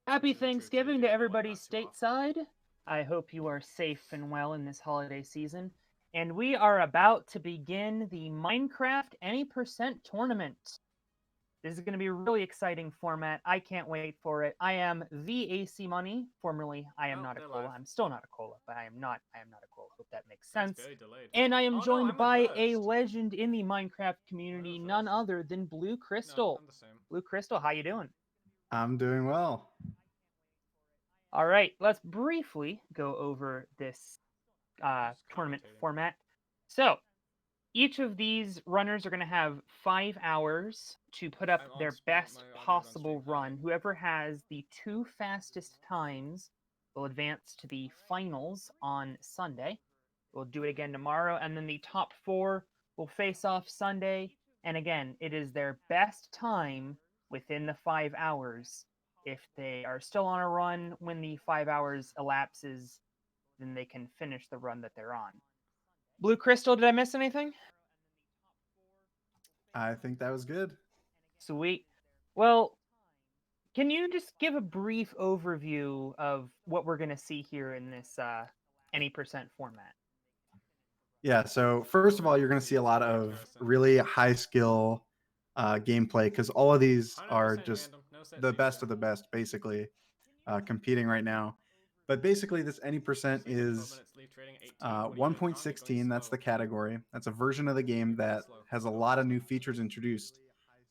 Happy Thanksgiving to everybody stateside. I hope you are safe and well in this holiday season. And we are about to begin the Minecraft Any Percent tournament. This is going to be a really exciting format. I can't wait for it. I am the AC Money. Formerly, I am not a cola. I'm still not a cola, but I am not a cola. Hope that makes sense. Very delayed. And I am joined by a burst. legend in the Minecraft community, none other than Blue Crystal. No, I'm the same. Blue Crystal, how you doing? I'm doing well. All right, let's briefly go over this tournament format. So, each of these runners are going to have 5 hours to put up their best possible run. Whoever has the 2 fastest times will advance to the finals on Sunday. We'll do it again tomorrow, and then the top 4 will face off Sunday. And again, it is their best time within the 5 hours. If they are still on a run when the 5 hours elapses, then they can finish the run that they're on. Blue Crystal, did I miss anything? I think that was good. Sweet. Well, can you just give a brief overview of what we're going to see here in this any percent format? Yeah, so first of all, you're going to see a lot of really high skill gameplay because all of these are just the best of the best, basically, competing right now. But basically, this any percent is 1.16. That's the category. That's a version of the game that has a lot of new features introduced.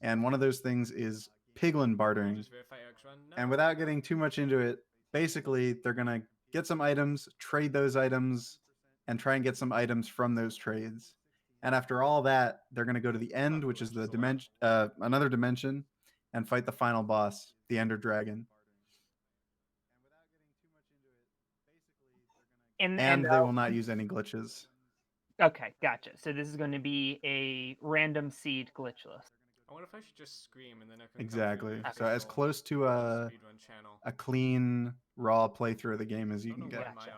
And one of those things is piglin bartering. And without getting too much into it, basically, they're going to get some items, trade those items, and try and get some items from those trades. And after all that, they're going to go to the end, which is the dimension, another dimension, and fight the final boss, the Ender Dragon. And they will not use any glitches. Okay, gotcha. So this is going to be a random seed glitchless. I wonder if I should just scream and then I can exactly. So as close to a clean raw playthrough of the game as you can get. Gotcha.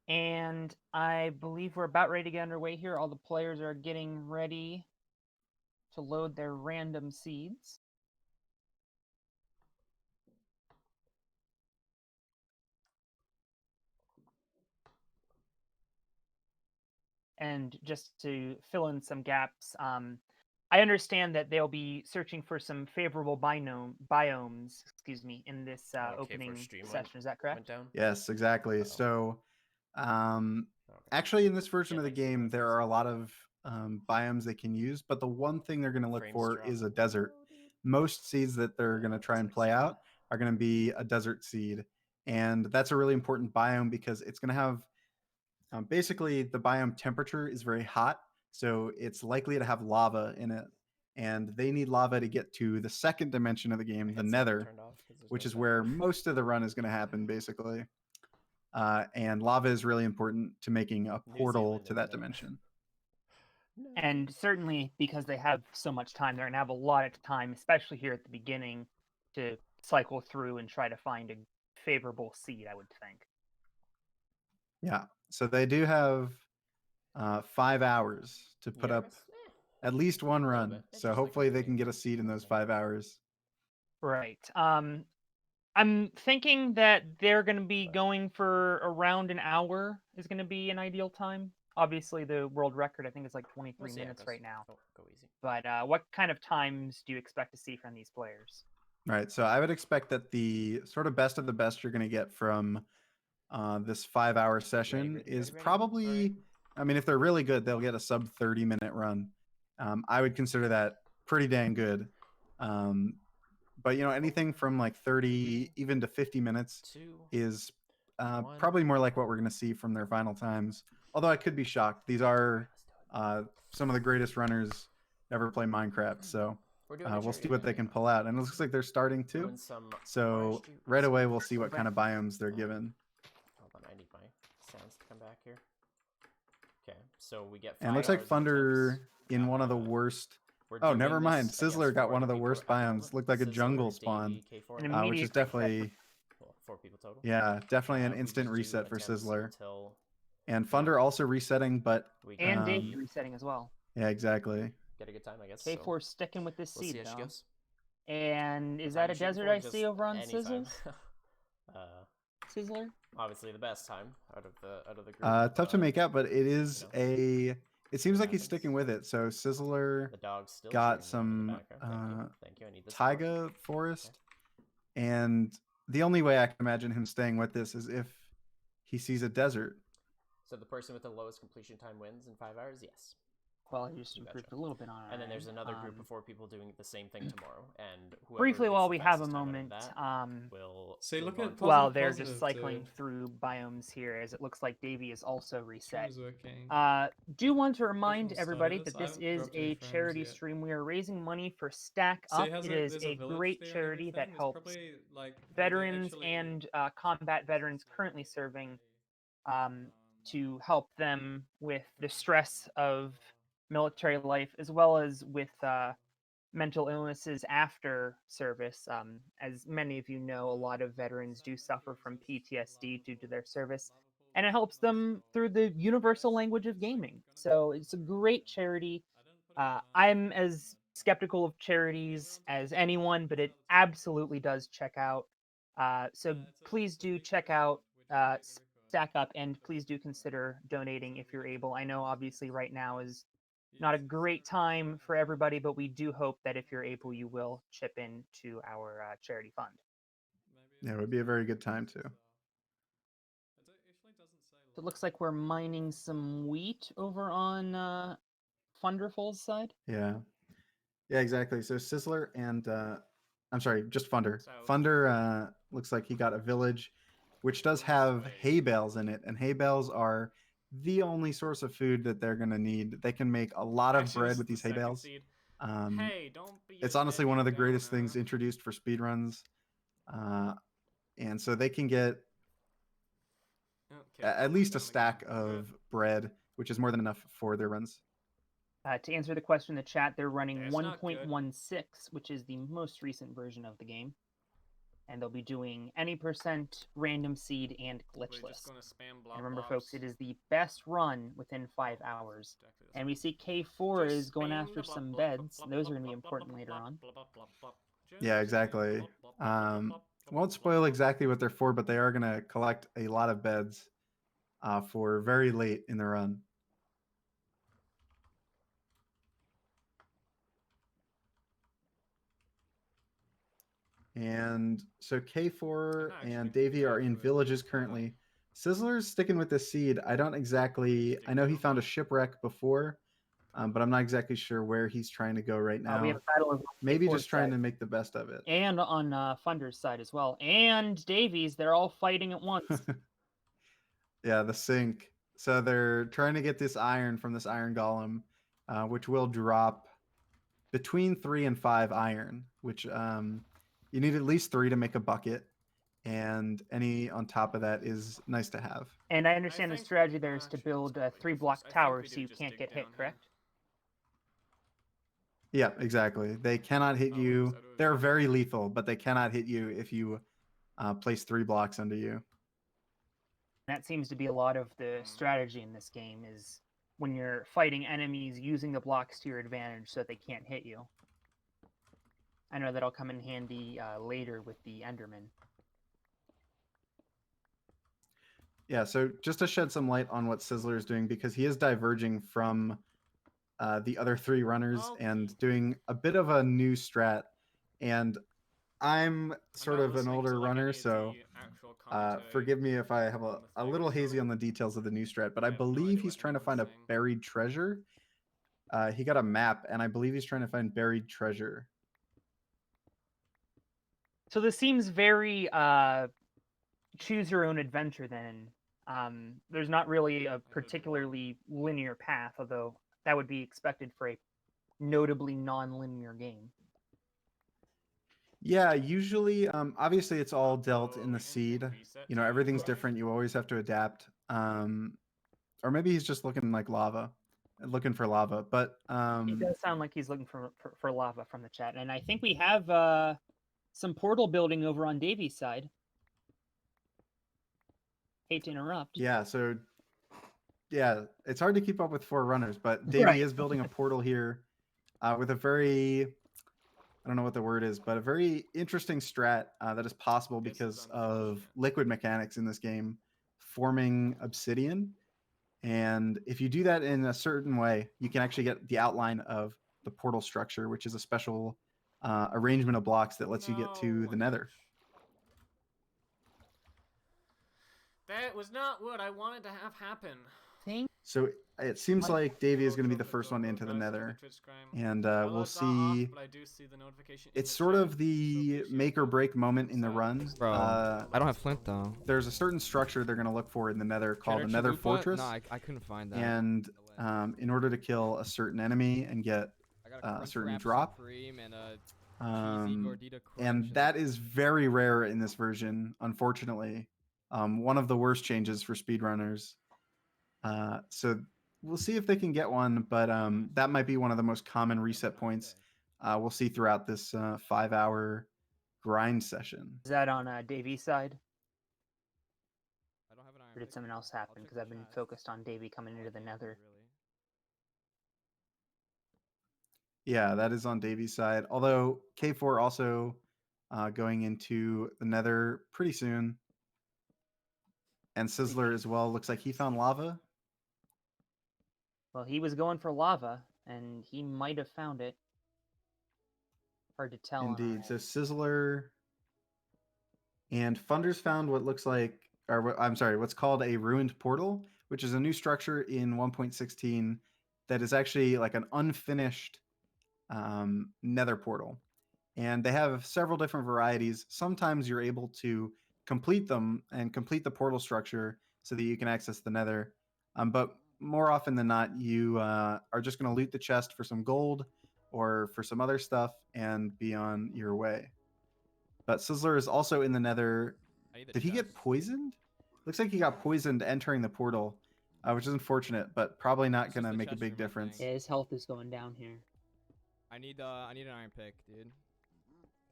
And I believe we're about ready to get underway here. All the players are getting ready to load their random seeds. And just to fill in some gaps, I understand that they'll be searching for some favorable biomes, in this opening session. Is that correct? Yes, exactly. So, actually, in this version of the game, there are a lot of biomes they can use, but the one thing they're going to look for is a desert. Most seeds that they're going to try and play out are going to be a desert seed, and that's a really important biome because it's going to have basically the biome temperature is very hot, so it's likely to have lava in it. And they need lava to get to the second dimension of the game, the Nether, which is where most of the run is going to happen, basically. And lava is really important to making a portal to that dimension. And certainly because they have so much time, they're going to have a lot of time, especially here at the beginning, to cycle through and try to find a favorable seed, I would think. Yeah, so they do have 5 hours to put up at least one run. So hopefully they can get a seed in those 5 hours. Right. I'm thinking that they're going to be going for around an hour is going to be an ideal time. Obviously, the world record, I think, is like 23 minutes right now. Go easy. But what kind of times do you expect to see from these players? Right. So I would expect that the sort of best of the best you're going to get from this 5 hour session is probably, I mean, if they're really good, they'll get a sub 30-minute run. I would consider that pretty dang good. But, you know, anything from like 30 even to 50 minutes is probably more like what we're going to see from their final times. Although I could be shocked. These are some of the greatest runners ever play Minecraft. So we'll see what they can pull out. And it looks like they're starting to. So right away, we'll see what kind of biomes they're given. Hold on, I need my sounds to come back here. Okay, so we get 5 and it looks like Thunder in one of the worst. Oh, never mind. Sizzler got one of the worst biomes. Looked like a jungle spawn, which is definitely 4 people total. Yeah, definitely an instant reset for Sizzler. And Thunder also resetting, but and Dave resetting as well. Yeah, exactly. Get a good time, I guess. K4 sticking with this seed, though. Goes. And is that a desert I see over on Sizzlers? Sizzler? Obviously, the best time out of the group. Tough to make out, but it is you know, It seems like he's happens. sticking with it. So Sizzler The dog's still got chewing around in the some background. Thank you. I need this support. taiga forest, and the only way I can imagine him staying with this is if he sees a desert. So the person with the lowest completion time wins in 5 hours. Yes. Well, I just improved a little bit on it. And then there's another group of 4 people doing the same thing tomorrow, and whoever briefly, gets while the we have a fastest time out of moment, that will See, look move at on. while they're just positive, cycling dude. through biomes here, as it looks like Davy is also reset. Camera's working. Do want to If remind you everybody started that this, I this haven't is dropped any a frames charity yet. stream. We are raising money for Stack See, Up. It is there's a village great there and charity that everything. It's helps probably, like, veterans actually- and combat veterans currently serving to help them with the stress of military life, as well as with mental illnesses after service. As many of you know, a lot of veterans do suffer from PTSD due to their service, and it helps them through the universal language of gaming. So it's a great charity. I'm as skeptical of charities as anyone, but it absolutely does check out. So please do check out Stack Up, and please do consider donating if you're able. I know obviously right now is not a great time for everybody, but we do hope that if you're able, you will chip in to our charity fund. Yeah, it would be a very good time too. So it looks like we're mining some wheat over on Funderful's side. Yeah. Yeah, exactly. So Sizzler and I'm sorry, just Funder. So- Funder looks like he got a village which does have hay bales in it, and hay bales are the only source of food that they're gonna need. They can make a lot of bread with these hay bales. Hey, don't be It's a honestly one of the Debbie greatest Downer. things introduced for speedruns. And so they can get Okay, at least a down stack again. of bread, which is more than enough for their runs. To answer the question in the chat, they're running That's not good. 1.16, which is the most recent version of the game. And they'll be doing any % random seed and We're glitchless. just gonna spam blob And remember, blobs. folks, it is the best run within 5 hours. Exactly this And way. we see K4 Just is going spam after the blop, some blop, beds. blop, Those are blop, going to be blop, important blop, later blop, on. blop, blop, blop, blop. Yeah, Just spam exactly. blop, blop, blop, blop, blop, Won't blop, spoil blop. exactly what they're for, but they are going to collect a lot of beds for very late in the run. And so K4 and Davy are in villages currently. Sizzler's sticking with the seed. I don't exactly... I know he found a shipwreck before, but I'm not exactly sure where he's trying to go right now. We have a battle over Maybe K4's just trying side. to make the best of it. And on Funder's side as well. And Davies, they're all fighting at once. Yeah, the sink. So they're trying to get this iron from this iron golem, which will drop between 3 and 5 iron, which you need at least 3 to make a bucket, and any on top of that is nice to have. And I understand the think- strategy there is to actually, build that's probably 3-block different. I think towers we so do you just can't dig get hit, down here. correct? Yeah, exactly. They cannot hit Oh, you. is that what They're it is? very lethal, but they cannot hit you if you place 3 blocks under you. That seems to be a lot of the strategy in this game, is when you're fighting enemies, using the blocks to your advantage so that they can't hit you. I know that'll come in handy later with the Enderman. Yeah, so just to shed some light on what Sizzler is doing, because he is diverging from the other 3 runners and doing a bit of a new strat. And I'm sort of an older runner, so forgive me if I have a little hazy on the details of the new strat, but I believe he's trying to find a buried treasure. He got a map, and I believe he's trying to find buried treasure. So this seems very choose your own adventure then. There's not really a particularly linear path, although that would be expected for a notably non-linear game. Yeah, usually, obviously it's all dealt in the seed. You know, everything's different. You always have to adapt. Or maybe he's just looking like lava, looking for lava. But It does sound like he's looking for lava from the chat. And I think we have some portal building over on Davy's side. Hate to interrupt. yeah, so yeah, it's hard to keep up with 4 runners, but Davy Right. is building a portal here with a very I don't know what the word is, but a very interesting strat that is possible because of liquid mechanics in this game forming obsidian. And if you do that in a certain way, you can actually get the outline of the portal structure, which is a special arrangement of blocks that lets you get to the nether. That was not what I wanted to have happen. So it seems like Davy is going to be the first one into the nether. And we'll see. It's sort of the make or break moment in the run. Bro, I don't have flint though. There's a certain structure they're going to look for in the nether called a nether fortress. No, I couldn't find that. And in order to kill a certain enemy and get a certain drop. And that is very rare in this version, unfortunately. One of the worst changes for speedrunners. So we'll see if they can get one, but that might be one of the most common reset points we'll see throughout this 5-hour grind session. Is that on Davy's side? I don't have an iron Or did pick. something else happen? Because I've been focused on Davy coming into the nether. Yeah, that is on Davy's side. Although K4 also going into the nether pretty soon. And Sizzler as well. Looks like he found lava. Well, he was going for lava, and he might have found it. Hard to tell. Indeed. So Sizzler and Funder's found what looks like, or I'm sorry, what's called a ruined portal, which is a new structure in 1.16 that is actually like an unfinished nether portal. And they have several different varieties. Sometimes you're able to complete them and complete the portal structure so that you can access the nether. But more often than not, you are just going to loot the chest for some gold or for some other stuff and be on your way. But Sizzler is also in the nether. Did he get poisoned? Looks like he got poisoned entering the portal, which is unfortunate, but probably not going to make a big difference. Yeah, his health is going down here. I need an iron pick, dude.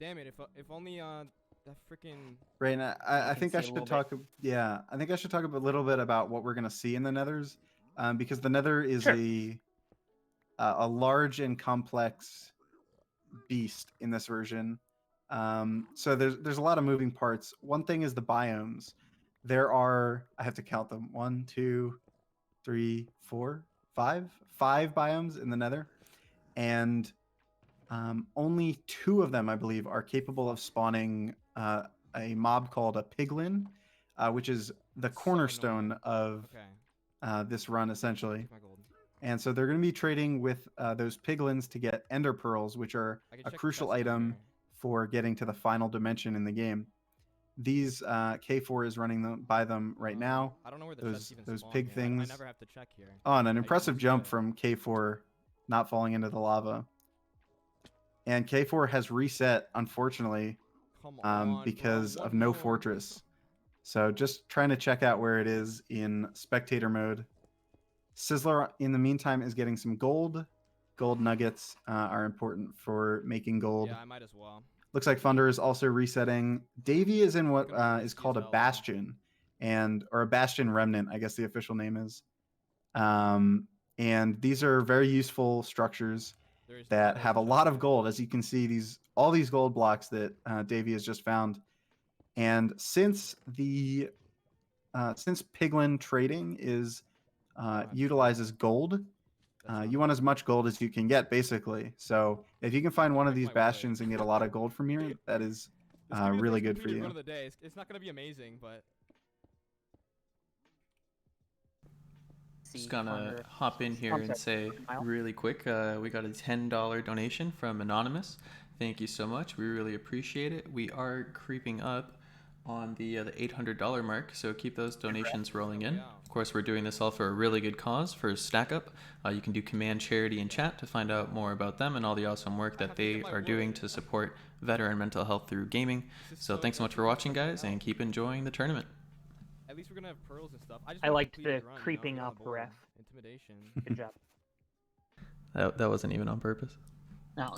Damn it! If only that freaking. Right, and I think I should talk. Yeah, I think I should talk a little bit about what we're gonna see in the nethers, because the nether is a large and complex beast in this version. So there's a lot of moving parts. One thing is the biomes. There are, I have to count them, 1, 2, 3, 4, 5 biomes in the nether, and only 2 of them, I believe, are capable of spawning a mob called a piglin, which is the cornerstone of this run, essentially. And so they're going to be trading with those piglins to get ender pearls, which are a crucial item for getting to the final dimension in the game. These K4 is running them by them right now. I don't know where the those pig things. I never have to check here. Oh, and an impressive jump from K4, not falling into the lava. And K4 has reset, unfortunately, because of no fortress. So just trying to check out where it is in spectator mode. Sizzler, in the meantime, is getting some gold. Gold nuggets are important for making gold. Yeah, I might as well. Looks like Thunder is also resetting. Davy is in what is called a bastion, or a bastion remnant, I guess the official name is. And these are very useful structures that have a lot of gold. As you can see, all these gold blocks that Davy has just found. And since piglin trading utilizes gold, you want as much gold as you can get, basically. So if you can find one of these bastions and get a lot of gold from here, that is really good for you. It's not going to be amazing, but Just gonna hop in here and say really quick, we got a $10 donation from Anonymous. Thank you so much. We really appreciate it. We are creeping up on the $800 mark, so keep those donations rolling in. Of course, we're doing this all for a really good cause, for Stack Up. You can do Command Charity in chat to find out more about them and all the awesome work that they are doing to support veteran mental health through gaming. So thanks so much for watching, guys, and keep enjoying the tournament. At least we're gonna have pearls and stuff. I liked the creeping up ref. Intimidation. Good job. That wasn't even on purpose. No.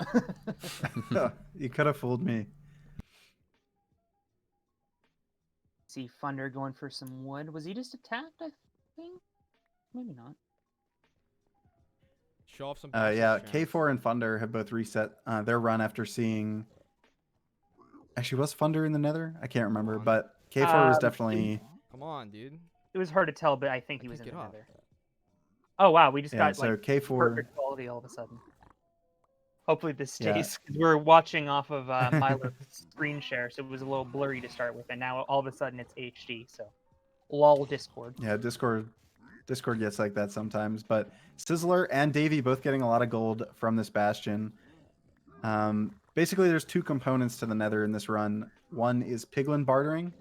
You could have fooled me. See Thunder going for some wood. Was he just attacked, I think? Maybe not. Show off some. Yeah, bosses, champ. K4 and Thunder have both reset their run after seeing. Actually, was Thunder in the Nether? I can't remember, on. but K4 was Um, definitely. Come on, dude. It was hard to tell, but I think he I was in pick the it up. nether. Oh wow, we just Yeah, got so like K4. perfect quality all of a sudden. Hopefully this Yeah. stays. 'Cause we're watching off of Milo's screen share, so it was a little blurry to start with, and now all of a sudden it's HD. So, lol Discord. Yeah, Discord gets like that sometimes. But Sizzler and Davy both getting a lot of gold from this bastion. Basically, there's two components to the Nether in this run. One is piglin bartering.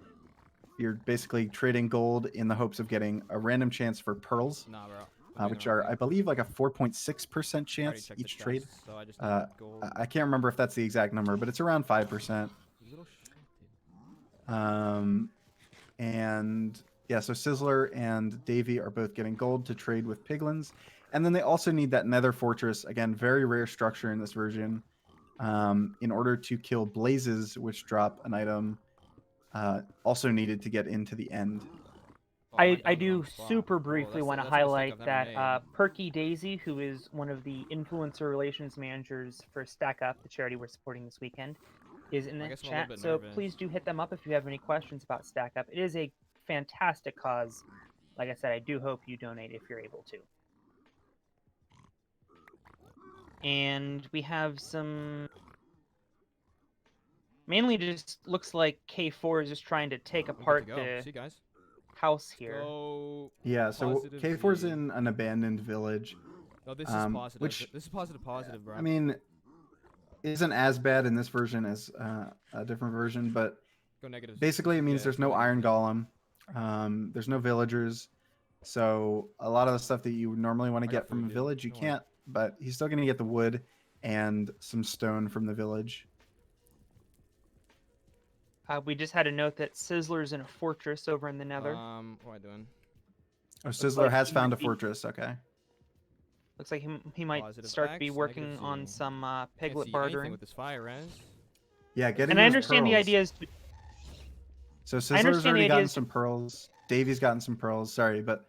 You're basically trading gold in the hopes of getting a random chance for pearls, Nah, bro. I'm doing which the wrong are, thing. I believe, like a 4.6% I already chance checked the each trade. chests, so I just need gold. I can't remember if that's the exact number, but it's around 5%. You little shit, dude. And yeah, so Sizzler and Davy are both getting gold to trade with piglins. And then they also need that Nether Fortress, again, very rare structure in this version, in order to kill blazes, which drop an item also needed to get into the end. Oh, I went down the do wrong spot. super Oh, briefly want to that's a mistake highlight I've never that made. Perky Daisy, who is one of the influencer relations managers for Stack Up, the charity we're supporting this weekend, is in I the guess I'm a little chat. bit So nervous. please do hit them up if you have any questions about Stack Up. It is a fantastic cause. Like I said, I do hope you donate if you're able to. And we have some. Mainly just looks like K4 is just trying to take We're good apart to go. the See, guys. house here. Go. Yeah, so Positive K4's V. in an abandoned village. No, this is positive. Which, This is positive, bro. I mean, isn't as bad in this version as a different version, but Go negatives. basically it means Yeah, there's go no iron negative. golem. There's no villagers. So a lot of the stuff that you normally want to I got get from food, a dude. village, you Don't worry. can't, but he's still going to get the wood and some stone from the village. We just had a note that Sizzler's in a fortress over in the Nether. What am I doing? Oh, Sizzler like has he found a might be- fortress. Okay. Looks like he might Positive start X, be working negative on Z. some Can't piglet see bartering. anything with this fire, Res. Yeah, getting And I those understand the pearls. idea is So I Sizzler's understand the already idea gotten is some pearls. Davy's gotten some pearls. Sorry, but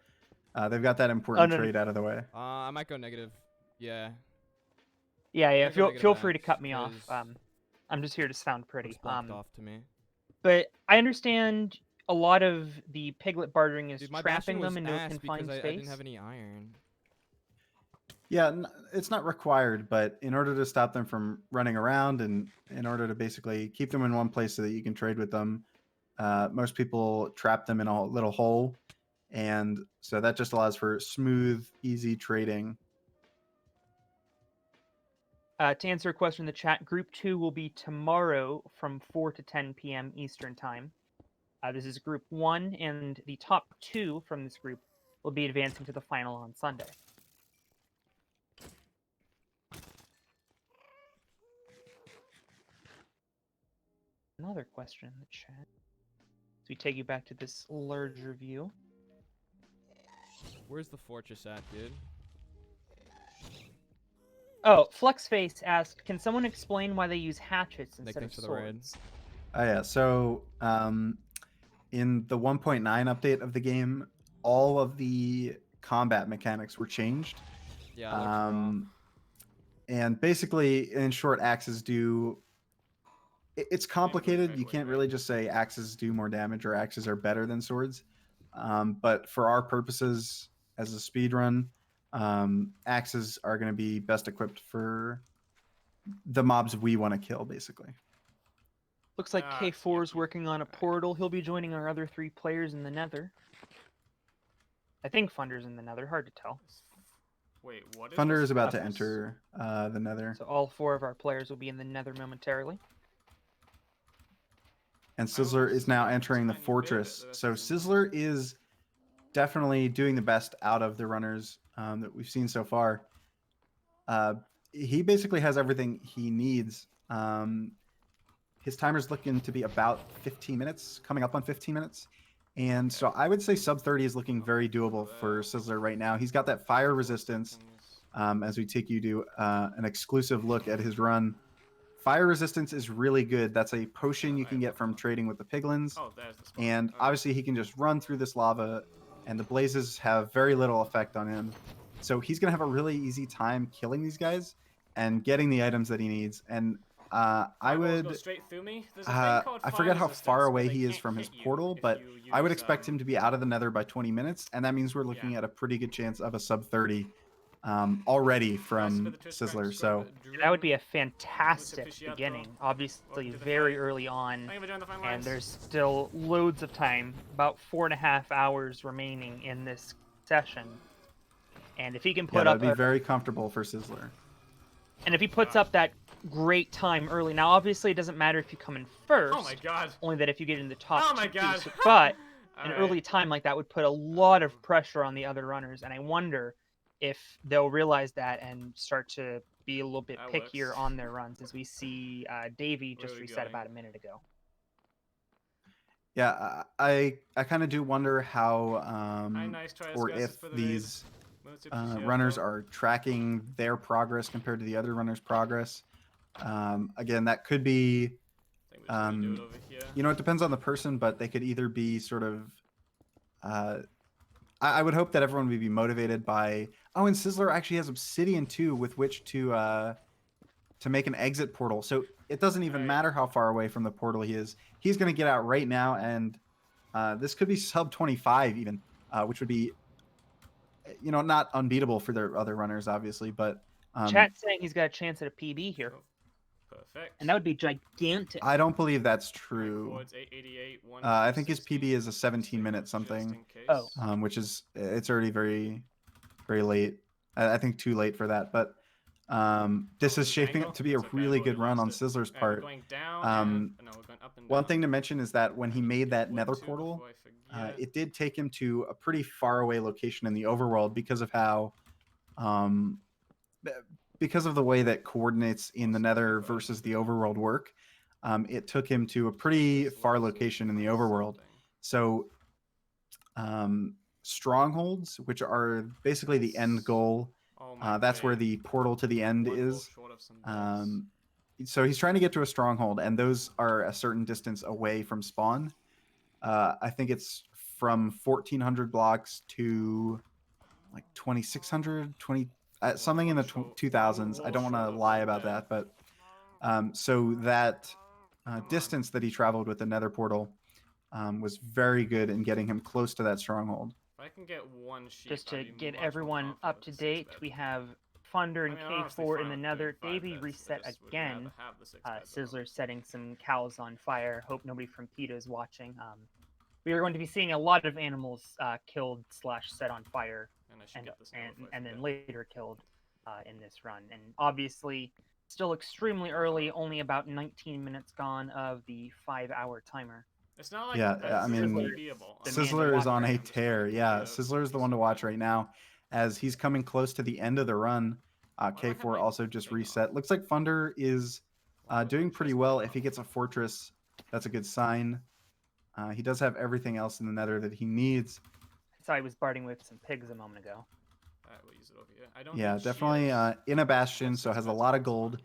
they've got that Oh, important no, no. trade out of the way. I might go negative. Yeah. yeah. gonna go Feel negative free to X, cut me off. 'cause I'm just here to sound pretty. Looks blocked off to me. But I understand a lot of the piglet bartering is Dude, my trapping bastion was them into a ass confined because I space. didn't have any iron. Yeah, it's not required, but in order to stop them from running around and in order to basically keep them in one place so that you can trade with them, most people trap them in a little hole. And so that just allows for smooth, easy trading. To answer a question in the chat, Group 2 will be tomorrow from 4 to 10 p.m. Eastern Time. This is Group 1, and the top 2 from this group will be advancing to the final on Sunday. Another question in the chat. So we take you back to this larger view. Where's the fortress at, dude? Oh, Fluxface asked, can someone explain why they use hatchets instead of thanks for the raid. swords? Oh yeah, so in the 1.9 update of the game, all of the combat mechanics were changed. Yeah, it looks rough. And basically, in short, axes do. It's complicated. You can't really just say axes do more damage or axes are better than swords. But for our purposes as a speed run, axes are going to be best equipped for the mobs we want to kill, basically. Looks like K4 is working on a portal. He'll be joining our other 3 players in the Nether. I think Thunder's in the Nether. Hard to tell. Wait, what is Thunder this is about to fortress? enter the Nether. So all 4 of our players will be in the Nether momentarily. And Sizzler is now entering the fortress. So Sizzler is definitely doing the best out of the runners that we've seen so far. He basically has everything he needs. His timer's looking to be about 15 minutes, coming up on 15 minutes. And so I would say sub 30 is looking very doable for Sizzler right now. He's got that fire resistance as we take you to an exclusive look at his run. Fire resistance is really good. That's a potion you can get from trading with the piglins. Oh, there's the spot. And obviously he can just run through this lava and the blazes have very little effect on him. So he's going to have a really easy time killing these guys and getting the items that he needs. And I Fireballs go would... straight through me. There's a thing called I fire forget how far resistance, but away they he is can't from his hit you portal, if but you I would use, expect him to be out of the nether by 20 minutes. And that means we're looking yeah. at a pretty good chance of a sub 30 already Gracias for from the Twitch Prime Sizzler. subscriber, So That would Drew. be a fantastic appreciato. beginning. Welcome Obviously, to the very fight. early on, Thank you for joining the fun and lines. there's still loads of time, about 4.5 hours remaining in this session. And if he can yeah, put that'd up be very comfortable for Sizzler. and if he puts up that great time early, now obviously it doesn't matter if you come in first. Oh my god. Only that if you get in the top Oh my two. god. But an Alright. early time like that would put a lot of pressure on the other runners, and I wonder if they'll realize that and start to be a little bit That pickier works. on their runs, as we see Davy Where just are we reset going? about a minute ago. Yeah, I kind of do wonder how nice try, or gracias if for the these raid. Mucho appreciado. runners are tracking their progress compared to the other runners' progress. Again, that could be, I think we're just gonna do it over here. you know, it depends on the person, but they could either be sort of. I would hope that everyone would be motivated by. Oh, and Sizzler actually has obsidian too, with which to make an exit portal. So it doesn't even Alright. matter how far away from the portal he is. He's going to get out right now, and this could be sub 25 even, which would be, you know, not unbeatable for their other runners, obviously, but Chat's saying he's got a chance at a PB here, Oh, perfect. and that would be gigantic. I don't believe that's Alright, true. forwards 888, I think his 160. PB is a 17-minute Just something, in case. Oh. which is, it's already very, very late. I think too late for that, but this is shaping up to be a really good run on Sizzler's We're part. going down and... No, we're going up and down. One thing to mention is that when he made that nether Wood too, portal, before I forget. it did take him to a pretty far away location in the overworld because of how, because of the way that coordinates in the nether versus the overworld work. It took him to a pretty far location in the overworld. So strongholds, which are basically the end goal, that's where the portal to the end is. So he's trying to get to a stronghold, and those are a certain distance away from spawn. I think it's from 1,400 blocks to like 2,600, something in the 2000s. I don't want to lie about that, but so that distance that he traveled with the nether portal was very good in getting him close to that stronghold. If I can get one sheep, Just to I'd be get much more everyone confident up with to the date, 6 we bed. have Thunder and I mean, I'm honestly K4 in fine the with Nether. doing 5 Davy beds, I reset just would rather again. have the 6 beds at home. Sizzler setting some cows on fire. Hope nobody from PETA is watching. We are going to be seeing a lot of animals killed / set on fire, And I should get this now before I and then forget. later killed in this run. And obviously, still extremely early. Only about 19 minutes gone of the 5-hour timer. It's not like Yeah, the I mean, PBable. Sizzler is on a I'm just tear. waiting Yeah, for Sizzler is the one to watch right now, as he's coming close to the end of the run. K4 also just reset. Looks like Thunder is doing pretty well. If he gets a fortress, that's a good sign. He does have everything else in the nether that he needs. I saw he was barding with some pigs a moment ago. Alright, we'll use it over here. I don't Yeah, need definitely shears. in a bastion, so has a lot of gold.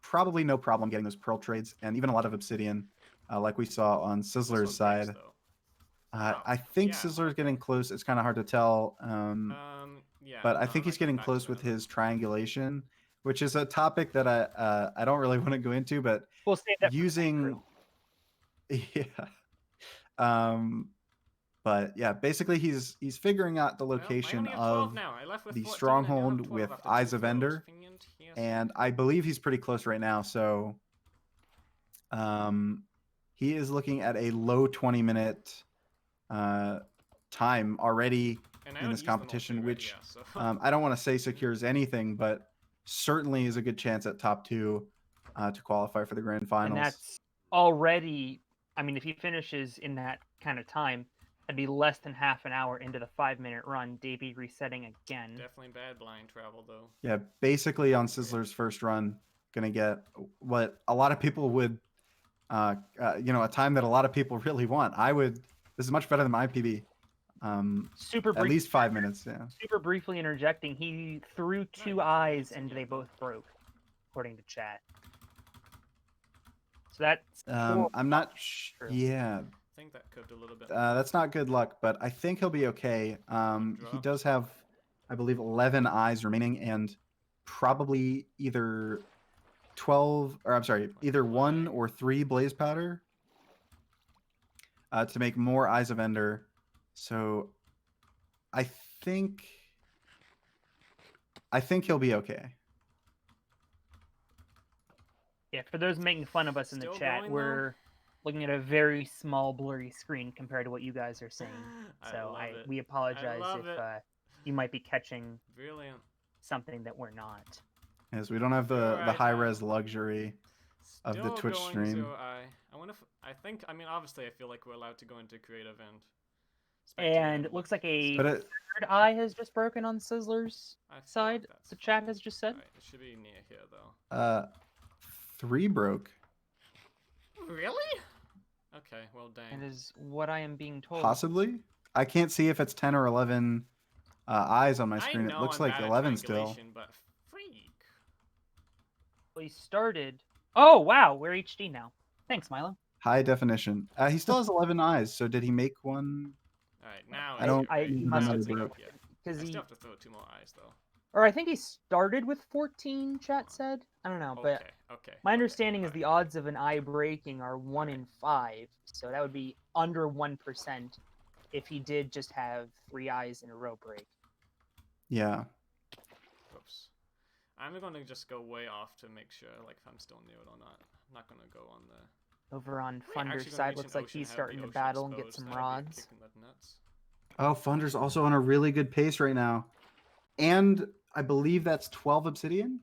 Probably no problem getting those pearl trades, and even a lot of obsidian, like we saw on This Sizzler's one's side. nice, though. I think Yeah, Sizzler's getting close. It's kind of hard to tell. Yeah, But I no, think he's like, getting back close to with that. his triangulation, which is a topic that I don't really want to go into, but We'll save that for using yeah. But yeah, basically he's figuring out the Well, I location only have 12 of now. I left with the 14, I now have stronghold 12 with after Eyes 2 of throws. Ender, and I believe he's pretty close right now. So he is looking at a low 20-minute time already in this competition, which I don't want to say secures anything, but certainly is a good chance at top 2 to qualify for the grand finals. And that's already, I mean, if he finishes in that kind of time, that'd be less than half an hour into the 5-minute run. Davy resetting again. Definitely bad blind travel, though. Yeah, basically on Sizzler's first run, gonna get what a lot of people would, you know, a time that a lot of people really want. This is much better than my PB. At least 5 minutes, yeah. Super briefly interjecting, he threw 2 eyes and they both broke, according to chat. So that's I'm not yeah. I think that could a little bit. That's not good luck, but I think he'll be okay. He does have I believe, 11 eyes remaining, and probably either 12, or I'm sorry, either 1 or 3 blaze powder to make more Eyes of Ender. So I think he'll be okay. Yeah, for those making fun of us in the Still chat, going, we're looking at a very small, blurry screen compared to what you guys are seeing. So we apologize if you might be catching Brilliant. something that we're not. As we don't have the Alright, high res luxury of the Still Twitch going stream. 0i. I wonder if I mean, obviously, I feel like we're allowed to go into creative and. And it looks like a But third eye has just broken on Sizzler's I feel side. like that's The chat has just said. Alright, it should be near here though. 3 broke. Really? Okay, well, dang. That is what I am being told. Possibly. I can't see if it's 10 or 11 eyes on my screen. It looks like 11 still. But freak. Well, he started. Oh wow, we're HD now. Thanks, Milo. High definition. He still has 11 eyes. So did he make one? Alright, now I don't. He know must how have to do it. because I he, still have to throw 2 more eyes though. or I think he started with 14. Chat said. I don't know, but Okay. my understanding is the odds of an eye breaking are 1 in 5. So that would be under 1% if he did just have 3 eyes in a row break. Yeah. Oops. I'm gonna just go way off to make sure, like, if I'm still near it or not. I'm not gonna go on the. Over on We're actually Funder's gonna side, reach looks an like ocean, he's have starting the to ocean battle and get exposed. some That'd be rods. kicking the nuts. Oh, Funder's also on a really good pace right now. And I believe that's 12 obsidian.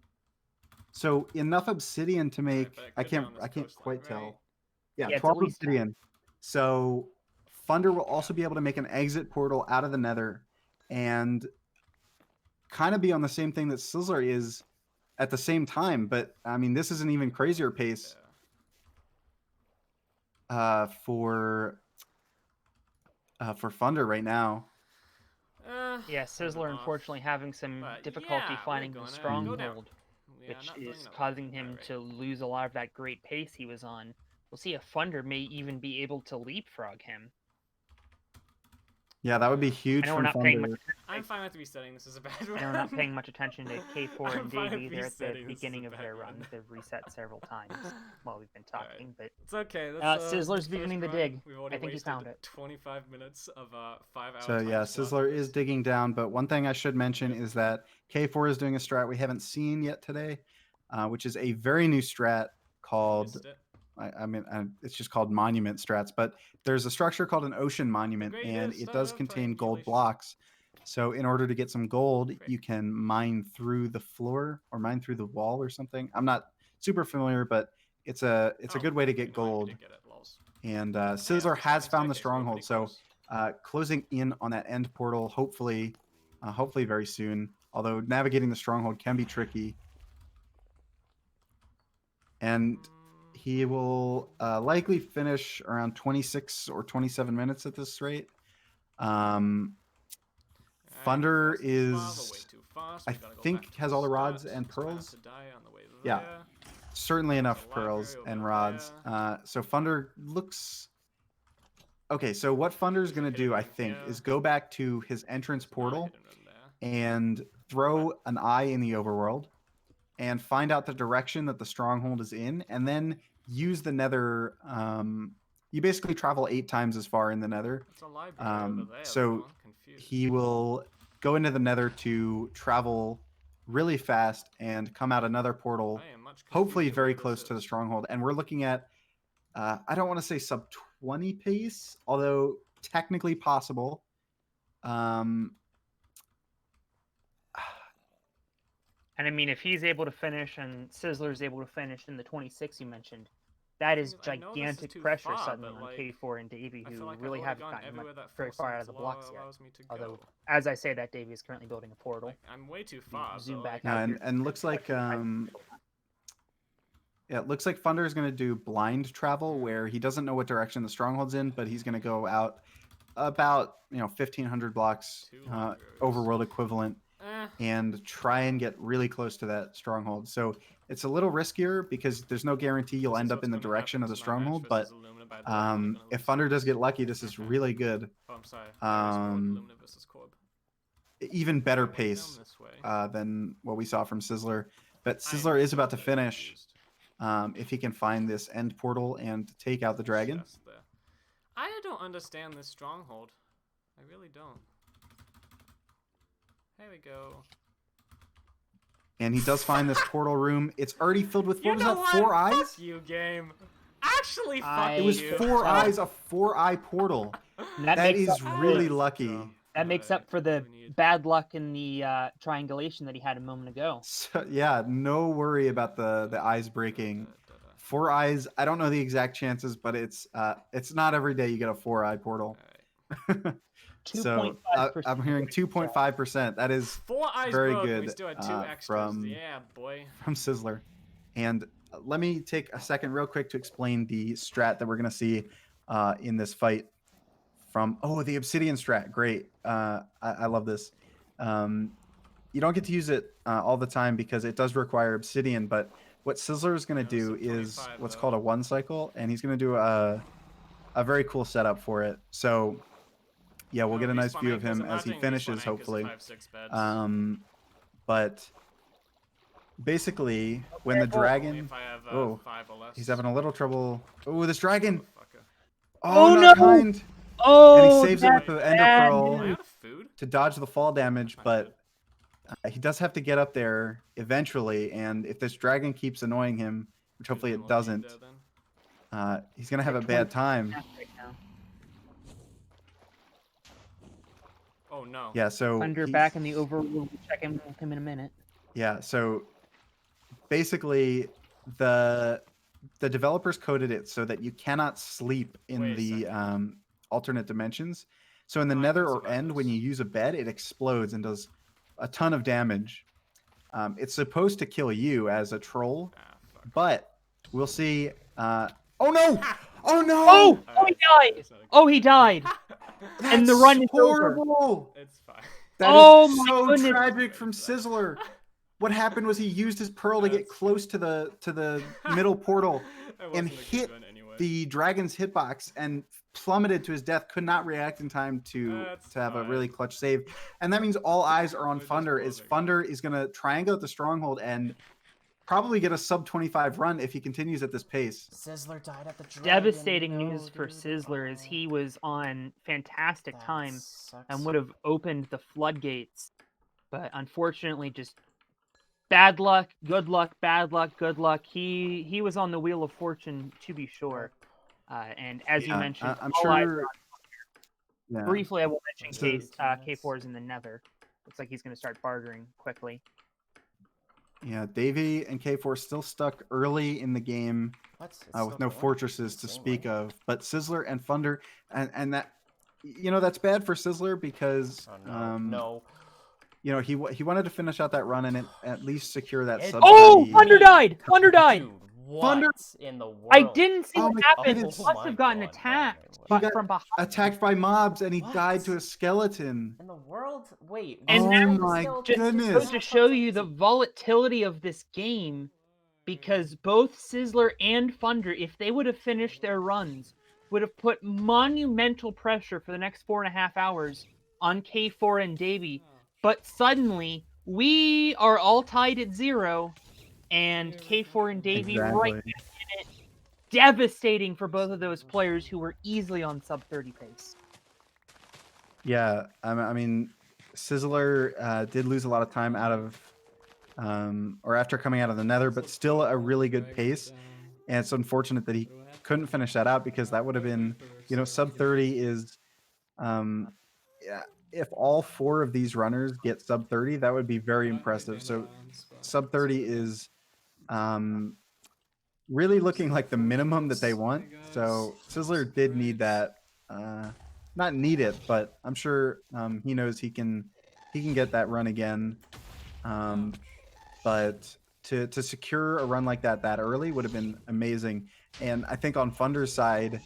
So enough obsidian to make but it I could be on can't this quite coastline, tell. right? Yeah, Yeah, it's 12 at least 10. obsidian. So Funder will also be able to make an exit portal out of the Nether and kind of be on the same thing that Sizzler is at the same time. But I mean, this is an even crazier pace for Funder right now. Yeah, Sizzler unfortunately having some difficulty finding the stronghold, which is causing him to lose a lot of that great pace he was on. We'll see if Funder may even be able to leapfrog him. Yeah, that would be huge. I know we're not paying much. I'm fine with resetting. This is a bad run. I know we're not paying much attention to K4 and fine Dave with either at the resetting. This is beginning a of bad their run. runs. They've reset several times while we've been talking, but It's okay. That's, Sizzler's first beginning the run. dig. We've already I think he wasted found it. 25 minutes of 5 hours. So yeah, Sizzler is digging down. But one thing I should mention is that K4 is doing a strat we haven't seen yet today, which is a very new strat called. I mean, it's just called monument strats, but there's a structure called an ocean monument, and it does contain gold blocks. So in order to get some gold, you can mine through the floor or mine through the wall or something. I'm not super familiar, but it's a good way to get gold. And Sizzler has found the stronghold, so closing in on that end portal, hopefully very soon. Although navigating the stronghold can be tricky, and he will likely finish around 26 or 27 minutes at this rate. Funder is, I think, has all the rods and pearls. Yeah, certainly enough pearls and rods. So Funder looks... Okay, so what Funder is going to do, I think, is go back to his entrance portal and throw an eye in the overworld and find out the direction that the stronghold is in, and then use the Nether. You basically travel 8 times as far in the Nether. So he will go into the Nether to travel really fast and come out another portal, hopefully very close to the stronghold. And we're looking at, I don't want to say sub 20 pace, although technically possible. And I mean, if he's able to finish and Sizzler's able to finish in the 26 you mentioned, that is gigantic pressure suddenly on K4 and Davy, who really haven't gotten very far out of the blocks yet. Although, as I say that, Davy is currently building a portal. I'm way too far. Zoom back Yeah, out here. and looks like yeah, it looks like Funder is going to do blind travel, where he doesn't know what direction the stronghold's in, but he's going to go out about 1,500 blocks, overworld equivalent, and try and get really close to that stronghold. So it's a little riskier because there's no guarantee you'll end up in the direction of the stronghold. But if Funder does get lucky, this is really good. Oh, I'm sorry. Lumina versus Corb. even better Alright, we're going pace this way. than what we saw from Sizzler. But I am Sizzler is about to so finish confused. if he can find this end portal and take out the dragon. Just there. I don't understand this stronghold. I really don't. There we go. And he does find this portal room. It's already filled with, You what was know that, what? 4 eyes? Fuck you, game. Actually, fuck It was you. 4 eyes, a 4-eye portal. And That makes is up for really the- lucky. That makes up for the bad luck in the triangulation that he had a moment ago. So, yeah, no worry about the eyes breaking. 4 eyes, I don't know the exact chances, but it's not every day you get a 4-eye portal. So 2.5%. I'm hearing 2.5%. That is 4 eyes very broke. good We still had 2 extras. from Yeah, boy. Sizzler. And let me take a second real quick to explain the strat that we're going to see in this fight from, the obsidian strat. Great. I love this. You don't get to use it all the time because it does require obsidian, but what Sizzler is going to do is what's called a 1 cycle, and he's going to do a very cool setup for it. So yeah, we'll get a nice view of him as he finishes, hopefully. But basically, when the dragon... he's having a little trouble. Oh, this dragon! Oh, not no! kind! Oh, And he saves it that's with the Ender bad Pearl news. to dodge the fall damage, but he does have to get up there eventually, and if this dragon keeps annoying him, which hopefully it doesn't, he's going to have a bad time. Oh no. Yeah, so Thunder back in the overworld. We'll check in with him in a minute. yeah, so basically the developers coded it so that you cannot sleep in Wait a the second. alternate dimensions. So in the I Nether can or survive End, this. when you use a bed, it explodes and does a ton of damage. It's supposed to kill you as a troll, but we'll see. Oh no! Oh no! Oh! Oh, he died! Oh, he died! And the That's run is over. horrible. It's fine. That Oh is my so goodness. tragic from Sizzler. What happened was he used his pearl to get That's close to the middle portal That and wasn't a good hit run anyway. the dragon's hitbox and plummeted to his death. Could not react in time to That's have a fine. really clutch save, and that means all eyes are on We're just Thunder. Is moving. Thunder is going to triangulate the stronghold and probably get a sub 25 run if he continues at this pace. Sizzler died at the dragon. Devastating No, news for dude. Sizzler as Oh, he was on fantastic that time sucks. and would have opened the floodgates. But unfortunately, just bad luck, good luck, bad luck, good luck. He was on the wheel of fortune, to be sure. And as you Yeah, mentioned, I'm all eyes sure. are on- Yeah. briefly, I will mention So- K4 is in the Nether. Looks like he's going to start bartering quickly. Yeah, Dav1E and K4 still stuck early in the game What? It's with still no going? fortresses to Same speak way? of. But Sizzler and Thunder, and that, that's bad for Sizzler because Oh, no. no. He wanted to finish out that run and at least secure that It- sub. Oh, 30. Thunder died! Thunder died! Dude, what Thunder- in the world? I didn't see Oh what my happened. goodness. He must have gotten God, attacked He got from behind. attacked by mobs and he What? died to a skeleton. In the world? Wait. And why now- is the Oh my skeleton goodness. Goes not to show you the easy? volatility of this game, because both Sizzler and Thunder, if they would have finished their runs, would have put monumental pressure for the next 4.5 hours on K4 and Dav1E. But suddenly, we are all tied at 0, and K4 and Dav1E right Exactly. in it. Devastating for both of those players who were easily on sub 30 pace. Yeah, I mean, Sizzler did lose a lot of time out of, or after coming out of the Nether, but still a really good pace. And it's unfortunate that he couldn't finish that out because that would have been, sub 30 is, yeah, if all 4 of these runners get sub 30, that would be very impressive. So sub 30 is really looking like the minimum that they want. So Sizzler did need that. Not need it, but I'm sure he knows he can get that run again. But to secure a run like that early would have been amazing. And I think on Thunder's side,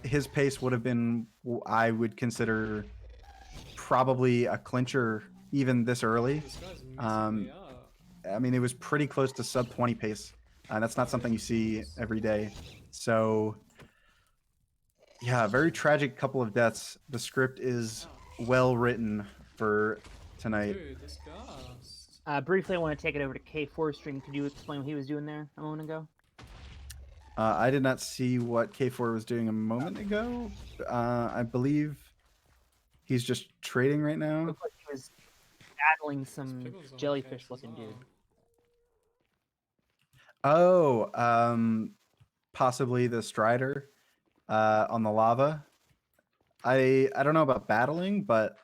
his pace would have been, I would consider, probably a clincher even this early. I mean, it was pretty close to sub 20 pace. That's not something you see every day. So yeah, very tragic couple of deaths. The script is well written for tonight. Dude, this ghost. Briefly, I want to take it over to K4 stream. Could you explain what he was doing there a moment ago? I did not see what K4 was doing a moment ago. I believe he's just trading right now. Looked like he was battling some Pickles on my jellyfish-looking case as dude. well. Oh, possibly the Strider on the lava. I don't know about battling, but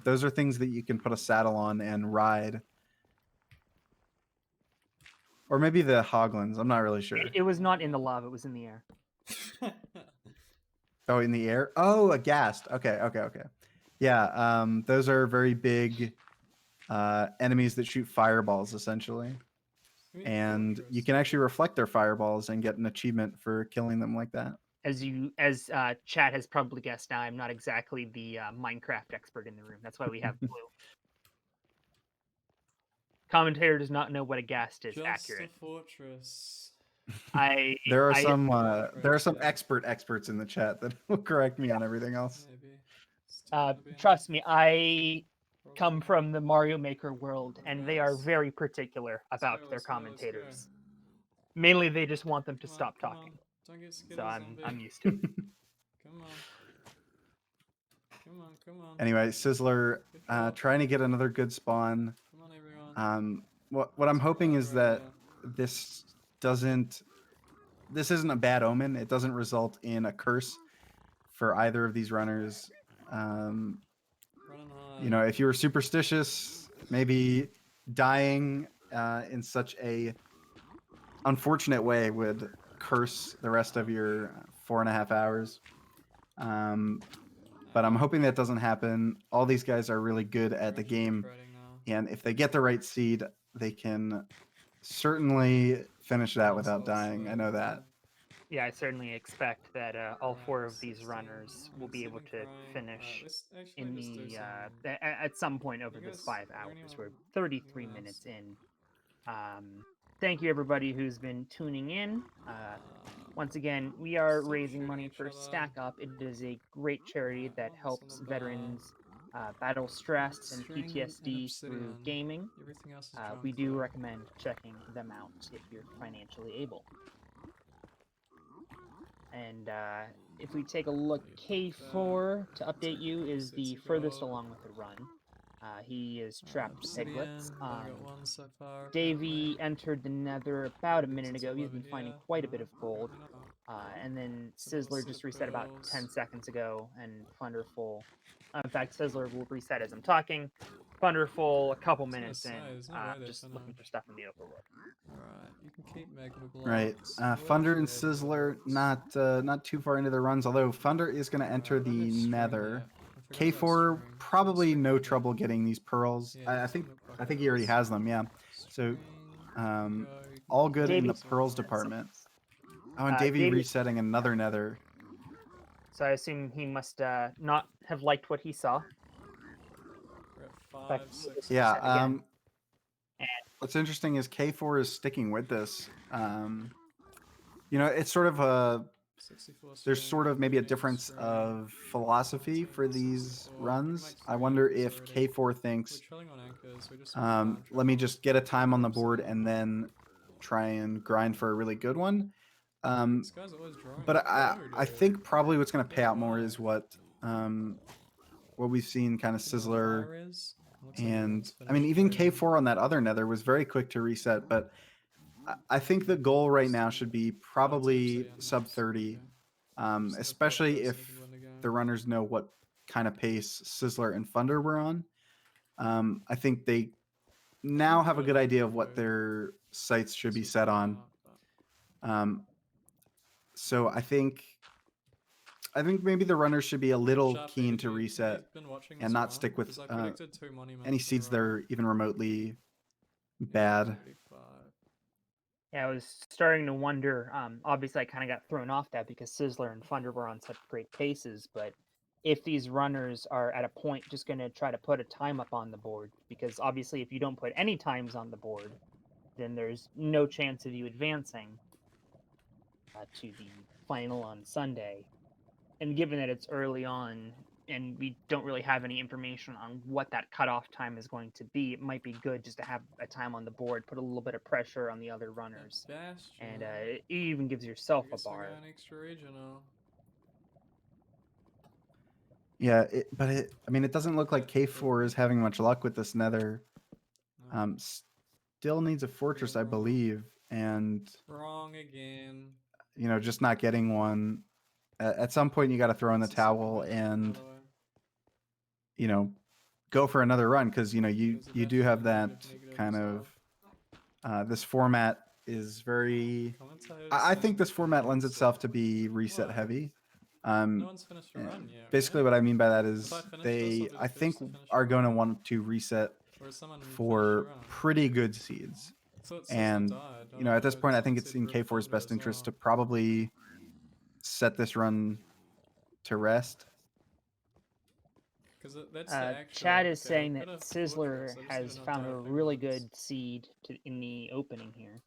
those are things that you can put a saddle on and ride. Or maybe the Hoglins. I'm not really sure. It was not in the lava. It was in the air. Oh, in the air? Oh, a ghast. Okay. Yeah, those are very big enemies that shoot fireballs, essentially. And you can actually reflect their fireballs and get an achievement for killing them like that. As Chad has probably guessed now, I'm not exactly the Minecraft expert in the room. That's why we have Blue. Commentator does not know what a ghast is. Just Accurate. a fortress. There are some experts in the chat that will correct me on everything else. Maybe. Trust me, I come from the Mario Maker world, and they are very particular about their commentators. Mainly, they just want them to stop talking. Don't get scared So of I'm used to it. Come on. Anyway, Sizzler trying to get another good spawn. Come on, everyone. What I'm hoping is that this isn't a bad omen. It doesn't result in a curse for either of these runners. You know, if you were superstitious, maybe dying in such a unfortunate way would curse the rest of your 4.5 hours. But I'm hoping that doesn't happen. All these guys are really good at the game, and if they get the right seed, they can certainly finish that without dying. I know that. Yeah, I certainly expect that all 4 of these runners will be able to finish in the at some point over this 5 hours. We're 33 minutes in. Thank you everybody who's been tuning in. Once again, we are raising money for Stack Up. It is a great charity that helps veterans battle stress and PTSD through gaming. We do recommend checking them out if you're financially able. And if we take a look, K4, to update you, is the furthest along with the run. He is trapped piglets. Dav1E entered the nether about a minute ago. He's been finding quite a bit of gold. And then Sizzler just reset about 10 seconds ago, and Thunderful. In fact, Sizzler will reset as I'm talking. Thunderful a couple minutes in, just looking for stuff in the overworld. Alright, you can keep Magma Blocks. Right. Thunder and Sizzler not too far into the runs, although Thunder is going to enter the nether. K4 probably no trouble getting these pearls. I think he already has them, yeah. So all good in the pearls department. Oh, and Davey resetting another nether. So I assume he must not have liked what he saw. We're at 5, 6, Yeah. What's interesting is K4 is sticking with this. You know, it's sort of there's sort of maybe a difference of philosophy for these runs. I wonder if K4 thinks, let me just get a time on the board and then try and grind for a really good one. But I think probably what's going to pay out more is what we've seen kind of Sizzler. And I mean, even K4 on that other nether was very quick to reset, but I think the goal right now should be probably sub 30, especially if the runners know what kind of pace Sizzler and Thunder were on. I think they now have a good idea of what their sights should be set on. So I think maybe the runners should be a little keen to reset and not stick with any seeds that are even remotely bad. Yeah, I was starting to wonder. Obviously, I kind of got thrown off that because Sizzler and Thunder were on such great paces. But if these runners are at a point just going to try to put a time up on the board, because obviously if you don't put any times on the board, then there's no chance of you advancing to the final on Sunday. And given that it's early on, and we don't really have any information on what that cutoff time is going to be, it might be good just to have a time on the board, put a little bit of pressure on the other runners, and it even gives yourself a bar. An extra regional. Yeah, I mean, it doesn't look like K4 is having much luck with this nether. No. Still needs a fortress, I believe, and Wrong again. you know, just not getting one. At some point, you got to throw in the towel and you know, go for another run because you know you do have that kind of this format is very. I think this format lends itself to be reset heavy. No one's finished a run yet. Basically, what I mean by that is they, I think, are going to want to reset for pretty good seeds. And you know, at this point, I think it's in K4's best interest to probably set this run to rest. Chad is saying that Sizzler has found a really good seed in the opening here.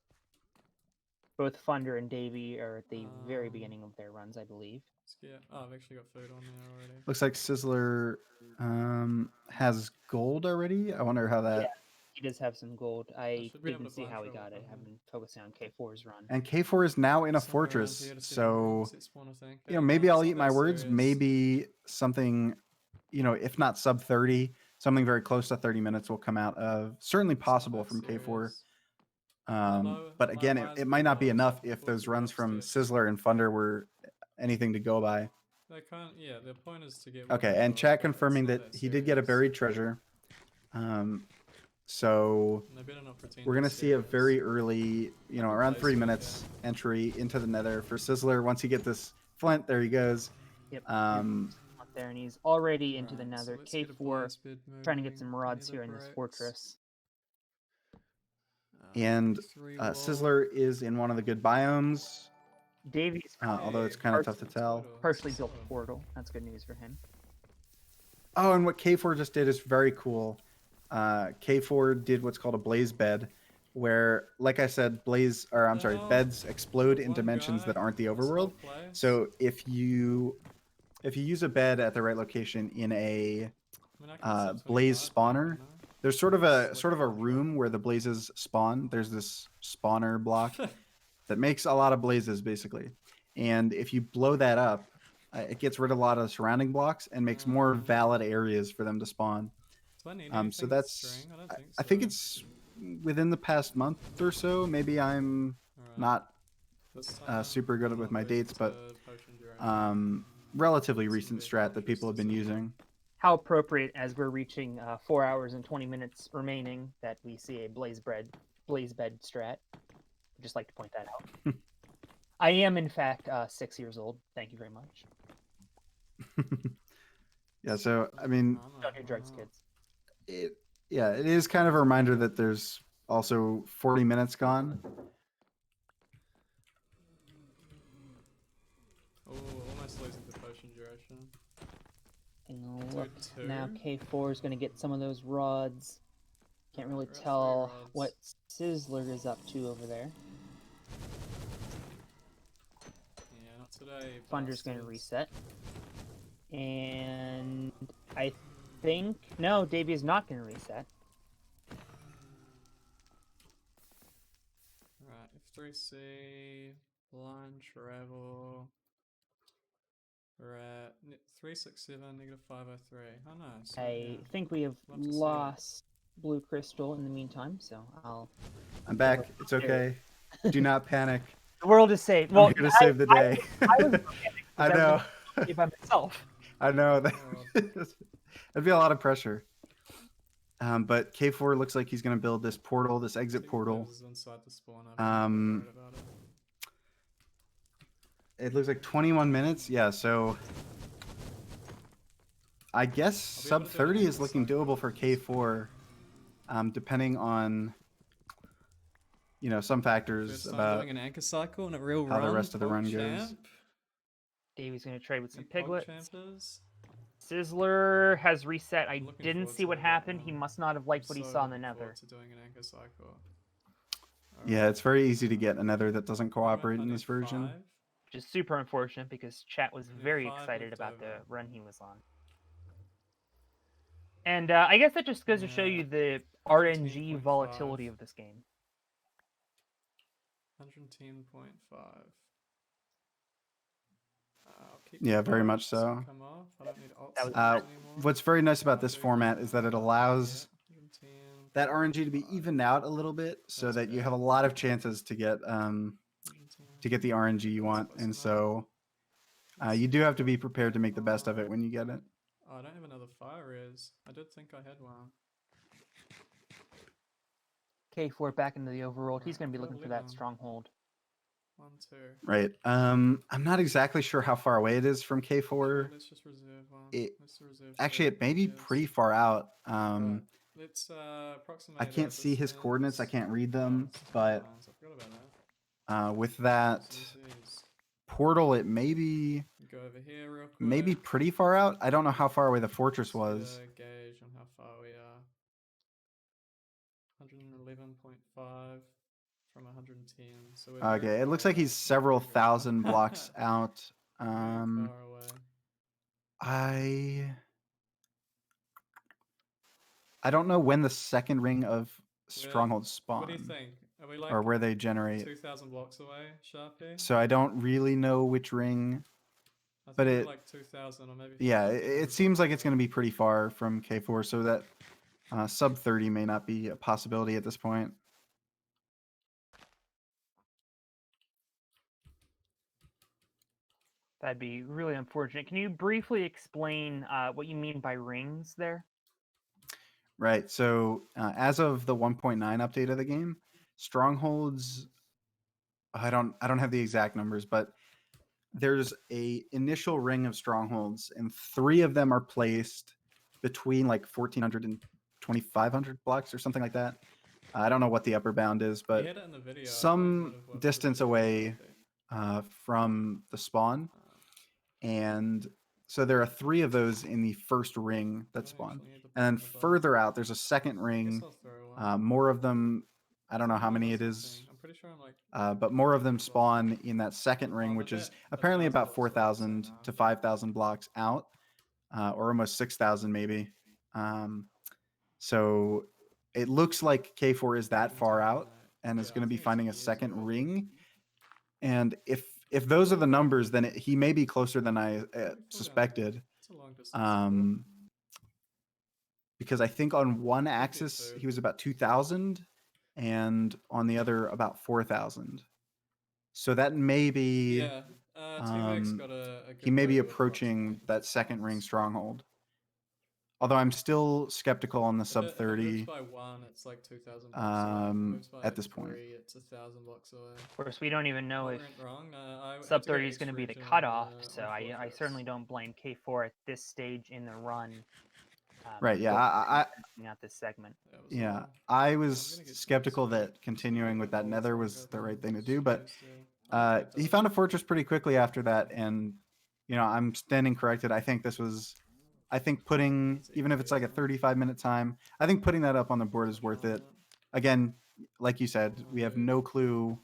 Both Thunder and Davy are at the very beginning of their runs, I believe. Yeah. Oh, I've actually got food on there already. Looks like Sizzler has gold already. I wonder how that. Yeah, he does have some gold. I didn't see how he got it. I've been focusing on K4's run. And K4 is now in a fortress, so you know, maybe I'll eat my words. Maybe something, you know, if not sub 30, something very close to 30 minutes will come out of. Certainly possible from K4. But again, it might not be enough if those runs from Sizzler and Thunder were anything to go by. They can't. Yeah, the point is to get. Okay, and chat confirming that he did get a buried treasure. So we're gonna see a very early, you know, around 3 minutes entry into the Nether for Sizzler. Once he get this flint, there he goes. Yep. There, and he's already into the Nether. K4 trying to get some rods here in this fortress. And Sizzler is in one of the good biomes. Davy's although it's kind of tough to tell. Partially built portal. That's good news for him. Oh, and what K4 just did is very cool. K4 did what's called a blaze bed, where, like I said, beds explode in dimensions that aren't the overworld. So if you use a bed at the right location in a blaze spawner, there's sort of a room where the blazes spawn. There's this spawner block that makes a lot of blazes, basically. And if you blow that up, it gets rid of a lot of the surrounding blocks and makes more valid areas for them to spawn. So that's, I think it's within the past month or so. Maybe I'm not super good with my dates, but relatively recent strat that people have been using. How appropriate, as we're reaching 4 hours and 20 minutes remaining, that we see a blaze bed strat. I'd just like to point that out. I am, in fact, 6 years old. Thank you very much. Yeah, so, I mean... Don't do drugs, kids. It is kind of a reminder that there's also 40 minutes gone. Oh, almost losing the potion duration. Look, now K4 is going to get some of those rods. Can't really tell what Sizzler is up to over there. Yeah, not today. Thunder's going to reset. And I think... No, Davy is not going to reset. Right, F3C, blind travel... We're at 367, -503. Oh no. So, I think we have lost Blue Crystal in the meantime, so I'm back. It's okay. Do not panic. The world is saved. Well, I'm here to save the day. I was I know. By myself. I know. That'd be a lot of pressure. But K4 looks like he's going to build this portal, this exit portal. It looks like 21 minutes. Yeah, so I guess sub 30 is looking doable for K4, depending on, you know, some factors about an anchor cycle and a real how the rest of the run goes. Davy's going to trade with some piglets. Sizzler has reset. I didn't see what happened. He must not have liked what he saw in the Nether. Yeah, it's very easy to get a Nether that doesn't cooperate in this version. Which is super unfortunate because chat was very excited about the run he was on. And I guess that just goes to show Yeah. you the RNG 110.5. volatility of this game. 110.5. I'll keep Yeah, the very much bots, so. Come off. I don't need alt That was skills bad. anymore. What's very nice about I this do format need is that it that. allows Yeah, 110. that RNG to be evened out a little bit, so That's that you have a fair. lot of chances to get the 110. RNG you want, Close and enough. so Let's you see do if have to I be got prepared to make the best of it fire. when you get it. Oh, I don't have another fire res. I did think I had one. K4 back into the overworld. He's Right, going to be put a looking for lid that on. stronghold. 1, 2. Right. I'm not exactly sure how far away it is from Sure, K4. let's just reserve one. It Let's reserve actually two. it may be Yes. pretty far out. Right. Let's approximate. I can't see his coordinates. I can't read them, but I forgot about that. with that Jeez. portal, it may be Go over here real quick. maybe pretty far out. I don't know how far away the fortress Let's was. get a gauge on how far we are. 111.5 from 110. So we're very Okay, it far looks like away. he's several Very, very far. thousand blocks out. Very far away. I don't know when the second ring of Where- strongholds spawn, What do you think? Are we like or where they generate. 2,000 blocks away, Sharpie? So I don't really know which ring. I think but we're it- like 2,000 or maybe. Yeah, 1,500 it seems blocks like it's away. going to be pretty far from K4, so that sub 30 may not be a possibility at this point. That'd be really unfortunate. Can you briefly explain what you mean by rings there? Right. So as of the 1.9 update of the game, strongholds. I don't have the exact numbers, but there's a initial ring of strongholds, and 3 of them are placed between like 1,400 and 2,500 blocks or something like that. I don't know what the upper bound is, We but had it in the video. I thought it some might have worked distance for the away update. from the spawn. And so there are 3 of those in the first ring that spawn. And then further out, there's a second ring. More of them, I don't know how many it is, I'm pretty sure I'm like. but more of them spawn in that second ring, which is apparently about 4,000 to 5,000 blocks out, or almost 6,000 maybe. So it looks like K4 is that far out and is going to be finding a second ring. And if those are the numbers, then he may be closer than I suspected. It's a long distance. Because I think on one axis he was about 2,000, and on the other about 4,000. So that may be Yeah. T-Rex got a he good may be rate with approaching that approximately second ring blocks. stronghold. Although I'm still skeptical on the sub If it 30. moves by 1, it's like 2,000 blocks away. If it moves by At this point. 3, it's 1,000 blocks away. Of course, we don't even know What if went wrong? I had sub to go 30 is going to be the X-Ray cutoff, on, so on I Fortress. certainly don't blame K4 at this stage in the run. Right, yeah, Out this segment. Yeah, I was gonna get some skeptical XP. that continuing with that nether was the right thing to do, but Oh, he found a fortress pretty quickly after that, and I'm standing corrected. I think putting, even if it's like a 35-minute time, I think putting that up on the board is worth it. Again, like you said, we have no clue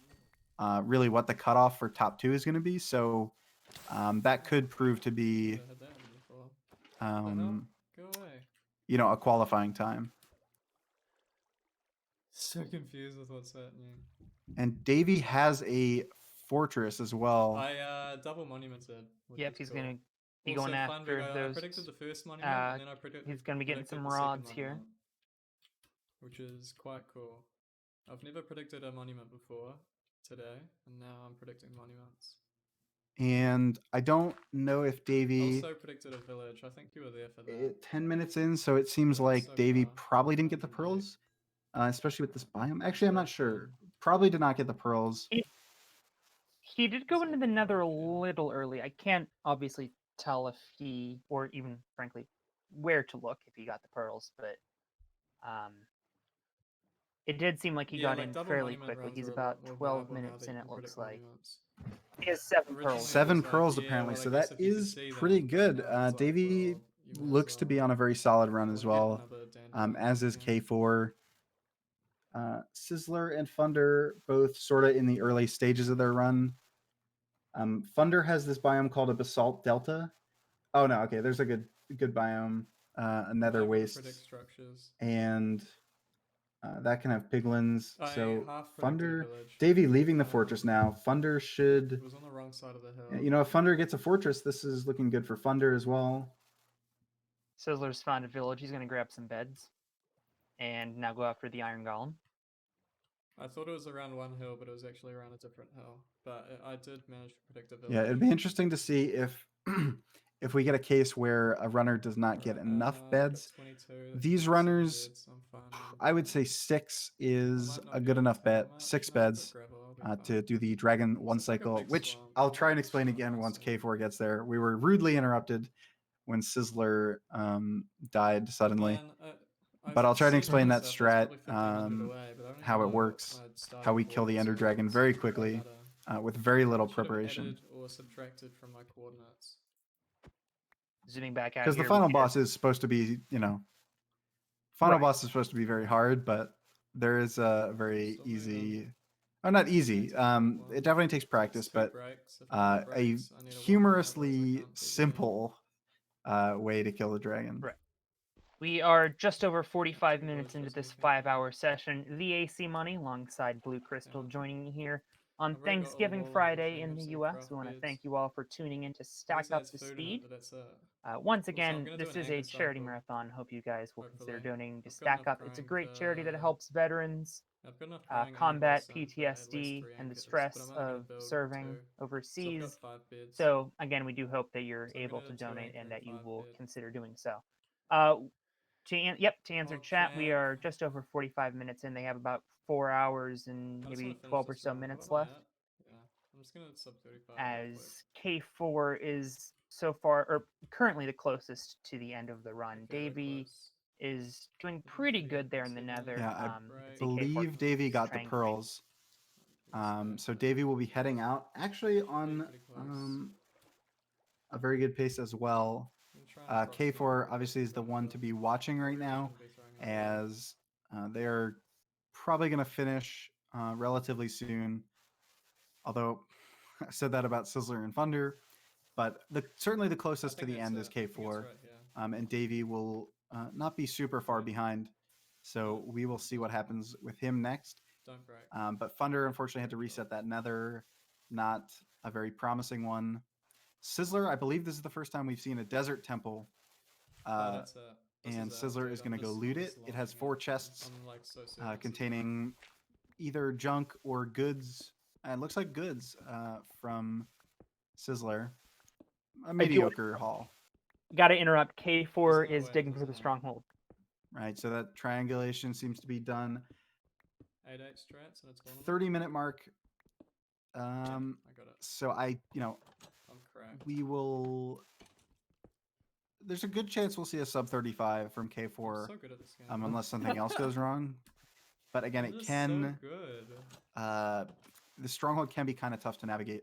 really what the cutoff for top 2 is going to be, so that could prove to be Go away. a qualifying time. So confused with what's happening. And Davy has a fortress as well. I double monumented. Yep, he's going to be going after those. I predicted the first monument, and then I predicted. He's going to be getting some the second rods here, monument, which is quite cool. I've never predicted a monument before today, and now I'm predicting monuments. And I don't know if Davy. Also predicted a village. I think you were there for that. 10 minutes in, so it seems like Davy probably didn't get the pearls, especially with this biome. Actually, I'm not sure. Probably did not get the pearls. He did go into the nether a little early. I can't obviously tell if he, or even frankly, where to look if he got the pearls, but it did seem like he got in fairly quickly. He's about 12 minutes in, it looks like. He has 7 pearls. 7 pearls, apparently, so that is pretty good. Davy looks to be on a very solid run as well, as is K4. Sizzler and Funder both sort of in the early stages of their run. Funder has this biome called a basalt delta. Oh no, okay, there's a good biome. a I nether don't wanna waste, predict structures. and that can have piglins. I So half predicted a Thunder, village. Davy leaving the fortress now. Thunder It should, was on the wrong side of the hill. you know, if Thunder gets a fortress, this is looking good for Thunder as well. Sizzler's found a village. He's gonna grab some beds, and now go after the Iron Golem. I thought it was around one hill, but it was actually around a different hill. But I did manage to predict a village. Yeah, it'd be interesting to see if if we get a case where a runner does not get Alright, enough I've got beds. 22, These 7 runners, beds, I'm fine. I would say 6 I is might not a get good it enough to bet. much. 6 No, I'll put beds gravel, I'll be to fine. do the dragon one It's like a cycle, big which swamp. I'll try and It's explain not again once massive. K4 gets there. We were rudely interrupted when Sizzler died suddenly. Again, But I'll try to see explain that myself, that's strat, probably 1500 away, but I don't how it know works, when I'd started how we before kill the this, Ender so Dragon it's very not really quickly matter. with very little Should have preparation. added or subtracted from my coordinates. Zooming back out Because the here, final we boss is supposed to be, you know, final boss is supposed to be very hard, but there is a very Still easy, moving. oh, not easy. Need to find one. It definitely takes It's practice, 2 but breaks. If a I get breaks, I need a 1, otherwise I humorously can't beat the game. simple way to kill the dragon. Right. We are just over 45 Two minutes into villages, this anything? 5-hour session. The AC Money, alongside Blue Crystal, Yeah. joining me here on I've already got all the Thanksgiving wool and Friday everything, in I the just need US. craft We want to beds. thank you all for tuning in to At stack least it up has to food in speed. it, but that's it. Once Also, I'm again, gonna do this an is a anger charity cycle, marathon. Hope you guys will consider hopefully. donating to I've got stack enough up. It's a crying great charity that for- helps veterans I've got enough crying and combat blossom for at least PTSD 3 and the anchors, stress but I'm only gonna of build serving 2. So I've overseas. got 5 beds. So again, we do hope that you're So I'm able gonna to do 2 donate anchor and and that you 5 will bed. consider doing so. To answer Oh, chat, we chat. are just over 45 minutes in. They have about 4 hours and I just maybe wanna finish 12 or this so run. minutes What am I left. at? Yeah. I'm just gonna sub 35 real quick. As K4 is so far, or currently the closest to the end of the run. Okay, we're Davy close. is doing You can pretty see good there in the 2 nether. Yeah, I right. see K4 believe Davy got the triangulate. pearls. So Davy will be heading out actually on a very good pace as well. K4 obviously is the one to be watching right now, as they are probably going to finish relatively soon. Although I said that about Sizzler and Thunder, but certainly the closest to the end is K4, and Davy will not be super far behind. So we will see what happens with him next. Don't break. But Thunder unfortunately had to reset that nether, not a very promising one. Sizzler, I believe this is the first time we've seen a desert temple. That's it. And Sizzler is going to go loot it. It has 4 chests containing either junk or goods. It looks like goods from Sizzler. A mediocre haul. Got to interrupt. K4 is digging for the stronghold. Right, so that triangulation seems to be done. 8 strats and it's 30-minute mark. I got it. So I'm correct. we will. There's a good chance we'll see a sub 35 from K4, I'm so good at this game. unless something else goes wrong. But again, it can. So good. The stronghold can be kind of tough to navigate.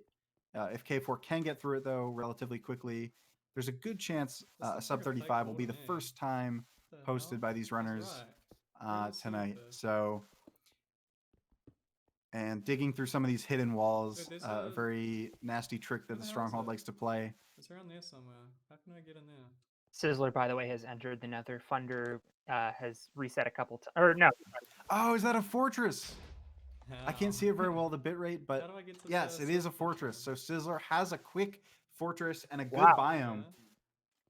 If K4 can get through it though relatively quickly, there's a good chance a sub 35 will be the first time posted by these runners tonight. So, and digging through some of these hidden walls, a very nasty trick that the stronghold likes to play. It's around there somewhere. How can I get in there? Sizzler, by the way, has entered the nether. Thunder has reset a couple times. Or no. Oh, is that a fortress? I can't see it very well, the bitrate, but yes, it is a fortress. So Sizzler has a quick fortress and a good biome.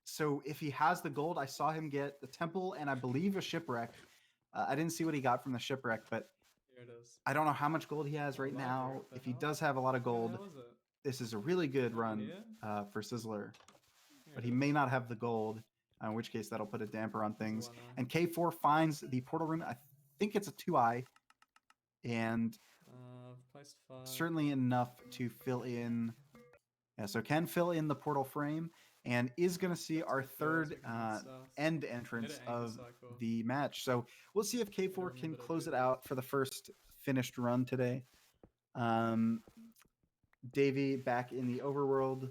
So if he has the gold, I saw him get the temple and I believe a shipwreck. I didn't see what he got from the shipwreck, but here it is. I don't know how much gold he has right now. If he does have a lot of gold, this is a really good run for Sizzler. But he may not have the gold, in which case that'll put a damper on things. And K4 finds the portal rune. I think it's a 2-eye. And certainly enough to fill in. Yeah, so can fill in the portal frame and is going to see our third end entrance of the match. So we'll see if K4 can close it out for the first finished run today. Davy back in the overworld,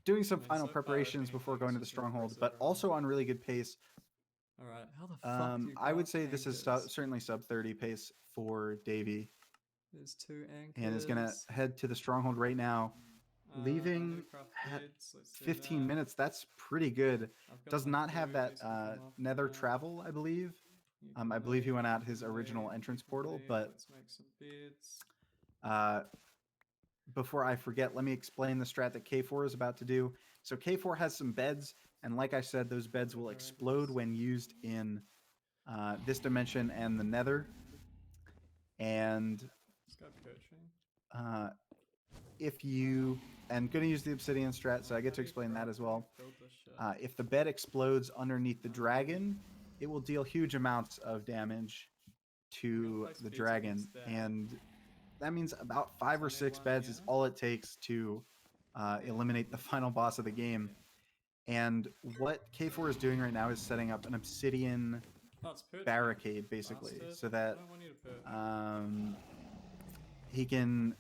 doing some final preparations before going to the stronghold, but also on really good pace. All right, how the fuck do you I would say this is certainly sub 30 pace for Davy. There's 2 anchors. And is going to head to the stronghold right now. leaving craft at beds, let's do 15 that. minutes. That's pretty good. I've got Does my not have food, that let's pick 'em up nether there. travel, I believe. You I can believe he leave, went out you his can original leave, entrance you can portal, leave. but Let's make some beds. before I forget, let me explain the strat that K4 is about to do. So K4 has some beds, and like I said, those beds will explode when used in this dimension and the nether. And Let's go coaching. if you... I'm going to use the obsidian strat, so I get to explain that as well. If the bed explodes underneath the dragon, it will deal huge amounts of damage to the dragon, and that means about 5 or 6 beds is all it takes to eliminate the final boss of the game. And what K4 is doing right now is setting up an obsidian barricade, basically, so that he can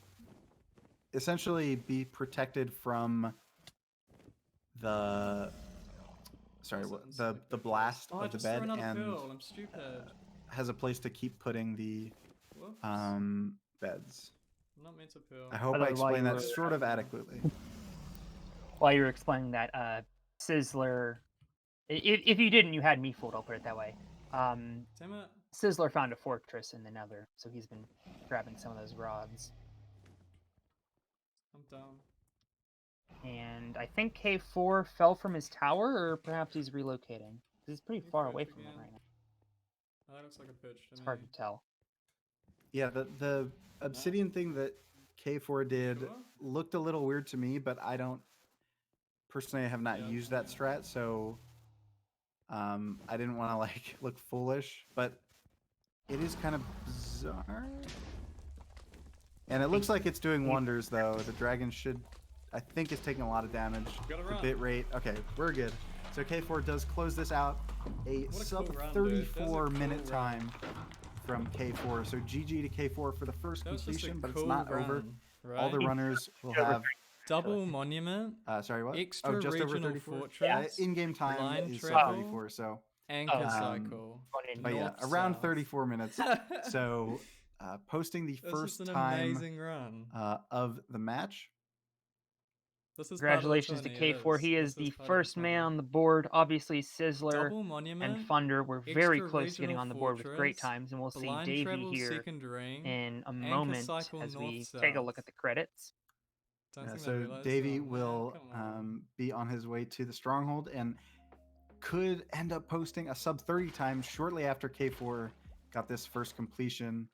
essentially be protected from the the blast of the bed, and I'm stupid. has a place to keep putting the beds. I'm not meant to pearl. I hope By the I way, while explained you that were, sort of adequately. While you were explaining that, Sizzler, if you didn't, you had me fooled. I'll put it that way. Damn it. Sizzler found a fortress in the Nether, so he's been grabbing some of those rods. I'm dumb. And I think K4 fell from his tower, or perhaps he's relocating. He's pretty Can you far perch away from again? him right now. Oh, that looks like a perch to It's me. hard to tell. Yeah, the obsidian thing that K4 did Sure? looked a little weird to me, but I don't personally, I have not Yeah, used that strat, so I didn't want to like look foolish, but it is kind of bizarre. And it looks like it's doing wonders, though. The dragon should, I think, is taking a lot of damage. Gotta The run. bit rate, okay, we're good. So K4 does close this out. A What a sub cool run, dude. That was a 34 minute cool time from K4. So GG to K4 for the first That was just a completion, but cool it's not run, over. right? All the runners will have Double monument, sorry, what? extra just over regional 34. fortress, In-game time line is travel, 34, so anchor cycle. but yeah, North, around south. 34 minutes. So posting the This first is an time amazing run. of the match. This is Congratulations to part of the K4. He is the first man on the board. Obviously, Sizzler Double and monument, Thunder were very extra close to getting regional on the board with great fortress, times, and we'll see blind Davey travel here second ring, in a anchor moment cycle as we north, take a south. look at the credits. Don't think they So realized Davey that. Man, will come on. be on his way to the stronghold and could end up posting a sub 30 time shortly after K4 got this first completion.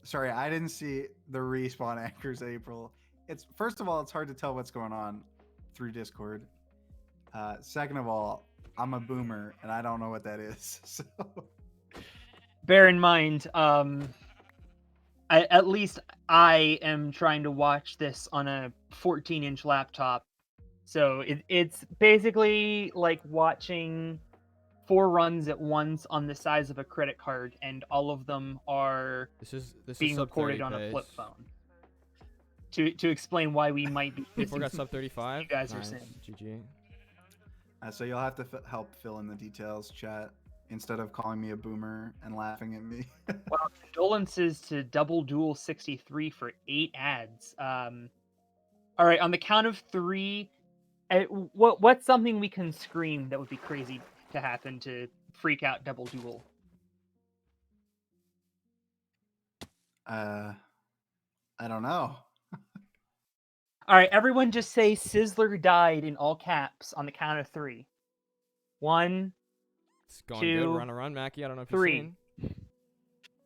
Sorry, I didn't see the respawn anchors, April. It's first of all, it's hard to tell what's going on through Discord. Second of all, I'm a boomer and I don't know what that is. So Bear in mind, at least I am trying to watch this on a 14-inch laptop, so it's basically like watching 4 runs at once on the size of a credit card, and all of them are This being is sub recorded 30 on a pace. flip phone. To explain why we might be K4 got sub 35. you guys are Nice. saying. GG. so you'll have to help fill in the details, chat, instead of calling me a boomer and laughing at me. Well, condolences to Double Duel 63 for 8 ads. All right, on the count of 3, what's something we can scream that would be crazy to happen to freak out Double Duel? I don't know. All right, everyone just say Sizzler died in all caps on the count of 3. 1, It's going 2, good. We're on a run, Mackie. I don't know if 3. you've seen.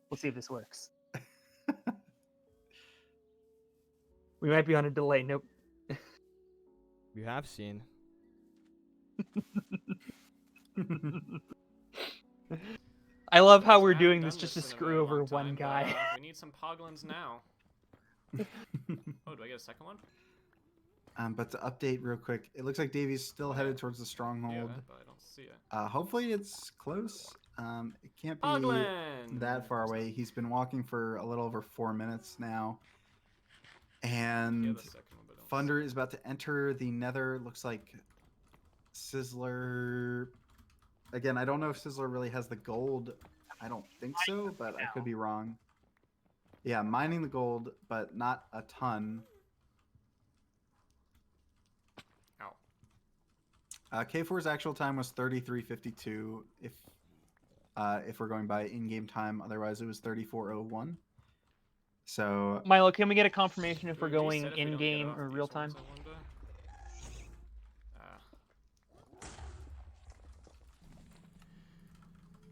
We'll see if this works. We might be on a delay. Nope. You have seen. I love how we're I haven't doing done this just to in a screw very over long one time, guy. but, we need some poglins now. Oh, do I get a second one? But to update real quick, it looks like Davey's still headed towards the Yeah, stronghold. but I don't see it. Hopefully it's close. It can't be Poglin! that far away. He's been walking for a little over 4 minutes now. Yeah, And the second one, but I don't Thunder see is about to enter the nether. Looks like Sizzler... Again, I don't know if Sizzler really has the gold. I don't think so, but I could be wrong. Yeah, mining the gold, but not a ton. Ow. K4's actual time was 33:52 if we're going by in-game time. Otherwise, it was 34:01. So Milo, can we get a confirmation if we're Would you going said if we don't get in-game off or these real ones, time? I wonder?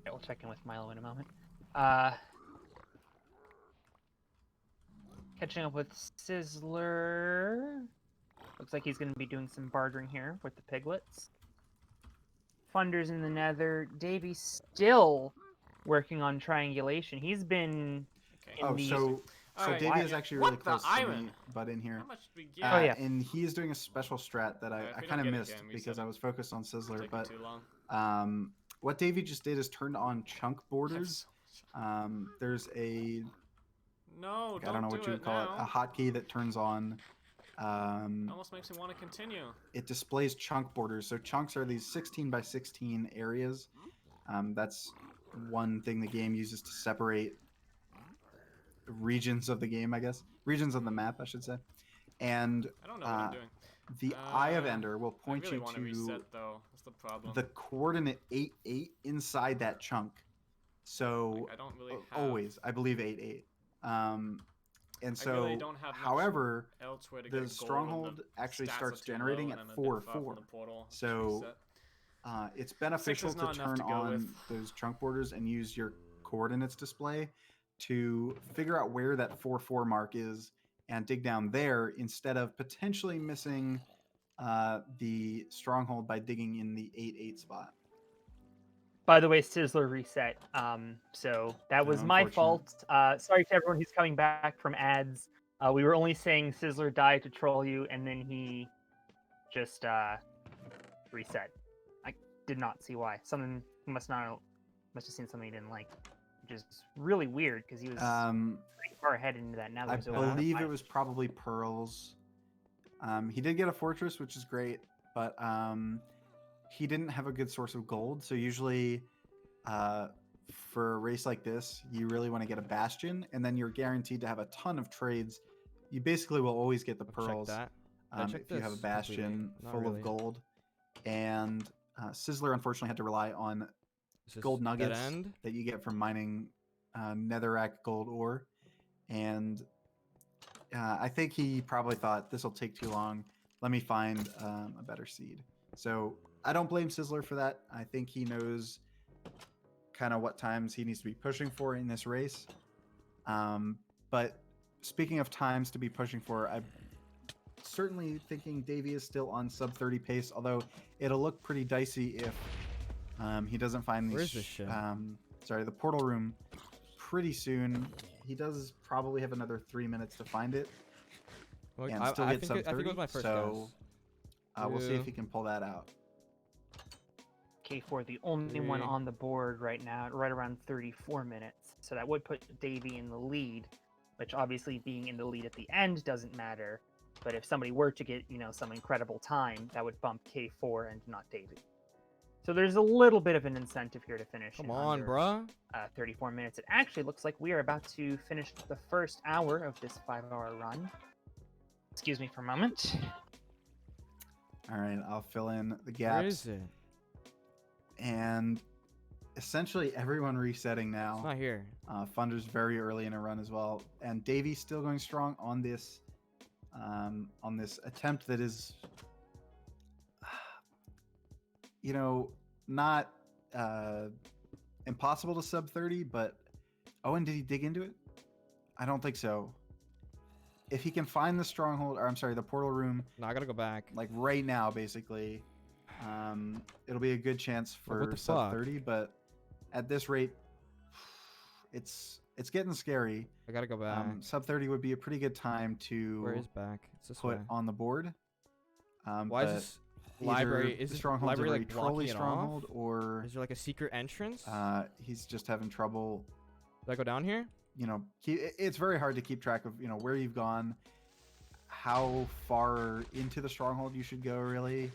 Okay, we'll check in with Milo in a moment. Catching up with Sizzler. Looks like he's going to be doing some bartering here with the piglets. Funder's in the nether. Davy's still working on triangulation. He's been Okay. in the... so Alright, Davey is actually really what the close to iron? me, but in here. How much did we get? Oh, yeah. And he is doing a special strat that If I we kind of don't get it missed again, we because said I was focused on Sizzler. Taking But too long. what Davey just did is turned on chunk borders. There's a No, I don't know what you would call it, a hotkey that turns on. Almost makes me want to continue. It displays chunk borders. So chunks are these 16 by 16 areas. That's one thing the game uses to separate regions of the game, I guess. Regions of the map, I should say. And I don't know what I'm doing. the Eye of Ender will point I really you want to reset, though. That's the problem. the coordinate 8-8 inside that chunk. So Like, I don't really have... always, I believe 8-8. And so, I really don't have much however, elsewhere to the get gold stronghold when the actually stats starts are too generating low at and I'm a bit far from 4-4. the portal to So reset. it's beneficial is to not enough turn to go on with. those chunk borders and use your coordinates display to figure out where that 4-4 mark is and dig down there instead of potentially missing the stronghold by digging in the 8-8 spot. By the way, Sizzler reset. So that was my Unfortunate. fault. Sorry to everyone who's coming back from ads. We were only saying Sizzler died to troll you, and then he just reset. I did not see why. Something must have seen something he didn't like, which is really weird because he was pretty far ahead into that. Now I there's over believe 5. it was probably pearls. He did get a fortress, which is great, but he didn't have a good source of gold. So usually, for a race like this, you really want to get a bastion, and then you're guaranteed to have a ton of trades. You basically will always get the pearls if you have a bastion full of gold. And Sizzler unfortunately had to rely on gold nuggets that you get from mining netherrack gold ore, and I think he probably thought this will take too long. Let me find a better seed. So I don't blame Sizzler for that. I think he knows kind of what times he needs to be pushing for in this race. But speaking of times to be pushing for, I'm certainly thinking Davy is still on sub 30 pace, although it'll look pretty dicey if he doesn't find Where's these this shit? the portal room pretty soon. He does probably have another 3 minutes to find it Well, and still get sub 30. I think it was my first so we'll see Two. if he can pull that out. K4, the only one 3. on the board right now, right around 34 minutes. So that would put Davy in the lead, which obviously being in the lead at the end doesn't matter. But if somebody were to get, some incredible time, that would bump K4 and not Davy. So there's a little bit of an incentive here to finish. Come in on, under, bruh. 34 minutes. It actually looks like we are about to finish the first hour of this 5-hour run. Excuse me for a moment. All right, I'll fill in the gaps. Where is it? And essentially everyone resetting It's now. not here. Funder's very early in a run as well, and Davy's still going strong on this attempt that is, not impossible to sub 30. But Owen, did he dig into it? I don't think so. If he can find the stronghold, or I'm sorry, the portal room, No, I gotta go back. like right now, basically, it'll be a good chance What for the sub fuck? 30. But at this rate, it's getting scary. I gotta go back. Sub 30 would be a pretty good time Where to is back? It's this put way. on the board. Why is but this either library? Is the this stronghold's library a like very trolly blocking it stronghold, off? or Is there like a secret entrance? he's just having trouble. Did I go down here? It's very hard to keep track of where you've gone, how far into the stronghold you should go, really.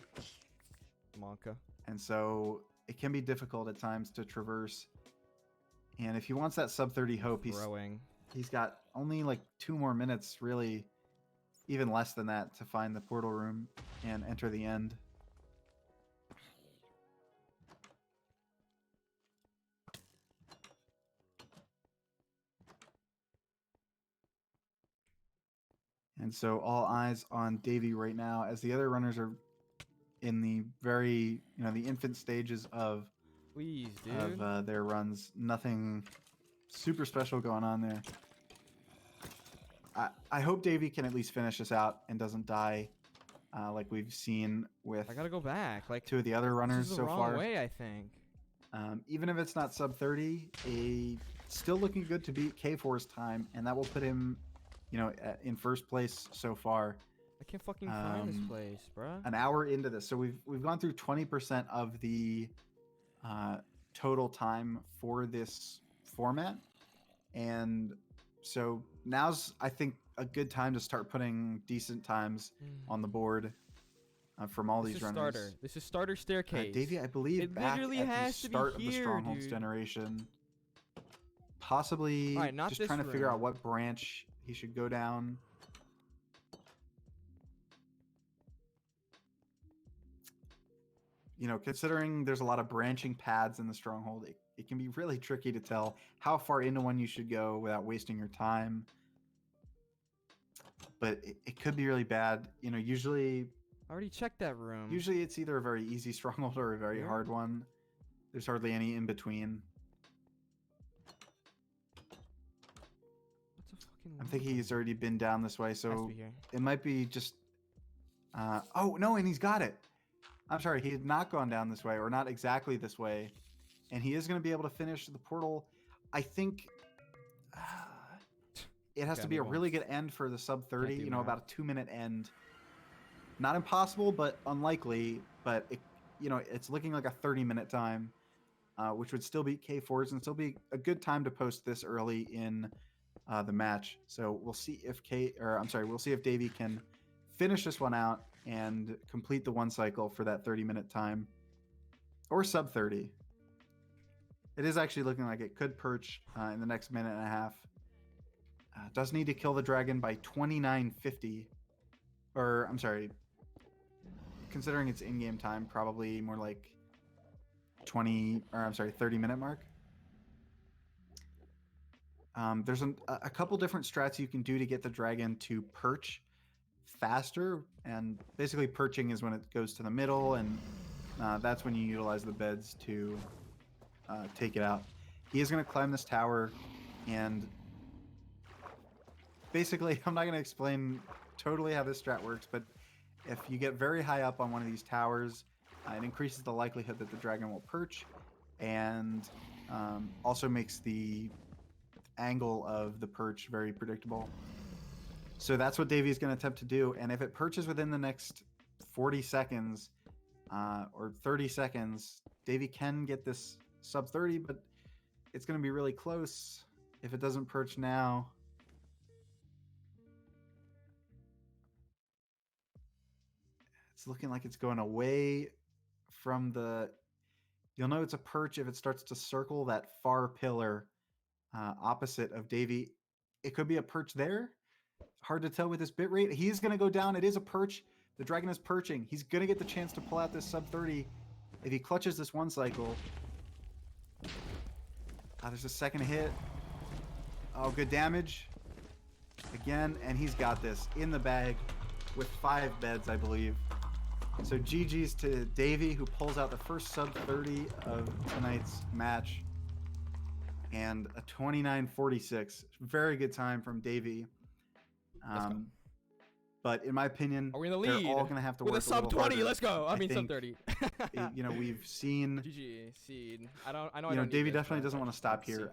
Monka. And so it can be difficult at times to traverse. And if he wants that sub 30 hope, Throwing. he's got only like 2 more minutes, really, even less than that, to find the portal room and enter the end. And so all eyes on Davy right now, as the other runners are in the very, the infant stages of Please, dude. their runs. Nothing super special going on there. I hope Davy can at least finish this out and doesn't die, like we've seen with I gotta go back. Like 2 of the other runners this is the so wrong far. way, I think. Even if it's not sub 30, still looking good to beat K4's time, and that will put him, in first place so far. I can't fucking find this place, bruh. An hour into this, so we've gone through 20% of the total time for this format, and so now's, I think, a good time to start putting decent times on the board from all these runners. This is starter staircase. Davey, I believe, It back literally at the has to be start of the here, Strongholds dude. generation, possibly Alright, not just this trying to figure room. out what branch he should go down. Considering there's a lot of branching paths in the Stronghold, it can be really tricky to tell how far into one you should go without wasting your time. But it could be really bad. Usually I already checked that room. Usually it's either a very easy stronghold or a very Here? hard one. There's hardly any in between. What's a fucking I'm thinking he's already been down this way, Has to so be here. it might be just... oh, no, and he's got it. I'm sorry, he had not gone down this way, or not exactly this way. And he is going to be able to finish the portal. I think it has to Gotta be a move on. really good end for the sub 30, do math. about a 2-minute end. Not impossible, but unlikely. But it's looking like a 30-minute time, which would still beat K4's and still be a good time to post this early in the match. So we'll see if we'll see if Davey can finish this one out and complete the one cycle for that 30-minute time, or sub 30. It is actually looking like it could perch in the next minute and a half. Does need to kill the dragon by 29:50, or I'm sorry, considering its in-game time, probably more like 30-minute mark. There's a couple different strats you can do to get the dragon to perch faster, and basically perching is when it goes to the middle, and that's when you utilize the beds to take it out. He is going to climb this tower, and basically, I'm not going to explain totally how this strat works, but if you get very high up on one of these towers, it increases the likelihood that the dragon will perch, and also makes the angle of the perch very predictable. So that's what Davey is going to attempt to do, and if it perches within the next 40 seconds or 30 seconds, Davey can get this sub 30, but it's going to be really close if it doesn't perch now. It's looking like it's going away from the... You'll know it's a perch if it starts to circle that far pillar opposite of Davey. It could be a perch there. Hard to tell with this bit rate. He's going to go down. It is a perch. The dragon is perching. He's going to get the chance to pull out this sub 30 if he clutches this one cycle. There's a second hit. Oh, good damage. Again, and he's got this in the bag with 5 beds, I believe. So GG's to Davey, who pulls out the first sub 30 of tonight's match. And a 29:46. Very good time from Davey. But in my opinion, Are we in the they're lead? all going to have to With work a sub little 20, harder. let's go. I mean, sub think, 30. We've seen... GG, seed. I know I don't need Davey this, definitely but doesn't want to stop here.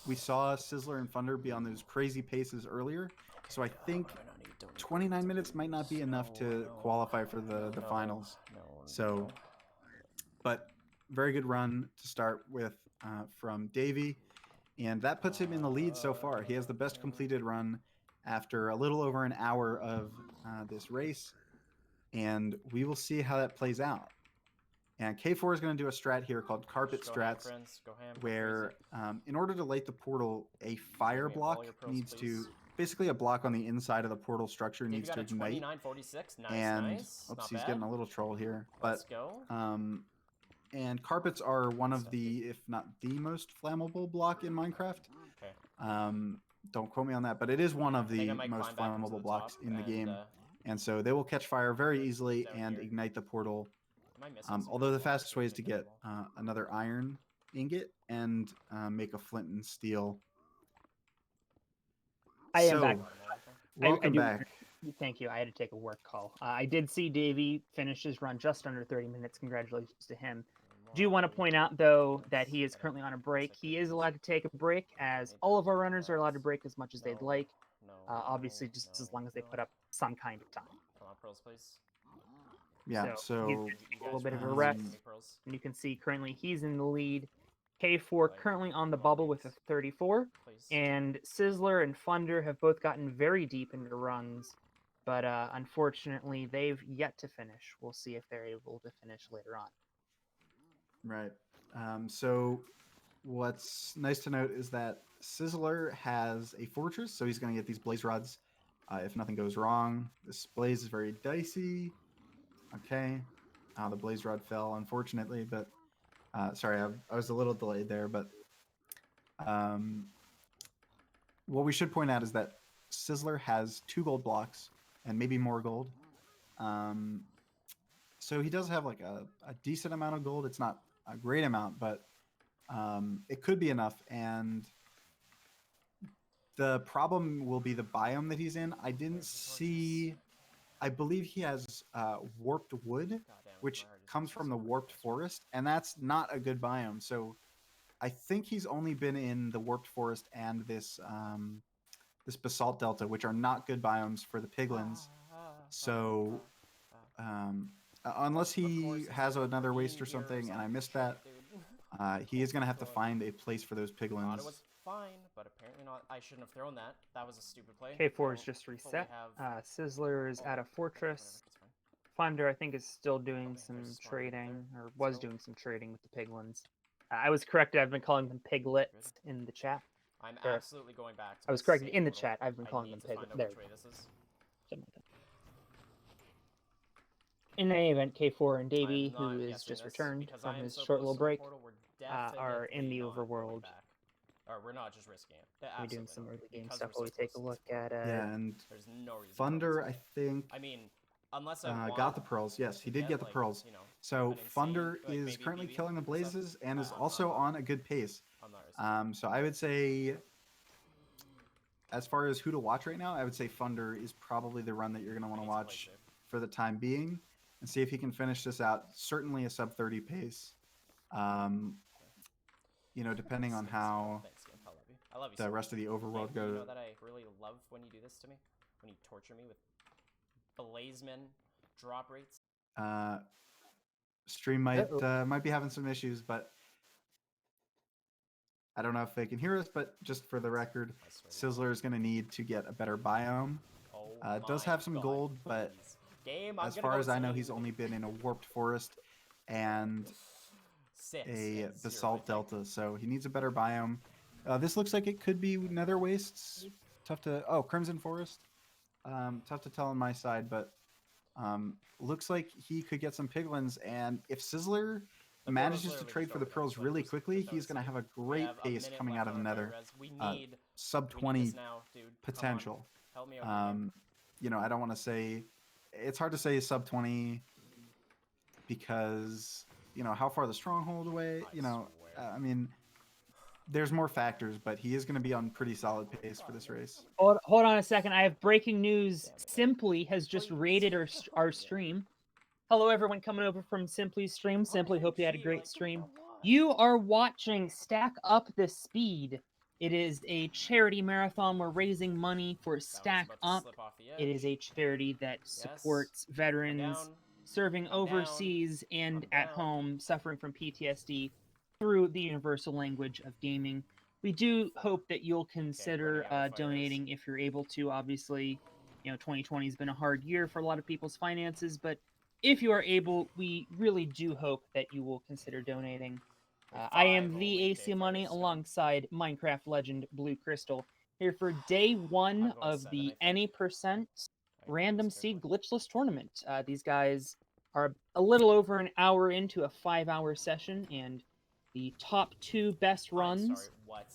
We saw Sizzler and Thunder be on those crazy paces earlier, so I think 29 minutes might not be enough to qualify for the finals. So, but very good run to start with from Davey, and that puts him in the lead so far. He has the best completed run after a little over an hour of this race, and we will see how that plays out. And K4 is going to do a strat here called Carpet Just go ham, Strats, friends. Go ham. Go where crazy. in order to light the portal, a fire Give me all block your pearls, needs to, please. basically a block on the inside of the portal structure Dave, you needs got to a ignite. 2946. Nice, And nice. oops, Not he's bad. getting a little troll here. Let's But go. and carpets are one of Stuff, the, if not the most flammable block in Minecraft. Okay. Don't quote me on that, but it is one of I think I the might most climb back up to flammable the blocks top in the and, game. And so they will catch fire very easily down and here. ignite the portal. Am I missing some Although the walls? fastest way is to Make that get wall. another iron ingot and make a flint and steel. I am So, back. welcome do- back. Thank you. I had to take a work call. I did see Davey finish his run just under 30 minutes. Congratulations to him. Do want to point out, though, that he is currently on a break. He is allowed to take a break, as all of our runners are allowed to break as much as they'd like. Obviously, just as long as they put up some kind of time. Come on, pearls, please. Yeah, he's so gonna take a little bit of a rest. And you can see currently he's in the lead. K4 currently on the bubble with a 34. And Sizzler and Funder have both gotten very deep into runs. But unfortunately, they've yet to finish. We'll see if they're able to finish later on. right. So what's nice to note is that Sizzler has a fortress, so he's going to get these blaze rods if nothing goes wrong. This blaze is very dicey. Okay. The blaze rod fell, unfortunately, but sorry, I was a little delayed there. But what we should point out is that Sizzler has 2 gold blocks and maybe more gold. So he does have like a decent amount of gold. It's not a great amount, but it could be enough. And the problem will be the biome that he's in. I didn't see. I believe he has warped wood, which comes from the warped forest, and that's not a good biome. So I think he's only been in the warped forest and this this basalt delta, which are not good biomes for the piglins. So unless he has another waste or something, and I missed that, he is going to have to find a place for those piglins. It was fine, but apparently not. I shouldn't have thrown that. That was a stupid play. K4 is just reset. Sizzler is at a fortress. Funder, I think, is still doing some trading, or was doing some trading with the piglins. I was corrected. I've been calling them piglets in the chat. I'm absolutely going back to I was corrected in the chat. I've been calling them piglets. There. Something like that. In any event, K4 and Davy, who is just returned from his short little break, are in the overworld. Or we're not just risking it. We're doing some early game stuff while we take a look at. Yeah, and there's no reason Funder, I think, unless got the pearls. Yes, he did get the pearls. So Funder is currently killing the blazes and is also on a good pace. So I would say, as far as who to watch right now, I would say Funder is probably the run that you're going to want to watch for the time being, and see if he can finish this out. Certainly a sub 30 pace. Depending on how the rest of the overworld goes. You know that I really love when you do this to me? When you torture me with Blazeman drop rates? Stream might be having some issues, but I don't know if they can hear us, but just for the record, Sizzler is going to need to get a better biome. Does have some gold, but as far as I know, he's only been in a warped forest and a basalt delta, so he needs a better biome. This looks like it could be nether wastes. Tough to... Oh, Crimson Forest. Tough to tell on my side, but looks like he could get some piglins, and if Sizzler manages to trade for the pearls really quickly, he's going to have a great pace coming out of the nether. Sub 20 potential. I don't want to say... It's hard to say sub 20 because, how far the stronghold away, I mean... There's more factors, but he is going to be on pretty solid pace for this race. Hold on a second. I have breaking news. Simply has just raided our stream. Hello, everyone coming over from Simply's stream. Simply, hope you had a great stream. You are watching Stack Up the Speed. It is a charity marathon. We're raising money for Stack Up. It is a charity that supports veterans serving overseas and at home suffering from PTSD through the universal language of gaming. We do hope that you'll consider donating if you're able to. Obviously, 2020 has been a hard year for a lot of people's finances, but if you are able, we really do hope that you will consider donating. I am the AC Money alongside Minecraft legend Blue Crystal, here for day one of the Any Percent Random Seed Glitchless Tournament. These guys are a little over an hour into a 5-hour session, and the top 2 best runs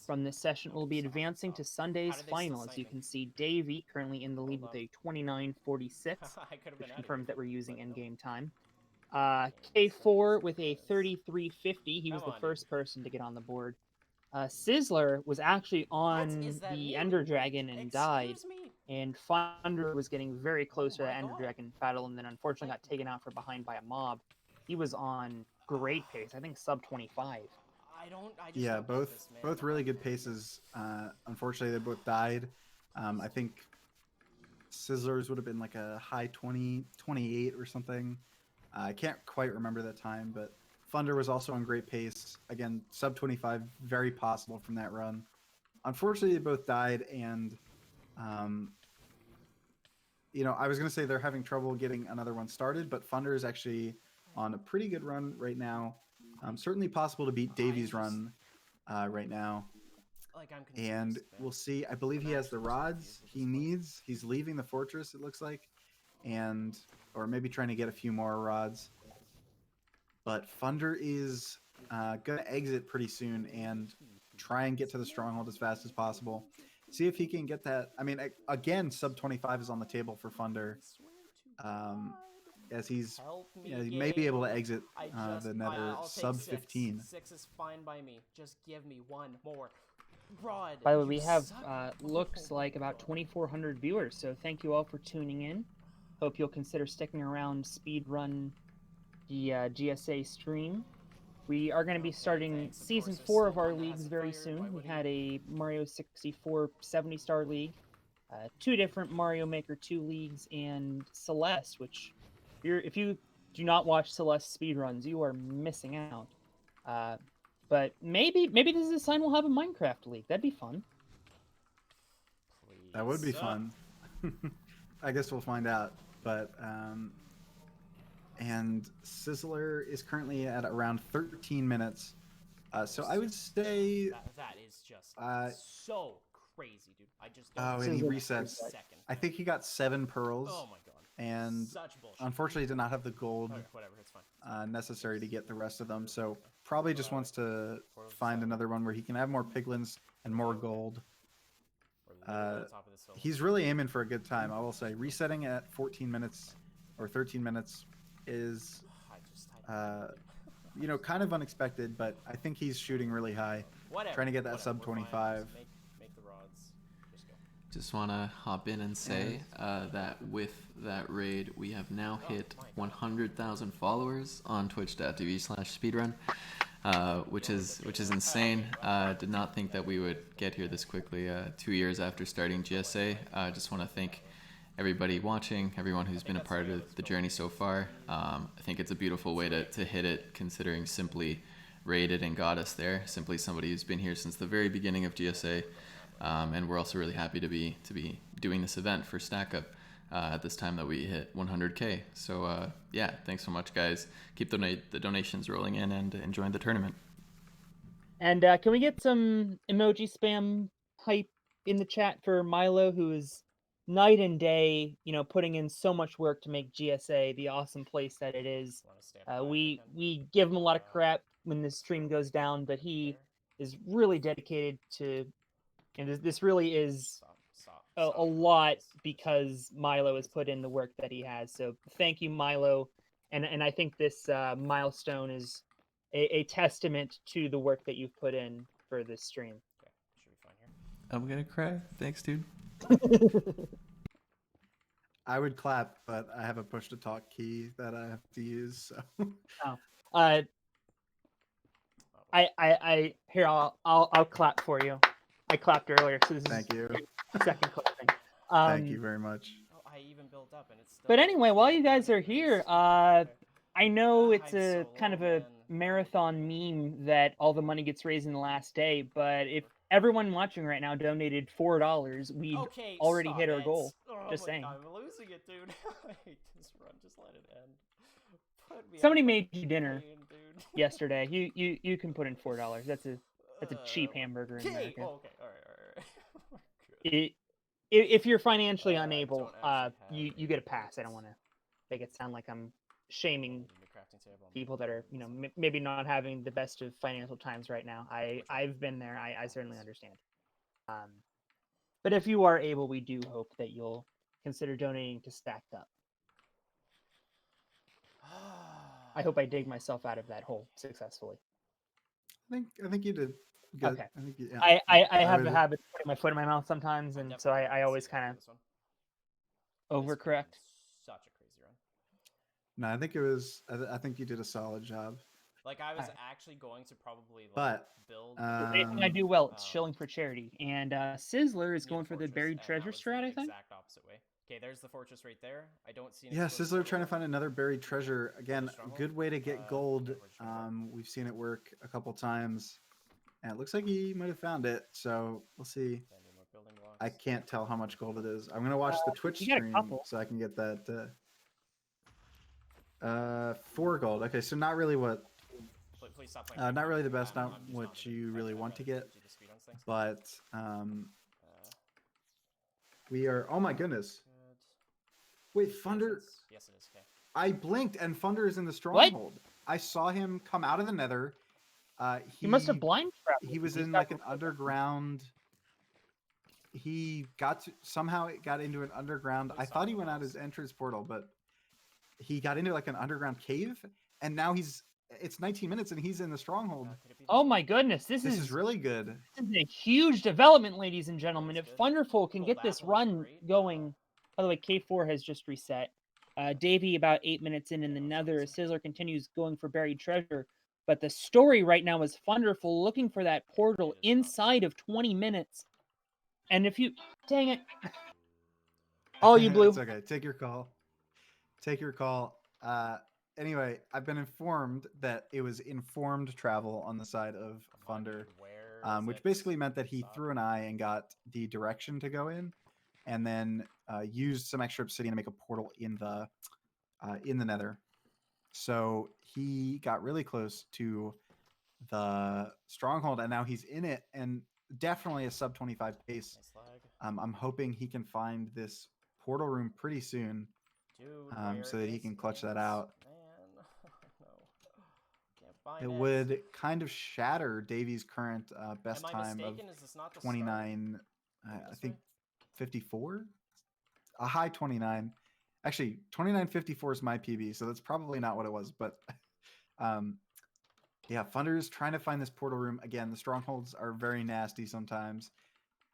from this session will be advancing to Sunday's final. As you can see, Dav1E currently in the lead with a 29:46, which confirms that we're using in-game time. K4 with a 33:50. He was the first person to get on the board. Sizzler was actually on the Ender Dragon and died, and Thunder was getting very close to that Ender Dragon battle, and then unfortunately got taken out from behind by a mob. He was on great pace, I think sub 25. Yeah, both really good paces. Unfortunately, they both died. I think Sizzlers would have been like a high 20, 28 or something. I can't quite remember that time, but Thunder was also on great pace. Again, sub 25, very possible from that run. Unfortunately, they both died, and I was going to say they're having trouble getting another one started, but Thunder is actually on a pretty good run right now. Certainly possible to beat Dav1E's run right now. And we'll see. I believe he has the rods he needs. He's leaving the fortress, it looks like, or maybe trying to get a few more rods. But Thunder is going to exit pretty soon and try and get to the stronghold as fast as possible. See if he can get that. I mean, again, sub 25 is on the table for Thunder. As he may be able to exit the Nether sub 15. 6 is fine by me. Just give me one more rod. By the way, we have looks like about 2,400 viewers, so thank you all for tuning in. Hope you'll consider sticking around Speedrun, the GSA stream. We are going to be starting Season 4 of our leagues very soon. We had a Mario 64 70-star league, 2 different Mario Maker 2 leagues, and Celeste, which if you do not watch Celeste speedruns, you are missing out. But maybe this is a sign we'll have a Minecraft league. That'd be fun. That would be fun. I guess we'll find out. But and Sizzler is currently at around 13 minutes. So I would say that is just so crazy, dude. I just and he resets. I think he got 7 pearls. Oh my god. And unfortunately did not have the gold whatever, it's fine. necessary to get the rest of them. So probably just wants to find another one where he can have more piglins and more gold. He's really aiming for a good time, I will say. Resetting at 14 minutes or 13 minutes is kind of unexpected, but I think he's shooting really high. Trying to get that sub 25. Make the rods. Just go. Just want to hop in and say that with that raid, we have now hit 100,000 followers on twitch.tv/speedrun, which is insane. Did not think that we would get here this quickly 2 years after starting GSA. I just want to thank everybody watching, everyone who's been a part of the journey so far. I think it's a beautiful way to hit it, considering Simply raided and got us there. Simply somebody who's been here since the very beginning of GSA. And we're also really happy to be doing this event for Stack Up at this time that we hit 100K. So yeah, thanks so much, guys. Keep the donations rolling in and enjoying the tournament. And can we get some emoji spam hype in the chat for Milo, who is night and day, putting in so much work to make GSA the awesome place that it is. We give him a lot of crap when this stream goes down, but he is really dedicated to. And this really is a lot because Milo has put in the work that he has. So thank you, Milo. And I think this milestone is a testament to the work that you've put in for this stream. Okay, should be fine here. I'm gonna cry. Thanks, dude. I would clap, but I have a push to talk key that I have to use. So. Here I'll clap for you. I clapped earlier, so this Thank you. Second clapping. Thank you very much. Oh, I even built up and it's still... But anyway, while you guys are here, I know it's a kind of a marathon meme that all the money gets raised in the last day, but if everyone watching right now donated $4, we'd already hit our goal. Oh Just saying. God, I'm losing it, dude. I hate this run. Just let it end. We somebody have, made like, you dinner chicken, dude. yesterday. You can put in $4. That's a cheap hamburger in Okay. America. Oh, okay. All right. We're good. If you're financially I unable, don't actually have you a get a pass. I don't plate. want to make it sound like I'm shaming Need a crafting table. people that are, maybe not having the best of financial times right now. I've been there. I certainly understand. But if you are able, we do hope that you'll consider donating to Stacked Up. I hope I dig myself out of that hole successfully. I think you did good. Okay. I think you, yeah. I have a would- habit of putting my foot in my mouth sometimes, I'm and so definitely I gonna always see that kind for this one. of This overcorrect. one's Such a crazy run. No, I think it was. I think you did a solid job. Like, I was Alright. actually going to probably like But build. Anything I do well, it's shilling for charity. And Sizzler is me a going for the fortress, buried and treasure that was strat, the I think. exact opposite way. Okay, there's the fortress right there. I don't see an yeah, explosive Sizzler portal trying to though. find another buried treasure. Again, stronghold? good way to get gold. Okay, where'd you go? We've seen it work a couple times, and it looks like he might have found it. So we'll see. Okay, I need more building blocks. I can't tell how much gold it is. I'm gonna watch the Twitch you got a stream couple. so I can get that. 4 gold. Okay, so not really what. Please stop playing. Not really the best. I'm Not just what not gonna- you really I'd want to rather get, do the speedruns things. but Uh, we are. Oh my goodness! good. Wait, Thunder. Entrance? Yes, it is. Okay. I blinked and Thunder is in the stronghold. I saw him come out of the Nether. He must have blind traveled. He was He's in got like an underground. He somehow it got into an underground. I thought he went out his entrance portal, but he got into like an underground cave, and now it's 19 minutes and he's in the stronghold. Could it be Oh this my goodness, this is really good. This is a huge development, ladies and gentlemen. That's If good. Thunderful can Cool, get that this one's run great. going, by the way, K4 has just reset. Davey about 8 minutes in, and Yeah, the that's Nether. awesome. Sizzler continues going for buried treasure. But the story right now is Thunderful looking for that portal It is not. inside of 20 minutes. And if you, dang it, oh, you blew. It's okay. Take your call. Take your call. Anyway, I've been informed that it was informed travel on the side of Come on, Thunder, dude, where is which it? basically meant that he Stop. threw an eye and got the direction to go in, and then used some extra obsidian to make a portal in the Nether. So he got really close to the stronghold, and now he's in it, and definitely a sub 25 pace. Nice lag. I'm hoping he can find this portal room pretty soon, Dude, so that he can clutch that out. Man, no. Can't find It would kind of shatter Davy's current best Am I time mistaken? Is this not of the 29. Going I this think way? 54, a high 29. Actually, 29.54 is my PB, so that's probably not what it was. But yeah, Thunder is trying to find this portal room again. The strongholds are very nasty sometimes,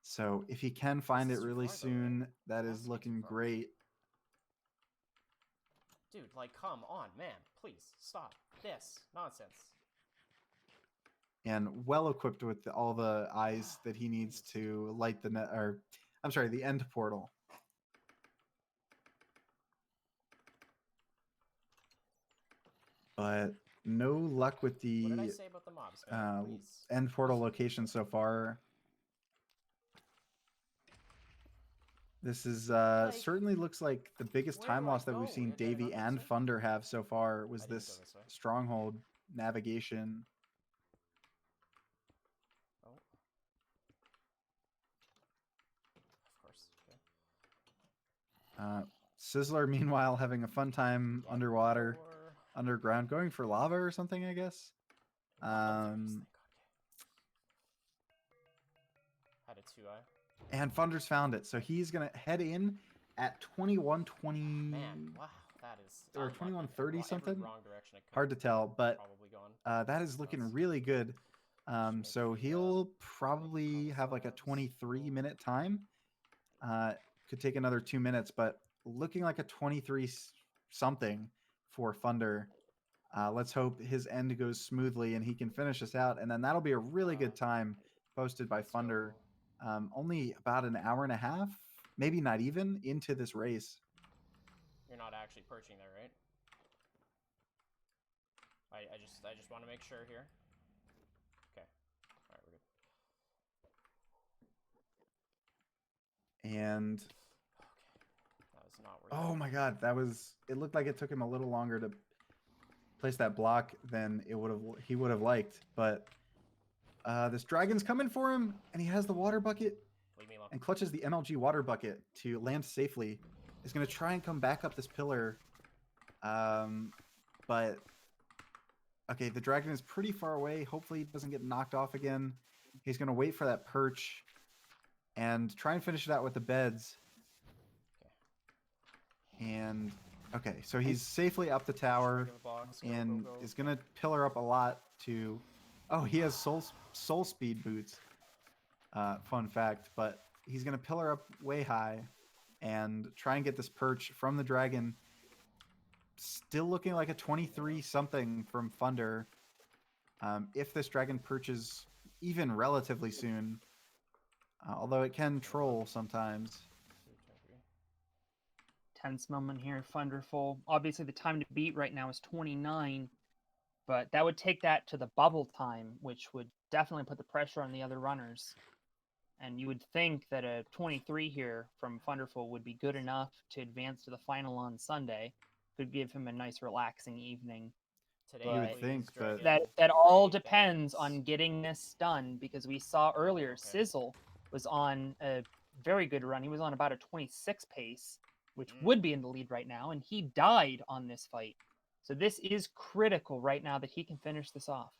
so if he can find This it is too really far, though, right? soon, that It has is to be too looking far. great. Dude, like, come on, man. Please, stop. This. Nonsense. And well equipped with all the eyes that he needs to light the end portal. But no luck with What did I the say about the mobs, man? Please. end portal location so far. This is certainly looks like the biggest where time do I loss that we've go? seen Did I not Davy go and this way? Thunder have so far was I didn't this go this way. stronghold navigation. Oh. Of course. Okay. Sizzler, meanwhile, having a fun time Yeah, underwater, four. underground, going for lava or something, I guess. Oh, there it is, thank God. Okay. Had a 2-eye. And Thunder's found it, so he's gonna head in at 21:20 Man, wow, that is or unlucky. 21:30 Every something. wrong direction it could Hard to tell, but probably gone. that is looking Nuts. really good. Should So make the, he'll probably have like a consoles 23-minute time. Could take another 2 minutes, but looking like a 23 something for Thunder. Let's hope his end goes smoothly and he can finish us out, and then that'll be a really good time posted by let's Thunder. go. Only about an hour and a half, maybe not even, into this race. You're not actually perching there, right? I just want to make sure here. Okay. All right, we're good. And Okay. That was not worth oh it. my god, it looked like it took him a little longer to placed that block than he would have liked. But this dragon's coming for him, and he has the water bucket Leave me alone. and clutches the MLG water bucket to land safely. Is going to try and come back up this pillar. But okay, the dragon is pretty far away. Hopefully he doesn't get knocked off again. He's going to wait for that perch and try and finish it out with the beds. And okay, so he's safely up the tower Regular box, go, and go, go. is going to pillar up a lot to... Oh, he has soul speed boots. Fun fact, but he's going to pillar up way high and try and get this perch from the dragon. Still looking like a 23 something from Thunder. If this dragon perches even relatively soon, although it can troll sometimes. Tense moment here, Thunderful. Obviously, the time to beat right now is 29, but that would take that to the bubble time, which would definitely put the pressure on the other runners. And you would think that a 23 here from Thunderful would be good enough to advance to the final on Sunday. Could give him a nice, relaxing evening. Today, You would please, think, but- Dragon, That all three depends beds. on getting this done, because we saw earlier Okay. Sizzle was on a very good run. He was on about a 26 pace, which Mm. would be in the lead right now, and he died on this fight. So this is critical right now that he can finish this off.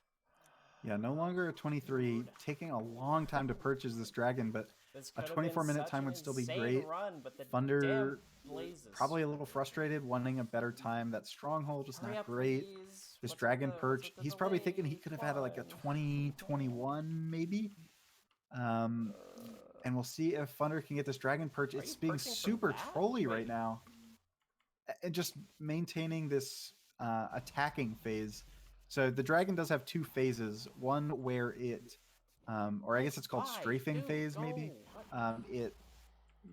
Yeah, no longer a 23, taking a long time to purchase this dragon, but This a could have been 24-minute such time an would still be insane great. Run, but the Thunder damn blazes. probably a little frustrated, wanting a better time. That stronghold is Hurry not up, great. please. This What's with dragon the- perch, what's with the he's probably thinking he delay? could have had like a Come on. 20, 21 maybe. And we'll see if Thunder can get this dragon perch. Are It's you being perching from super that? trolly right Wait. now. And just maintaining this attacking phase. So the dragon does have two phases. One where it, or I guess it's called Why? strafing Dude, phase go. maybe. What? It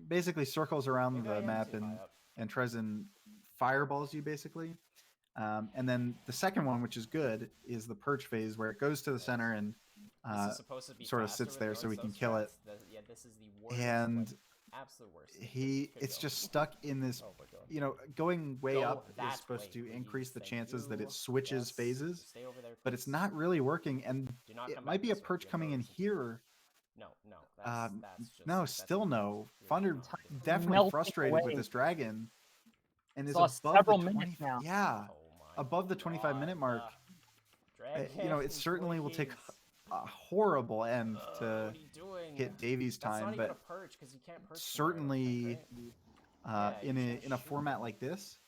basically circles around Maybe I the am map too high up. and tries and fireballs you basically. And then the second one, which is good, is the perch phase where it goes to the center and This is supposed to be sort of faster sits with there no so we can sub kill it. strats. Yeah, this is the worst. And like, absolute worst. it's just stuck in this, Oh my god. you know, going way Go up is that supposed way, to increase the please. chances that Thank it switches Yes. phases, Stay over there, but it's please. not really working. And Do not it come might back be a this way. perch You have coming no in reason to. here. No, that's just No, that's still just no. really Thunder not good. definitely Melting frustrated with away. this dragon, and is Lost above several the minutes 20. now. Yeah, Oh my above the 25-minute mark. You know, it certainly will take a horrible end What are to you doing? hit Davies' That's time, not even a but perch because you can't perch. certainly Yeah, in you a can't in a shoot format them. like this,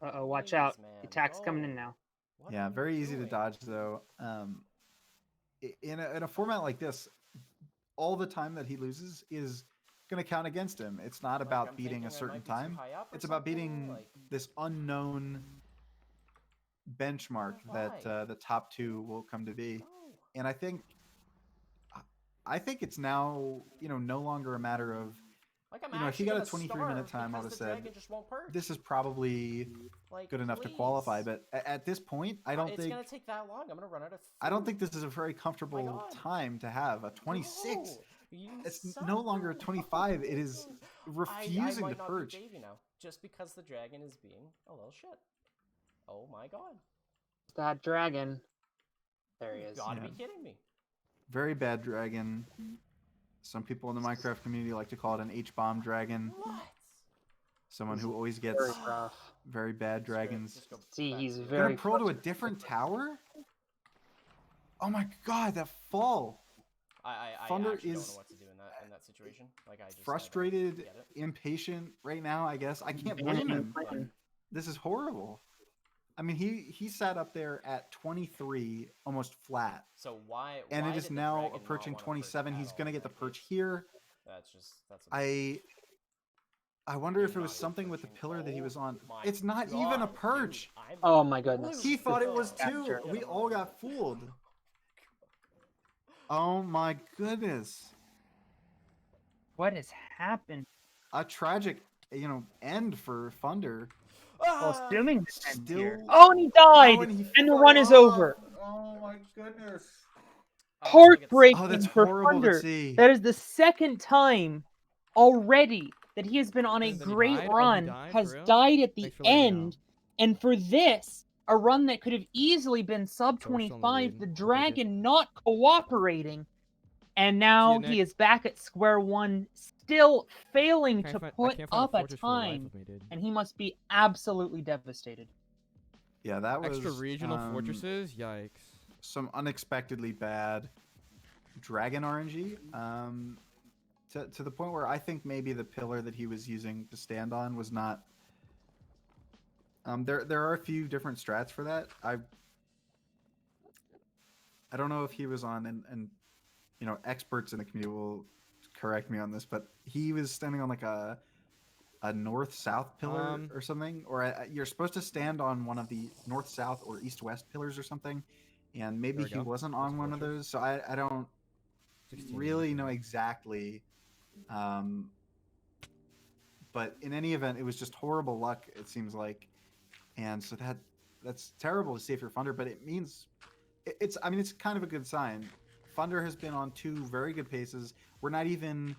Uh-oh, watch Please, out. man, The attack's coming in go. now. What yeah, are you very easy to doing? dodge though. In a format like this, all the time that he loses is going to count against him. It's not Like, about I'm beating thinking a I certain might be too time. high up or It's about something, beating like- this unknown benchmark that Why? the top two will come to be. No. And I think it's now, you know, no longer a matter of, Like, I'm you know, if he actually got a gonna 23-minute starve time, I would have because the said dragon just won't perch. this is probably Like, good enough to qualify. please. But at this point, I don't It's think gonna take that long. I'm gonna run out of food. I don't think this is a very comfortable God. time to have a 26. No, you It's suck. no longer a 25. It is I refusing might to not perch. beat Davey now, just because the dragon is being a little shit. Oh my god. That dragon. There he You is. gotta Yeah. be kidding me. Very bad dragon. Some people in the Minecraft community like to call it an H-bomb dragon. What? Someone who always Very gets rough. very bad dragons. Just go See, back he's to the- very Gonna pro to a different tower? Oh my god, that fall! I Thunder actually don't is know what to do in that situation. Like I just Frustrated, get it. impatient right now, I guess. I can't blame him. This is horrible. I mean, he sat up there at 23, almost flat. So why? And why it is did the now dragon not approaching wanna perch 27. at He's all going to in get the that perch case? here. That's a I wonder You're if it was not even something with the perching. pillar that he was Oh on. my It's not even a God, perch. dude, I'm Oh my goodness. He thought it was Capture. two. We all got fooled. Oh my goodness. What has happened? A tragic, you know, end for Thunder. Well, Ah! assuming this ends Still- here. Oh, and he died! Oh, and he and the fell run is off. over. Oh my goodness. Heartbreaking Oh, that's for horrible Thunder. to see. That is the second time already that he has been on a And then he great died? Oh, he run, died? has For real? died at the Thanks for letting me know. end, and for this, a run that could have easily been sub So we're still in the 25, lead. the Okay, good. dragon not cooperating, and See now you, he Nick. is back at square one, still failing I to can't put find up a a fortress for the life time, of me, dude. and he must be absolutely devastated. Yeah, that was Extra regional fortresses? Yikes. some unexpectedly bad dragon RNG. To the point where I think maybe the pillar that he was using to stand on was not. There are a few different strats for that. I don't know if he was on, and you know, experts in the community will correct me on this, but he was standing on like a north-south pillar or something, or you're supposed to stand on one of the north-south or east-west pillars or something, and maybe There we he go. wasn't That's on one of fortress. those, so I don't 16 really know okay. exactly. But in any event, it was just horrible luck, it seems like, and so that's terrible to see if you're Funder, but it means it's kind of a good sign. Funder has been on 2 very good paces. We're not even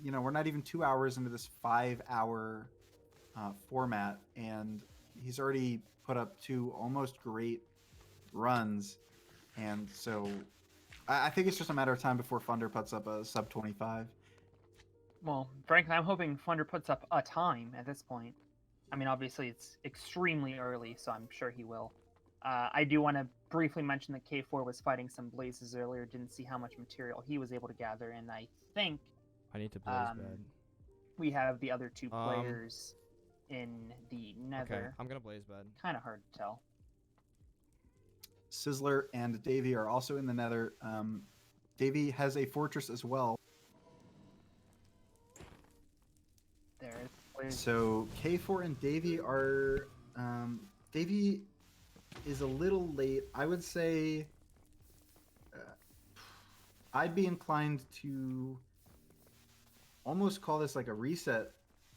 2 hours into this 5-hour format, and he's already put up 2 almost great runs, and so I think it's just a matter of time before Funder puts up a sub 25. Well, frankly, I'm hoping Funder puts up a time at this point. I mean, obviously, it's extremely early, so I'm sure he will. I do want to briefly mention that K4 was fighting some blazes earlier. Didn't see how much material he was able to gather, and I think I need to blaze bed. we have the other 2 players in the Nether. Okay, I'm gonna blaze bed. Kind of hard to tell. Sizzler and Davy are also in the Nether. Davy has a fortress as well. So K4 and Davy are. Davy is a little late. I would say. I'd be inclined to almost call this like a reset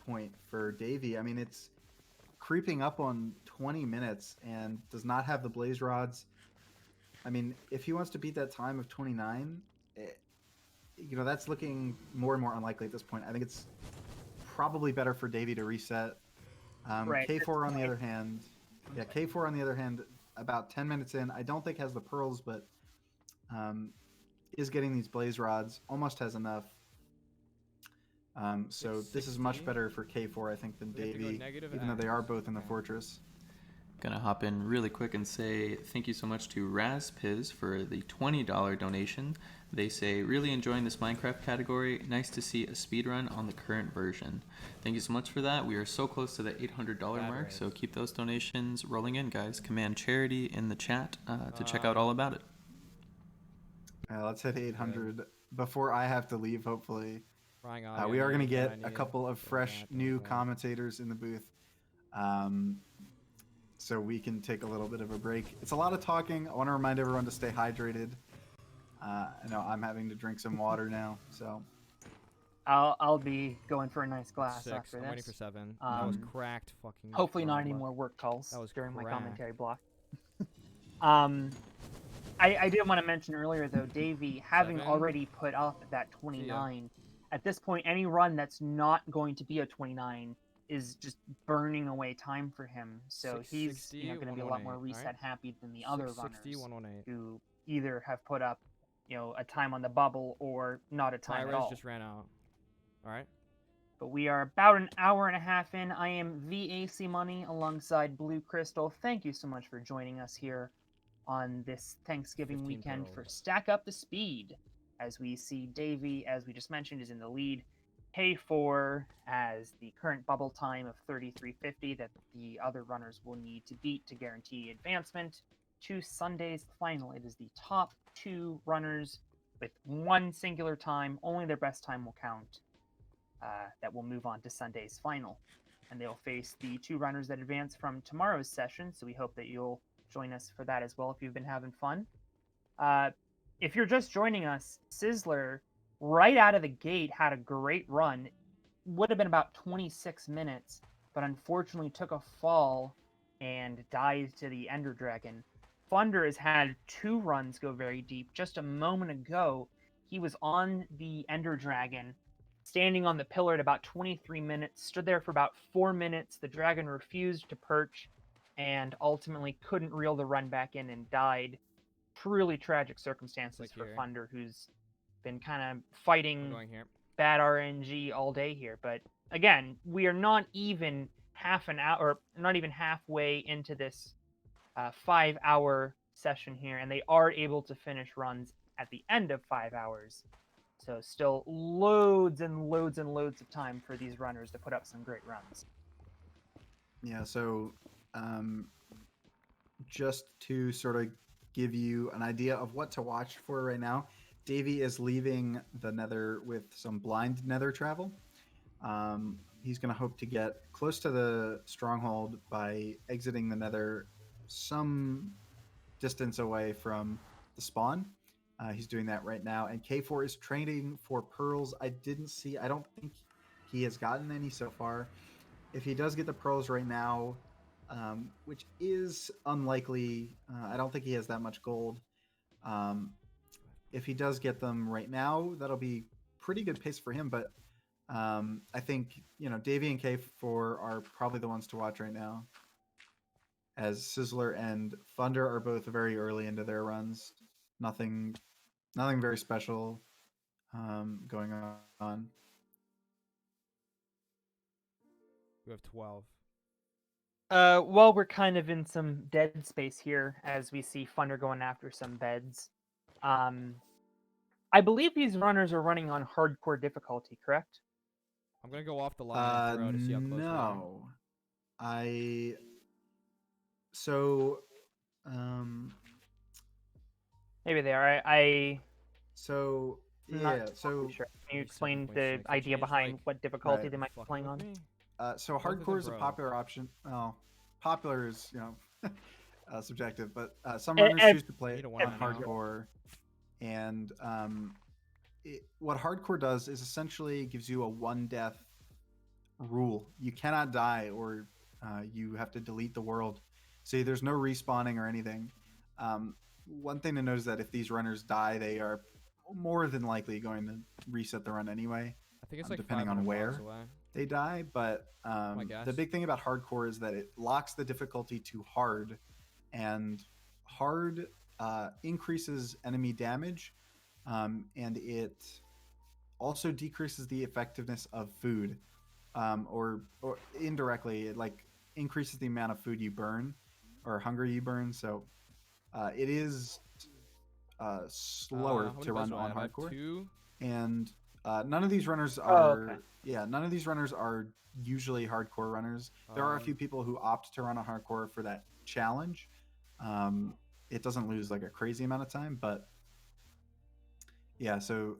point for Davy. I mean, it's creeping up on 20 minutes and does not have the blaze rods. I mean, if he wants to beat that time of 29, that's looking more and more unlikely at this point. I think it's probably better for Davy to reset. Right, K4 on the other hand, K4 on the other hand, about 10 minutes in, I don't think has the pearls, but is getting these blaze rods, almost has enough. So this is much better for K4, I think, than Davy, even though they are both in the fortress. Gonna hop in really quick and say thank you so much to Razpiz for the $20 donation. They say, really enjoying this Minecraft category. Nice to see a speedrun on the current version. Thank you so much for that. We are so close to the $800 mark, so keep those donations rolling in, guys. Command charity in the chat to check out all about it. Let's hit 800 before I have to leave, hopefully. Crying we are going to get a couple of fresh new commentators in the booth. So we can take a little bit of a break. It's a lot of talking. I want to remind everyone to stay hydrated. I know I'm having to drink some water now, so I'll be going for a nice glass 6. after this. I'm waiting for 7. That was cracked fucking. Hopefully not any drama. more work calls That was during my cracked. commentary block. I did want to mention earlier though, Davy, having 7. already put up that 29, at this point, any run that's not going to be a 29 is just burning away time for him. So he's going to be a lot more reset happy than the other runners who either have put up, a time on the bubble or not a time at all. Just ran out. All right. But we are about an hour and a half in. I am VAC Money alongside Blue Crystal. Thank you so much for joining us here on this Thanksgiving weekend for Stack Up the Speed. As we see Davy, as we just mentioned, is in the lead. K4 as the current bubble time of 33.50 that the other runners will need to beat to guarantee advancement to Sunday's final. It is the top 2 runners with one singular time. Only their best time will count. That will move on to Sunday's final. And they'll face the 2 runners that advance from tomorrow's session, so we hope that you'll join us for that as well if you've been having fun. If you're just joining us, Sizzler, right out of the gate, had a great run. Would have been about 26 minutes, but unfortunately took a fall and died to the Ender Dragon. Funder has had 2 runs go very deep. Just a moment ago, he was on the Ender Dragon, standing on the pillar at about 23 minutes, stood there for about 4 minutes. The dragon refused to perch, and ultimately couldn't reel the run back in and died. Truly tragic circumstances Click for here. Thunder, who's been kind of We're fighting going here. bad RNG all day here. But again, we are not even half an hour, or not even halfway into this 5-hour session here, and they are able to finish runs at the end of 5 hours. So still loads and loads and loads of time for these runners to put up some great runs. Yeah, so just to sort of give you an idea of what to watch for right now, Davy is leaving the Nether with some blind Nether travel. He's going to hope to get close to the stronghold by exiting the Nether some distance away from the spawn. He's doing that right now. And K4 is training for pearls. I don't think he has gotten any so far. If he does get the pearls right now, which is unlikely, I don't think he has that much gold. If he does get them right now, that'll be pretty good pace for him. But I think, Davy and K4 are probably the ones to watch right now, as Sizzler and Thunder are both very early into their runs. Nothing very special going on. We have 12. Well, we're kind of in some dead space here as we see Thunder going after some beds. I believe these runners are running on hardcore difficulty, correct? I'm gonna go off the line and throw to see how close we are. No. So, Maybe they are. I'm so not yeah, totally so sure. Can you Like explain 7.6. the I idea changed, behind like- what difficulty Right. they might be Fucking playing with on? me? so Both of them, hardcore is a bro. popular option. Well, popular is subjective, but some Eh, runners eh, choose to play Need a on one now. hardcore, and what hardcore does is essentially gives you a one death rule. You cannot die, or you have to delete the world. So there's no respawning or anything. One thing to note is that if these runners die, they are more than likely going to reset the run anyway, I think it's like depending 500 on blocks where away. they die. But my the guess. big thing about hardcore is that it locks the difficulty to hard, and hard increases enemy damage, and it also decreases the effectiveness of food, or indirectly it like increases the amount of food you burn or hunger you burn. So it is slower How many to beds run do I on have? I have hardcore, 2. and none of these runners Oh, are okay. none of these runners are usually hardcore runners. There are a few people who opt to run on hardcore for that challenge. It doesn't lose like a crazy amount of time, but yeah, so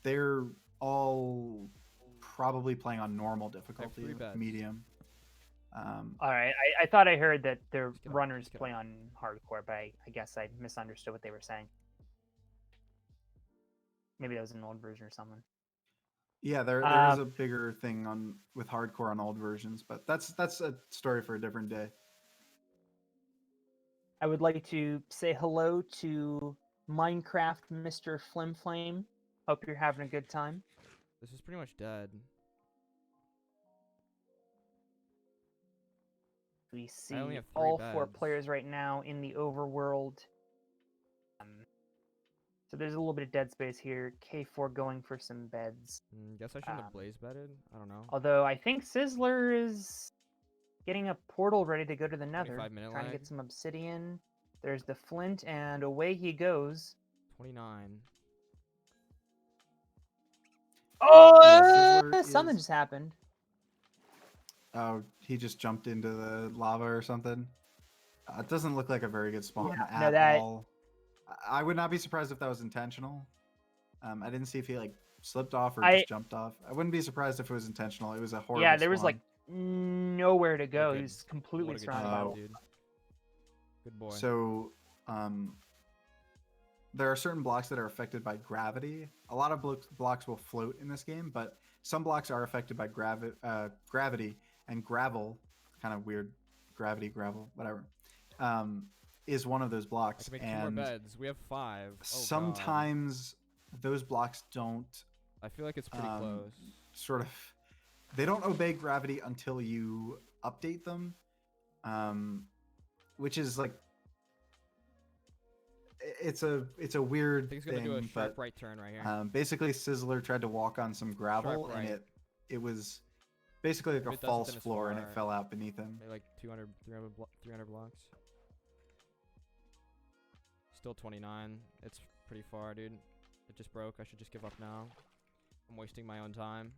they're all probably playing on normal difficulty, 3 beds. medium. All right. I thought I heard that their Just get up, runners just get play up. on hardcore, but I guess I misunderstood what they were saying. Maybe that was an old version or something. Yeah, there is a bigger thing with hardcore on old versions, but that's a story for a different day. I would like to say hello to Minecraft Mr. Flimflame. Hope you're having a good time. This is pretty much dead. We see only have 3 all 4 beds. players right now in the overworld. So there's a little bit of dead space here. K4 going for some beds. Guess I shouldn't have blaze bedded. I don't know. Although I think Sizzler is getting a portal ready to go to the Nether. 25-minute Trying to lag. get some obsidian. There's the flint, and away he goes. 29. Oh, Sizzler something is- just happened. Oh, he just jumped into the lava or something. It doesn't look like a very good spawn Yeah, at all. I would not be surprised if that was intentional. I didn't see if he like slipped off or just jumped off. I wouldn't be surprised if it was intentional. It was a horrible Yeah, there was spawn. like nowhere to go. good- He was completely What a good surrounded by job, lava. dude. Good boy. So, there are certain blocks that are affected by gravity. A lot of blocks will float in this game, but some blocks are affected by gravity, and gravel, kind of weird, gravel, whatever, is one of those I blocks. can make 2 more And beds. We have 5. Oh, God. sometimes those blocks don't I feel like it's pretty close. sort of, they don't obey gravity until you update them. which is like it's a weird I think he's gonna do a thing, sharp but right turn right here. basically Sizzler tried to walk on some gravel, Sharp and right. it was basically like If a it doesn't false finish floor, and it far, fell out beneath him. Maybe like 200, 300 blocks. Still 29. It's pretty far, dude. It just broke. I should just give up now. I'm wasting my own time.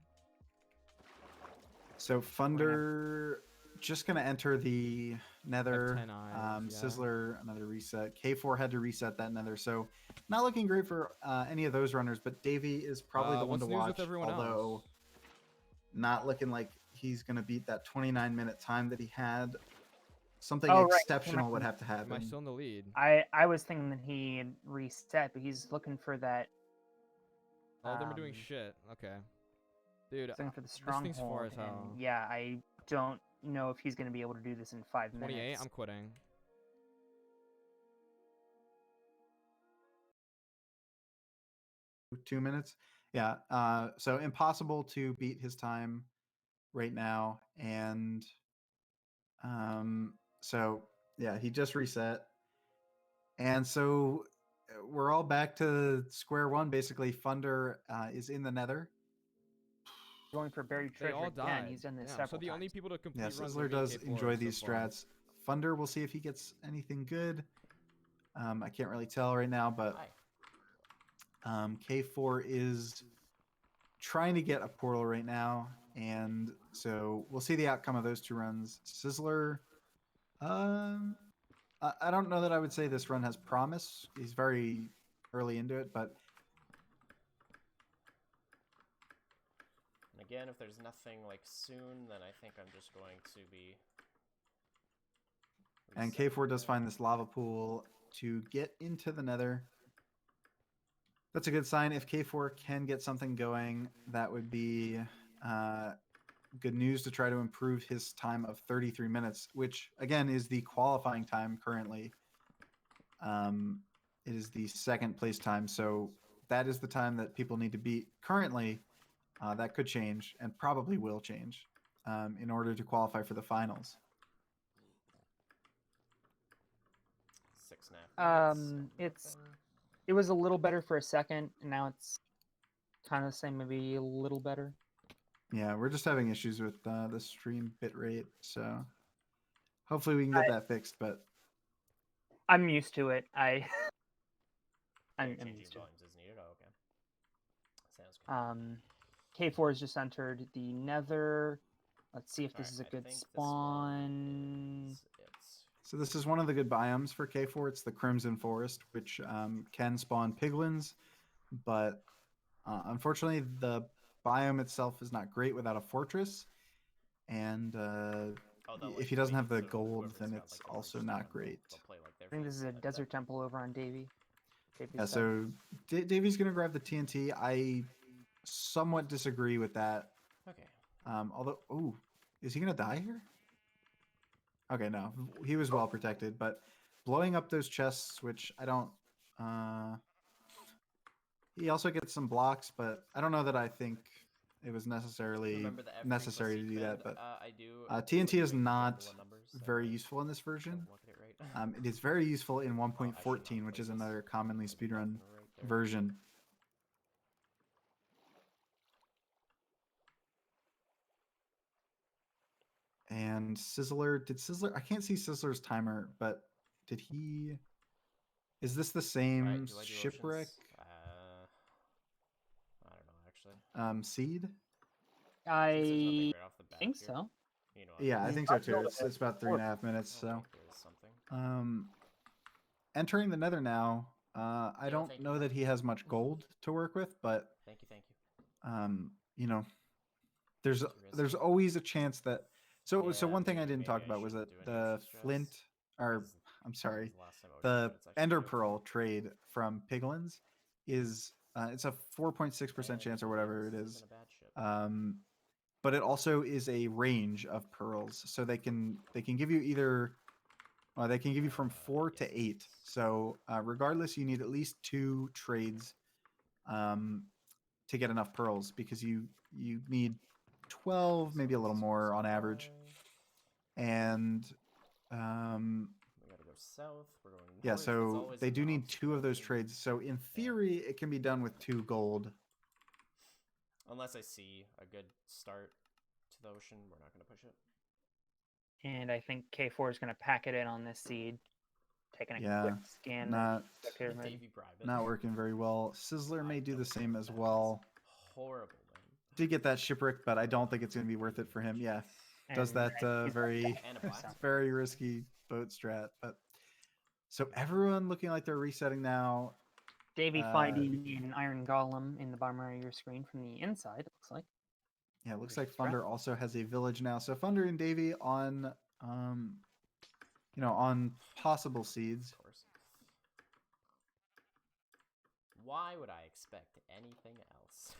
So Funder just gonna enter the Nether. 10 eyes, yeah. Sizzler another reset. K4 had to reset that Nether, so not looking great for any of those runners. But Davey is probably the one what's to news watch. with everyone Although else? not looking like he's gonna beat that 29-minute time that he had. Something Oh, right. exceptional would have to Am I happen. still in the lead? I was thinking that he had reset, but he's looking for that. All of them are doing um, shit. Okay. Dude, Looking for the this thing's far stronghold, as hell. and yeah, I don't know if he's going to be able to do this in 5 28, minutes. I'm quitting. Two minutes. Yeah. So impossible to beat his time right now, and so yeah, he just reset, and so we're all back to square one. Basically, Funder is in the Nether. Going for buried They treasure all again. died. He's done this Damn, several so the only times. people to complete Yeah, runs are Sizzler me and does K4 enjoy so these far. strats. Funder, we'll see if he gets anything good. I can't really tell right now, but K4 is trying to get a portal right now, and so we'll see the outcome of those two runs. Sizzler, I don't know that I would say this run has promise. He's very early into it, but And again, if there's nothing like soon, then I think I'm just going to be. and K4 does find this lava pool to get into the Nether. That's a good sign. If K4 can get something going, that would be good news to try to improve his time of 33 minutes, which again is the qualifying time currently. It is the second place time, so that is the time that people need to beat currently. That could change and probably will change in order to qualify for the finals. 6.5 minutes. It was a little better for a second, and now it's kind of the same, maybe a little better. Yeah, we're just having issues with the stream bitrate, so hopefully we can get that fixed. But I'm used to it. I'm Changing used to it. volumes is needed. Oh, okay. Sounds good. K4 has just entered the Nether. Let's see if this Alright, is a I good think this spawn. one is it. so this is one of the good biomes for K4. It's the Crimson Forest, which can spawn piglins, but unfortunately the biome itself is not great without a fortress, and if he doesn't have the gold, then it's also not great. I think this is a desert temple over on Davy. Yeah, so Davey's gonna grab the TNT. I somewhat disagree with that. Okay. Although, ooh, is he gonna die here? Okay, no, he was well protected, but blowing up those chests, which I don't. He also gets some blocks, but I don't know that I think it was necessary to do that. But TNT is not very useful in this version. It is very useful in 1.14, which is another commonly speedrun version. And Sizzler, I can't see Sizzler's timer, but did he? Is this the same shipwreck? I don't know actually. Seed? I think so. Yeah, I think so too. It's about 3.5 minutes. So, entering the Nether now. I don't know that he has much gold to work with, but thank you. you know, there's always a chance that. So one thing I didn't talk about was that the flint, or I'm sorry, the Ender Pearl trade from Piglins is it's a 4.6% chance or whatever it is. But it also is a range of pearls, so they can give you either they can give you from 4 to 8. So regardless, you need at least 2 trades to get enough pearls, because you need 12, maybe a little more on average. And south. We're going north. Yeah, It's so always they an do need 2 of those obstacle. trades. So in theory, it can be done with 2 gold. Unless I see a good start to the ocean, we're not going to push it. And I think K4 is going to pack it in on this seed. Taking a Yeah, quick scan. not Spectator mode. Davey bribe it. not working very well. Sizzler may I do the don't same know. as That is well. Horrible, man. Did get that shipwreck, but I don't think it's going to be worth it for him. Yeah, does And that he's very And a black. very risky boat strat. But so everyone looking like they're resetting now. Davey finding an iron golem in the bottom right of your screen from the inside, it looks like. Yeah, it looks like Thunder also has a village now. So Thunder and Davey on on possible seeds. Of course. Why would I expect anything else?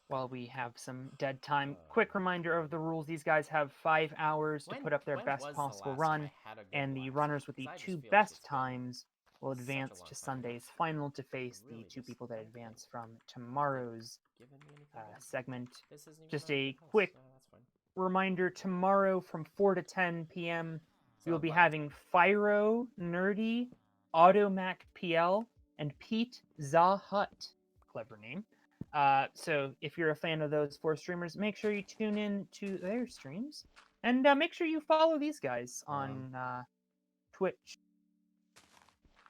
While we have some dead time, quick reminder of the rules. These guys have 5 hours to put up their when best was the possible last run, time I had a good and the black runners seed? with the 'Cause I just 2 feel like best it's been times will such a advance long to time. Sunday's final to face really the 2 just people that don't advance from tomorrow's Giving me anything good. segment. This isn't even Just my a house. quick That's fine. reminder, tomorrow from 4 to 10 p.m. So we'll be bye. having Fyro, Nerdy, Automac PL, and Pete Zahut. Clever name. So if you're a fan of those 4 streamers, make sure you tune in to their streams. And make sure you follow these guys on Twitch.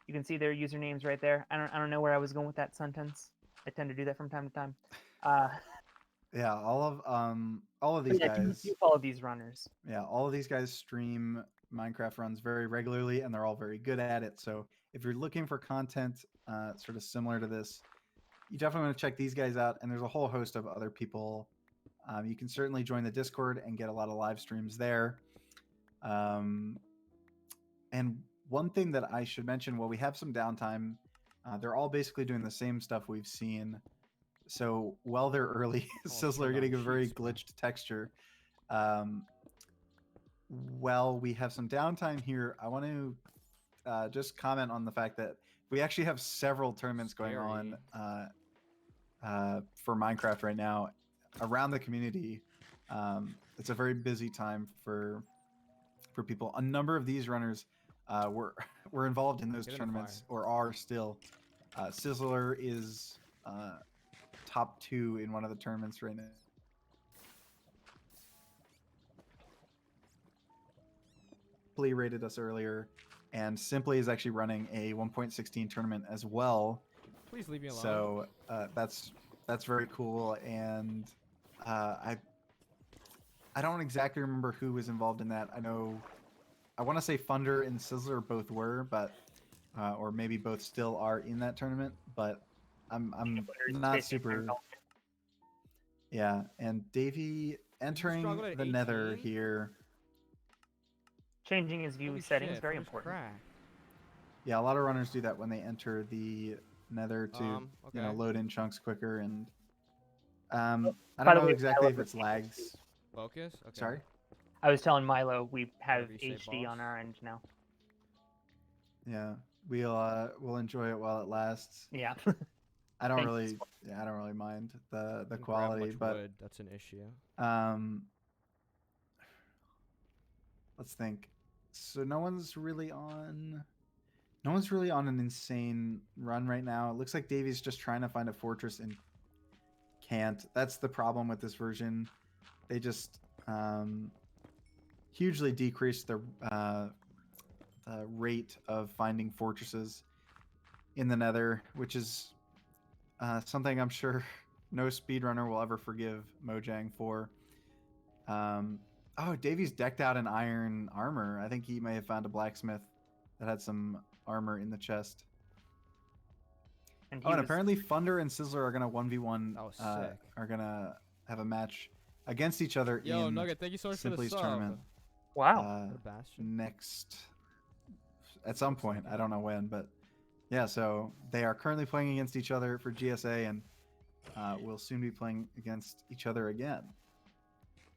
You can see their usernames right there. I don't know where I was going with that sentence. I tend to do that from time to time. Yeah, all of these yeah, guys. you follow these runners. Yeah, all of these guys stream Minecraft runs very regularly, and they're all very good at it. So if you're looking for content sort of similar to this, you definitely want to check these guys out. And there's a whole host of other people. You can certainly join the Discord and get a lot of live streams there. And one thing that I should mention, while we have some downtime, they're all basically doing the same stuff we've seen. So while they're early, Sizzler getting a very glitched texture. While we have some downtime here, I want to just comment on the fact that we actually have several tournaments going on for Minecraft right now around the community. It's a very busy time for people. A number of these runners were involved in those tournaments or are still. Sizzler is top 2 in one of the tournaments right now. Rated us earlier, and Simply is actually running a 1.16 tournament as well. Please leave me alone. So that's very cool, and I don't exactly remember who was involved in that. I want to say Thunder and Sizzler both were, but or maybe both still are in that tournament, but I'm not super. Yeah, and Davey entering the Nether here. Changing his view settings, very important. Yeah, a lot of runners do that when they enter the Nether to load in chunks quicker, and I don't know exactly if it's lags. Focus. Okay. Sorry. I was telling Milo we have HD on our end now. Yeah, we'll enjoy it while it lasts. Yeah. I don't really mind the quality, but wood, that's an issue. Let's think. So no one's really on an insane run right now. It looks like Davey's just trying to find a fortress and can't. That's the problem with this version. They just hugely decreased the rate of finding fortresses in the Nether, which is something I'm sure no speedrunner will ever forgive Mojang for. Oh, Davey's decked out in iron armor. I think he may have found a blacksmith that had some armor in the chest. And apparently Thunder and Sizzler are gonna 1v1. Are gonna have a match against each other in Nugget, thank you so much Simply's for the tournament. Wow. Next, at some point, I don't know when, but yeah. So they are currently playing against each other for GSA, and will soon be playing against each other again.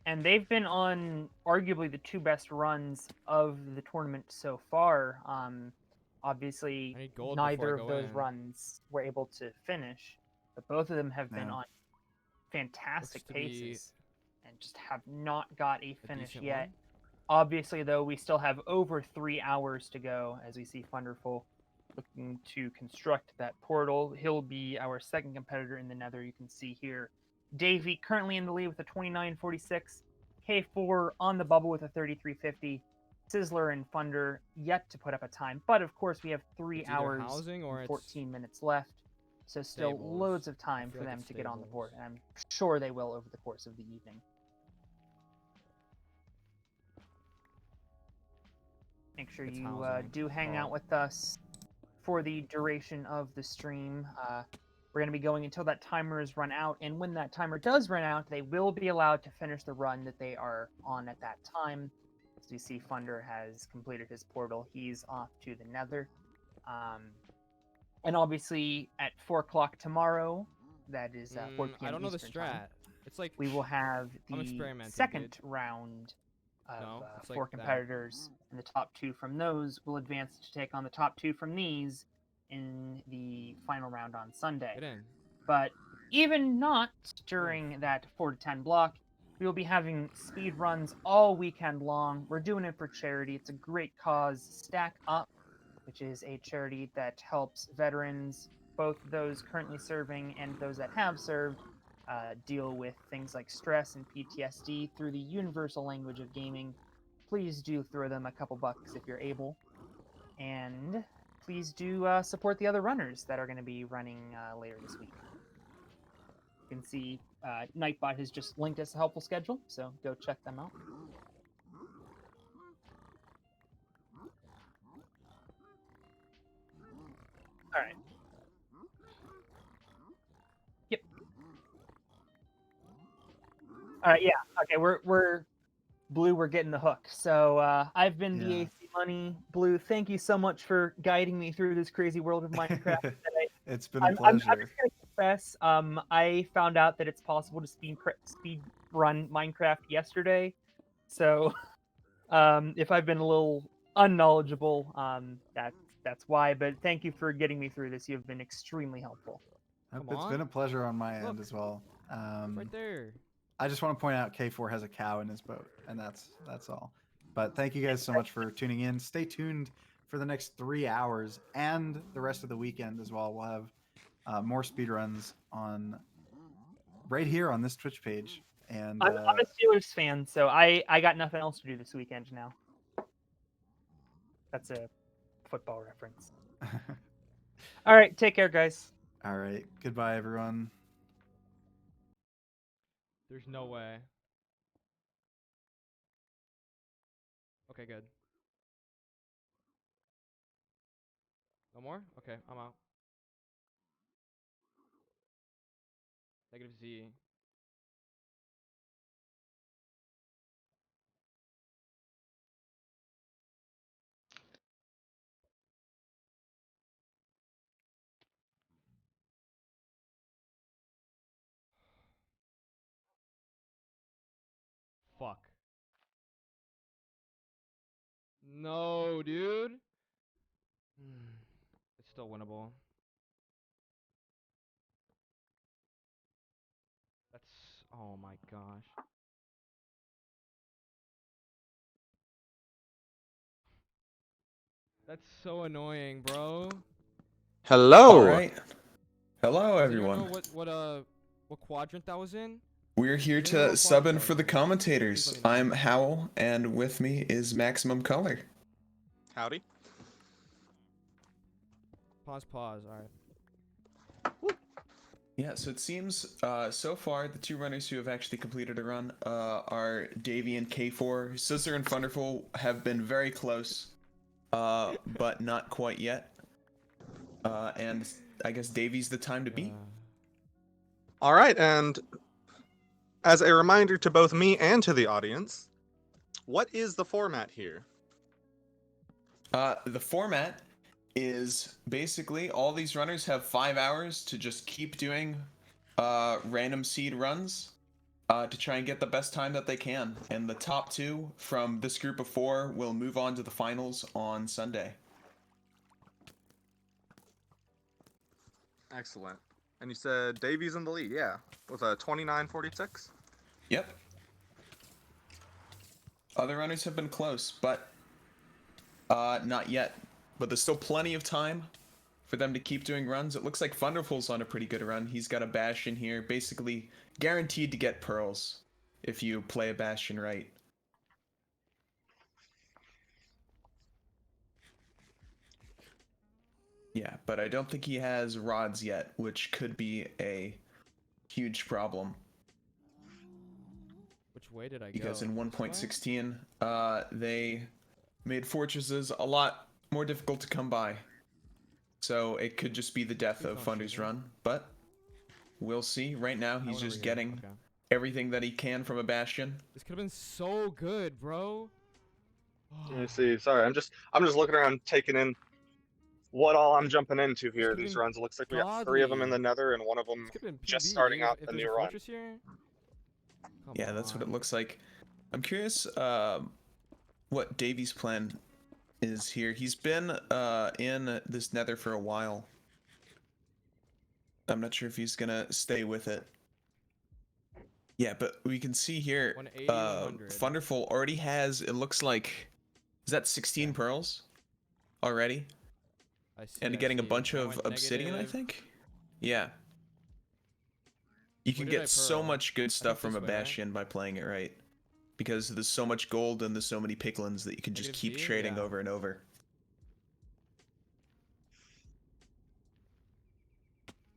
And they've been on arguably the 2 best runs of the tournament so far. Obviously, neither of those runs were able to finish, but both of them have been on fantastic paces and just have not got a finish yet. Obviously, though, we still have over 3 hours to go as we see Thunderful looking to construct that portal. He'll be our second competitor in the Nether. You can see here Dav1E currently in the lead with a 29.46. K4yfour on the bubble with a 33.50. Sizzler and Thunder yet to put up a time. But of course, we have 3 It's either hours housing or and it's 14 minutes left. So still stables. loads of time feel for like them it's to get on the board. stables. And I'm sure they will over the course of the evening. Make sure It's you housing. do hang Oh. out with us for the duration of the stream. We're going to be going until that timer is run out, and when that timer does run out, they will be allowed to finish the run that they are on at that time. As you see, Thunder has completed his portal. He's off to the Nether. And obviously, at 4 o'clock tomorrow, that is 4 p.m. I don't know the Eastern strat. time, It's like we will have I'm the experimenting, second dude. round of No, it's like 4 that. competitors, and the top 2 from those will advance to take on the top 2 from these in the final round on Sunday. Get in. But even not during that 4 to 10 block, we will be having speed runs all weekend long. We're doing it for charity. It's a great cause. Stack Up, which is a charity that helps veterans, both those currently serving and those that have served, deal with things like stress and PTSD through the universal language of gaming. Please do throw them a couple bucks if you're able. And please do support the other runners that are going to be running later this week. You can see Nightbot has just linked us a helpful schedule, so go check them out. All right. Yep. All right. Yeah. Okay. We're Blue. We're getting the hook. So I've been the AC Money. Blue, thank you so much for guiding me through this crazy world of Minecraft today. It's been a I'm pleasure. just gonna confess. I found out that it's possible to speed run Minecraft yesterday. So if I've been a little unknowledgeable, that's why. But thank you for getting me through this. You've been extremely helpful. Hope Come it's on. been a pleasure on my Look. end as well. Right there. I just want to point out K4 has a cow in his boat, and that's all. But thank you guys so much for tuning in. Stay tuned for the next 3 hours and the rest of the weekend as well. We'll have more speedruns on right here on this Twitch page. And I'm a Steelers fan, so I got nothing else to do this weekend now. That's a football reference. All right, take care, guys. all right. Goodbye, everyone. There's no way. Okay, good. No more? Okay, I'm out. -Z. Fuck. No, dude. It's still winnable. That's... Oh my gosh. That's so annoying, bro. Hello. All right. Hello, Does anyone everyone. know what quadrant that was in? We're here Does anyone know to what sub quadrant in that for was the in? Please commentators. let me know. I'm Howl, and with me is Maximum Color. Howdy. Pause. All right. Yeah, so it seems so far the two runners who have actually completed a run are Dav1E and K4yfour. Sizzler and Thunderful have been very close, but not quite yet. And I guess Dav1E's the time to beat. All right, and as a reminder to both me and to the audience, what is the format here? The format is basically all these runners have 5 hours to just keep doing random seed runs to try and get the best time that they can. And the top 2 from this group of 4 will move on to the finals on Sunday. Excellent. And you said Davies in the lead, yeah, with a 29.46? Yep. Other runners have been close, but not yet. But there's still plenty of time for them to keep doing runs. It looks like Thunderful's on a pretty good run. He's got a Bastion here, basically guaranteed to get pearls if you play a Bastion right. Yeah, but I don't think he has rods yet, which could be a huge problem. Which way did I go? Because in This way? 1.16, they made fortresses a lot more difficult to come by. So it could just be the death Please of don't Thunder's shoot me. run, but we'll see. Right now, I he's went over just here. getting Okay. everything that he can from a Bastion. This could have been so good, bro. Let me see. Sorry, I'm just looking around, taking in what all I'm jumping into here. could've These been runs. It looks like we got 3 of them in the godly. Nether, and one of them This could have been just PB, starting dude. out If the there's new a run. fortress here. Come Yeah, that's what it on. looks like. I'm curious what Davy's plan is here. He's been in this Nether for a while. I'm not sure if he's gonna stay with it. Yeah, but we can see here, 180, 100. Thunderful already has, it looks like, is that 16 pearls already? I see, And I getting a see. bunch I of went obsidian, I negative. think? Yeah. You can Where did I get so pearl? much good stuff think from a this way, right? Bastion by playing it right. Because there's so much gold and there's so many piglins that you can just Negative keep C? trading Yeah. over and over.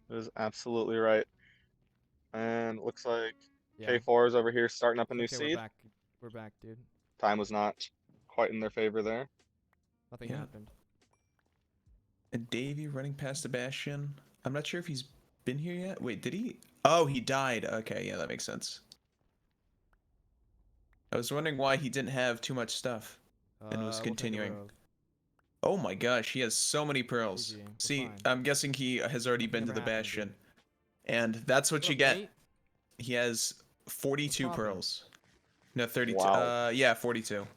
That is absolutely right. And it looks like Yeah. K4 is over here starting up a new Okay, we're seed. back. We're back, dude. Time was not quite in their favor there. Nothing Yeah. happened. And Davy running past the Bastion. I'm not sure if he's been here yet. Wait, did he? Oh, he died. Okay, yeah, that makes sense. I was wondering why he didn't have too much stuff and was What can I get continuing. rid of? Oh my gosh, he has so many pearls. GG, we're See, fine. I'm guessing he has already Nothing been to ever the happened, Bastion. dude. And that's what What you up, get. mate? He has 42 poppin'? pearls. No, 32. Wow. Yeah, 42. That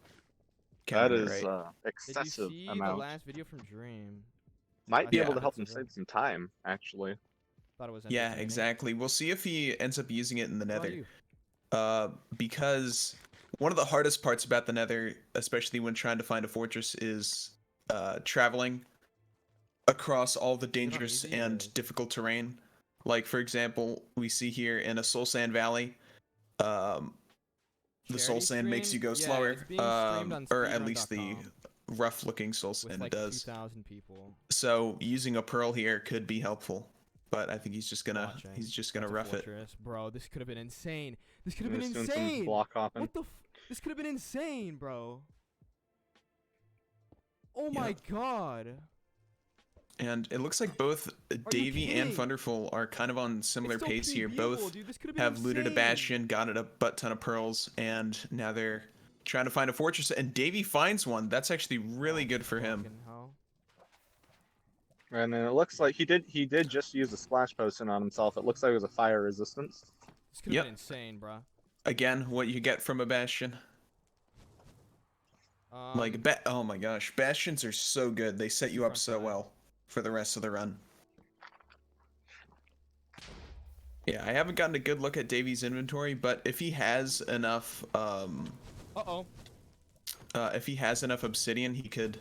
Counting it is right. Did you excessive see the amount. last video from Dream? Might be Yeah. able to help him Sizzler. save some time, actually. Thought it was Yeah, entertaining. exactly. We'll see if he ends up using it in the What about Nether. you? Because one of the hardest parts about the Nether, especially when trying to find a fortress, is traveling across all the dangerous easy, and or- difficult terrain. Like, for example, we see here in a Soul Sand Valley, the Soul Charity Sand makes you stream? go Yeah, slower, it's being streamed on or at least the speedrun.com rough-looking Soul with Sand like does. 2,000 people. So using a pearl here could be helpful, but I think he's just gonna watching. gonna That's a rough it. fortress. Bro, this could have been insane. This could have I'm been just doing some insane. block hopping. What the? This could have been insane, bro. Oh Yeah. my god. And it looks like both Davy and kidding? Thunderful are kind of on similar It's so pace here. PBable, Both dude. This could have been have looted a insane. Bastion, gotten a butt ton of pearls, and now they're trying to find a fortress. And Davy finds one. That's actually really good for him. Fucking hell. And then it looks like he did just use a splash potion on himself. It looks like it was a fire resistance. This could have Yep. been insane, bro. Again, what you get from a Bastion. Like, oh my gosh, Bastions are so good. They set you up front so side. well for the rest of the run. Yeah, I haven't gotten a good look at Davy's inventory, but if he has enough, Uh-oh. if he has enough obsidian, he could,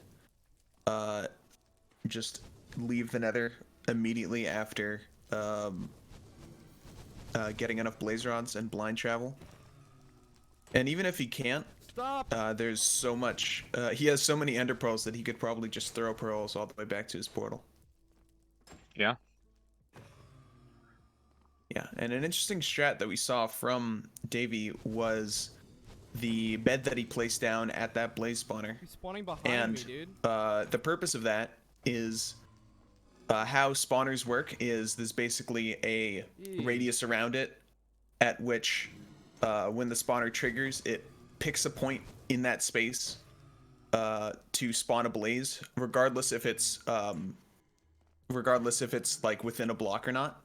just leave the Nether immediately after, getting enough blaze rods and blind travel. And even if he can't, Stop. there's so much, he has so many ender pearls that he could probably just throw pearls all the way back to his portal. Yeah. Yeah, and an interesting strat that we saw from Davy was the bed that he placed down at that blaze spawner. He's spawning behind And me, dude. the purpose of that is how spawners work is there's basically a Jeez. radius around it at which when the spawner triggers, it picks a point in that space to spawn a blaze, regardless if it's like within a block or not.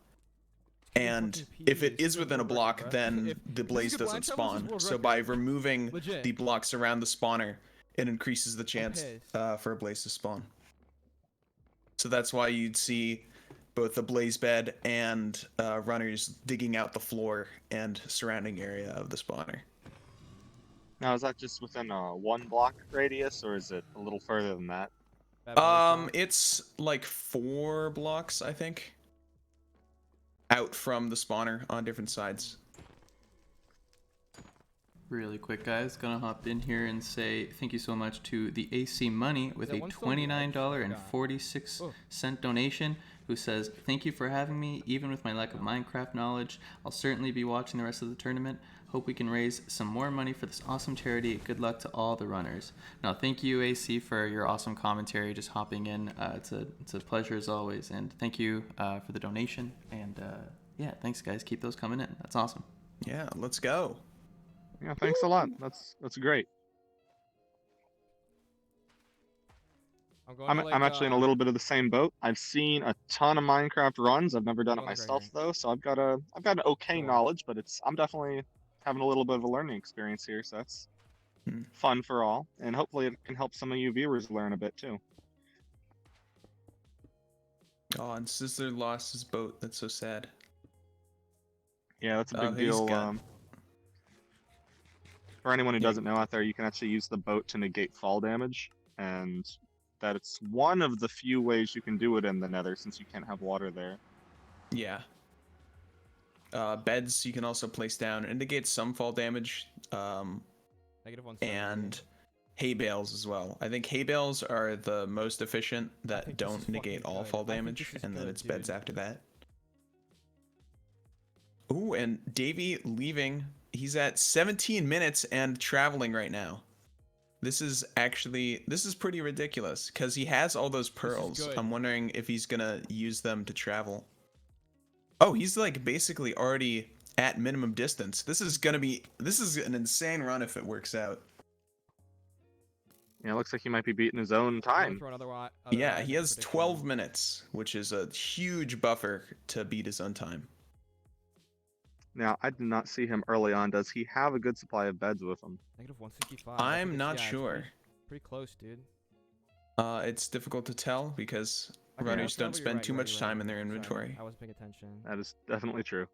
And fucking if it PB, is it's within a working, block, bruh. then If the this blaze is good doesn't blind travel, this is spawn. world So by record. removing Legit. the blocks around the spawner, it increases the chance pissed. for a blaze to spawn. So that's why you'd see both the blaze bed and runners digging out the floor and surrounding area of the spawner. Now, is that just within a 1 block radius, or is it a little further than that? It's like 4 blocks, I think, out from the spawner on different sides. Really quick, guys, gonna hop in here and say thank you so much to the AC Money with a $29.46 donation, who says, thank you for having me. Even with my lack of Minecraft knowledge, I'll certainly be watching the rest of the tournament. Hope we can raise some more money for this awesome charity. Good luck to all the runners. Now, thank you, AC, for your awesome commentary, just hopping in. It's a pleasure as always, and thank you for the donation. And yeah, thanks, guys. Keep those coming in. That's awesome. Yeah, let's go. Yeah, thanks a lot. That's great. I'm actually in a little bit of the same boat. I've seen a ton of Minecraft runs. I've never done it myself though, so I've got an okay knowledge, but I'm definitely having a little bit of a learning experience here, so that's fun for all, and hopefully it can help some of you viewers learn a bit too. Oh, and Sizzler lost his boat. That's so sad. Yeah, that's a big deal. For anyone who doesn't know out there, you can actually use the boat to negate fall damage, and that it's one of the few ways you can do it in the Nether, since you can't have water there. Yeah. Beds you can also place down and negate some fall damage. And hay bales as well. I think hay bales are the most efficient that don't negate all fall damage, and then it's beds after that. Ooh, and Davey leaving. He's at 17 minutes and traveling right now. This is pretty ridiculous because he has all those pearls. I'm wondering if he's gonna use them to travel. Oh, he's like basically already at minimum distance. This is an insane run if it works out. Yeah, it looks like he might be beating his own time. Yeah, he has 12 minutes, which is a huge buffer to beat his own time. Now, I did not see him early on. Does he have a good supply of beds with him? -165. I'm not sure. Pretty close, dude. It's difficult to tell because runners don't spend too much time in their inventory. I wasn't paying attention. That is definitely true.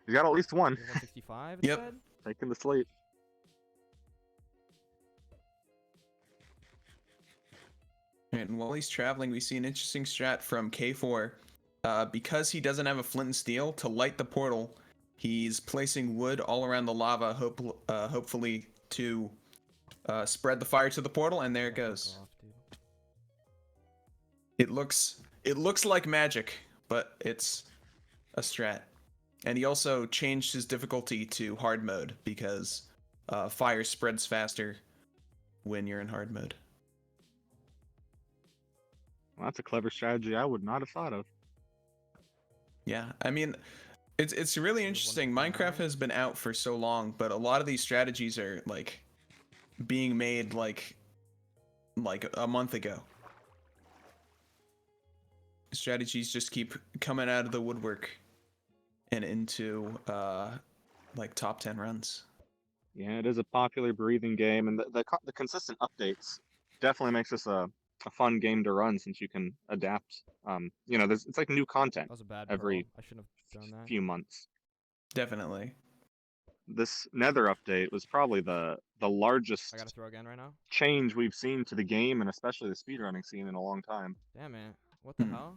He's got at least one. 165. Yep. Taking the slate. And while he's traveling, we see an interesting strat from K4. Because he doesn't have a flint and steel to light the portal, he's placing wood all around the lava, hopefully to spread the fire to the portal, and there it goes. It looks like magic, but it's a strat. And he also changed his difficulty to hard mode because fire spreads faster when you're in hard mode. Well, that's a clever strategy I would not have thought of. Yeah, I mean, it's really interesting. Minecraft has been out for so long, but a lot of these strategies are like being made like a month ago. Strategies just keep coming out of the woodwork and into like top 10 runs. Yeah, it is a popular breathing game, and the consistent updates definitely makes this a fun game to run, since you can adapt. You know, it's like new content every few months. Definitely. This Nether update was probably the largest change we've seen to the game, and especially the speedrunning scene, in a long time. Damn it. What the hell?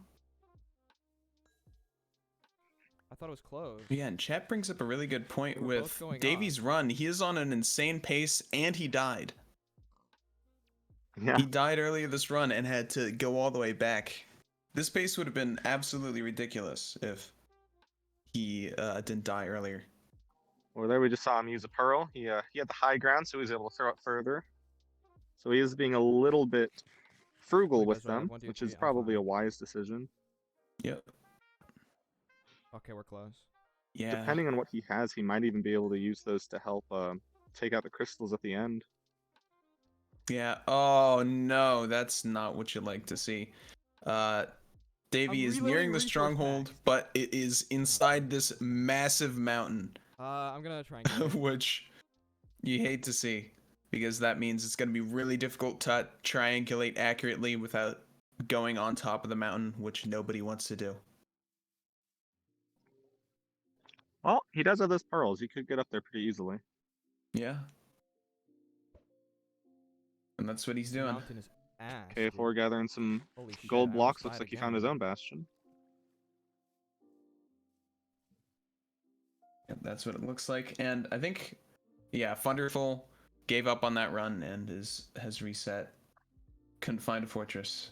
I thought it was closed. Yeah, and chat brings up a really good point with Davey's run. He is on an insane pace, and he died. Yeah. He died earlier this run and had to go all the way back. This pace would have been absolutely ridiculous if he didn't die earlier. Well, there we just saw him use a pearl. He had the high ground, so he was able to throw it further. So he is being a little bit frugal with them, which is probably a wise decision. Yep. Okay, we're close. Yeah. Depending on what he has, he might even be able to use those to help take out the crystals at the end. Yeah. Oh no, that's not what you like to see. Davey is nearing the stronghold, but it is inside this massive mountain. I'm gonna try and get it. Which you hate to see, because that means it's gonna be really difficult to triangulate accurately without going on top of the mountain, which nobody wants to do. Well, he does have those pearls. He could get up there pretty easily. Yeah. And that's what he's The doing. mountain is ass. K4 dude. gathering some Holy shit, gold I blocks. almost Looks died like he again. found his own bastion. Yep, that's what it looks like. And I think, yeah, Thunderful gave up on that run and has reset. Couldn't find a fortress.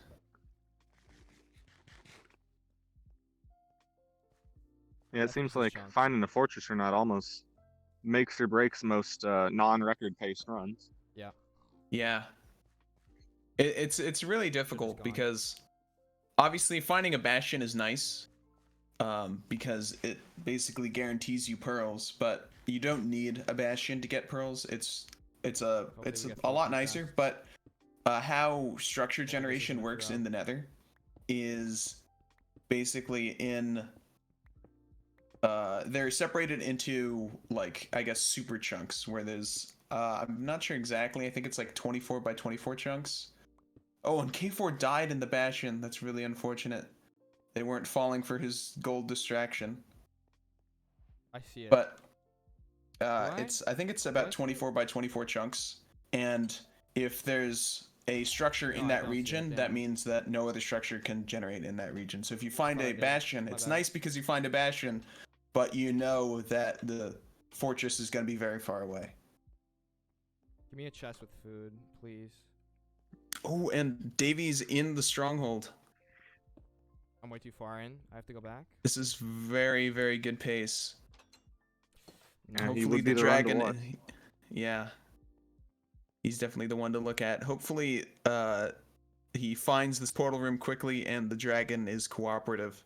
Yeah, it That seems piece is like junk. finding a fortress or not almost makes or breaks most non-record paced runs. Yeah. It's really difficult gone. because obviously finding a bastion is nice. Because it basically guarantees you pearls, but you don't need a bastion to get pearls. It's we get a four lot too nicer, fast. but how structure this is generation gonna works throw. in the Nether is basically in they're separated into, like, I guess super chunks where there's I'm not sure exactly, I think it's like 24 by 24 chunks. Oh, and K4 died in the bastion. That's really unfortunate. They weren't falling for his gold distraction. I see it. But I? I think it's Do I about see it? 24 by 24 chunks, and if there's a structure No, in I that don't see it, region, that damn. means that no other structure can generate in that region. So if you find Thought I a did. bastion, My it's bad. nice because you find a bastion, but you know that the fortress is going to be very far away. Give me a chest with food, please. Oh, and Davy's in the stronghold. I'm way too far in. I have to go back. This is very, very good pace. Yeah, he Hopefully would be the the run to dragon. watch. Yeah. He's definitely the one to look at. Hopefully, he finds this portal room quickly and the dragon is cooperative.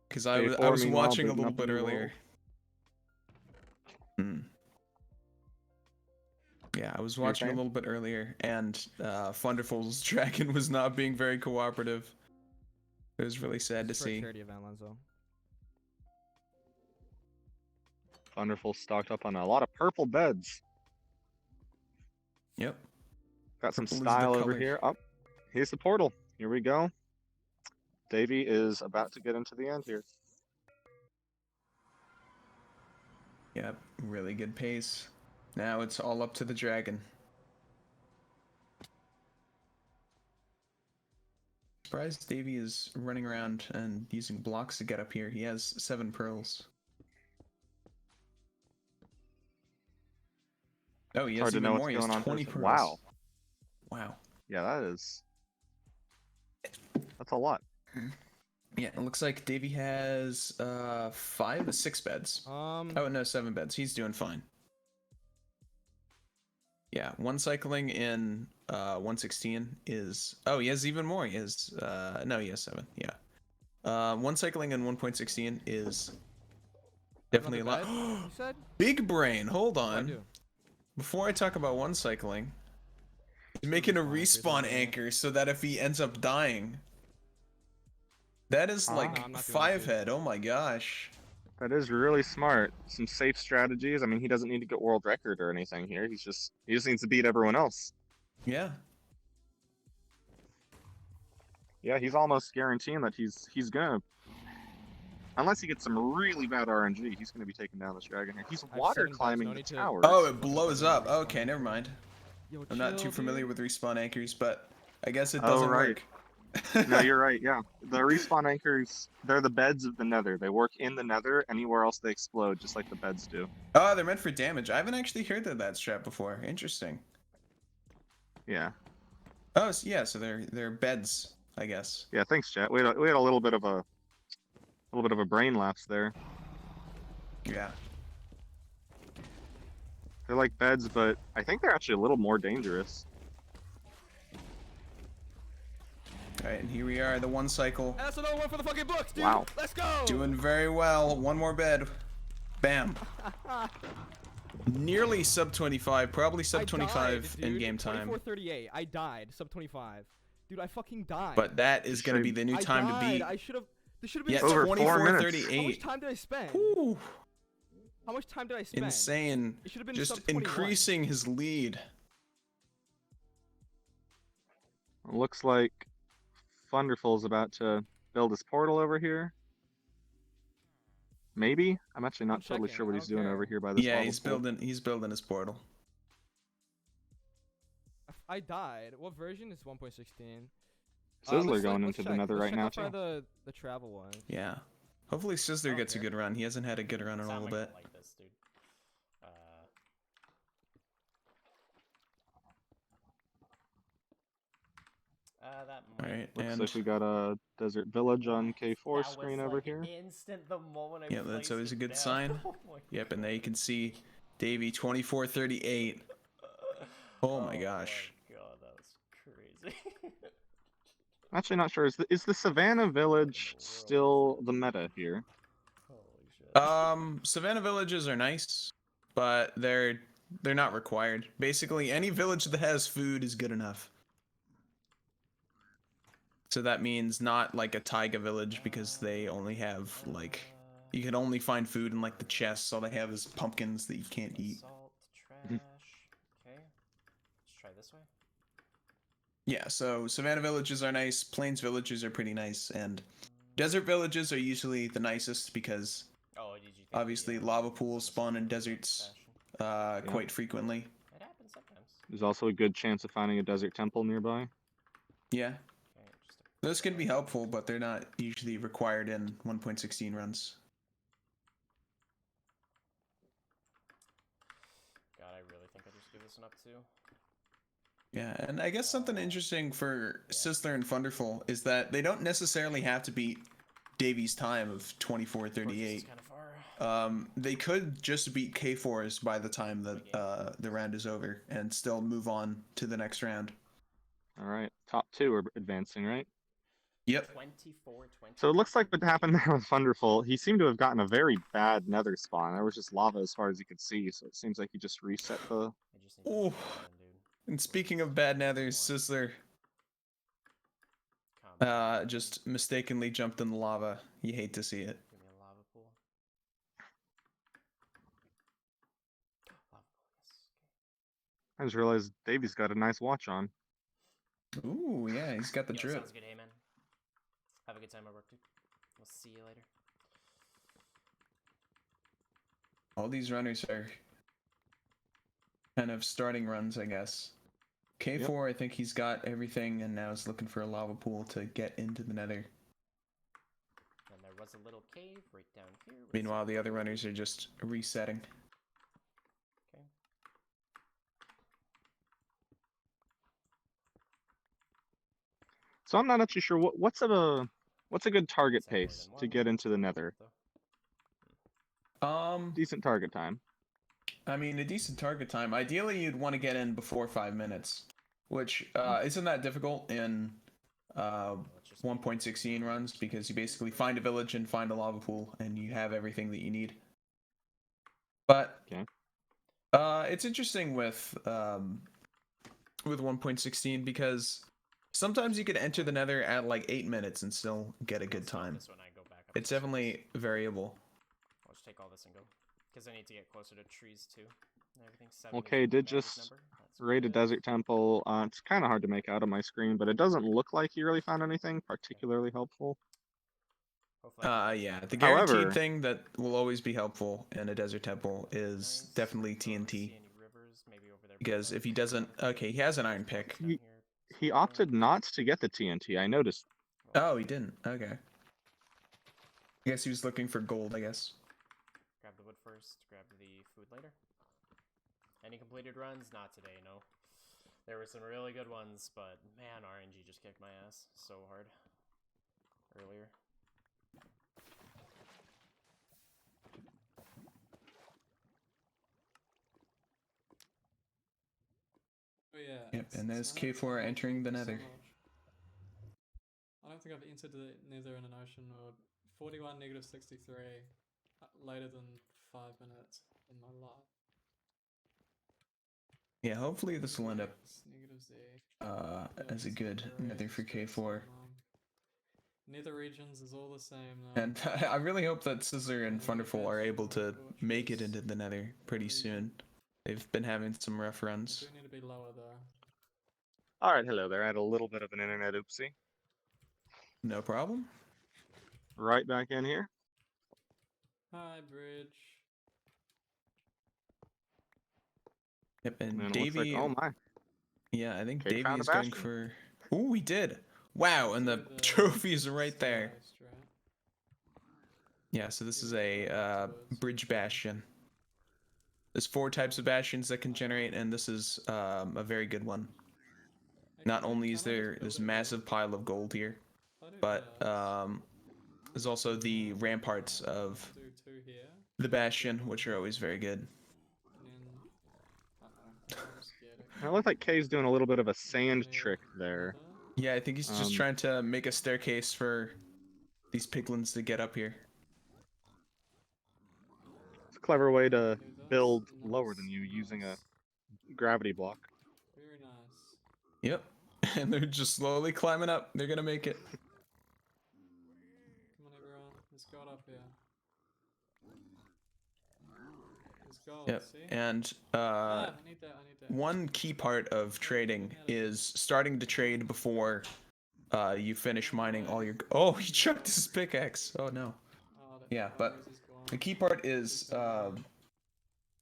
Because I K4 was meanwhile watching a building little up a bit new earlier. Yeah, I was watching a saying? little bit earlier, and Thunderful's dragon was not being very cooperative. It was really sad to This is for a see. charity event, Lenzo. Wonderful, stocked up on a lot of purple beds. Yep. Got some Purple is the style over color. here. Up, here's the portal. Here we go. Davy is about to get into the end here. Yep, really good pace. Now it's all up to the dragon. Surprised Davy is running around and using blocks to get up here. He has 7 pearls. Oh, he It's has hard to even know more. what's He has going on 20 first. pearls. Wow. Wow. Yeah, that's a lot. Yeah, it looks like Davy has 5 or 6 beds. Oh no, 7 beds. He's doing fine. Yeah, one cycling in 116 is, oh, he has even more. He has no, he has 7. Yeah. One cycling in 1.16 is definitely a lot. Another bed, you said? Big brain. Hold Oh, I on. do. Before I talk about one cycling, he's making a respawn anchor so that if he ends up dying, that is like No, I'm not doing that, 5 dude. head. Oh my gosh. That is really smart. Some safe strategies. I mean, he doesn't need to get world record or anything here. He just needs to beat everyone else. Yeah. Yeah, he's almost guaranteeing that he's gonna, unless he gets some really bad RNG, he's gonna be taking down this dragon here. He's I have water 7 beds, climbing no the need to- towers. Oh, it blows up. Okay, never mind. Yo, I'm not chill, too familiar dude. with respawn anchors, but I guess it Oh, doesn't right. work. No, you're right. Yeah, the respawn anchors, they're the beds of the Nether. They work in the Nether. Anywhere else, they explode, just like the beds do. Oh, they're meant for damage. I haven't actually heard of that strat before. Interesting. Yeah. Oh, yeah. So they're beds, I guess. Yeah. Thanks, chat. We had a little bit of a brain lapse there. Yeah. They're like beds, but I think they're actually a little more dangerous. All right, and here we are, the one cycle. That's another one for the fucking books, dude. Wow. Let's go. Doing very well. One more bed. Bam. Nearly sub 25, probably sub 25 in game time. 24:38. I died. Sub 25. Dude, I fucking died. But that is going to be the new time to beat. I should have. This should have been. Yeah, Over 4 minutes. 24:38. How much time did I spend? Ooh, How much time did I spend? insane. It should have been Just sub 21. increasing his lead. Looks like Thunderful's about to build his portal over here. Maybe? I'm actually not I'm totally checking, sure what I he's don't doing care. over here by this Yeah, lava he's pool. building his portal. I died. What version is 1.16? Sizzler going into the nether right now Let's check too. out the travel one. Yeah. Hopefully Sizzler gets a Okay. good run. He hasn't had a good run in a little bit. Like this, dude. That might... Alright, Looks and like we got a desert village on K4 that screen was, over like, here. instant the moment I yeah, that's placed always a it good down. sign. Oh my Yep, and there you can see Davy 2438. Oh my gosh. Oh my god, that was crazy. I'm actually not sure. Is the Savannah village still the meta here? Holy shit. Savannah villages are nice, but they're not required. Basically, any village that has food is good enough. So that means not like a taiga village because they only have like you can only find food in like the chests. All they have is pumpkins that you can't eat. Salt, trash. Okay. Let's try this way. Yeah, so savannah villages are nice, plains villages are pretty nice, and desert villages are usually the nicest because obviously lava pools spawn in deserts quite frequently. It happens sometimes. There's also a good chance of finding a desert temple nearby. Yeah. Those can be helpful, but they're not usually required in 1.16 runs. God, I really think I just give this an up too. Yeah, and I guess something interesting for Sizzler and Thunderful is that they don't necessarily have to beat Davy's time of 24:38. They could just beat K4's by the time that the round is over and still move on to the next round. All right, top two are advancing, right? Yep. 24, So it looks like what happened there with Thunderful, he seemed to have gotten a very bad nether spawn. There was just lava as far as you could see, so it seems like he just reset the... Oh, and speaking of bad nethers, Sizzler just mistakenly jumped in the lava. You hate to see it. Give me a lava pool. Lava pool, yes. Okay. I just realized Davy's got a nice watch on. Ooh, yeah, he's got the drip. Sounds good, hey man. Have a good time at work, dude. We'll see you later. All these runners are kind of starting runs, I guess. K4, I think he's got everything and now is looking for a lava pool to get into the nether. And there was a little cave right down here. Meanwhile, the other runners are just resetting. Okay. So I'm not actually sure what's a good target pace to get into the nether. Decent target time. I mean, a decent target time. Ideally, you'd want to get in before 5 minutes, which isn't that difficult in 1.16 runs because you basically find a village and find a lava pool, and you have everything that you need. But it's interesting with 1.16 because sometimes you could enter the nether at like 8 minutes and still get a good time. It's definitely variable. I'll just take all this and go. Because I need to get closer to trees too. Okay, did just raid a desert temple. It's kind of hard to make out on my screen, but it doesn't look like he really found anything particularly helpful. Yeah, the guaranteed thing that will always be helpful in a desert temple is definitely TNT. Because if he doesn't, okay, he has an iron pick. He opted not to get the TNT, I noticed. Oh, he didn't, okay. I guess he was looking for gold, I guess. Grab the wood first, grab the food later. Any completed runs? Not today, no. There were some really good ones, but man, RNG just kicked my ass so hard earlier. Oh yeah. Yep, and there's K4 entering the nether. I don't think I've entered the nether in an ocean mode. 41 negative 63 later than 5 minutes in my life. Yeah, hopefully this will end up as a good nether for K4. Nether regions is all the same now. And I really hope that Sizzler and Thunderful are able to make it into the nether pretty soon. They've been having some rough runs. Do need to be lower though. Alright, hello there. I had a little bit of an internet oopsie. No problem. Right back in here. Hi, Bridge. Yep, and And Davy. like, oh my. Yeah, I think K Davey found a is going bastion. for. Ooh, he did. Wow, and the trophies are right there. Yeah, so this is a bridge bastion. There's 4 types of bastions that can generate, and this is a very good one. Not only is there this massive pile of gold here, but there's also the ramparts of the bastion, which are always very good. It looks like K's doing a little bit of a sand trick there. Yeah, I think he's just trying to make a staircase for these piglins to get up here. It's a clever way to build lower than you using a gravity block. Very nice. Yep, and they're just slowly climbing up. They're gonna make it. Come on, everyone. Let's go up here. Let's go. Yep, See? and I need that. one key part of trading is starting to trade before you finish mining all your. Oh, he chucked his pickaxe. Oh no. Yeah, but the key part is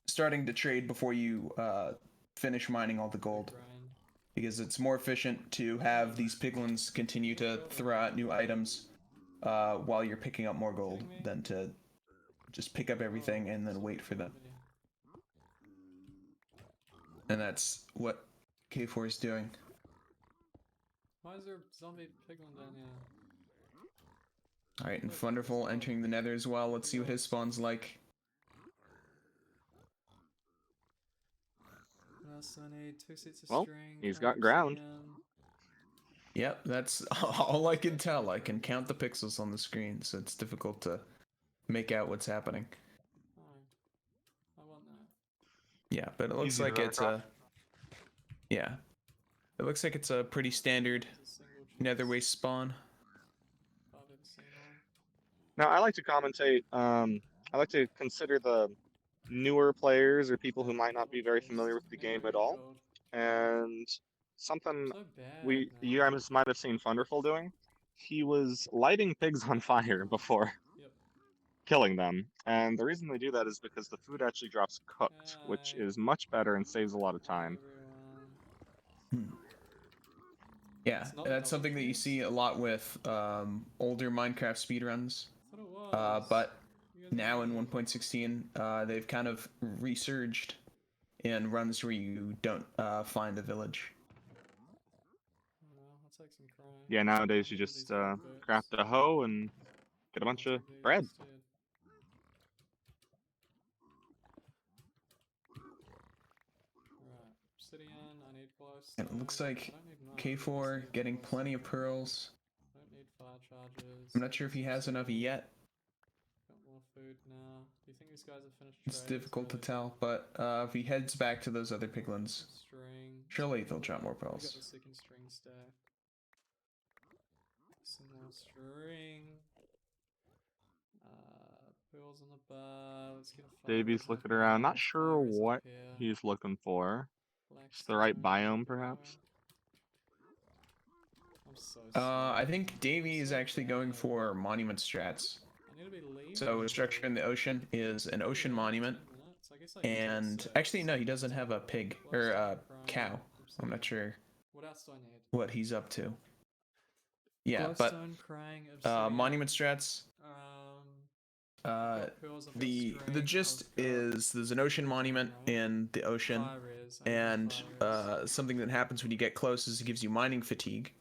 starting to trade before you finish mining all the gold, because it's more efficient to have these piglins continue to throw out new items while you're picking up more gold than to just pick up everything and then wait for them. And that's what K4 is doing. Why is there a zombie piglin down here? Alright, and Thunderful entering the nether as well. Let's see what his spawn's like. So I need 2 sets of Well, string. he's got ground. Yep, that's all I can tell. I can count the pixels on the screen, so it's difficult to make out what's happening. Oh, I want that. Yeah, but it looks Easy to like run it's across. yeah. It looks like it's a pretty standard nether waste spawn. Now, I like to commentate. I like to consider the newer players or people who might not be very familiar with the game at all. And something you guys might have seen Thunderful doing. He was lighting pigs on fire before killing them. And the reason they do that is because the food actually drops cooked, which is much better and saves a lot of time. Yeah, that's something that you see a lot with older Minecraft speedruns. But now in 1.16, they've kind of resurged in runs where you don't find a village. Yeah, nowadays you just craft a hoe and get a bunch of bread. And it looks like K4 getting plenty of pearls. Don't need fire charges. I'm not sure if he has enough yet. Got more food now. Do you think these guys have finished It's trading? difficult to tell, but if he heads back to those other piglins, surely they'll drop more We got pearls. the second string stack. Some more string. Pearls on the bar. Let's get a fire. Davey's looking around, not sure what he's looking for. Just the right biome, perhaps. I'm so I think Davey is actually going for monument strats. So a structure in the ocean is an ocean monument, and actually no, he doesn't have a pig or a cow. I'm not sure What else do I need? what he's up to. Yeah, Glowstone, crying, but obsidian, monument strats. The gist is there's an ocean monument in the ocean, and something that happens when you get close is it gives you mining fatigue.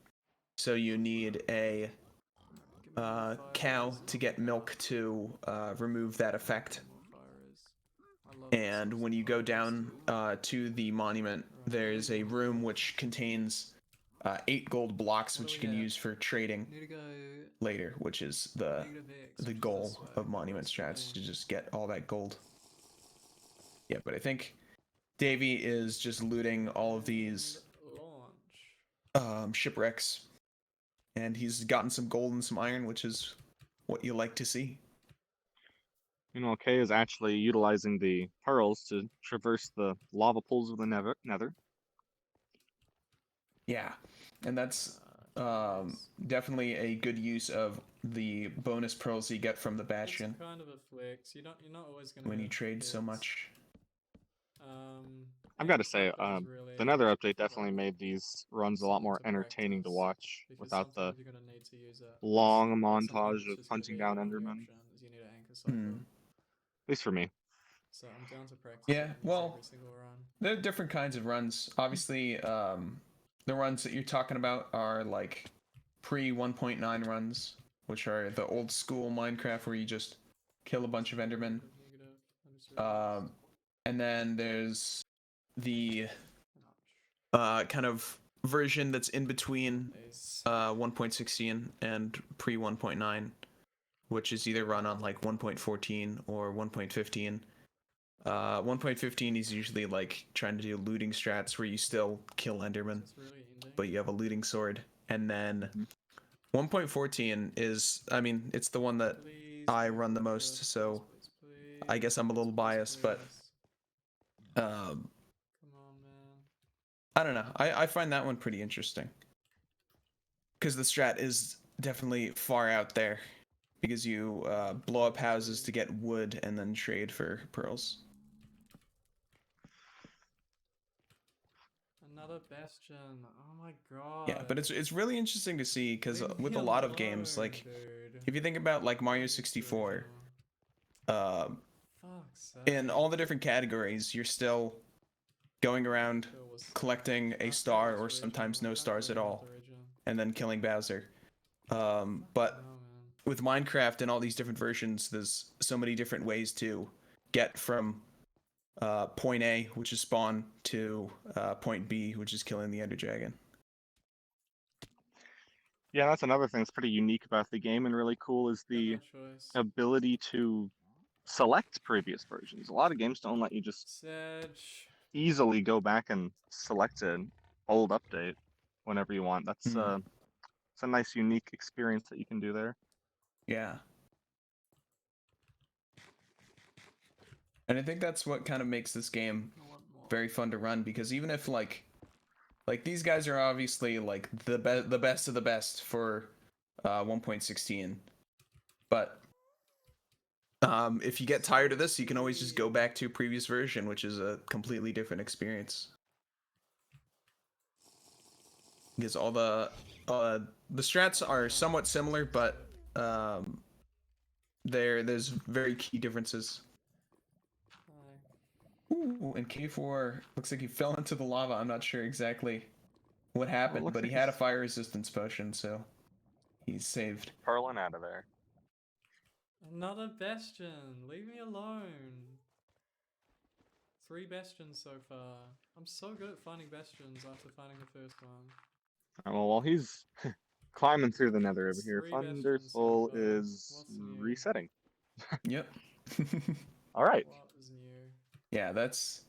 So you need a cow to get milk to remove that effect. And when you go down to the monument, there's a room which contains 8 gold blocks, which you can use for trading later, which is the goal of monument strats, to just get all that gold. Yeah, but I think Davey is just looting all of these shipwrecks, and he's gotten some gold and some iron, which is what you like to see. You know, K is actually utilizing the pearls to traverse the lava pools of the nether. Yeah, and that's definitely a good use of the bonus pearls you get from the bastion. It's kind of a flex. You're not always gonna when you have trade pets. so much. I've got to the say, fact that there's really the Nether update like, definitely made these runs a lot something more to entertaining to practice, watch because without the sometimes you're gonna need to use it. long But sometimes montage it's of just gonna hunting be down your only Endermen. option, is you need an anchor cycle. At least for me. So I'm down to practice Yeah, doing this well, every single run. there are different kinds of runs. Obviously, the runs that you're talking about are like pre 1.9 runs, which are the old school Minecraft where you just kill a bunch of Endermen. Negative, I just realized. And then there's the kind of version that's in between 1.16 and pre 1.9, which is either run on like 1.14 or 1.15. 1.15 is usually like trying to do looting strats where you still kill Enderman, but you have a looting sword. And then 1.14 is, I mean, it's the one that I run the most, so I guess I'm a little biased, but Come on, man. I don't know. I find that one pretty interesting. Because the strat is definitely far out there. Because you blow up houses to get wood and then trade for pearls. Another bastion. Oh my god. Yeah, but it's really interesting to see because Leave with me a lot of alone, games, like dude. if you think about like Mario 64, Fuck's in sake. all the different categories, you're still going around collecting a star or sometimes no stars at all, and then killing Bowser. But with Minecraft and all these different versions, there's so many different ways to get from point A, which is spawn, to point B, which is killing the Ender Dragon. Yeah, that's another thing that's pretty unique about the game and really cool is Got the no choice. ability to select previous versions. A lot of games don't let you just Sedge. easily go back and select an old update whenever you want. That's it's a nice unique experience that you can do there. Yeah. And I think that's what kind of makes this game very fun to run, because even if like these guys are obviously like the best of the best for 1.16, but if you get tired of this, you can always just go back to a previous version, which is a completely different experience. Because all the strats are somewhat similar, but there's very key differences. Ooh, and K4 looks like he fell into the lava. I'm not sure exactly what happened, but he had a fire resistance potion, so he's saved. Purling out of there. Another bastion. Leave me alone. 3 bastions so far. I'm so good at finding bastions after finding the first one. Well, while he's climbing through the Nether over It's here, 3 bastions Thundersoul so far. is What's new? resetting. Yep. All right. What is new? Yeah, that's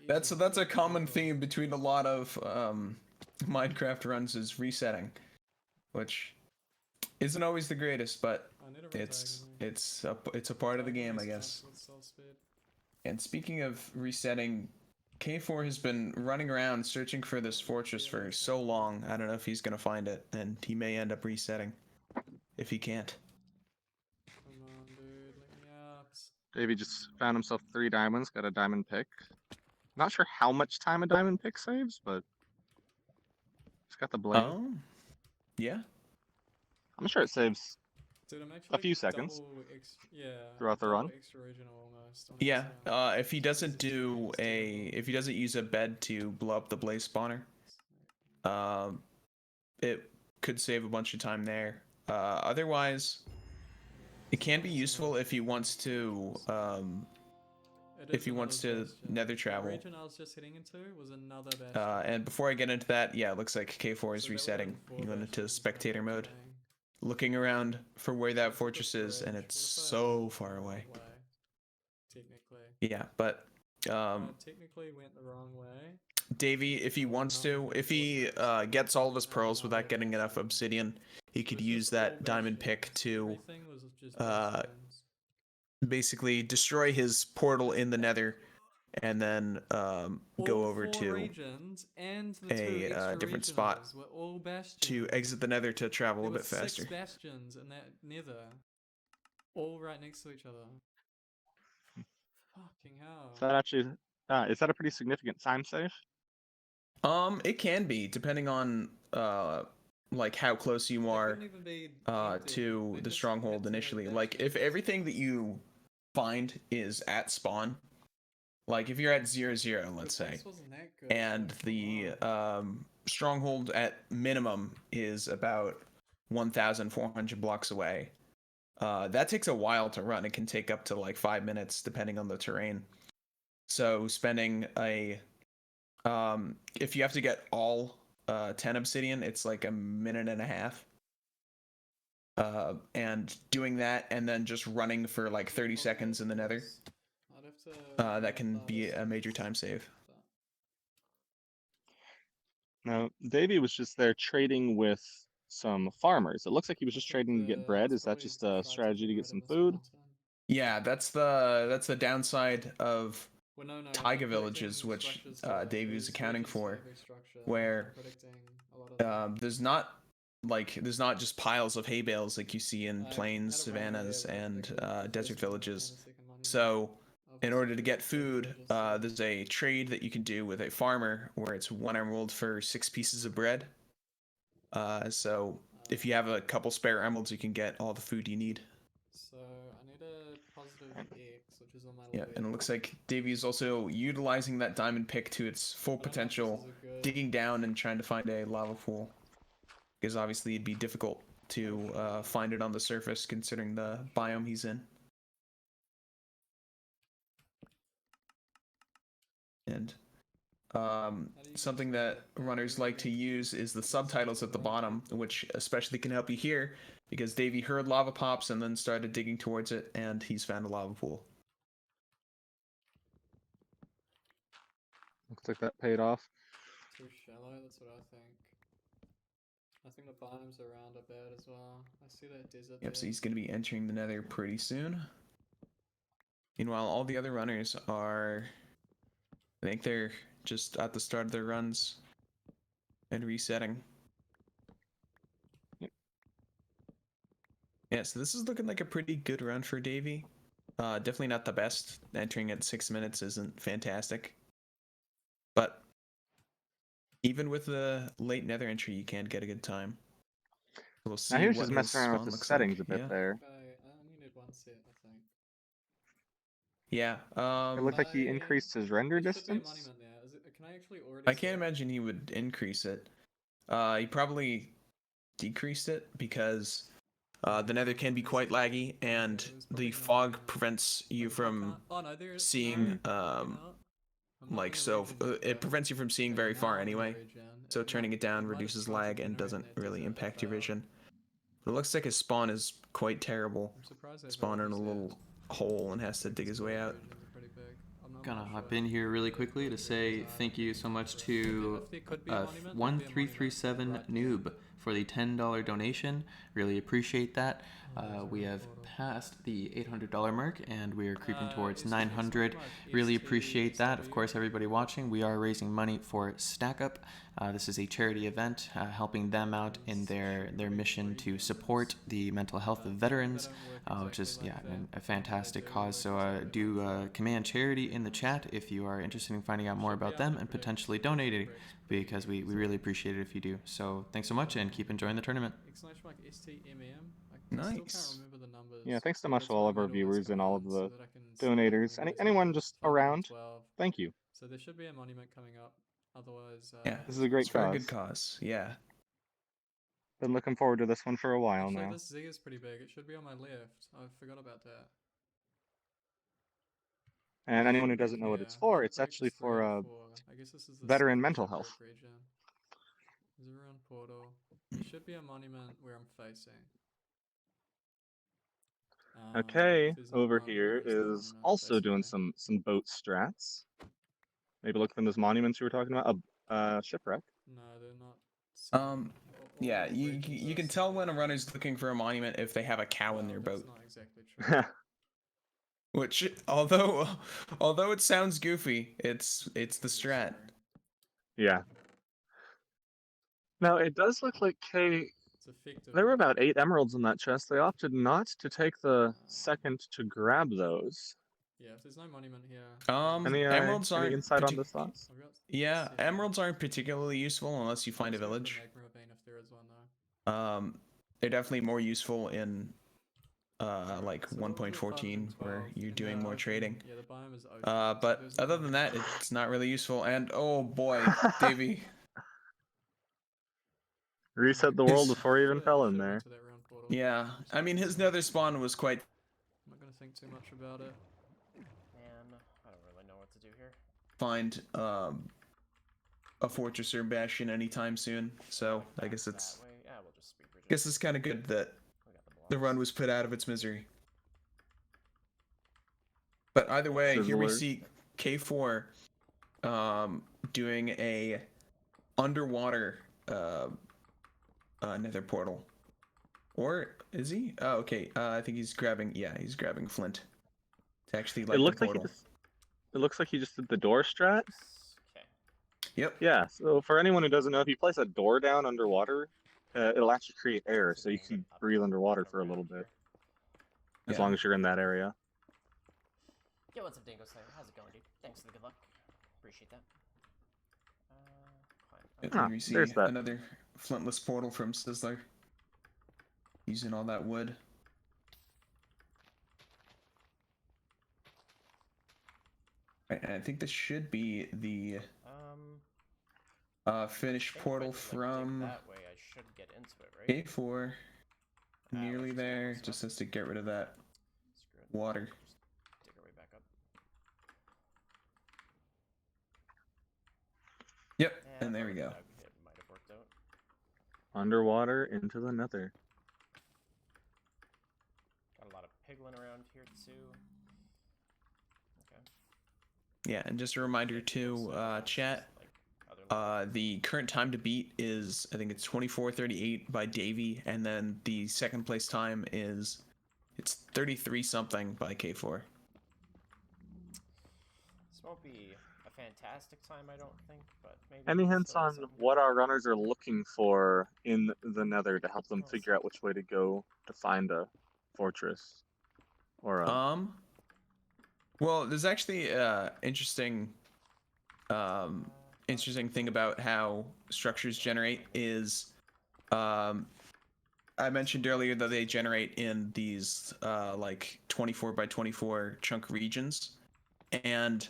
Jesus a common Christ. theme between a lot of Minecraft runs is resetting, which isn't always the greatest, but it's a part of the game, I guess. And speaking of resetting, K4 has been running around searching for this fortress for so long. I don't know if he's gonna find it, and he may end up resetting if he can't. Come on, dude, let me out. Davey just found himself 3 diamonds, got a diamond pick. Not sure how much time a diamond pick saves, but he's got the blade. Oh, yeah. I'm sure it saves Dude, I'm a few seconds throughout the run. Yeah, if he doesn't use a bed to blow up the blaze spawner, it could save a bunch of time there. Otherwise, it can be useful if he wants to nether travel. The region I was just heading into was another bastion. And before I get into that, yeah, it looks like K4 is resetting. He went into spectator mode, looking around for where that fortress is, and it's so far away. Technically. Yeah, but technically went the wrong way. Davey, if he wants to, if he gets all of his pearls without getting enough obsidian, he could use that diamond pick to basically destroy his portal in the nether and then go over to a different spot to exit the nether to travel a bit faster. 6 bastions in that nether, all right next to each other. Fucking hell. So that actually Is that a pretty significant time save? It can be, depending on like how close you are to the stronghold initially. Like if everything that you find is at spawn, like if you're at 0-0, let's say, and the stronghold at minimum is about 1,400 blocks away, that takes a while to run. It can take up to like 5 minutes depending on the terrain. So spending a if you have to get all 10 obsidian, it's like 1.5 minutes. And doing that and then just running for like 30 seconds in the nether, that can be a major time save. Now, Davey was just there trading with some farmers. It looks like he was just trading to get bread. Is that just a strategy to get some food? Yeah, that's the downside of taiga villages, which Davey was accounting for, where there's not just piles of hay bales like you see in plains, savannas, and desert villages. So in order to get food, there's a trade that you can do with a farmer where it's 1 emerald for 6 pieces of bread. So if you have a couple spare emeralds, you can get all the food you need. So I need a positive X, which is on my Yeah, and it looks like Davey is also utilizing that diamond pick to its full potential, digging down and trying to find a lava pool. Because obviously it'd be difficult to find it on the surface considering the biome he's in. And something that runners like to use is the subtitles at the bottom, which especially can help you here, because Davey heard lava pops and then started digging towards it, and he's found a lava pool. Looks like that paid off. Too shallow, that's what I think. I think the biomes around are bad as well. I see that desert. Yep, so he's going to be entering the nether pretty soon. Meanwhile, all the other runners are... I think they're just at the start of their runs and resetting. Yep. Yeah, so this is looking like a pretty good run for Davey. Definitely not the best. Entering at 6 minutes isn't fantastic. But even with the late nether entry, you can get a good time. We'll see. Now here's what just messing his around spawn with the looks settings like. a bit Yeah. there. I only need one set, I think. Yeah. It looked like he increased his render There should be a distance. monument there. Can I actually already I see can't it? imagine he would increase it. He probably decreased it because the nether can be quite laggy, and the fog prevents you from seeing it prevents you from seeing very far anyway. So turning it down reduces lag and doesn't really impact your vision. But it looks like his spawn is quite terrible. Spawn in a little hole and has to dig his way out. Gonna hop in here really quickly to say thank you so much to 1337 Noob for the $10 donation. Really appreciate that. We have passed the $800 mark and we are creeping towards 900. Really appreciate that. Of course, everybody watching, we are raising money for Stack Up. This is a charity event helping them out in their mission to support the mental health of veterans, which is a fantastic cause. So do command charity in the chat if you are interested in finding out more about them and potentially donating, because we really appreciate it if you do. So thanks so much and keep enjoying the tournament. Nice. Yeah, thanks so much to all of our viewers and all of the donators. Anyone just around, thank you. So there should be a monument coming up. Otherwise, Yeah, this is a great it's very cause. good cause. Yeah. Been looking forward to this one for a while Actually, now. this Z is pretty big. It should be on my left. I forgot about that. And anyone who doesn't know what it's for, it's actually for I guess this is the veteran mental health. region. Zero portal. There should be a monument where I'm facing. Okay, over here is also doing some boat strats. Maybe look at them as monuments you were talking about. Shipwreck. No, they're not. Yeah, you can tell when a runner's looking for a monument if they have a cow in their boat. That's not exactly true. Which, although it sounds goofy, it's the strat. Yeah. Now it does look like there were about 8 emeralds in that chest. They opted not to take the second to grab those. Yeah, if there's no monument here. Any emeralds any aren't insight on partic- this thoughts? I've got Yeah, 7. emeralds aren't particularly useful unless you find a Let's go for the village. magma ravine if there is one though. They're definitely more useful in like So what was it, 1.14 where 512? you're And doing they're more open. trading. Yeah, the biome is open. so But there's no other than that, monument. it's not really useful. And oh boy, Davey, Reset the world His- before he even Yeah, fell I in should've there. went to that round portal. yeah, I mean his nether spawn was quite. I'm not gonna think too much about it. Man, I don't really know what to do here. Find a fortress or bastion anytime soon. So Going I back guess that it's way. Yeah, we'll just speed bridge it. guess it's kind of good that We got the run blocks. was put out of its misery. But either way, here we Sizzler. see K4 doing a underwater nether portal. Or is he? Oh, okay. I think he's grabbing. Yeah, he's grabbing flint to actually light It looks the like he portal. just. It looks like he just did the door strat. Okay. Yep. Yeah. So for anyone who doesn't know, if you place a door down underwater, it'll actually create air, so you Thing can up breathe underwater from for a around little bit, here. as Yeah. long as you're in that area. Yo, what's up, Dingo Slayer? How's it going, dude? Thanks for the good luck. Appreciate that. Fine. And Ah, here we see there's that. another flintless portal from Sizzler. Using all that wood. Right, and I think this should be the finished think if I portal just, like, dig from that way, I should get into it, right? K4. Nearly let's just there. close it Just up. has to get rid of that Screw it. water. Just dig our way back up. Yep, Yeah, and there we go. It might have worked out. Underwater into the nether. Got a lot of piglin around here too. Okay. Yeah, and just a reminder too, chat. The current time to beat is, I think it's 24:38 by Davy, and then the second place time is, it's 33 something by K4. This won't be a fantastic time, I don't think, but maybe. Any hints still on something what good. our runners are looking for in the nether to help them figure out which way to go to find a fortress? Or Well, there's actually interesting thing about how structures generate is I mentioned earlier that they generate in these like 24 by 24 chunk regions, and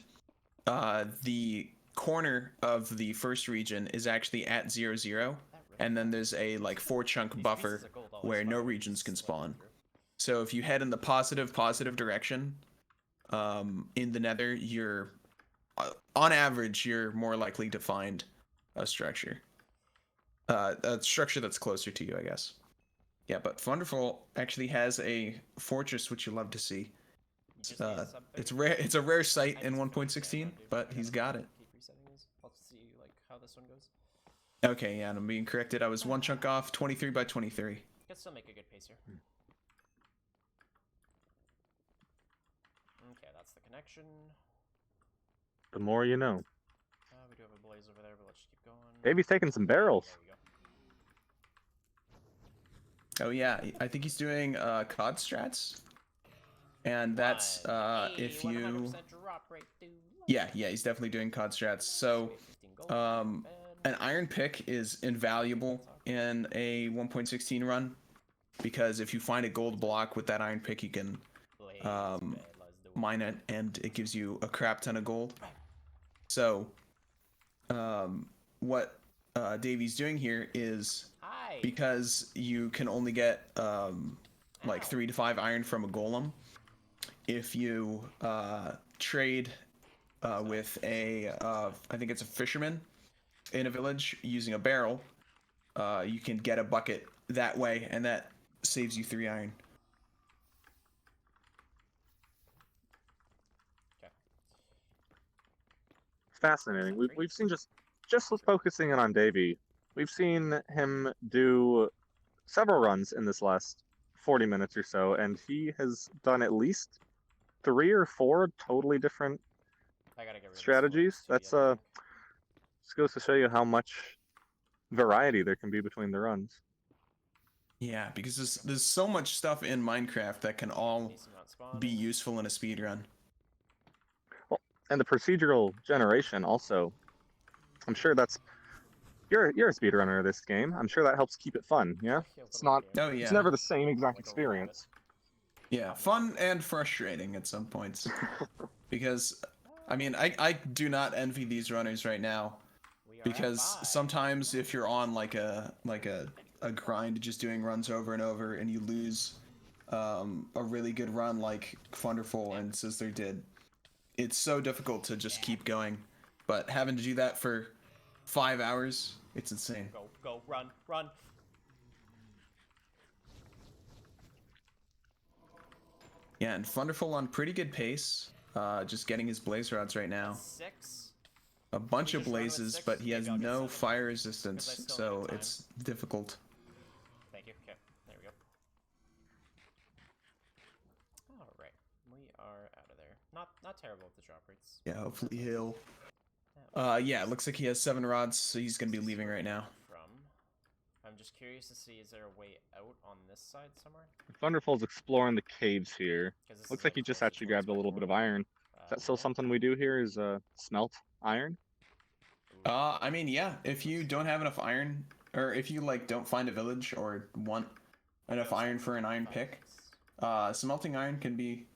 the corner of the first region is actually at 0, 0, and then there's a like 4 chunk buffer where no regions can spawn. So if you head in the positive direction in the nether, you're on average you're more likely to find a structure that's closer to you, I guess. Yeah, but Wonderful actually has a fortress, which you love to see. It's rare. It's a rare sight in 1.16, but he's got it. Keep resetting these. I'll see like how this one goes. Okay, yeah, and I'm being corrected. I was 1 chunk off, 23 by 23. Can still make a good pace here. Okay, that's the connection. the more you know. We do have a blaze over there, but let's just keep going. Davey's taking some barrels. There we go. Oh yeah, I think he's doing COD strats, and that's if you 100% drop rate, dude. yeah, he's definitely doing COD strats. So an iron pick is invaluable in a 1.16 run, because if you find a gold block with that iron pick, you can mine it, and it gives you a crap ton of gold. So what Davy's doing here is, because you can only get like 3 to 5 iron from a golem, if you trade with a I think it's a fisherman in a village using a barrel, you can get a bucket that way, and that saves you 3 iron. Fascinating. We've seen just focusing in on Davey. We've seen him do several runs in this last 40 minutes or so, and he has done at least 3 or 4 totally different strategies. That's just goes to show you how much variety there can be between the runs. Yeah, because there's so much stuff in Minecraft that can all be useful in a speedrun. and the procedural generation also. I'm sure that's you're a speedrunner of this game. I'm sure that helps keep it fun. Yeah, it's not. Oh yeah. It's never the same exact experience. Yeah, fun and frustrating at some points. Because, I mean, I do not envy these runners right now. Because sometimes if you're on like a grind, just doing runs over and over, and you lose a really good run like K4yfour and Sizzler did, it's so difficult to just keep going. But having to do that for 5 hours, it's insane. Go, run, run. Yeah, and K4yfour on pretty good pace. Just getting his blaze rods right now. 6. A bunch We of just run with blazes, 6? but he Maybe has I'll get no 7, fire 'cause I resistance, still so need time. it's difficult. Thank you. Okay, there we go. All right, we are out of there. Not terrible with the drop rates. Yeah, hopefully he'll. Yeah, it looks like he has 7 rods, so he's gonna be leaving right now. I'm just curious to see, is there a way out on this side somewhere? K4yfour's exploring the caves here. Looks like he just actually grabbed a little bit of iron. Is that still something we do here? Is smelt iron? I mean, yeah, if you don't have enough iron, or if you like don't find a village or want enough iron for an iron pick, smelting iron can be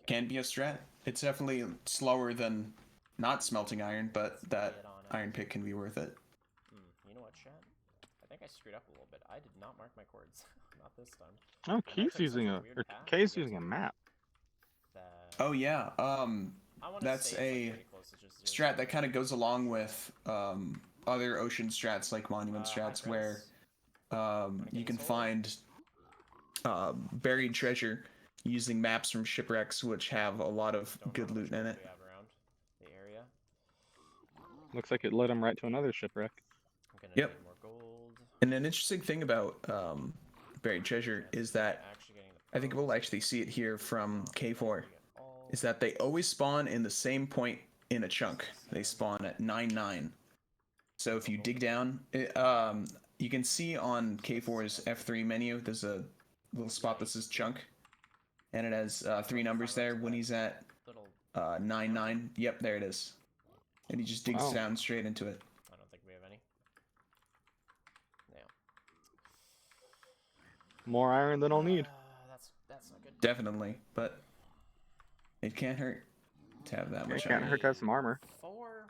a strat. It's definitely slower than not smelting iron, but that iron pick can be worth it. You know what, chat? I think I screwed up a little bit. I did not mark my chords. Not this time. Oh, K's using K's using a map. Oh yeah, that's a strat that kind of goes along with other ocean strats like monument strats, where you can find buried treasure using maps from shipwrecks, which have a lot of good loot in it. Looks like it led him right to another shipwreck. Yep. And an interesting thing about buried treasure is that I think we'll actually see it here from K4, is that they always spawn in the same point in a chunk. They spawn at 9-9. So if you dig down, you can see on K4's F3 menu, there's a little spot that says chunk, and it has 3 numbers there when he's at 9-9. Yep, there it is. And he just digs down straight into it. I don't think we have any. Yeah. More iron than I'll need. That's not good. Definitely, but it can't hurt to have that much. It can't hurt to have some armor. 4.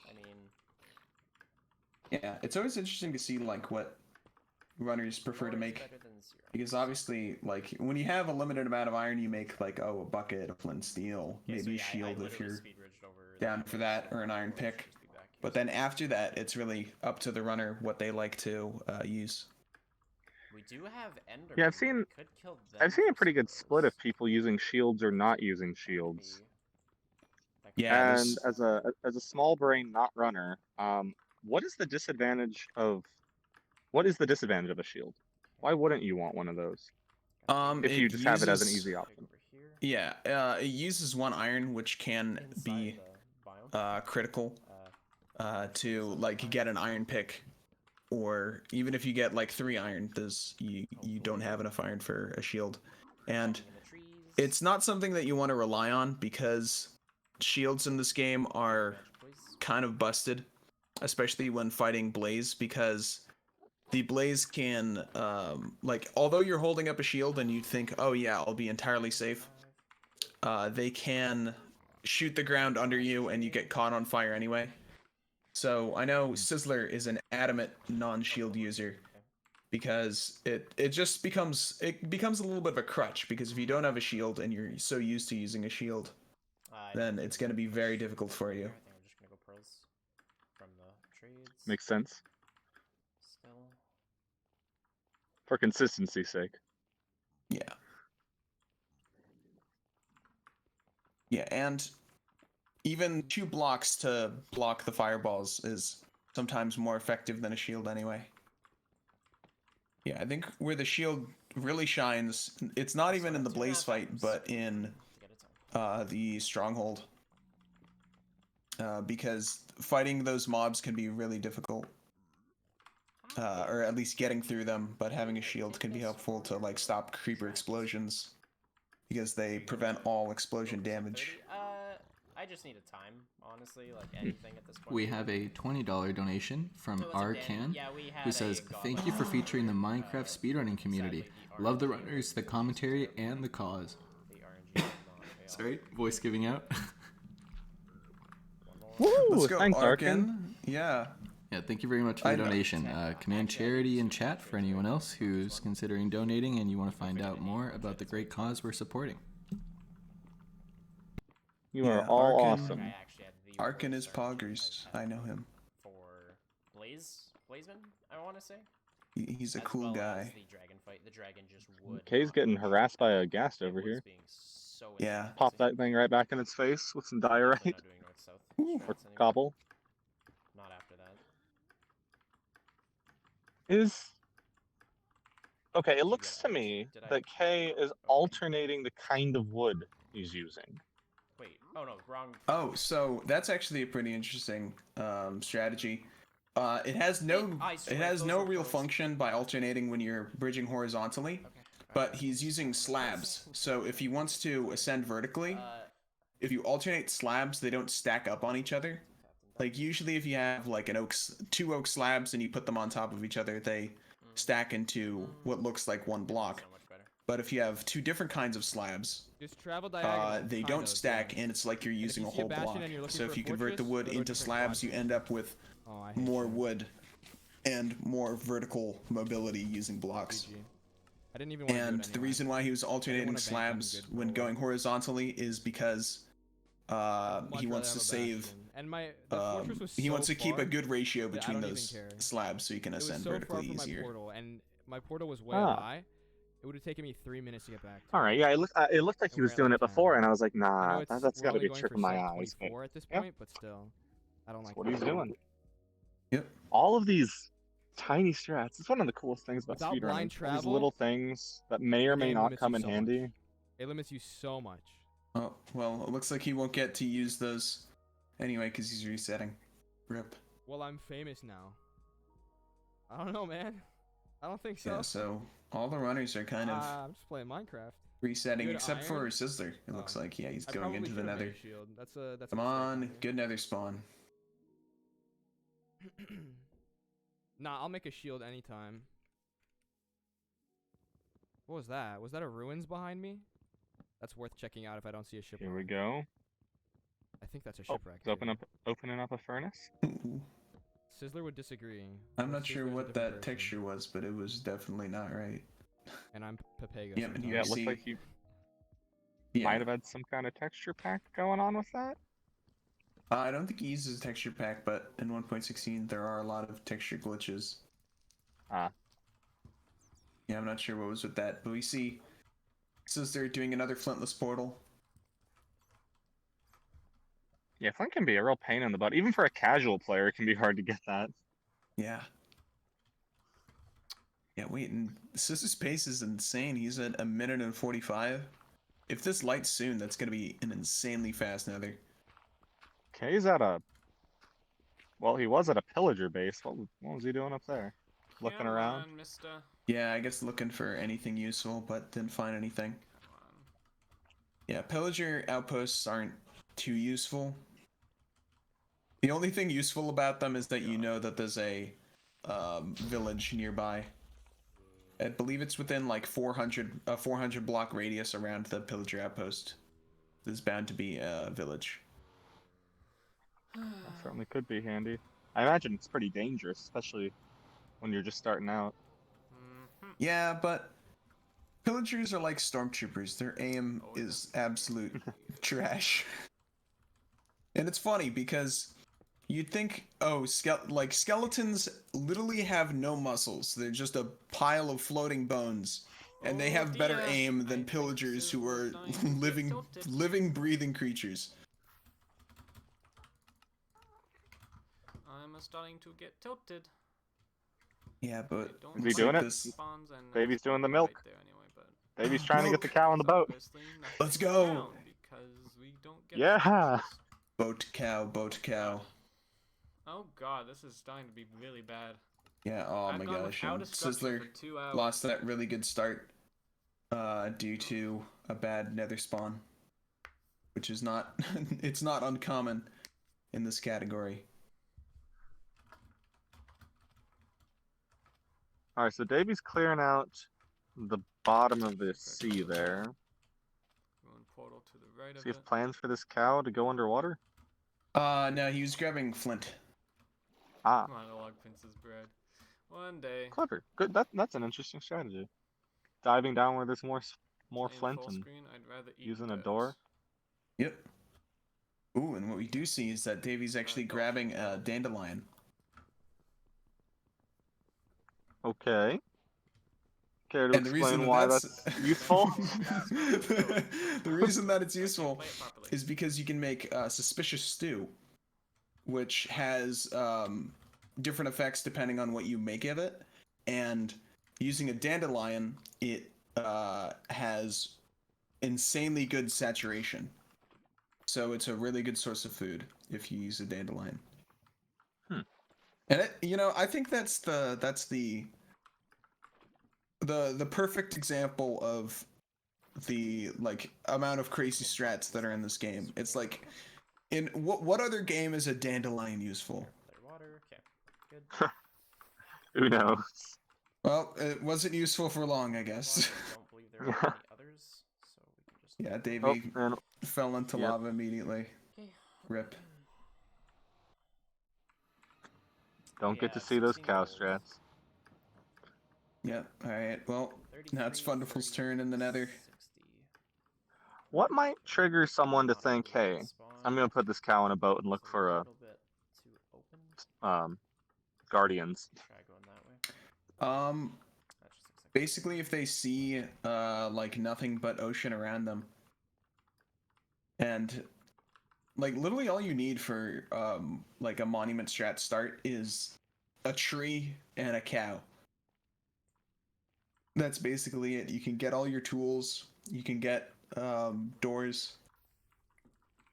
I mean, yeah, it's always interesting to see like what runners prefer to make, because obviously, like when you have a limited amount of iron, you make like a bucket of flint steel, maybe a shield if you're down for that, or an iron pick. But then after that, it's really up to the runner what they like to use. we do have Ender. Yeah, I've seen a pretty good split of people using shields or not using shields. Yeah, and as a small brain not runner, what is the disadvantage of a shield? Why wouldn't you want one of those? If you just have it as an easy option. Yeah, it uses 1 iron, which can be critical to like get an iron pick, or even if you get like 3 iron, you don't have enough iron for a shield, and it's not something that you want to rely on, because shields in this game are kind of busted, especially when fighting Blaze, because the Blaze can like, although you're holding up a shield and you think, oh yeah, I'll be entirely safe, they can shoot the ground under you and you get caught on fire anyway. So I know Sizzler is an adamant non-shield user, because it just becomes a little bit of a crutch, because if you don't have a shield and you're so used to using a shield, then it's going to be very difficult for you. I think I'm just gonna go pearls from the trades. Makes sense. Still. For consistency's sake. Yeah. Yeah, and even 2 blocks to block the fireballs is sometimes more effective than a shield anyway. Yeah, I think where the shield really shines, it's not even in the Blaze fight, but in the Stronghold. Because fighting those mobs can be really difficult. Or at least getting through them, but having a shield can be helpful to like stop creeper explosions, because they prevent all explosion damage. I just need a time, honestly, like anything at this point. We have a $20 donation from So what's it, Dan? Arcan, Yeah, we had who says, a "Thank you for featuring the Minecraft speedrunning community. Love the runners, the commentary, and the cause." The RNG did not pay off. Sorry, voice giving out. Woo! Let's go, Thanks, Arkin. Yeah. Yeah, thank you very much for the donation. Command charity in chat for anyone else who's considering donating and you want to find out more about the great cause we're supporting. You are Yeah, all Arkin. awesome. I actually had the Arkin is worst RNG poggers. I've I know had him. For Blazeman, I want to say. He's a As cool well as guy. the dragon fight. The dragon just would. Kay's not getting budge. harassed by a ghast It over was here. being so Yeah. intense. Pop that thing right back in its face with some Definitely diorite not doing north-south or strats anymore. gobble. Not after that. Okay, it you looks get to me Did I- that Kay is alternating the kind of wood he's using. Wait. Oh no, wrong. Oh, so that's actually a pretty interesting strategy. It has no I it swear, has those no were real close. function by alternating when you're bridging horizontally, Okay. but he's using slabs. So if he wants to ascend vertically, if you alternate slabs, they don't stack up on each other. Like usually if you have like two oak slabs and you put them on top of each other, they stack into what looks like one block. So much better. But if you have two different kinds of slabs, Just travel diagonal. they kind don't of, stack, yeah. and it's like you're if using you a see a whole bastion block. and you're looking So for if a you convert the fortress, wood go to a into different slabs, you quadrant. end up with Oh, I hate more you. wood and more vertical mobility using blocks. GG. I didn't even want to do And it the anyway. reason why he was alternating wanna bank on slabs good for when a going while. horizontally is because Much he rather wants have to a save. bastion. And the fortress was He so wants to keep far a good ratio that I between don't even those care. slabs so you can It was ascend so far vertically from my easier. portal, and my portal was way Ah. up high. It would have taken me 3 minutes to get back. To All right, yeah, it looked like he And was we're at, doing like, it before, 10. and I was like, I know nah, it's that's we're got to only be a going trick for of my sub eyes. But 24 at this yeah. point, but still, I don't like what that. he's doing. Yep. All of these tiny strats. It's one of the coolest things about Without blind speedrunning. All these travel, little things that may or the may game not limits come you in so handy. much. It limits you so much. Oh, well, it looks like he won't get to use those anyway because he's resetting. Rip. Well, I'm famous now. I don't know, man. I don't think so. Yeah, so all the runners are kind of I'm just playing Minecraft. resetting, Good except for iron? Sizzler. It looks Oh. like, yeah, he's I going probably into the should've made nether. a shield. That's a Come mistake on, right good nether spawn. there. Nah, I'll make a shield anytime. What was that? Was that a ruins behind me? That's worth checking out if I don't see a shipwreck. Here we go. I think that's a Oh, shipwreck. it's opening up a furnace. Ooh. Sizzler would disagree. I'm Or not sure Sizzler's a what different that person. texture was, but it was definitely not right. And I'm Pepega. Yeah, and sometimes. you Yeah, it looked see- like he Yeah. might have had some kind of texture pack going on with that. I don't think he uses a texture pack, but in 1.16 there are a lot of texture glitches. Ah. Yeah, I'm not sure what was with that, but we see Sizzler doing another flintless portal. Yeah, Flint can be a real pain in the butt. Even for a casual player, it can be hard to get that. Yeah. Yeah, wait, and Sizzler's pace is insane. He's at 1 minute and 45. If this lights soon, that's gonna be an insanely fast nether. Kay's at a... Well, he was at a pillager base. What was he doing up there? Looking Come around? on, mister. Yeah, I guess looking for anything useful, but didn't find anything. Come on. Yeah, pillager outposts aren't too useful. The only thing useful about them is that you know that there's a village nearby. I believe it's within like 400 block radius around the pillager outpost. There's bound to be a village. That certainly could be handy. I imagine it's pretty dangerous, especially when you're just starting out. Yeah, but pillagers are like stormtroopers. Their aim is absolute trash. And it's funny because you'd think, oh, skeletons literally have no muscles. They're just a pile of floating bones. And they have better dear. aim I than think pillagers who are Sizzler's dying to get tilted. living, breathing creatures. I'm starting to get tilted. Yeah, but I don't Is he like doing it? this spawns and Baby's doing the right milk. there anyway, but Baby's trying to get the Milk. cow on the boat. obviously nothing Let's go. down because we don't get Yeah. resources. Boat cow, boat cow. Oh god, this is starting to be really bad. Yeah, oh I've my gone gosh. without And a structure Sizzler for 2 hours. lost that really good start due to a bad nether spawn. which is not it's not uncommon in this category. All right, so Davey's clearing out the bottom of this sea there. Going portal to the right Does of he it. have plans for this cow to go underwater? No, he was grabbing flint. Ah, Come on, the log Prince's bread. One day. clever. Good. That's an interesting strategy. Diving down where there's more Playing flint full and screen, I'd rather eat using a dirt. door. Yep. Ooh, and what we do see is that Davey's actually grabbing a dandelion. Okay. Care to And the reason explain that why that's useful? the reason that it's useful Play it properly. is because you can make suspicious stew, which has different effects depending on what you make of it. And using a dandelion, it has insanely good saturation. So it's a really good source of food if you use a dandelion. And it, you know, I think that's the perfect example of the like amount of crazy strats that are in this game. It's like, in what other game is a dandelion useful? Clear water. Okay. Good. Who knows? Well, it wasn't useful for long, I guess. I don't believe there are any others, so we can just. Yeah, Oh, Davey and fell into Yep. lava immediately. Okay. Rip. don't get to see those 16 cow gold. strats. Yeah, alright, well, now it's 33, Funderful's turn in the nether. 60. What might trigger someone to Not think, really hey, spawn. I'm gonna put this cow in a boat and look It's for little bit too open. guardians? Try going that way. Um, That just looks like basically if they see, like nothing but ocean around them. And, like, literally all you need for, like a monument strat start is a tree and a cow. That's basically it. You can get all your tools. You can get doors.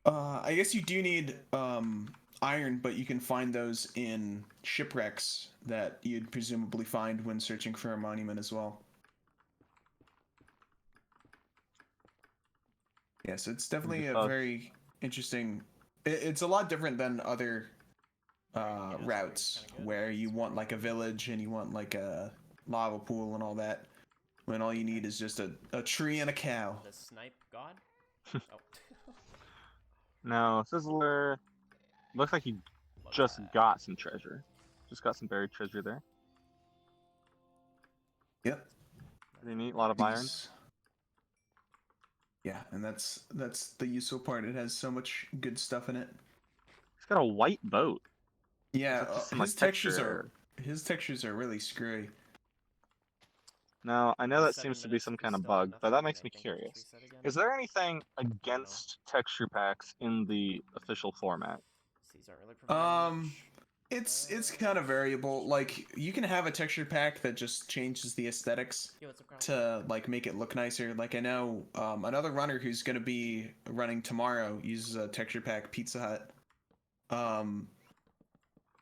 I guess you do need iron, but you can find those in shipwrecks that you'd presumably find when searching for a monument as well. Yes, it's definitely a very interesting. It's a lot different than other routes where you want like a village and you want like a lava pool and all that. When all you need is just a tree and a cow. the snipe god. Oh. No, Sizzler looks like he Look just at that. got some treasure. Just got some buried treasure there. Yep. Pretty neat. A lot of iron. Yeah, and that's the useful part. It has so much good stuff in it. He's got a white boat. Yeah, Is that just some, his like, textures texture? are really screwy. Now, I know that 7 seems to be minutes some if we kind of still bug, have but nothing, that makes I me think it just curious. reset again. Is there anything against texture packs in the official format? These aren't really providing much. It's kind of variable. Like you can have a texture pack that just changes the aesthetics Yo, what's up, Carl? to like make it look nicer. Like I know another runner who's gonna be running tomorrow uses a texture pack Pizza Hut.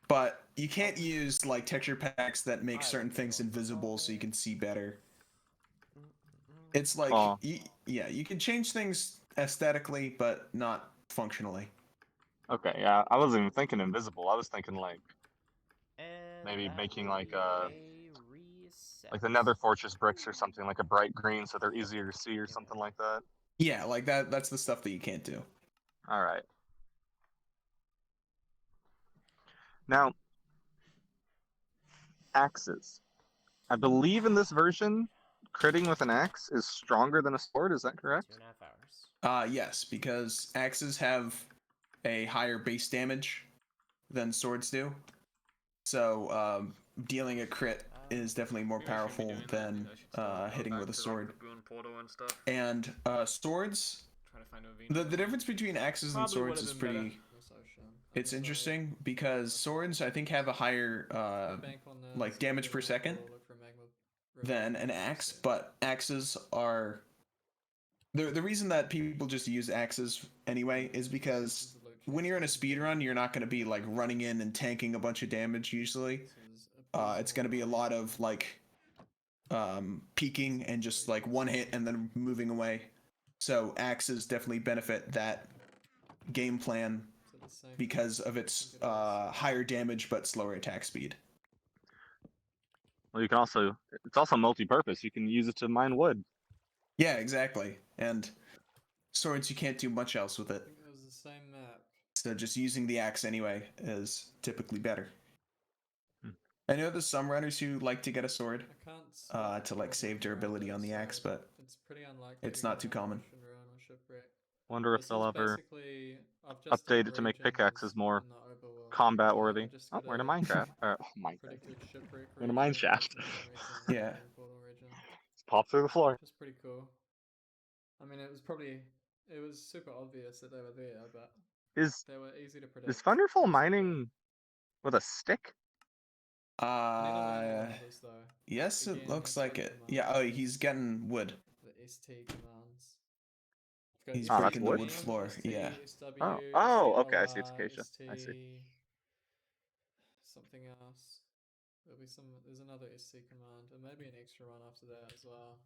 But you can't use like texture packs that make certain things invisible so you can see better. It's like Oh. yeah, you can change things aesthetically but not functionally. Okay, yeah, I wasn't even thinking invisible. I was thinking like And maybe that making will like be a reset. the Nether Fortress bricks or something, like a bright green so they're easier to see or something like that. Yeah, like that's the stuff that you can't do. All right. Now, axes. I believe in this version, critting with an axe is stronger than a sword. Is that correct? 2.5 hours. Yes, because axes have a higher base damage than swords do. So dealing a crit is definitely more Maybe I should be powerful doing that. than Maybe I should still go hitting back with a to, like, sword. the Boon portal and stuff. And swords, Try to find a the difference between axes and Probably swords would've is been better. pretty. It's interesting because swords I think have a higher like damage per second than an axe, but axes are the reason that people just use axes anyway is because when you're in a speedrun, you're not going to be like running in and tanking a bunch of damage usually. It's going to be a lot of like peeking and just like one hit and then moving away. So axes definitely benefit that game plan Is it the same? because of its higher damage but slower attack speed. Well, you can also, it's also multi-purpose. You can use it to mine wood. Yeah, exactly. And swords, you can't do much else with I it. think it was the same map. So just using the axe anyway is typically better. Hmm. I know there's some runners who like to get a sword I can't spot to like save problems durability around on the it, axe, so but it's pretty unlikely it's to not get too an common. ocean run or shipwreck. Wonder if This they'll is ever basically I've just update done it to make regions pickaxes more in the overworld, combat and I worthy. just Oh, got we're in a a Minecraft. Minecraft. predicted shipwreck We're in a region, mine shaft. ultimate region, Yeah. and portal region. Let's pop through the floor. Just pretty cool. I mean, it was super obvious that they were there, but Is they were easy to predict. is Thunderful basically. mining with a stick? I need to learn all of this though. Yes, Again, it looks it's like one it. command. Yeah, oh, he's getting wood. The ST commands. I've got He's that's breaking the wood? wood floor, ST, yeah. SW, Oh, okay, I see, it's CLR, acacia. I see. ST, something else. There's another ST command, and maybe an extra one after that as well.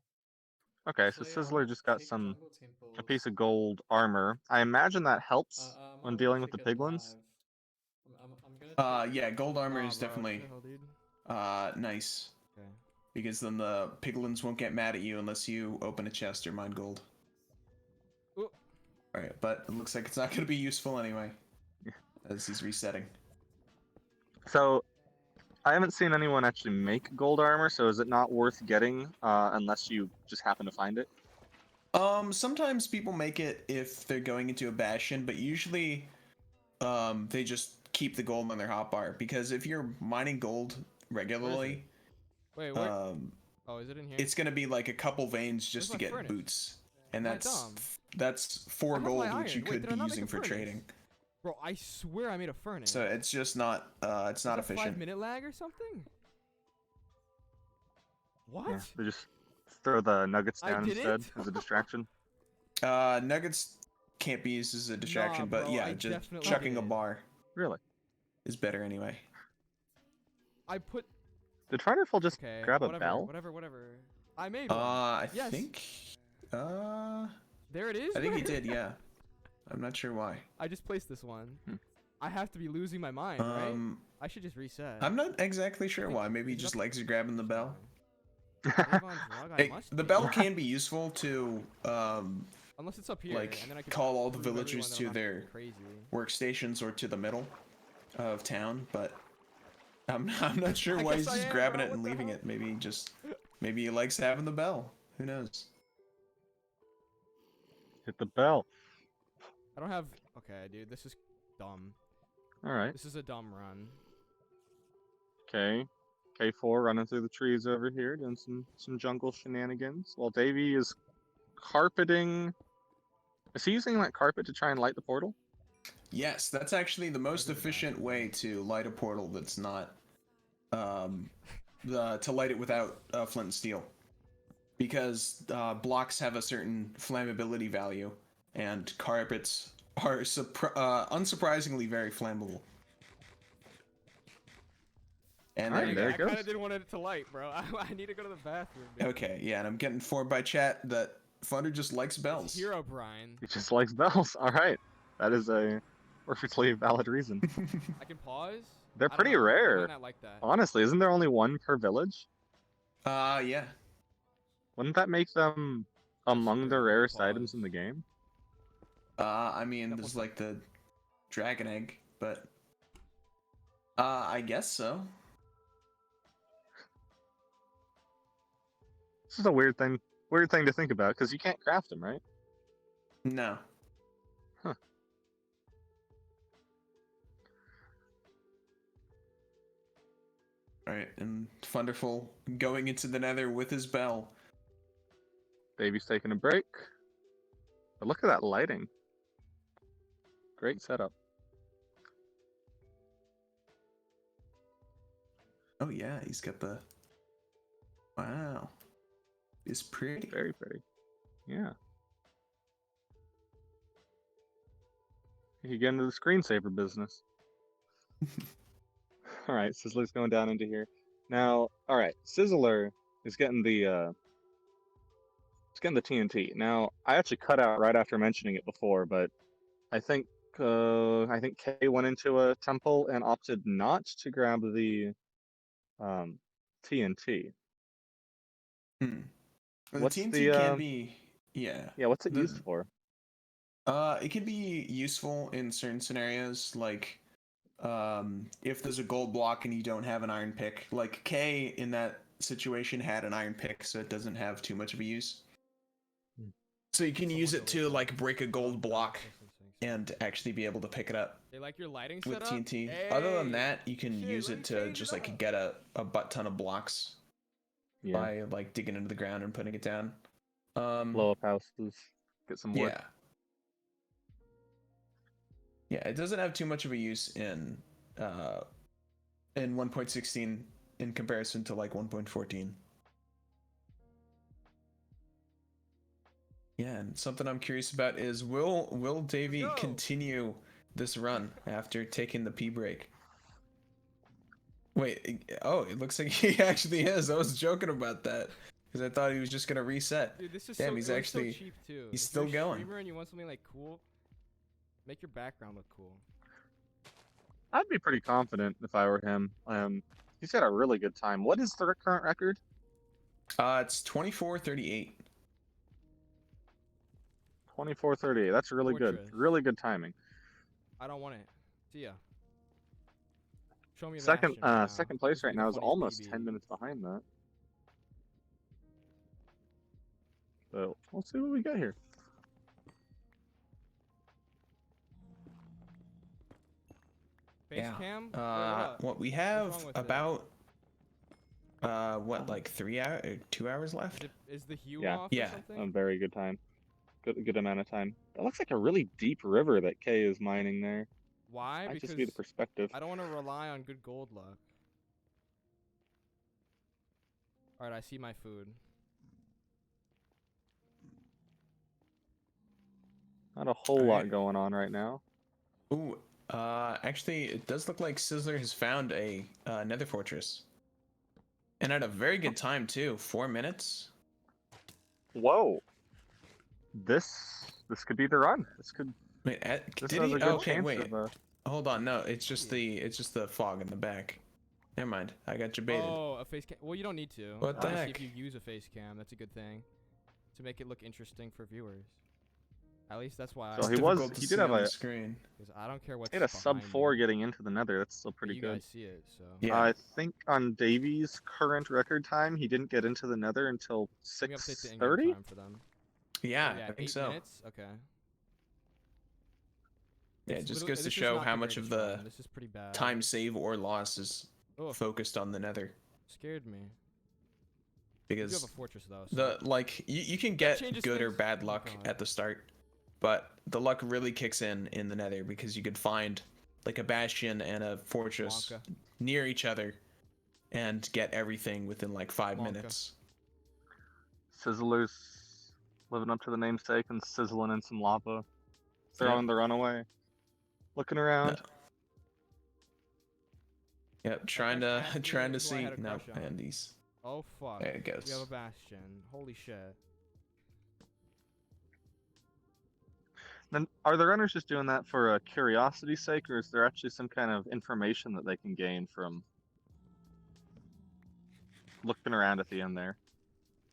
Okay, so Clear Sizzler just got peak a jungle temples. piece of gold armor. I imagine that helps I when might dealing wait with the to get piglins. live. I'm gonna check Yeah, gold armor Nah, is bro, definitely what the hell, dude? nice. Okay. Because then the piglins won't get mad at you unless you open a chest or mine gold. Ooh. Alright, but it looks like it's not gonna be useful anyway. As he's resetting. So, I haven't seen anyone actually make gold armor, so is it not worth getting unless you just happen to find it? Sometimes people make it if they're going into a bastion, but usually they just keep the gold on their hotbar, because if you're mining gold regularly, Wait, where? Oh, is it in here? it's gonna be like a couple veins just Where's to my get furnace? boots, and Am I that's dumb? 4 I have my gold, which you iron. Wait, could did be I not make a using for furnace? trading. Bro, I swear I made a furnace. So it's just not it's not Is that efficient. 5-minute lag or something? What? Yeah, they just throw the nuggets I down did instead it? as a distraction. Nuggets can't be used as a distraction, Nah, but bro, yeah, I just definitely chucking a did. bar Really? is better anyway. I put. Did Thunderful just Okay, grab a whatever, bell? whatever. I made one. I Yes. think There it is. I think he did, yeah. I'm not sure why. I just placed this one. Hmm. I have to be losing my mind, right? I should just reset. I'm not exactly sure why. Maybe Is it just up- legs are grabbing the bell. Avon drug, I Hey, must the be. bell can be useful to Unless it's up here, like and then I can call all the prove everyone villagers that to I'm not their crazy. workstations or to the middle of town, but I'm not sure I why guess he's I just am, grabbing bro, it and what the leaving hell? it. Maybe he likes having the bell. Who knows? Hit the bell. I don't have. Okay, dude, this is dumb. Alright. This is a dumb run. Okay. K4 running through the trees over here, doing some jungle shenanigans. While Davy is carpeting. Is he using that carpet to try and light the portal? Yes, that's actually the most Look at the efficient bathroom. way to light a portal that's not to light it without flint and steel. Because blocks have a certain flammability value, and carpets are unsurprisingly very flammable. And there Alright, you there go. it goes. I kind of didn't want it to light, bro. I need to go to the bathroom. Dude. Okay, yeah, and I'm getting informed by chat that Thunder just likes bells. It's Hero Brian. He just likes bells. Alright. That is a perfectly valid reason. I can pause. They're I don't pretty know, they might rare. not like that. Honestly, isn't there only one per village? Yeah. Wouldn't that make them among the Disagree, rarest pause. items in the game? I mean, That there's one's like the dragon egg, but I guess so. This is a weird thing to think about, because you can't craft them, right? No. Huh. Alright, and Thunderful going into the nether with his bell. Baby's taking a break. But look at that lighting. Great setup. Oh yeah, he's got the... Wow. It's pretty. Very pretty. Yeah. You could get into the screensaver business. Alright, Sizzler's going down into here. Now, alright, Sizzler is getting the TNT. Now, I actually cut out right after mentioning it before, but I think I think K went into a temple and opted not to grab the TNT. Hmm. Well, What's the TNT the can be, yeah. yeah, what's it used for? It can be useful in certain scenarios, like if there's a gold block and you don't have an iron pick. Like K in that situation had an iron pick, so it doesn't have too much of a use. So you can use it to like break a gold block and actually be able to pick it up They like your lighting with setup? TNT. Hey, Other than that, you can shit, use let me it to change just it like up. get a butt ton of blocks Yeah, by like digging into the ground and putting it down. blow up houses, get some wood. Yeah. Yeah, it doesn't have too much of a use in 1.16 in comparison to like 1.14. Yeah, and something I'm curious about is will Dav1E continue this run after taking the pee break? Wait, oh, it looks like he actually is. I was joking about that because I thought he was just gonna reset. Dude, this is Damn, so, he's it looks actually so cheap too. he's If still you're a going. streamer and you want something like cool, make your background look cool. I'd be pretty confident if I were him. He's got a really good time. What is the current record? It's 24:38. 24:38. That's really good. Fortress. Really good timing. I don't want it. See ya. Show me a Second, bastion right now. second place This will right be the now is funniest almost PB. 10 minutes behind that. So let's see what we get here. Base Yeah. cam? Wait, what up? What we What's have wrong with it? about what, like 3 hours, 2 hours left? Is the hue Yeah. off Yeah. or something? A very good time. Good amount of time. That looks like a really deep river that K is mining there. Why? Might Because just be the perspective. I don't want to rely on good gold luck. Alright, I see my food. Not a whole All lot right. going on right now. Ooh, actually, it does look like Sizzler has found a nether fortress. And at a very good time, too. 4 minutes. Whoa. This could be the run. This could. Wait, This did has he? a good Okay, chance wait. of. Hold on, no, it's just the fog in the back. Never mind, I got you baited. Oh, a face cam. Well, you don't need to. What the Obviously, heck? if you use a face cam, that's a good thing. To make it look interesting for viewers. At least that's why So I he did have on a. the screen. Because I don't care what's He had a sub behind 4 me. getting into the nether. That's still But pretty you good. guys see it, so. Yeah. I think on Davies' current record time, he didn't get into the nether until Let me update the in-game 6:30. time for them. Yeah, Oh, yeah, I think 8 so. minutes? Okay. Yeah, it It's just little- goes to this is show not how the much of greatest the run. This is pretty bad. time save or loss is Oh, focused on the nether. scared me. You Because do have a fortress though. So. you can That get changes good or things. bad Oh, luck God. at the start, but the luck really kicks in the nether because you could find like a bastion and a fortress Wonka. near each other and get everything within like 5 Wonka. minutes. Sizzler's living up to the namesake and sizzling in some lava. Throwing the runaway. Looking around. Yep, trying That guy's to asking trying me to who I see. had a No, crush on. and these. Oh fuck. There it We have a goes. bastion. Holy shit. Then are the runners just doing that for a curiosity's sake, or is there actually some kind of information that they can gain from looking around at the end there?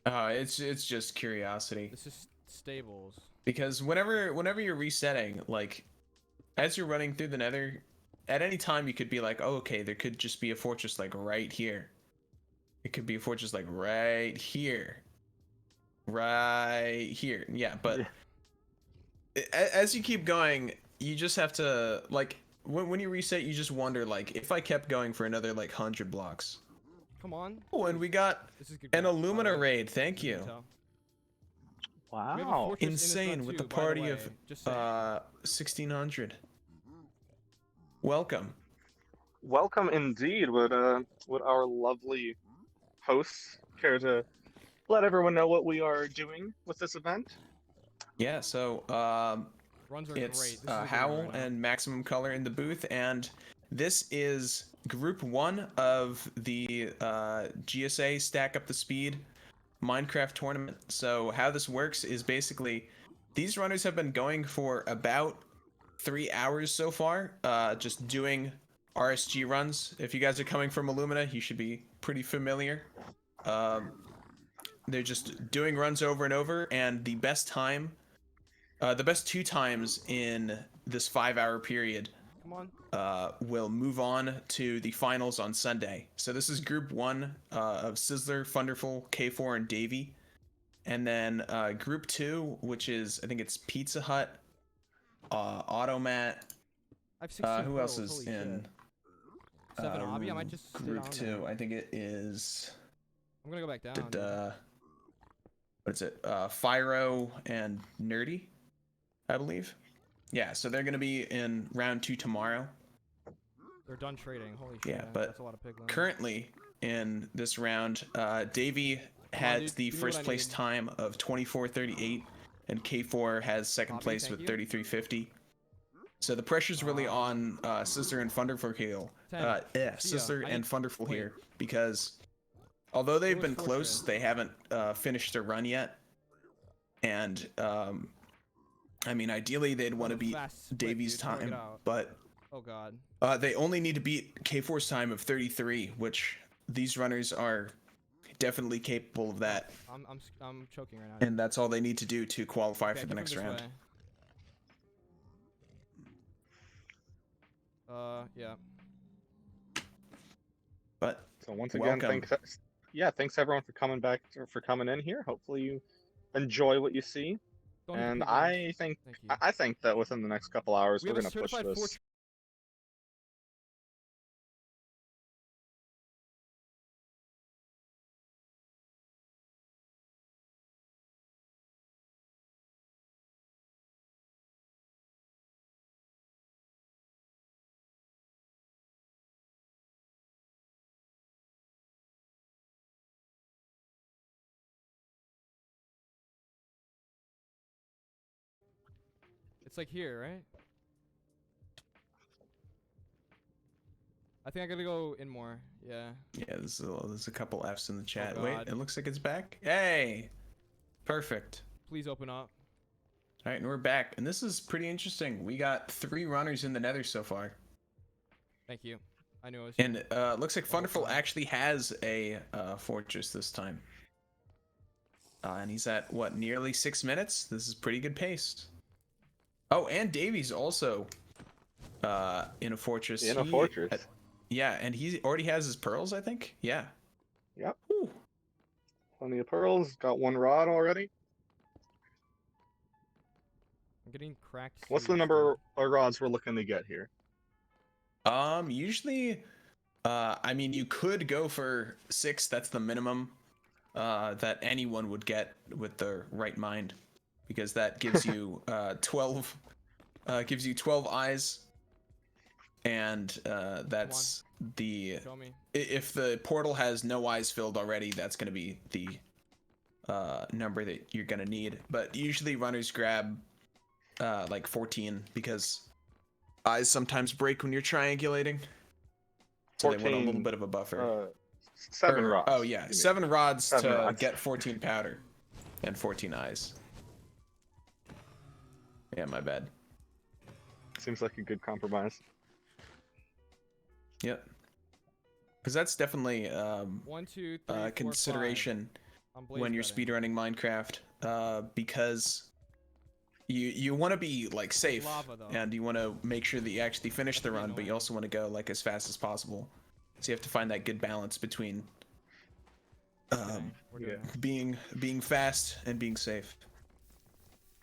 It's just curiosity. This is stables. Because whenever you're resetting, like as you're running through the nether, at any time you could be like, oh, okay, there could just be a fortress like right here. It could be a fortress like right here. Right here. Yeah, but as you keep going, you just have to like when you reset, you just wonder like if I kept going for another like 100 blocks. Come on. Oh, and we got This is good an grab, by the Illumina way. raid. Thank Good you. intel. We have a Wow. fortress in this run Insane with the too, by party way. of Just saying. 1600. Welcome. Welcome indeed. Would our lovely hosts care to let everyone know what we are doing with this event? Yeah, so Runs are it's great. This is a good run Howl right now. and Maximum Color in the booth, and this is Group 1 of the GSA Stack Up the Speed Minecraft tournament. So how this works is basically these runners have been going for about 3 hours so far, just doing RSG runs. If you guys are coming from Illumina, you should be pretty familiar. They're just doing runs over and over, and the best time, the best 2 times in this 5-hour period will move on to the finals on Sunday. So this is Group 1 of Sizzler, Funderful, K4, and Dav1E. And then Group 2, which is, I think it's Pizza Hut, Automat. Who else is in 7 Obby? I might just Group 2? I think it is... I'm gonna go back down. What is it? Fyro and Nerdy, I believe. Yeah, so they're gonna be in round 2 tomorrow. They're done trading. Holy shit. Yeah, but that's a lot of piglins. Currently in this round, Dav1E had the first place time of 24:38, and K4 has second place with 33:50. So the pressure's really on Sizzler and Funderful here. Sizzler and Funderful here, because although they've been close, they haven't finished their run yet. And I mean, ideally they'd want to beat Dav1E's time, but they only need to beat K4's time of 33, which these runners are definitely capable of that. I'm choking right now. And that's all they need to do to qualify for the next round. Yeah. But so once again, thanks everyone for coming back, for coming in here. Hopefully you enjoy what you see. And I think that within the next couple hours we're gonna push this. It's like here, right? I think I gotta go in more. Yeah. Yeah, there's a couple F's in the chat. Wait, it looks like it's back. Hey! Perfect. Please open up. Alright, and we're back. And this is pretty interesting. We got 3 runners in the nether so far. Thank you. I knew it was. And looks like Funderful actually has a fortress this time. And he's at, what, nearly 6 minutes? This is pretty good pace. Oh, and Dav1E's also in a fortress. Yeah, and he already has his pearls, I think. Yeah. Yep. Whew. Plenty of pearls. Got 1 rod already. I'm getting cracked. What's the number of rods we're looking to get here? Usually, I mean, you could go for 6. That's the minimum that anyone would get with their right mind, because that gives you 12 eyes, and that's the if the portal has no eyes filled already, that's going to be the number that you're going to need. But usually runners grab like 14, because eyes sometimes break when you're triangulating, so 14, they want a little bit of a buffer. 7 rods. Oh yeah, 7 rods to get 14 powder and 14 eyes. Yeah, my bad. Seems like a good compromise. Yep. Because that's definitely 1, 2, 3, 4, consideration 5. when you're speedrunning Minecraft, because you want to be like safe, and you want to make sure that you actually finish the run, but you also want to go like as fast as possible. So you have to find that good balance between being fast and being safe.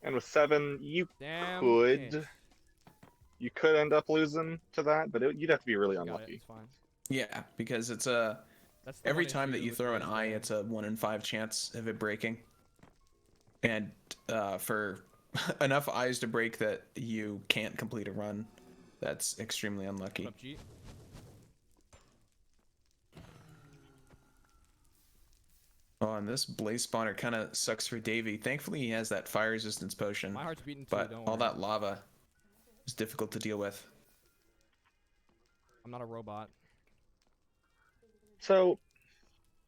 And with 7, you could end up losing to that, but you'd have to be really unlucky. Yeah, because it's every time that you throw an eye, it's a 1 in 5 chance of it breaking. And for enough eyes to break that you can't complete a run, that's extremely unlucky. Oh, and this blaze spawner kind of sucks for Dav1E. Thankfully, he has that fire resistance potion. My heart's beating too, but don't all worry. that lava is difficult to deal with. I'm not a robot. So,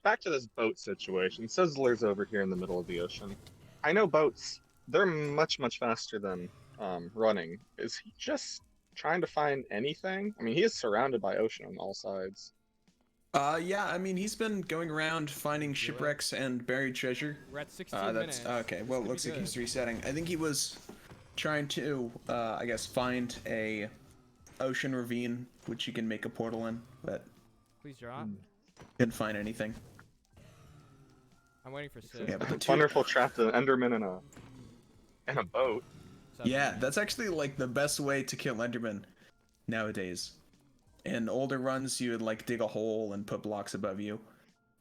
back to this boat situation. Sizzler's over here in the middle of the ocean. I know boats, they're much, much faster than running, is he just trying to find anything? I mean, he is surrounded by ocean on all sides. Yeah, I mean, he's been going around finding shipwrecks and buried treasure. We're at 16 minutes. Okay, well, it looks like he's resetting. I think he was trying to, I guess, find a ocean ravine, which you can make a portal in, but Please drop. didn't find anything. I'm waiting for Sid. Yeah, but the Wonderful trapped an Enderman in a boat. Yeah, that's actually like the best way to kill Enderman nowadays. In older runs, you would like dig a hole and put blocks above you,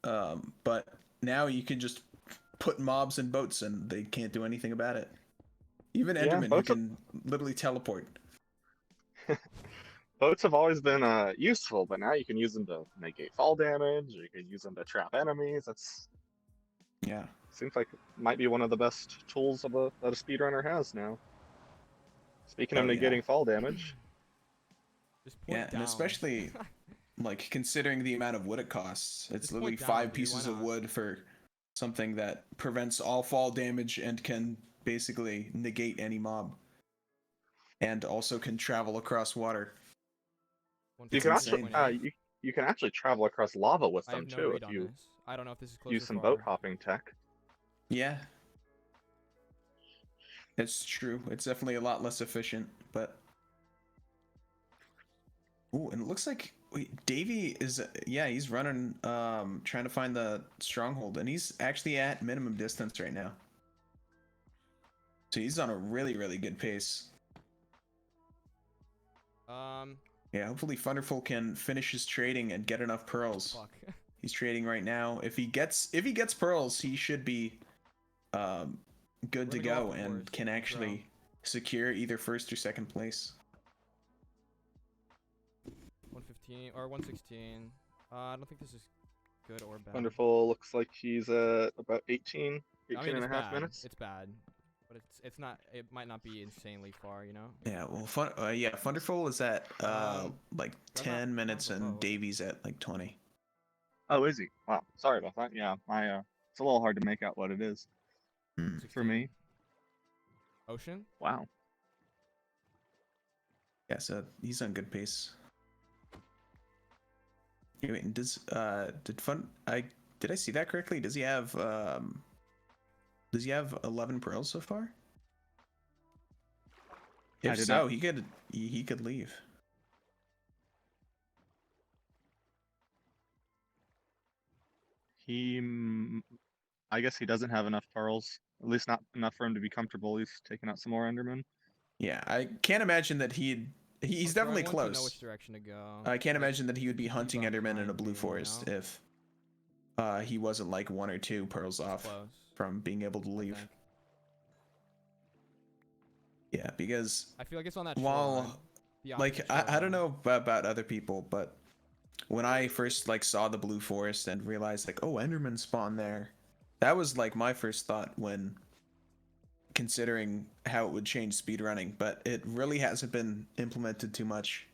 but now you can just put mobs in boats and they can't do anything about it. Even Enderman, who can literally teleport. Boats have always been useful, but now you can use them to negate fall damage. You can use them to trap enemies. Yeah. Seems like it might be one of the best tools that a speedrunner has now. Speaking of negating fall damage. Yeah, and especially like considering the amount of wood it costs. It's literally 5 pieces of wood for something that prevents all fall damage and can basically negate any mob. And also can travel across water. You can actually you can actually travel across lava with them too if you I don't know if this is close use some boat hopping tech. Yeah. It's true. It's definitely a lot less efficient, but ooh, and it looks like Davy is he's running trying to find the stronghold, and he's actually at minimum distance right now. So he's on a really, really good pace. Yeah, hopefully Thunderful can finish his trading and get enough pearls. He's trading right now. If he gets pearls, he should be good to go and can actually secure either first or second place. 115 or 116. I don't think this is good or bad. Wonderful looks like he's at about 18 I mean, and a half minutes. It's bad, but it's not. It might not be insanely far, you know. Yeah, well, Thunderful is at like 10 minutes and Davy's at like 20. Oh, is he? Wow, sorry about that. Yeah, it's a little hard to make out what it is for me. Ocean. Wow. Yeah, so he's on good pace. Wait, did I see that correctly? Does he have 11 pearls so far? If so, he could leave. I guess he doesn't have enough pearls. At least not enough for him to be comfortable. He's taking out some more Endermen. Yeah, I can't imagine that he's definitely close. Know which direction to go. I can't imagine that he would be hunting Enderman in a blue forest if he wasn't like 1 or 2 pearls off from being able to leave. Yeah, because I feel like it's on that like I don't know about other people, but when I first like saw the blue forest and realized like, oh, Enderman spawn there, that was like my first thought when considering how it would change speedrunning, but it really hasn't been implemented too much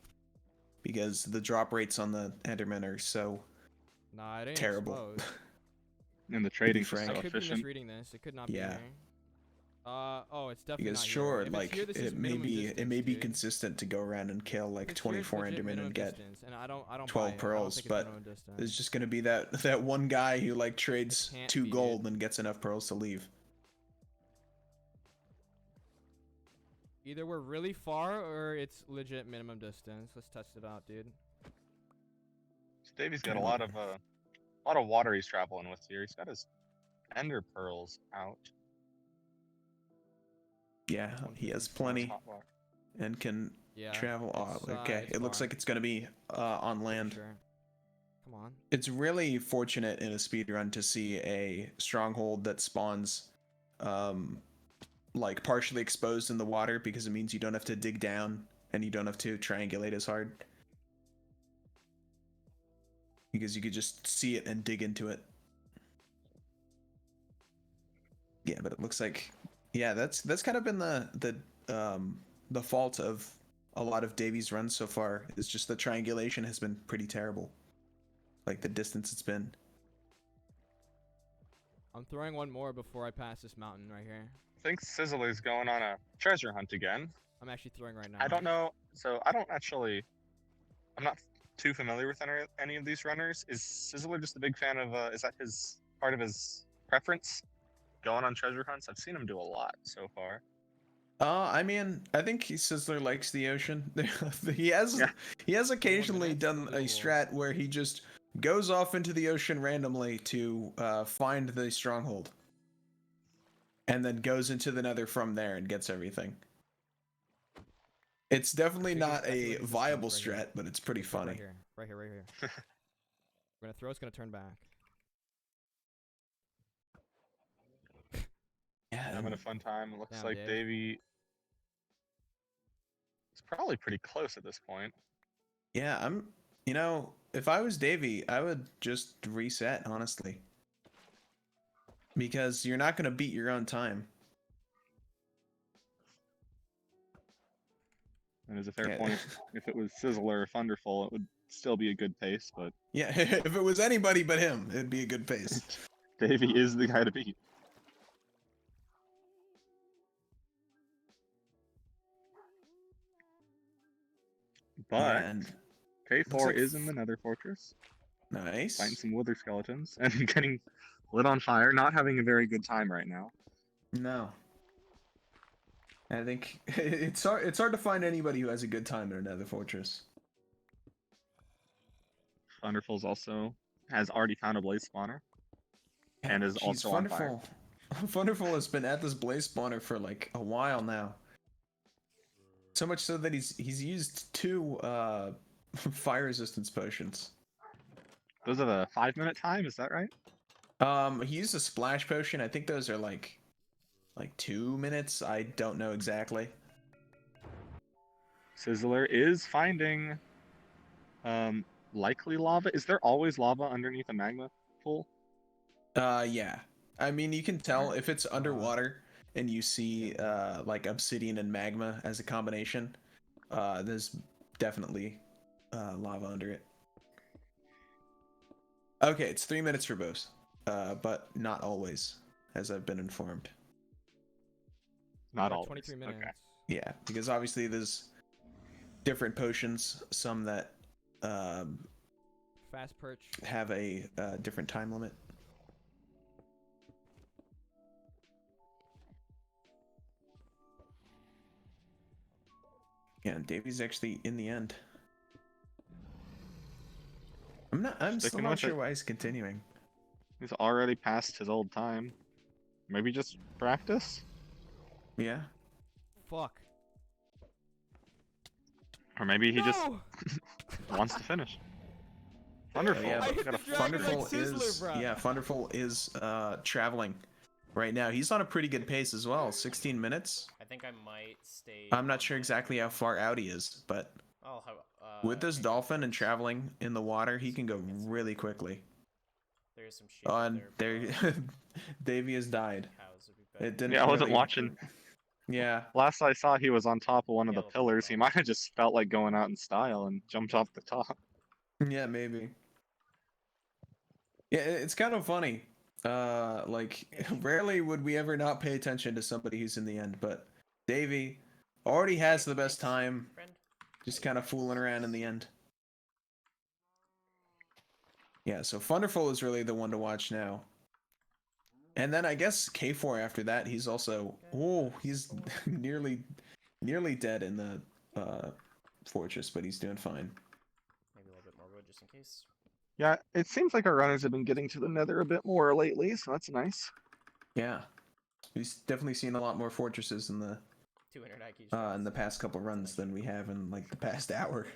because the drop rates on the Enderman are so terrible. And the trading is so I could efficient. be misreading this. It could not be here. Oh, it's definitely because not sure, here. like it may be consistent to go around and kill like 24 Endermen and get 12 pearls, but there's just gonna be that one guy who like trades 2 gold and gets enough pearls to leave. Either we're really far or it's legit minimum distance. Let's test it out, dude. Davy's got a lot of water he's traveling with here. He's got his ender pearls out. Yeah, he has plenty and can travel. Oh, okay. It looks like it's gonna be on land. Sure. Come on. It's really fortunate in a speedrun to see a stronghold that spawns like partially exposed in the water, because it means you don't have to dig down and you don't have to triangulate as hard. Because you could just see it and dig into it. Yeah, but it looks like that's kind of been the fault of a lot of Davy's runs so far. Is just the triangulation has been pretty terrible. Like the distance it's been. I'm throwing one more before I pass this mountain right here. I think Sizzler's going on a treasure hunt again. I'm actually throwing right now. I don't know. So I'm not too familiar with any of these runners. Is Sizzler just a big fan of, is that his part of his preference? Going on treasure hunts? I've seen him do a lot so far. I mean, I think Sizzler likes the ocean. he has occasionally done a strat where he just goes off into the ocean randomly to find the stronghold, and then goes into the Nether from there and gets everything. It's definitely not a viable strat, but it's pretty funny. Right here. We're gonna throw. It's gonna turn back. Yeah, Having a fun time. It looks Down, like Dave. Davey is probably pretty close at this point. Yeah, you know, if I was Davey, I would just reset, honestly. Because you're not going to beat your own time. And as a fair point, if it was Sizzler or Thunderful, it would still be a good pace, but... Yeah, if it was anybody but him, it'd be a good pace. Davey is the guy to beat. But K4 is in the Nether Fortress. Nice. Fighting some wither skeletons and getting lit on fire. Not having a very good time right now. No. I think it's hard to find anybody who has a good time in a Nether Fortress. Thunderful's also has already found a blaze spawner. And is also on fire. Thunderful has been at this blaze spawner for like a while now. So much so that he's used 2 fire resistance potions. Those are the 5-minute time, is that right? He used a splash potion. I think those are like 2 minutes. I don't know exactly. Sizzler is finding likely lava. Is there always lava underneath a magma pool? Yeah. I mean, you can tell if it's underwater and you see like obsidian and magma as a combination. There's definitely lava under it. Okay, it's 3 minutes for both, but not always, as I've been informed. Not always. 23 minutes. Okay. Yeah, because obviously there's different potions, some that Fast perch. have a different time limit. Yeah, and Davey's actually in the end. I'm still not sure why he's continuing. He's already past his old time. Maybe just practice? Yeah. Fuck. Or maybe he just wants to finish. Thunderful. Yeah, Thunderful Thunderful is traveling right now. He's on a pretty good pace as well. 16 minutes. I think I might stay. I'm not sure exactly how far out he is, but I'll have, with this dolphin and traveling in the water, he can go really quickly. There's some shit And there, Davey has died. It didn't. Yeah, I wasn't really... watching. Yeah. Last I saw, he was on top of one of the pillars. He might have just felt like going out in style and jumped off the top. Yeah, maybe. Yeah, it's kind of funny. Like, rarely would we ever not pay attention to somebody who's in the end, but Davey already has the best time, just kind of fooling around in the end. Yeah, so Thunderful is really the one to watch now. And then I guess K4 after that, he's also... Oh, he's nearly dead in the fortress, but he's doing fine. Maybe a little bit more wood just in case. Yeah, it seems like our runners have been getting to the Nether a bit more lately, so that's nice. Yeah, we've definitely seen a lot more fortresses in the 200 IQ in the past couple runs than we have in like the past hour.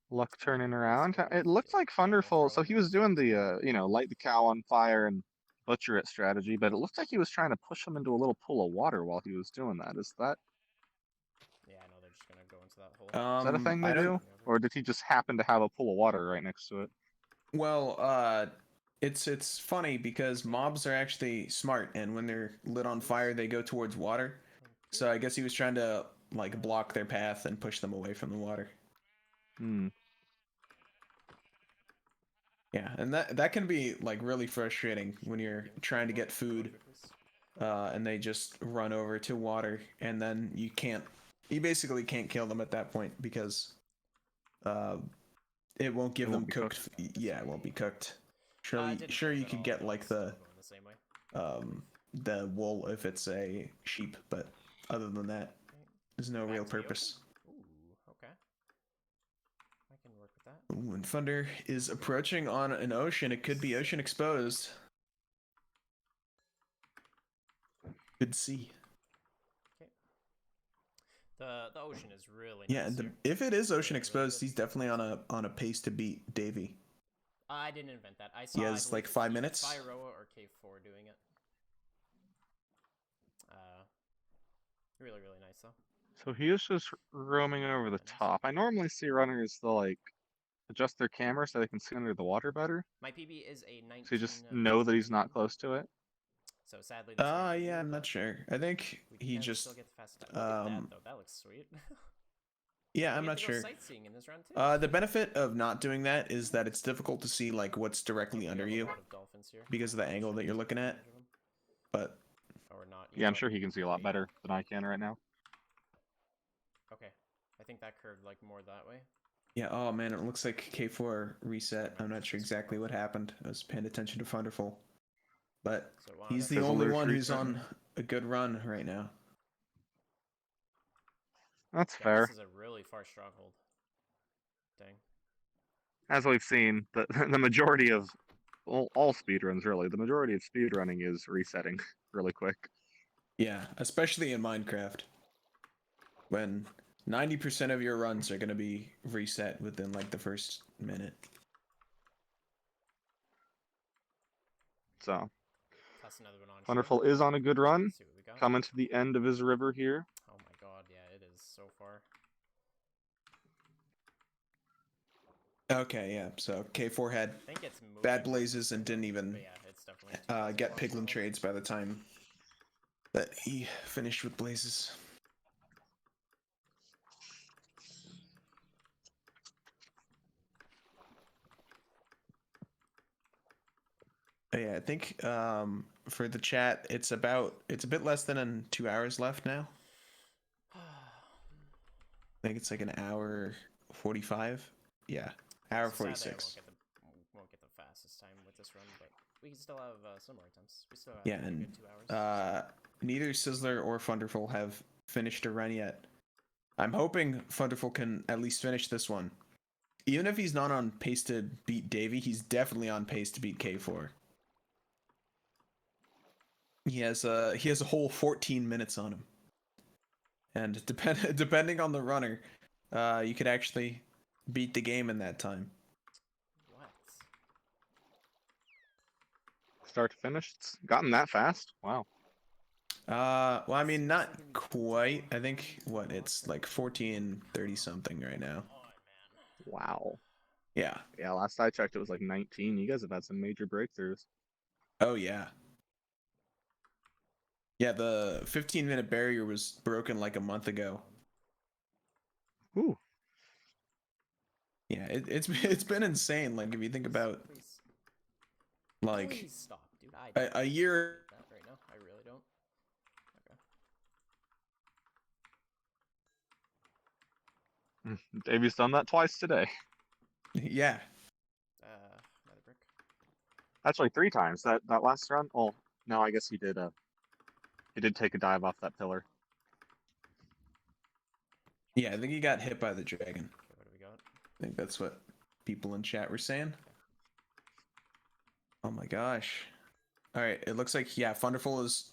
Luck turning around. It looked like Thunderful, so he was doing the light the cow on fire and butcher it strategy, but it looked like he was trying to push him into a little pool of water while he was doing that. Is that? Yeah, I know they're just gonna go into that hole. Is that a thing they do, or did he just happen to have a pool of water right next to it? Well, it's funny because mobs are actually smart, and when they're lit on fire, they go towards water. So I guess he was trying to like block their path and push them away from the water. Hmm. Yeah, and that can be like really frustrating when you're trying to get food, and they just run over to water, and then you basically can't kill them at that point because, it won't give them cooked. Yeah, it won't be cooked. Sure, you could get like the wool if it's a sheep, but other than that, there's no real purpose. Ooh, okay. I can work with that. Ooh, and Thunder is approaching on an ocean. It could be ocean exposed. Good sea. Okay. The ocean is really Yeah, nice if it is ocean exposed, he's definitely on a pace to beat Davy. I didn't invent that. I saw. He has like 5 minutes. K4 or K4 doing it. Really nice though. So he is just roaming over the top. I normally see runners to like adjust their camera so they can see under the water better. My PB is a 19. So you just know that he's not close to it. So sadly. Yeah, I'm not sure. I think he just. Still get the fast time. Look at that, though. That looks sweet. Yeah, I'm not sure. Sightseeing in this round too. The benefit of not doing that is that it's difficult to see like what's directly under you because of the angle that you're looking at. But yeah, I'm sure he can see a lot better than I can right now. Okay, I think that curved like more that way. Yeah. Oh man, it looks like K4 reset. I'm not sure exactly what happened. I was paying attention to Thunderful, but he's the only one who's on a good run right now. That's fair. This is a really far stronghold. Dang. As we've seen, the majority of all speedruns, really, the majority of speedrunning is resetting really quick. Yeah, especially in Minecraft, when 90% of your runs are going to be reset within like the first minute. So, That's another one on Wonderful is on a good run. Coming to the end of his river here. Oh my god, yeah, it is so far. Okay, yeah. So K4 had bad blazes and didn't even get piglin trades by the time that he finished with blazes. Yeah, I think for the chat, it's a bit less than 2 hours left now. I think it's like an hour 45. Yeah, hour 46. Won't get the fastest time with this run, but we can still have similar attempts. We still have Yeah, and 2 hours. neither Sizzler or Thunderful have finished a run yet. I'm hoping Thunderful can at least finish this one. Even if he's not on pace to beat Davy, he's definitely on pace to beat K4. He has a whole 14 minutes on him, and depending on the runner, you could actually beat the game in that time. What? Start to finish, it's gotten that fast. Wow. Well, I mean, not quite. I think it's like 14:30 something right now. Wow. Yeah. Yeah, last I checked, it was like 19. You guys have had some major breakthroughs. Oh yeah. Yeah, the 15-minute barrier was broken like a month ago. Ooh. Yeah, it's been insane. Like if you think about like Please stop, dude. a year. Right now, I really don't. Okay. Davy's done that twice today. Yeah. Another brick. Actually, 3 times. That last run. Oh no, I guess he did. He did take a dive off that pillar. Yeah, I think he got hit by the dragon. Okay, what do we got? I think that's what people in chat were saying. Oh my gosh. All right, it looks like Thunderful is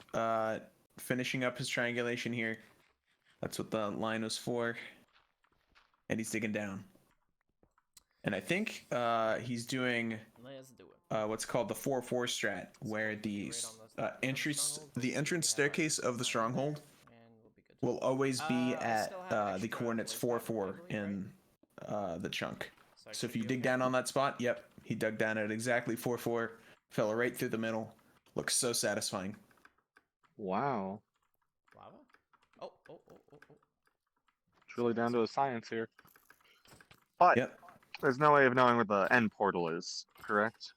finishing up his triangulation here. That's what the line was for. And he's digging down. And I think he's doing what's called the 4-4 strat, where the entrance staircase of the stronghold will always be at the coordinates 4-4 in the chunk. So if you dig down on that spot, yep, he dug down at exactly 4-4, fell right through the middle. Looks so satisfying. Wow. Lava? Oh. It's really down to a science here. But There's no way of knowing where the end portal is, correct?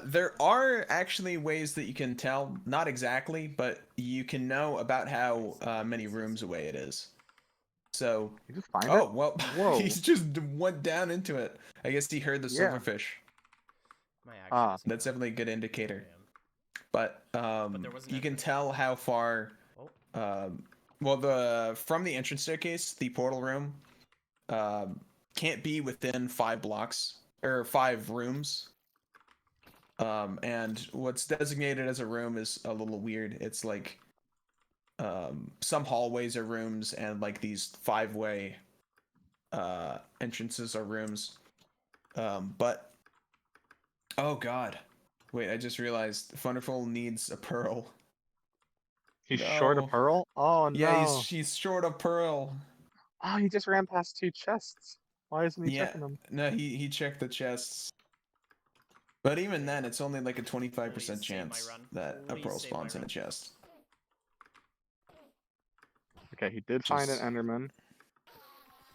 There are actually ways that you can tell, not exactly, but you can know about how many rooms away it is. So, You just find oh it? well, Whoa. he just went down into it. I guess he heard the Yeah. silverfish. My Ah. accuracy That's got definitely a good damn. indicator. But there wasn't you can anything. tell how far. Oh. Well, from the entrance staircase, the portal room can't be within 5 blocks or 5 rooms. And what's designated as a room is a little weird. It's like some hallways are rooms, and like these 5-way entrances are rooms. But oh god, wait! I just realized Thunderful needs a pearl. He's short a No. pearl? Oh no. Yeah, he's short a pearl. Oh, he just ran past 2 chests. Why isn't he Yeah, checking them? no, he checked the chests. But even then, it's only like a 25% Please save my chance run. that a Please pearl save my spawns in a run. chest. Okay, he did find an Just- Enderman.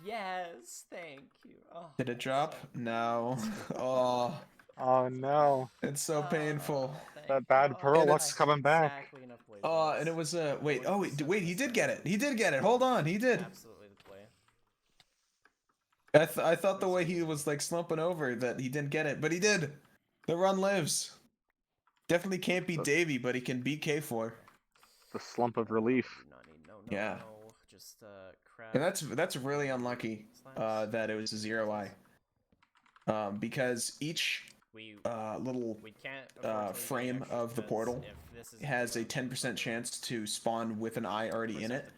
Yes, thank you. Oh, Did it drop? No. Oh, Oh no. it's so painful. That bad pearl And luck's it's- coming back. Exactly enough blaze Oh, and it was wait. Oh, wait. He did get it. He did get it. Hold on. He did. Absolutely the play. I thought the way he was like slumping over that he didn't get it, but he did. The run lives. Definitely can't beat Davy, but he can beat K4. The slump of relief. Yeah. Just crap. And that's really unlucky that it was a 0i. Because each little frame of the portal has a 10% chance to spawn with an eye already in it.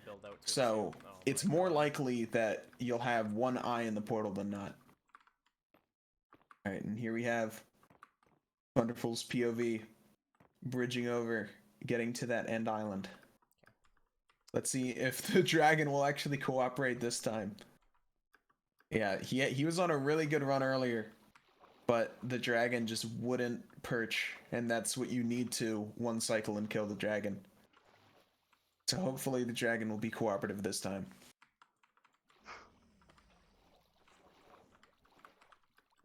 So it's more likely that you'll have one eye in the portal than not. Alright, and here we have Wonderful's POV bridging over, getting to that end island. Let's see if the dragon will actually cooperate this time. Yeah, he was on a really good run earlier, but the dragon just wouldn't perch, and that's what you need to one cycle and kill the dragon. So hopefully the dragon will be cooperative this time.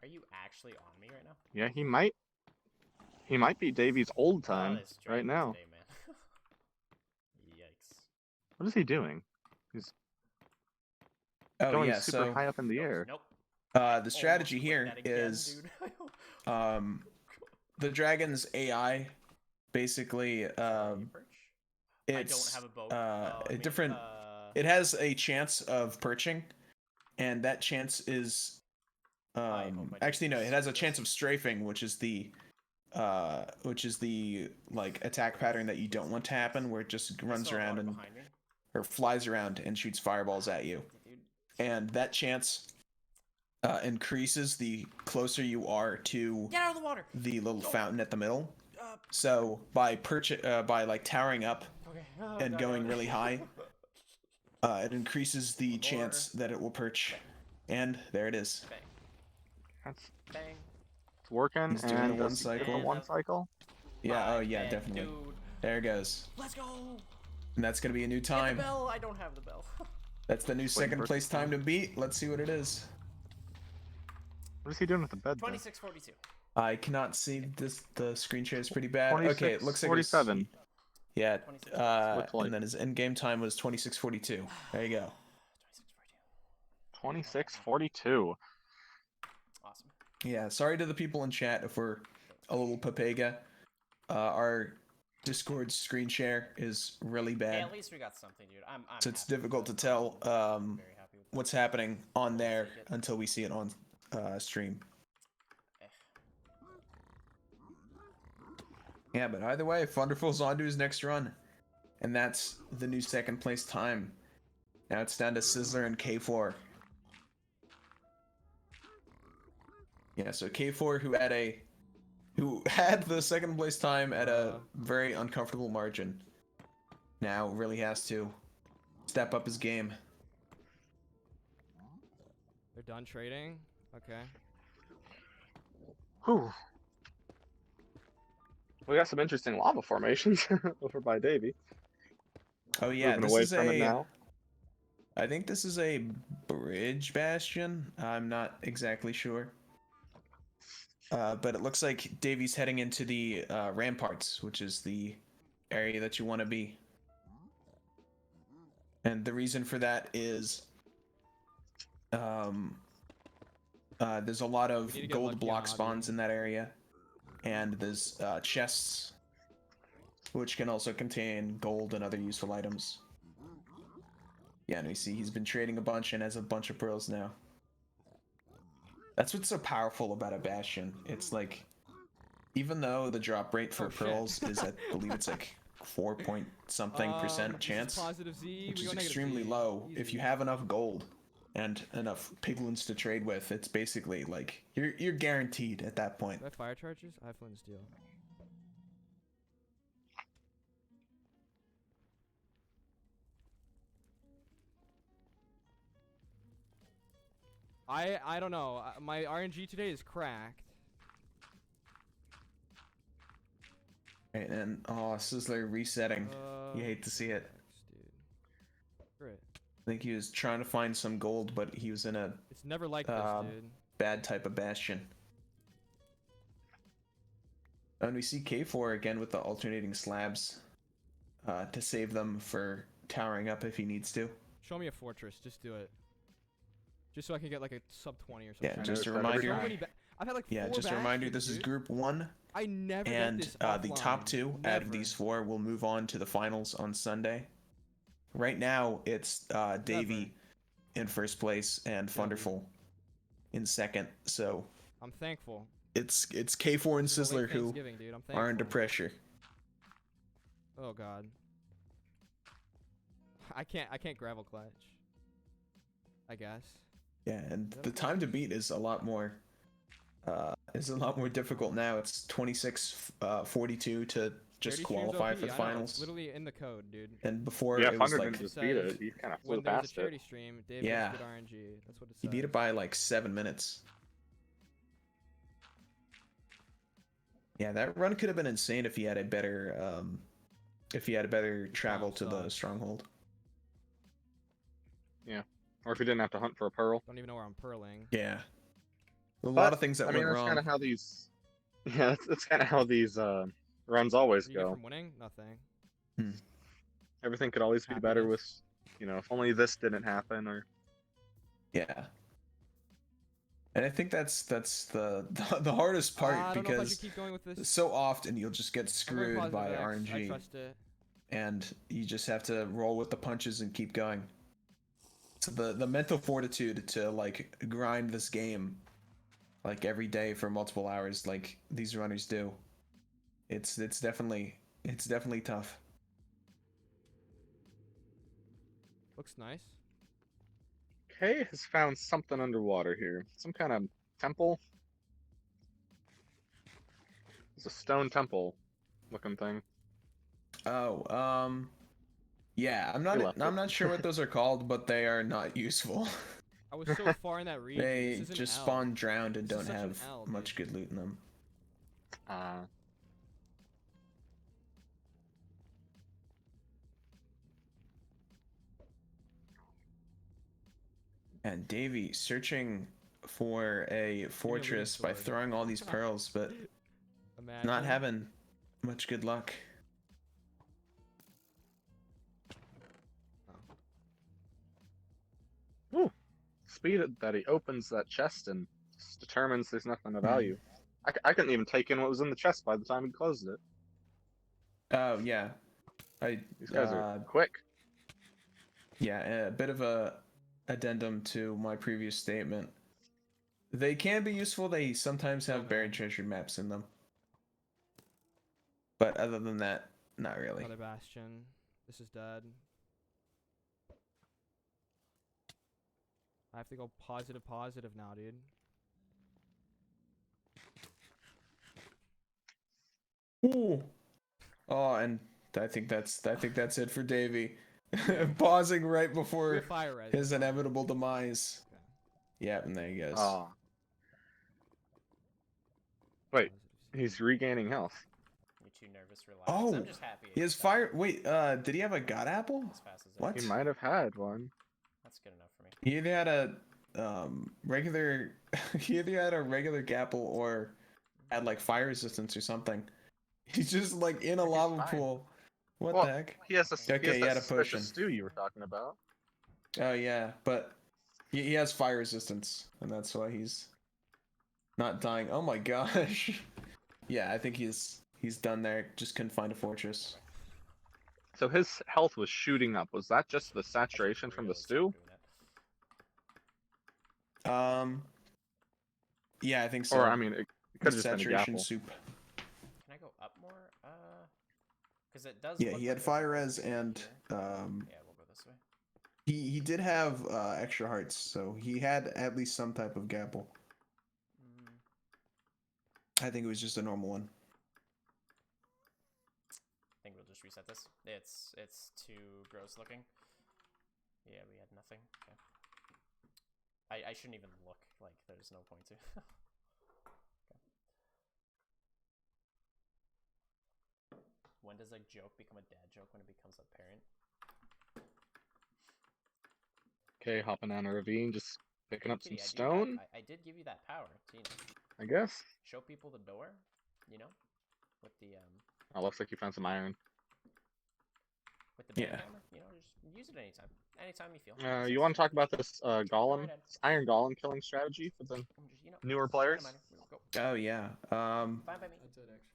Are you actually on me right now? Yeah, he might. He might be Davy's old time this right dragon now. today, man. Yikes. What is he doing? He's Oh going yeah, super so high up in the air. Nope. The strategy Almost here like that again, is dude. the dragon's AI basically I don't it's have a boat. a different it has a chance of perching, and that chance is actually no, it has a chance of strafing, which is the like attack pattern that you don't want to happen, where it just runs around and or flies around and shoots fireballs at you. And that chance increases the closer you are to Get out of the water. the little fountain at the middle. So by like towering up and going really high, it increases the chance that it will perch. And there it is. That's Bang. it's working. He's doing and the one does he get cycle. The one cycle. Yeah. Oh yeah, Bang, definitely. dude. There it goes. Let's go. And that's gonna be a new Get the time. bell. I don't have the bell. That's the new second place time to beat. Let's see what it is. What is he doing with the bed? 26:42. I cannot see this. The screen share is pretty bad. 26, Okay, it looks like 47. Yeah. Looks like. And then his end game time was 26:42. There you go. 26:42. Awesome. Yeah. Sorry to the people in chat if we're a little papega. Our Discord screen share is really bad. Hey, at least we got something, dude. I'm So it's happy with difficult to that. tell Very happy with that. what's happening on there until we see it on stream. Yeah, but either way, Thunderful's on to his next run. And that's the new second place time. Now it's down to Sizzler and K4. Yeah, so K4 who had the second place time at a very uncomfortable margin, now really has to step up his game. They're done trading? Okay. Whew. We got some interesting lava formations over by Davy. Oh yeah, Moving this away is from it now. I think this is a bridge bastion. I'm not exactly sure. But it looks like Davey's heading into the ramparts, which is the area that you want to be. And the reason for that is there's a lot of gold block spawns in that area. And there's chests, which can also contain gold and other useful items. Yeah, and we see he's been trading a bunch and has a bunch of pearls now. That's what's so powerful about a bastion. It's like, even though the drop rate for pearls is, I believe it's like 4-point-something% chance, which is extremely low. If you have enough gold and enough piglins to trade with, it's basically like you're guaranteed at that point. Do I have fire charges? I have flint and steel. I don't know. My RNG today is cracked. Right, and Sizzler resetting. You hate to see it. Great. I think he was trying to find some gold, but he was in a It's never like this, dude. bad type of bastion. And we see K4 again with the alternating slabs to save them for towering up if he needs to. Show me a fortress. Just do it. Just so I can get like a sub 20 or something. Yeah, just a reminder. I've had like 4 just a reminder. This is Group 1. I never and get this the top 2 out of these 4 will move on to the finals on Sunday. Right now, it's Davy in first place and Thunderful in second. So I'm thankful. It's K4 and Sizzler who are under pressure. Oh god. I can't gravel clutch. I guess. Yeah, and the time to beat is a lot more difficult now. It's 26:42 to just qualify for the finals. It's literally in the code, dude. And before it was like just beat it. He kind of flew past it. charity stream, Dave yeah. good RNG. That's what it says. He beat it by like 7 minutes. Yeah, that run could have been insane if he had a better travel to the stronghold. Yeah. Or if he didn't have to hunt for a pearl. Don't even know where I'm pearling. Yeah. A lot of things that went wrong. That's kind of how these. Yeah, that's kind of how these runs always go. From winning? Nothing. Everything could always be better with, if only this didn't happen, or. Yeah. And I think that's the hardest part because so often you'll just get screwed by RNG. I trust it. And you just have to roll with the punches and keep going. So the mental fortitude to like grind this game like every day for multiple hours like these runners do. It's definitely tough. Looks nice. Kay has found something underwater here. Some kind of temple. It's a stone temple looking thing. Oh, yeah, I'm not sure what those are called, but they are not useful. I was so far in that region. They just spawn drowned and don't have much good loot in them. And Davy searching for a fortress by throwing all these pearls, but not having much good luck. Ooh, speed that he opens that chest and just determines there's nothing of value. I couldn't even take in what was in the chest by the time he closed it. Oh yeah, these guys are quick. Yeah, a bit of a addendum to my previous statement. They can be useful. They sometimes have buried treasure maps in them, but other than that, not really. Another bastion. This is dead. I have to go positive now, dude. Ooh. Oh, and I think that's it for Davy. Pausing right before his inevitable demise. Okay. Yeah, and there he goes. Oh. Wait, he's regaining health. You're too nervous, relax. Oh, I'm just happy he has fire. Wait, did he have a god apple? What? He might have had one. That's good enough for me. He either had a regular, he either had a regular gapple or had like fire resistance or something. He's just like in a lava pool. What Well, the heck? He has Okay, he that had a suspicious potion. stew you were talking about. Oh yeah, but he has fire resistance, and that's why he's not dying. Oh my gosh. Yeah, I think he's done there. Just couldn't find a fortress. So his health was shooting up. Was that just the saturation from the stew? Yeah, I think so. Or I mean, it could have just been a Saturation gapple. soup. Can I go up more? Because it does. Yeah, look he like had there's a fire hole res here. and Yeah, we'll go this way. he did have extra hearts, so he had at least some type of gapple. I think it was just a normal one. I think we'll just reset this. It's too gross looking. Yeah, we had nothing. Okay. I shouldn't even look. Like, there's no point to. Okay. When does a joke become a dad joke? When it becomes apparent? Okay, hopping down a ravine, just picking up some Kitty, stone. I did give you that power, Tina. I guess. Show people the door, you know, with the Oh, looks like you found some iron. with the bang hammer. You know, just use it anytime, anytime you feel. You want to talk about this golem, ahead. this iron golem killing strategy for the newer players? Oh yeah. Fine by me.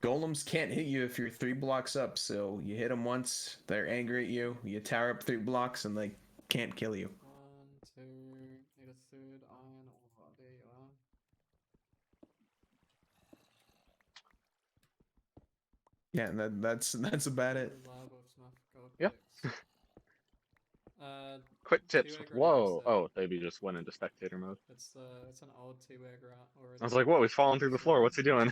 Golems can't hit you if you're 3 blocks up, so you hit them once, they're angry at you. You tower up 3 blocks, and they can't kill you. 1, 2, need a third iron ore. There you are. Yeah, and that's about it. Yep. Picks. Quick tips. T-Wag Whoa. right Oh, Davey just went into spectator mode. it's an old T-Wag route already. I was like, whoa, he's falling through the floor. What's he doing?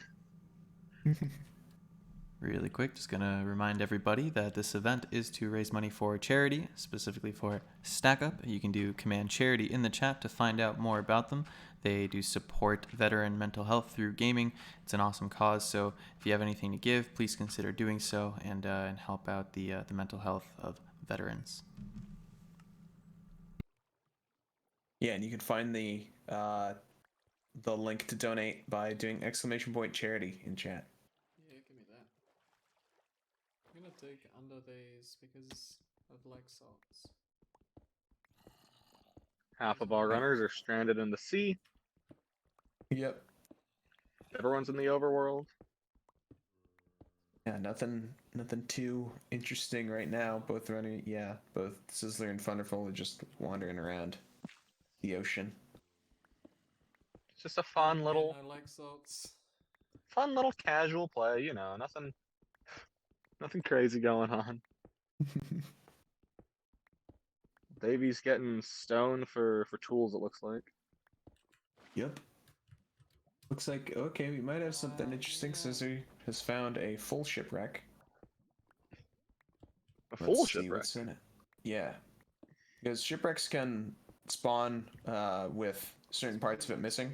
Really quick, just gonna remind everybody that this event is to raise money for charity, specifically for Stack Up. You can do command charity in the chat to find out more about them. They do support veteran mental health through gaming. It's an awesome cause, so if you have anything to give, please consider doing so and help out the mental health of veterans. Yeah, and you can find the link to donate by doing !charity in chat. Yeah, give me that. I'm gonna dig under these because of leg salts. Half of our runners are stranded in the sea. Yep. Everyone's in the overworld. Yeah, nothing too interesting right now. Both Sizzler and Thunderful are just wandering around the ocean. It's just a fun little, I like salts. fun little casual play. You know, nothing crazy going on. Davey's getting stone for tools. It looks like. Yep. Looks like, okay, we might have something interesting. Scissor has found a full shipwreck. A full Let's see shipwreck? what's in it. Yeah. Because shipwrecks can spawn with certain parts of it missing.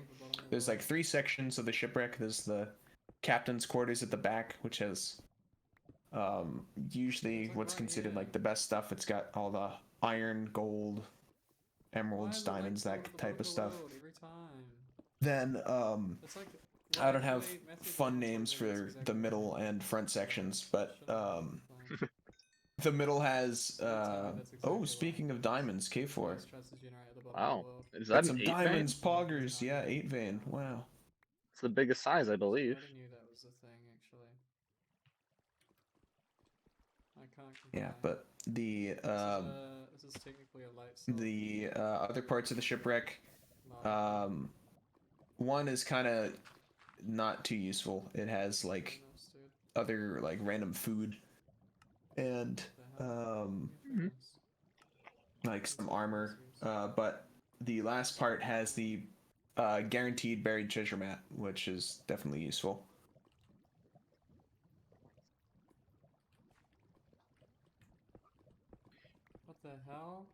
There's like 3 sections of the shipwreck. There's the captain's quarters at the back, which has usually what's considered like the best stuff. It's got all the iron, gold, emeralds, diamonds, that type of stuff. Then I don't have fun names for the middle and front sections, but the middle has oh, speaking of diamonds, K4. Wow, is Got that some an 8 diamonds, vein? poggers, yeah, 8 vein. Wow. It's the biggest size, I believe. I knew that was a thing, actually. I can't Yeah, compare. but the This is technically a light salt. the other parts of the shipwreck, one is kind of not too useful. It has like other like random food and like some armor, but the last part has the guaranteed buried treasure map, which is definitely useful. What the hell?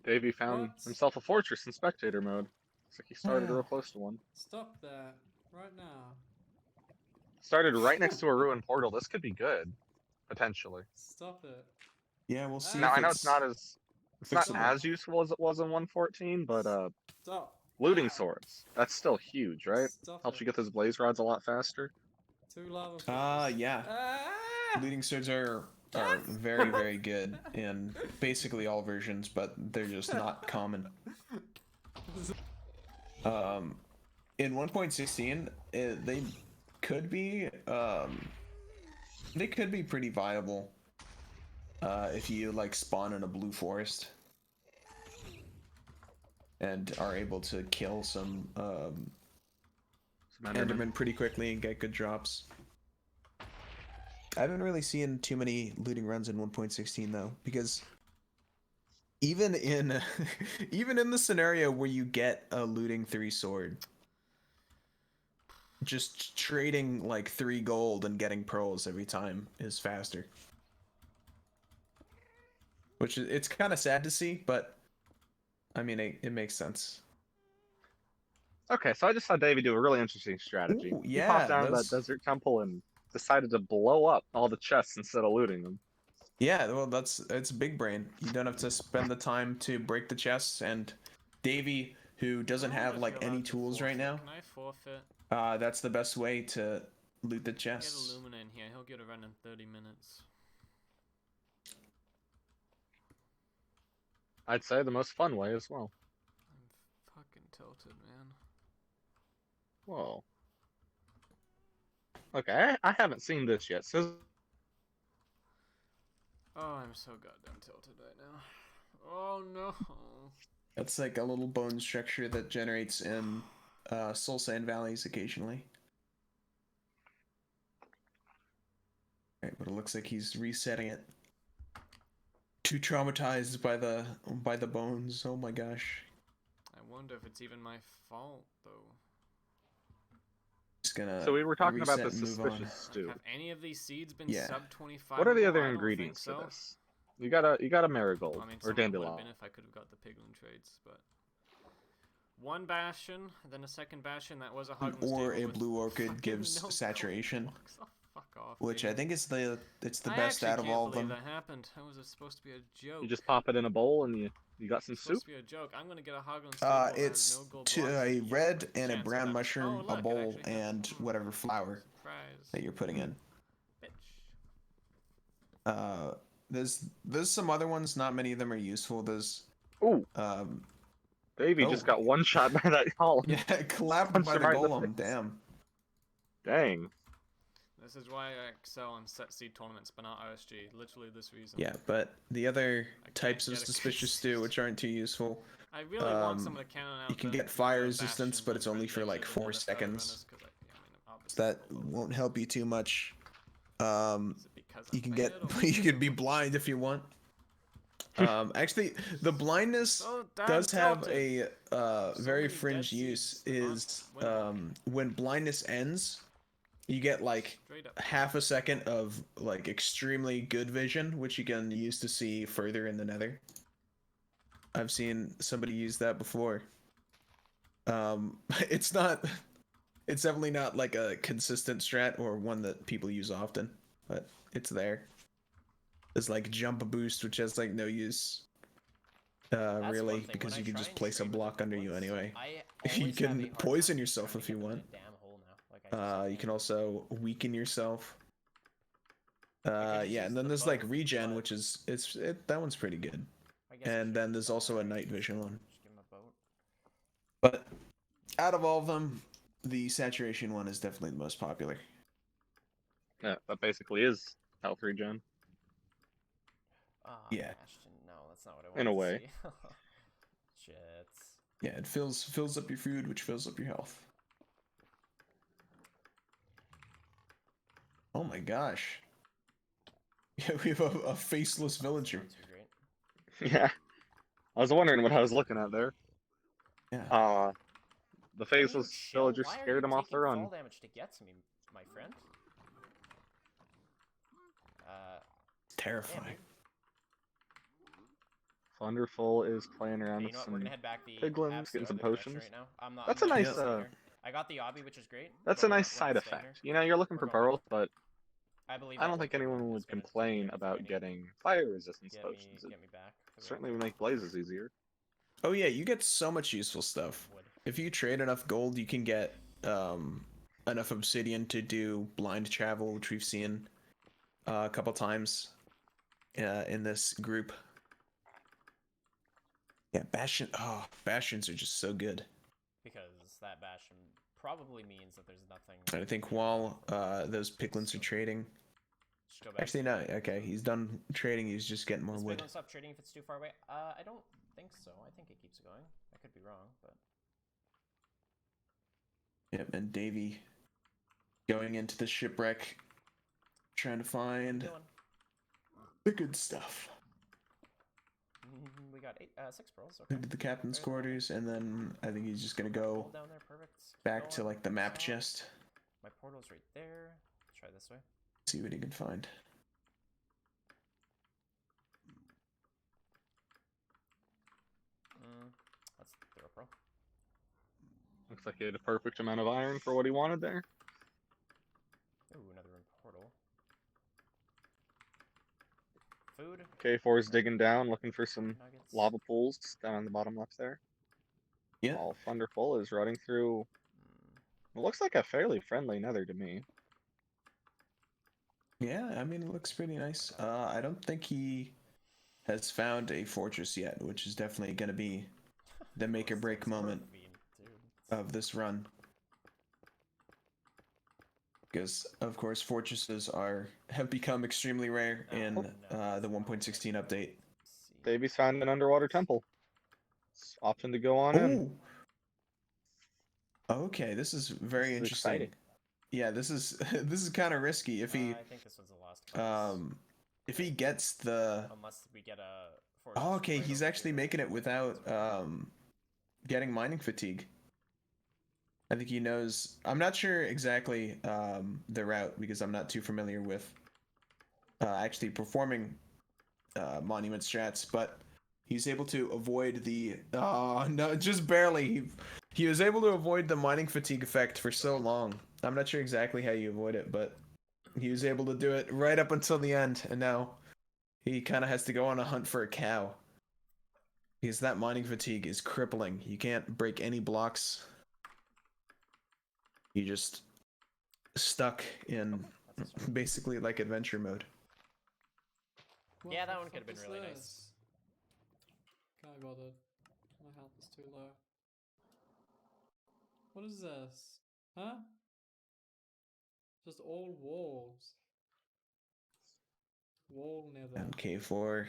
Davey found What? himself a fortress in spectator mode. Looks like he started real close to one. Stop that right now. Started right next to a ruined portal. This could be good, potentially. Stop it. Yeah, we'll see. Now if I know it's not as It's not as useful as it was in 114, but Stop. looting swords. That's still huge, right? Stop Helps it. you get those blaze rods a lot faster. 2 lava. Yeah. Ah! Looting swords are very, very good in basically all versions, but they're just not common. In 1.16, they could be pretty viable if you like spawn in a blue forest and are able to kill some Enderman pretty quickly and get good drops. I haven't really seen too many looting runs in 1.16 though, because even in even in the scenario where you get a looting 3 sword, just trading like 3 gold and getting pearls every time is faster. Which is, it's kind of sad to see, but I mean it makes sense. Okay, so I just saw Davey do a really interesting strategy. Ooh, He popped yeah, down to that desert temple and decided to blow up all the chests instead of looting them. Yeah, well, it's big brain. You don't have to spend the time to break the chests. And Davey, who doesn't have like any tools right now, Can I forfeit? that's the best way to loot the chests. Get Illumina in here. He'll get a run in 30 minutes. I'd say the most fun way as well. I'm fucking tilted, man. Whoa. Okay, I haven't seen this yet. So Oh, I'm so goddamn tilted right now. Oh no. That's like a little bone structure that generates in soul sand valleys occasionally. Alright, but it looks like he's resetting it. Too traumatized by the bones. Oh my gosh. I wonder if it's even my fault though. Just gonna we were talking about the reset and move on. suspicious stew. Have any of these seeds been Yeah. sub 25? What are the level? other I don't ingredients think to so. this? You got a marigold Well, I mean, or some of it would've dandelion. been if I could have got the piglin trades, but one bastion, then a second bastion that was a hug. Or a blue orchid gives no saturation, oh, fuck off, which dude. I think is the I best actually out of can't all of believe them. that happened. How was it supposed to be a joke? You just pop it in a bowl and you got some It's soup. supposed to be a joke. I'm gonna get a hog on It's a red and a brown mushroom, oh, a look, bowl, it actually has- and whatever flour Surprise. that you're putting in. Bitch. There's some other ones. Not many of them are useful. There's Ooh, Davey oh. just got one shot by that column. Yeah, clapped Punched by him the right in the golem. face. Damn. Dang. This is why I excel in set seed tournaments, but not OSG. Literally this reason. Yeah, but the other can't types of get a suspicious stew, which aren't too useful, I really want someone to count out. you can the- get fire the resistance, bastions but it's and only red for like mixes and 4 the other seconds. runners, 'cause, like, yeah, I mean, obviously So that all those- won't help you too much. Is it because You I'm can get bad or- you could be blind if you want. Actually, the blindness Oh, damn does have tilted. a So very many fringe dead use. seeds Is on when blindness ends, you get like Straight up. half a second of like extremely good vision, which you can use to see further in the nether. I've seen somebody use that before. It's definitely not like a consistent strat or one that people use often, but it's there. There's like jump boost, which has like no use That's really, one thing. because When you I can try just and place a stream in block different under you woods, anyway. I You always have can a hard poison time yourself trying if to you get want. through the damn hole now. Like, I just You can can't. also weaken yourself. I could just Yeah, use and then the there's like boat, regen, but which is that one's pretty good. I guess I And should then use there's the also a boat. night vision one. Just give him a boat. But out of all of them, the saturation one is definitely the most popular. Yeah, that basically is health regen. Yeah. Ashton, no, that's not what I wanted In a to way. see. Shits. Yeah, it fills up your food, which fills up your health. Oh my gosh. Yeah, we have a faceless villager. Not too great. Yeah. I was wondering what I was looking at there. Yeah. The Can you faceless chill? villager Why are scared you him off the taking run. fall damage to get to me, my friend? Terrifying. Thunderful is playing around Okay, with you know what? some We're gonna head back the piglins, apps getting the some other direction potions. right now. I'm not. That's I'm a gonna nice stay here. I got the obby, which is great. that's but a nice we're gonna side stay here. effect. You know, you're looking We're for going pearls, but I believe. I don't think anyone would complain about getting fire resistance potions. Get me back. Certainly would make blazes easier. Oh yeah, you get so much useful stuff. Wood. If you trade enough gold, you can get enough obsidian to do blind travel, which we've seen a couple times in this group. Yeah, Bastion. Oh, Bastions are just so good. Because that Bastion probably means that there's nothing. And I think while those piglins are trading. Just go back. Actually, no. Okay, he's done trading. He's just getting more Does wood. Piglin stop trading if it's too far away? I don't think so. I think it keeps going. I could be wrong, but. Yep, and Davy going into the shipwreck, trying to find the good stuff. We got 6 pearls. Okay. Into the captain's quarters, and then I think he's just gonna go Down there, perfect. back to like the map chest. My portal's right there. Let's try this way. See what he can find. Let's throw a pearl. Looks like he had a perfect amount of iron for what he wanted there. Ooh, another portal. Food. K4's digging down, looking for some lava pools down on the bottom left there. Yeah. All Thunderful is running through. It looks like a fairly friendly nether to me. Yeah, I mean, it looks pretty nice. I don't think he has found a fortress yet, which is definitely going to be the make or break moment of this run. Because, of course, fortresses have become extremely rare in the 1.16 update. Davy's found an underwater temple. It's option to go on in. Okay, this is very interesting. Exciting. Yeah, this is this is kind of risky if he I think this one's a lost cause. if he gets the Unless we get a Oh, okay, he's actually making it without getting mining fatigue. I think he knows. I'm not sure exactly the route because I'm not too familiar with actually performing monument strats, but he's able to avoid the no, just barely. He was able to avoid the mining fatigue effect for so long. I'm not sure exactly how you avoid it, but he was able to do it right up until the end, and now he kind of has to go on a hunt for a cow. Because that mining fatigue is crippling. You can't break any blocks. You just stuck in basically like adventure mode. Yeah, that one could have been really nice. Can't be bothered. My health is too low. What is this? Huh? Just all walls. Wall nether. And K4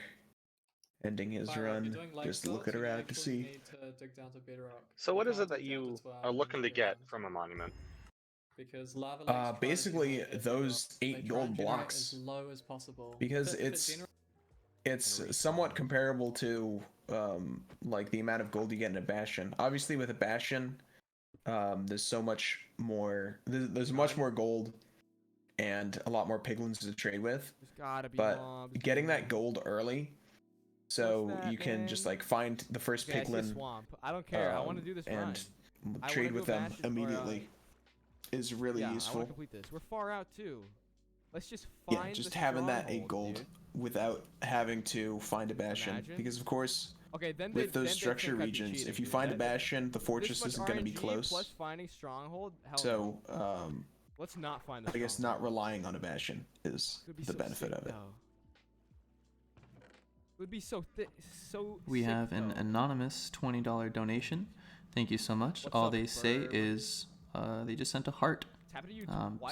ending his run, just looking around to see. Need to dig down to bedrock. So what is it that you are looking to get from a monument? Because lava basically those 8 gold blocks. As low as possible. Because it's somewhat comparable to like the amount of gold you get in a bastion. Obviously with a bastion, there's so much more. There's much more gold and a lot more piglins to trade with. But getting that gold early, so you can just like find the first piglin. I don't care. I want to do this and trade with them immediately is really useful. I want to complete this. We're far out too. Let's just find just having that 8 gold dude. Without having to find a bastion, because of course. Okay, then with those structure regions, if you find a bastion, the fortress isn't going to be close. Plus finding stronghold. So, let's not find the I guess not relying on a bastion is the benefit of it. It would be so thick, so. We have an anonymous $20 donation. Thank you so much. All they say is they just sent a heart.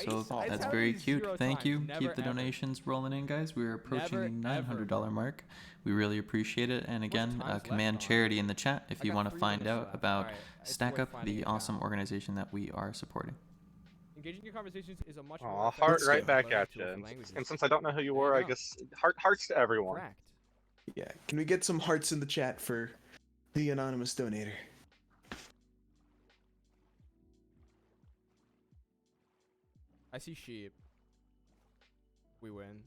So that's very cute. Thank you. Keep the donations rolling in, guys. We're approaching the $900 mark. We really appreciate it. And again, command charity in the chat if you want to find out about Stack Up, the awesome organization that we are supporting. Engaging in conversations is a much more heart right back at you. And since I don't know who you were, I guess hearts to everyone. Correct. Yeah. Can we get some hearts in the chat for the anonymous donator? I see sheep. We win.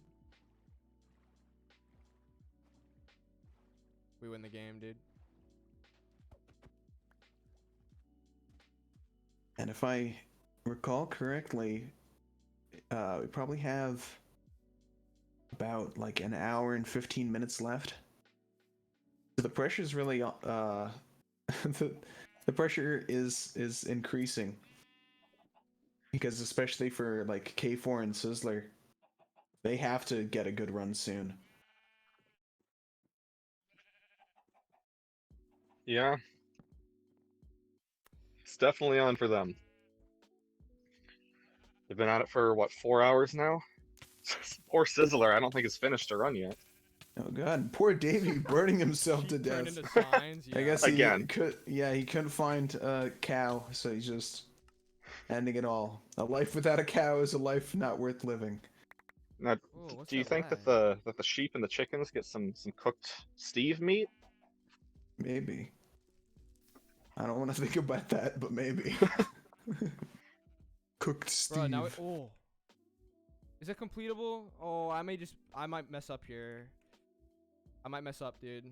We win the game, dude. And if I recall correctly, we probably have about like an hour and 15 minutes left. So the pressure is really the pressure is increasing. Because especially for like K4 and Sizzler, they have to get a good run soon. Yeah. It's definitely on for them. They've been at it for, what, 4 hours now? Poor Sizzler, I don't think he's finished a run yet. Oh god, poor Davy burning himself to Sheep turned death. into signs, I yeah. guess he Again. he couldn't find a cow, so he's just ending it all. A life without a cow is a life not worth living. Now, Ooh, what's do you that think that lag? the sheep and the chickens get some cooked Steve meat? Maybe. I don't want to think about that, but maybe. Cooked Steve. Bro, now oh. Is it completable? Oh, I might mess up here. I might mess up, dude.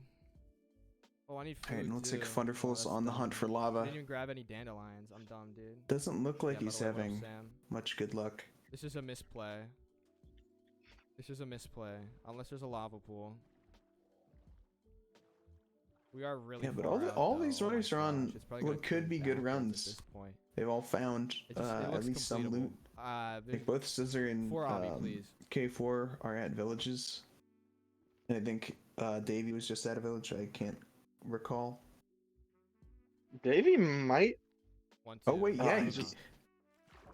Oh, I need food. Alright, looks like too. Thunderful's Oh, on the that's hunt dumb. for lava. I didn't even grab any dandelions. I'm dumb, dude. Doesn't look like Yeah, he's by the way, having Sam. much good luck. This is a misplay. This is a misplay. Unless there's a lava pool. We are really Yeah, but far out, all though. these Oh my runners are on gosh, it's probably what gonna could come be good backwards runs. At this point. They've all found It at looks least some completable. loot. There's Like both Sizzler and 4 obby, please. K4 are at villages. And I think Davy was just at a village. I can't recall. Davey might. 1, 2. Oh wait, yeah, he he's just-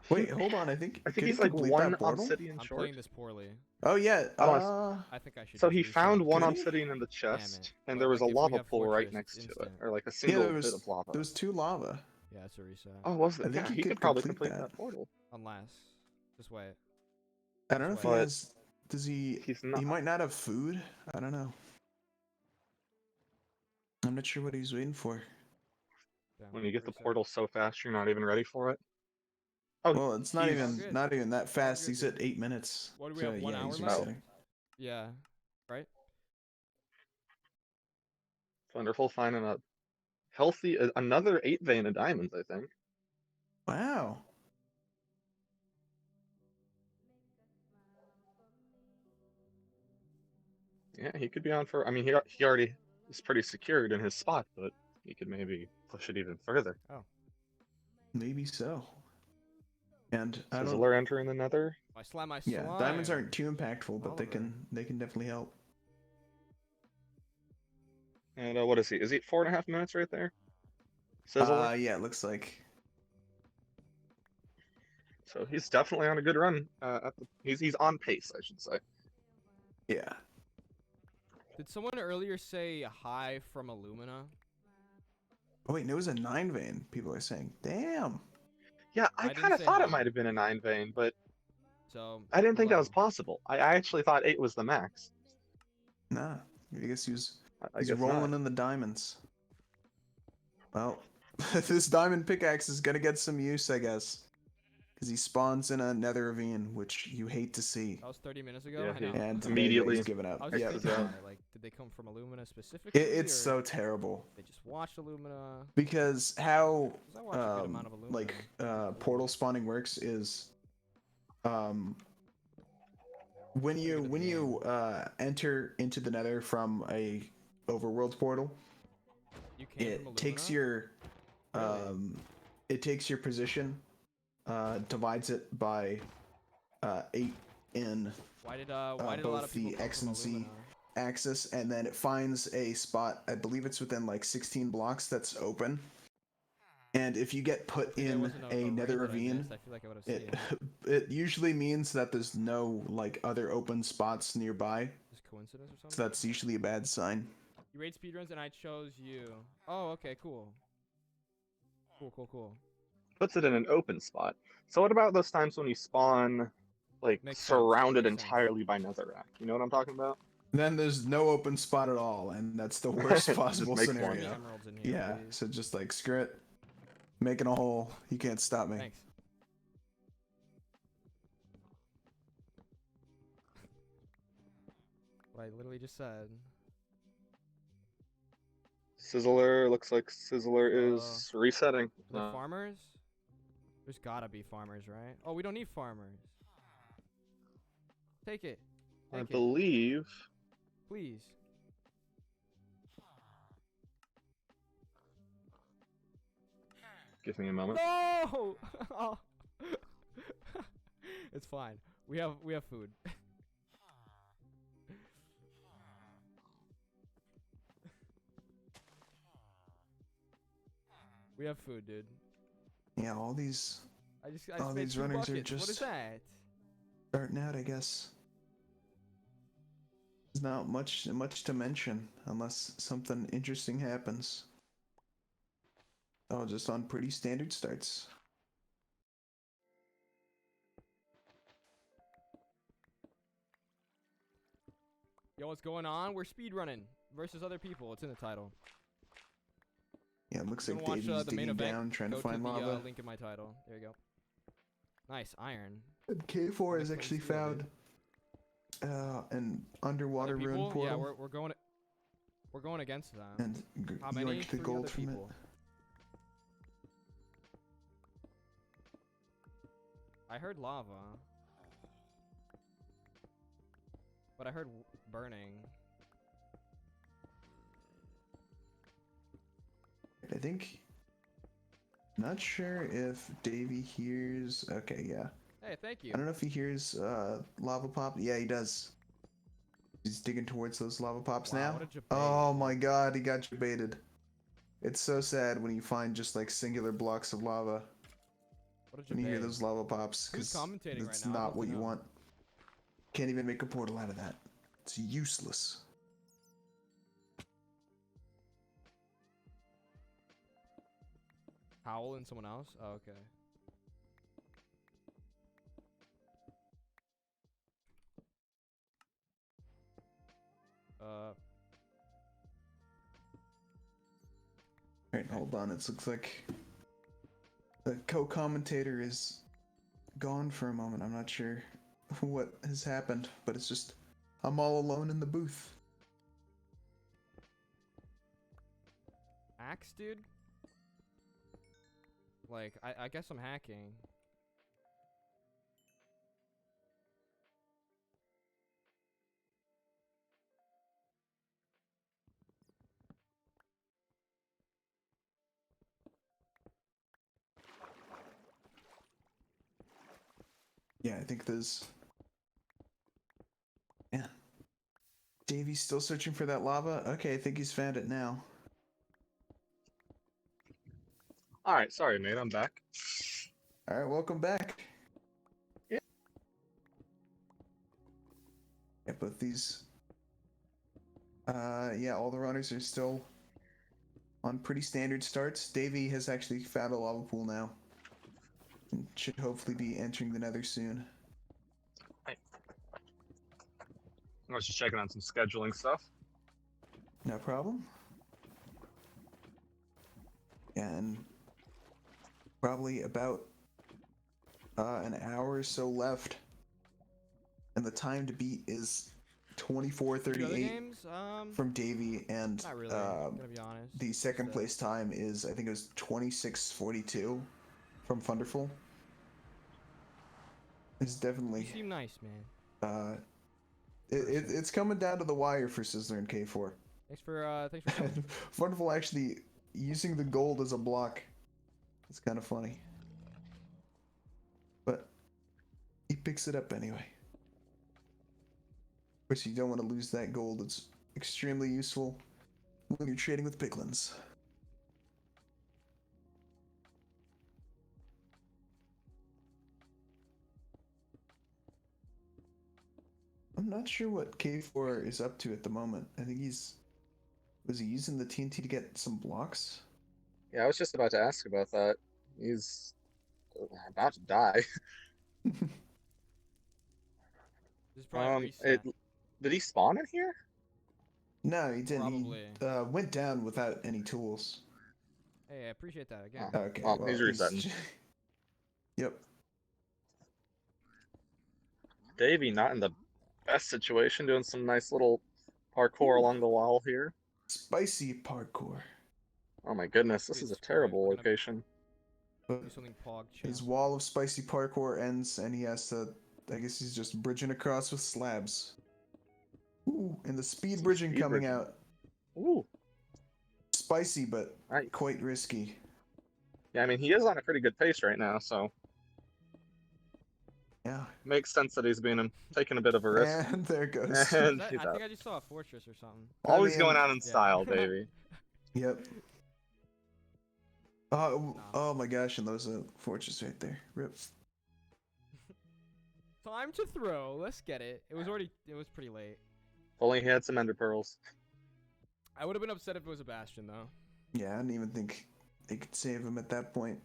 Wait, hold on. I think he's he like complete one that portal? obsidian I'm short. playing this poorly. Oh yeah. Oh, I think I should. So just he reset. found one Could he? obsidian in the Damn chest, it. and But, there was like, a if we lava have pool right Fortress, next it's to it, instant. or like a yeah, single there bit of lava. was 2 lava. Yeah, it's a reset. Oh, was I it? think Yeah, he he could could probably complete complete that. that portal. Unless, just wait. I don't know if he But has. Does he? he's not. He might not have food. I don't know. I'm not sure what he's waiting for. Damn, When you get the reset. portal so fast, you're not even ready for it. Oh, Well, it's not he's- even good. that fast. good, He's dude. at 8 minutes. What do we So, have? 1 yeah, hour he's left? resetting. Yeah. Right? Wonderful finding a healthy another 8 vein of diamonds, I think. Wow. Yeah, he could be on for. I mean, he already is pretty secured in his spot, but he could maybe push it even further. Oh. Maybe so. And I don't. Sizzler entering the Nether. I slam my Yeah, slime. diamonds aren't too impactful, but Oliver. they can definitely help. And what is he? Is he at 4.5 minutes right there? Sizzler. Yeah, it looks like. So he's definitely on a good run. He's on pace, I should say. Yeah. Did someone earlier say hi from Illumina? Oh wait, no, it was a 9 vein. People are saying, "Damn." Yeah, I I didn't kind of say thought hi. it might have been a 9 vein, but So I didn't think that hello. was possible. I actually thought 8 was the max. Nah, I guess he's I he's guess rolling not. in the diamonds. Well, this diamond pickaxe is gonna get some use, I guess, because he spawns in a nether ravine, which you hate to see. That was 30 minutes ago. Yeah, I he- know. And Immediately he's given up. I was just Yep. thinking, Yeah. about it, like, did they come from Illumina specifically? It's or so terrible they just watched Illumina. because how 'Cause I watched a good amount of Illumina. like portal spawning works is when you enter into the nether from a overworld portal, You came from it takes Illumina? your Really? it takes your position, divides it by 8 in Why did a lot both of people the come X from and C Illumina? axis, and then it finds a spot. I believe it's within like 16 blocks that's open. And if you get put Maybe there in wasn't a nether raid that I ravine, missed. I feel like I would have seen it it. it usually means that there's no like other open spots nearby. Just coincidence or So something? that's usually a bad sign. You raid speedruns and I chose you. Oh, okay, cool. Cool. Puts it in an open spot. So what about those times when you spawn, like, Makes sense, surrounded makes sense. entirely by netherrack? You know what I'm talking about? Then there's no open spot at all, and that's the worst Just possible make How many one. scenario. emeralds in here, Yeah, please? so just like screw it, making a hole. You can't stop me. Thanks. What I literally just said. Sizzler, looks like Sizzler is resetting. The farmers? There's gotta be farmers, right? Oh, we don't need farmers. Take it. I Thank you. believe. Please. Give me a moment. No! Oh. It's fine. We have food. We have food, dude. Yeah, all these I just all made these 2 runners are buckets. What is just that? starting out, I guess. There's not much to mention unless something interesting happens. Oh, just on pretty standard starts. Yo, what's going on? We're speedrunning versus other people. It's in the title. Yeah, it looks If you like wanna watch Davey's the main digging event, down, trying go to find the lava. link in my title. There you go. Nice iron. And K4 has Next actually one's steel, found an underwater Other ruin people? portal. Yeah, we're going against them. And How you many? like the 3 gold other from people. I heard lava. But I heard burning. it. I think. Not sure if Davey hears. Okay, yeah. Hey, thank you. I don't know if he hears lava pop. Yeah, he does. He's digging towards those lava pops Wow, now. what a debate. Oh my god, he got debated. It's so sad when you find just like singular blocks of lava. What a When you hear debate. those lava pops, Who's because commentating that's right now? I'd not love what to you know. want. Can't even make a portal out of that. It's useless. Howl and someone else? Oh, okay. Alright, hold on. It looks like the co-commentator is gone for a moment. I'm not sure what has happened, but it's just I'm all alone in the booth. Axe, dude? Like, I guess I'm hacking. Yeah, I think there's... Yeah. Davey's still searching for that lava? Okay, I think he's found it now. Alright, sorry, mate. I'm back. Alright, welcome back. Yeah. Yeah, but these... yeah, all the runners are still on pretty standard starts. Davey has actually found a lava pool now. And should hopefully be entering the nether soon. I was just checking on some scheduling stuff. No problem. And probably about an hour or so left. And the time to beat is 24:38 games? from Davey, and Not really, gonna be honest. the second Just, place time is, I think it was 26:42 from Thunderful. It's definitely You seem nice, man. it's coming down to the wire for Sizzler and K4. Thanks for coming. Wonderful actually using the gold as a block. It's kind of funny. But he picks it up anyway. Of course, you don't want to lose that gold. It's extremely useful when you're trading with piglins. I'm not sure what K4 is up to at the moment. I think was he using the TNT to get some blocks? Yeah, I was just about to ask about that. He's about to die. This is probably reset. Did he spawn in here? No, he didn't. Probably. He went down without any tools. Hey, I appreciate that again. Oh. Okay, Well, he's resetting. Yep. Davey not in the best situation, doing some nice little parkour along the wall here. Spicy parkour. Oh my goodness, this Dude, is a screw it, terrible we're gonna- location. But Do something pog his chill. wall of spicy parkour ends, and he has to. I guess he's just bridging across with slabs. Ooh, and the speed Some bridging speed coming bridging. out. Ooh. Spicy, but Nice. quite risky. Yeah, I mean, he is on a pretty good pace right now, so Yeah. makes sense that he's taking a bit of a risk. And there it goes. And I he's think out. I just saw a fortress or something. Always I going mean, out in yeah. style, baby. Yep. Oh my gosh, and those fortress right there. Rip. Time to throw. Let's get it. It was pretty late. If only he had some ender pearls. I would have been upset if it was a bastion though. Yeah, I didn't even think they could save him at that point.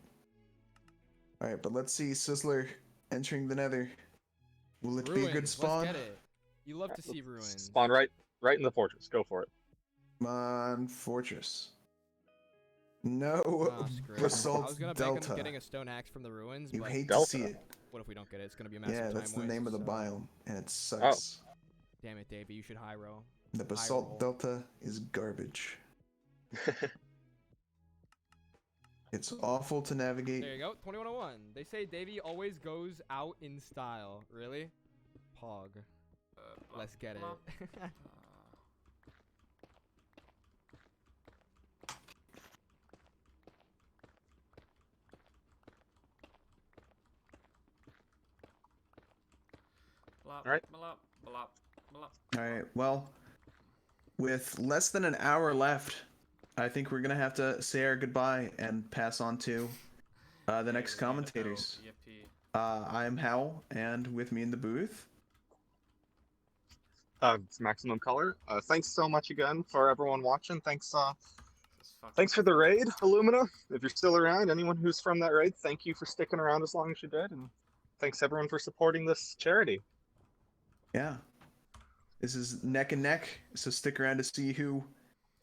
Alright, but let's see Sizzler entering the nether. Will it be a good Ruins, spawn? Let's get it. You love to see ruins. Spawn right in the fortress. Go for it. Come on, fortress. No, Oh, screw it. I basalt was gonna delta. bank on getting a stone axe from the ruins, You but hate Delta. to see it. what if we don't get it? It's gonna be a massive Yeah, time that's the waste, name of the so- biome, and it sucks. Damn it, Davey. You should high roll. The roll. basalt delta is garbage. It's awful to navigate. There you go. 2101. They say Davey always goes out in style. Really? Pog. Let's get it. Alright. Alright, well, with less than an hour left, I think we're gonna have to say our goodbye and pass on to the next commentators. I'm Hal, and with me in the booth. It's Maximum Color. Thanks so much again for everyone watching. Thanks for the raid, Illumina. If you're still around, anyone who's from that raid, thank you for sticking around as long as you did, and thanks everyone for supporting this charity. Yeah. This is neck and neck, so stick around to see who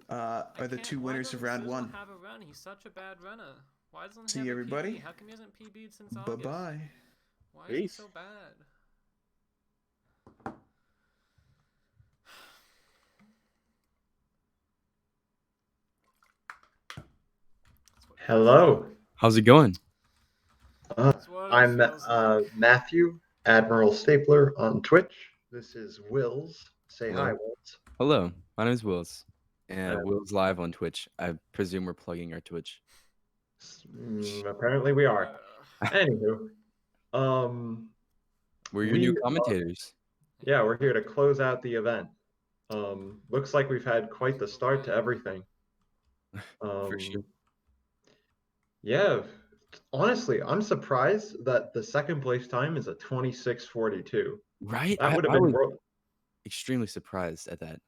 are the two winners of round one. Have a run? He's such a bad runner. Why doesn't he See have a everybody. PB? How come he hasn't PB'd since August? Bye-bye. Why is he so bad? Hello. How's it going? I'm Matthew, Admiral Stapler on Twitch. This is Wills. Say hi, Wills. Hello, my name is Wills, and Wills live on Twitch. I presume we're plugging our Twitch. Apparently we are. Anywho, we're your new commentators. Yeah, we're here to close out the event. Looks like we've had quite the start to everything. For sure. Yeah, honestly, I'm surprised that the second place time is a 26:42. Right? That would have I been was extremely surprised at that.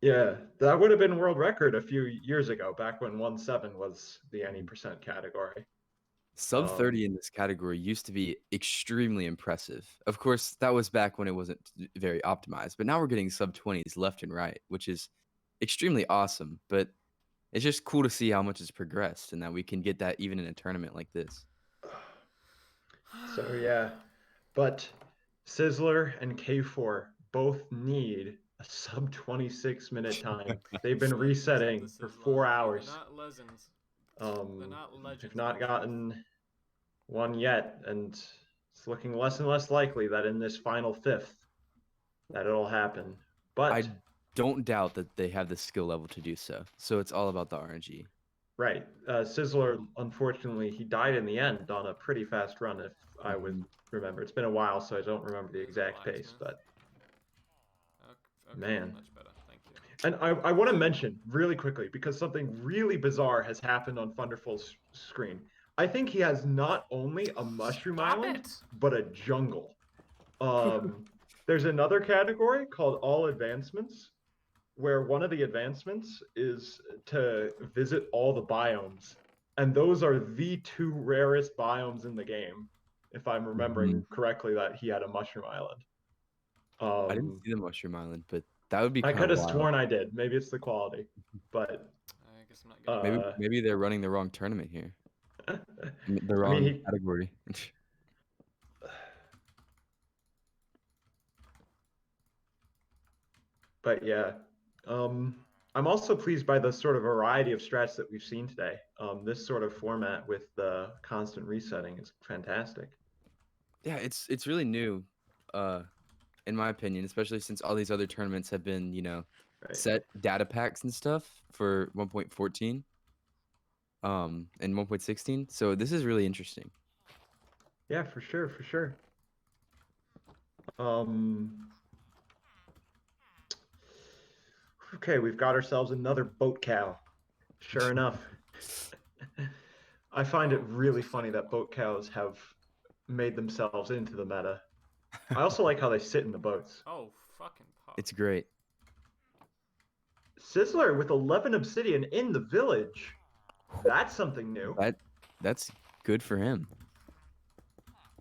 Yeah, that would have been world record a few years ago, back when 1.7 was the any percent category. Sub 30 in this category used to be extremely impressive. Of course, that was back when it wasn't very optimized, but now we're getting sub 20s left and right, which is extremely awesome. But it's just cool to see how much has progressed and that we can get that even in a tournament like this. So yeah, but Sizzler and K4 both need a sub 26-minute time. They've been resetting for 4 hours. They're not legends. They've not gotten one yet, and it's looking less and less likely that in this final fifth that it'll happen. But I don't doubt that they have the skill level to do so. So it's all about the RNG. Right. Sizzler, unfortunately, he died in the end on a pretty fast run, if I would remember. It's been a while, so I don't remember the exact pace, but man. Much better. Thank you. And I want to mention really quickly, because something really bizarre has happened on Thunderful's screen. I think he has not only a mushroom island, but a jungle. There's another category called All Advancements, where one of the advancements is to visit all the biomes. And those are the two rarest biomes in the game, if I'm remembering correctly, that he had a mushroom island. I didn't see the mushroom island, but that would be I kind could of have wild. sworn I did. Maybe it's the quality, but I guess I'm not getting maybe they're running the wrong tournament here. The wrong I mean, category. But yeah, I'm also pleased by the sort of variety of strats that we've seen today. This sort of format with the constant resetting is fantastic. Yeah, it's really new. in my opinion, especially since all these other tournaments have been, Right. set data packs and stuff for 1.14, and 1.16. So this is really interesting. Yeah, for sure, for sure. Okay, we've got ourselves another boat cow. Sure enough. I find it really funny that boat cows have made themselves into the meta. I also like how they sit in the boats. Oh, fucking pop. It's great. Sizzler with 11 obsidian in the village. That's something new. That's good for him.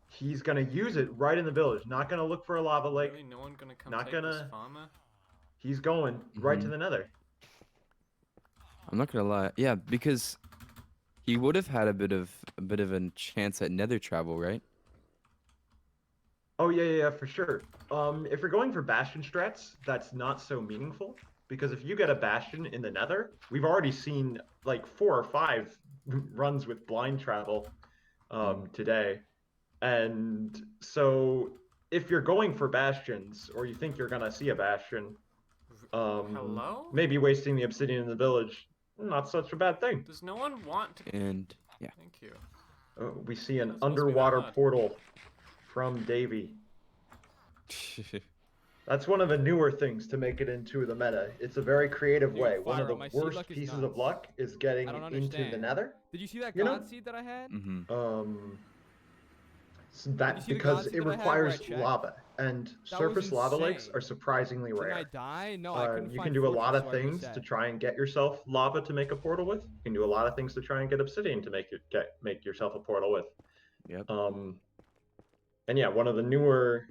He's gonna use it right in the village. Not gonna look for a lava lake. Really, no one gonna come Not take gonna. this farmer? He's going right to the nether. I'm not gonna lie. Yeah, because he would have had a bit of a chance at nether travel, right? Oh yeah, for sure. If you're going for bastion strats, that's not so meaningful because if you get a bastion in the nether, we've already seen like 4 or 5 runs with blind travel today. And so if you're going for bastions or you think you're gonna see a bastion, Hello? maybe wasting the obsidian in the village, not such a bad thing. Does no one want to? And yeah. Thank you. We see an That's supposed to be that underwater hard. portal from Davy. That's one of the newer things to make it into the meta. It's a very creative way. One of the worst pieces of luck is getting into the nether. Did you see that You know? god seed that I had? So that because it requires lava, and surface lava lakes are surprisingly rare. Did I die? No, I couldn't You find can do a lot fortress, of so I things reset. to try and get yourself lava to make a portal with. You can do a lot of things to try and get obsidian to make yourself a portal with. Yep. And yeah, one of the newer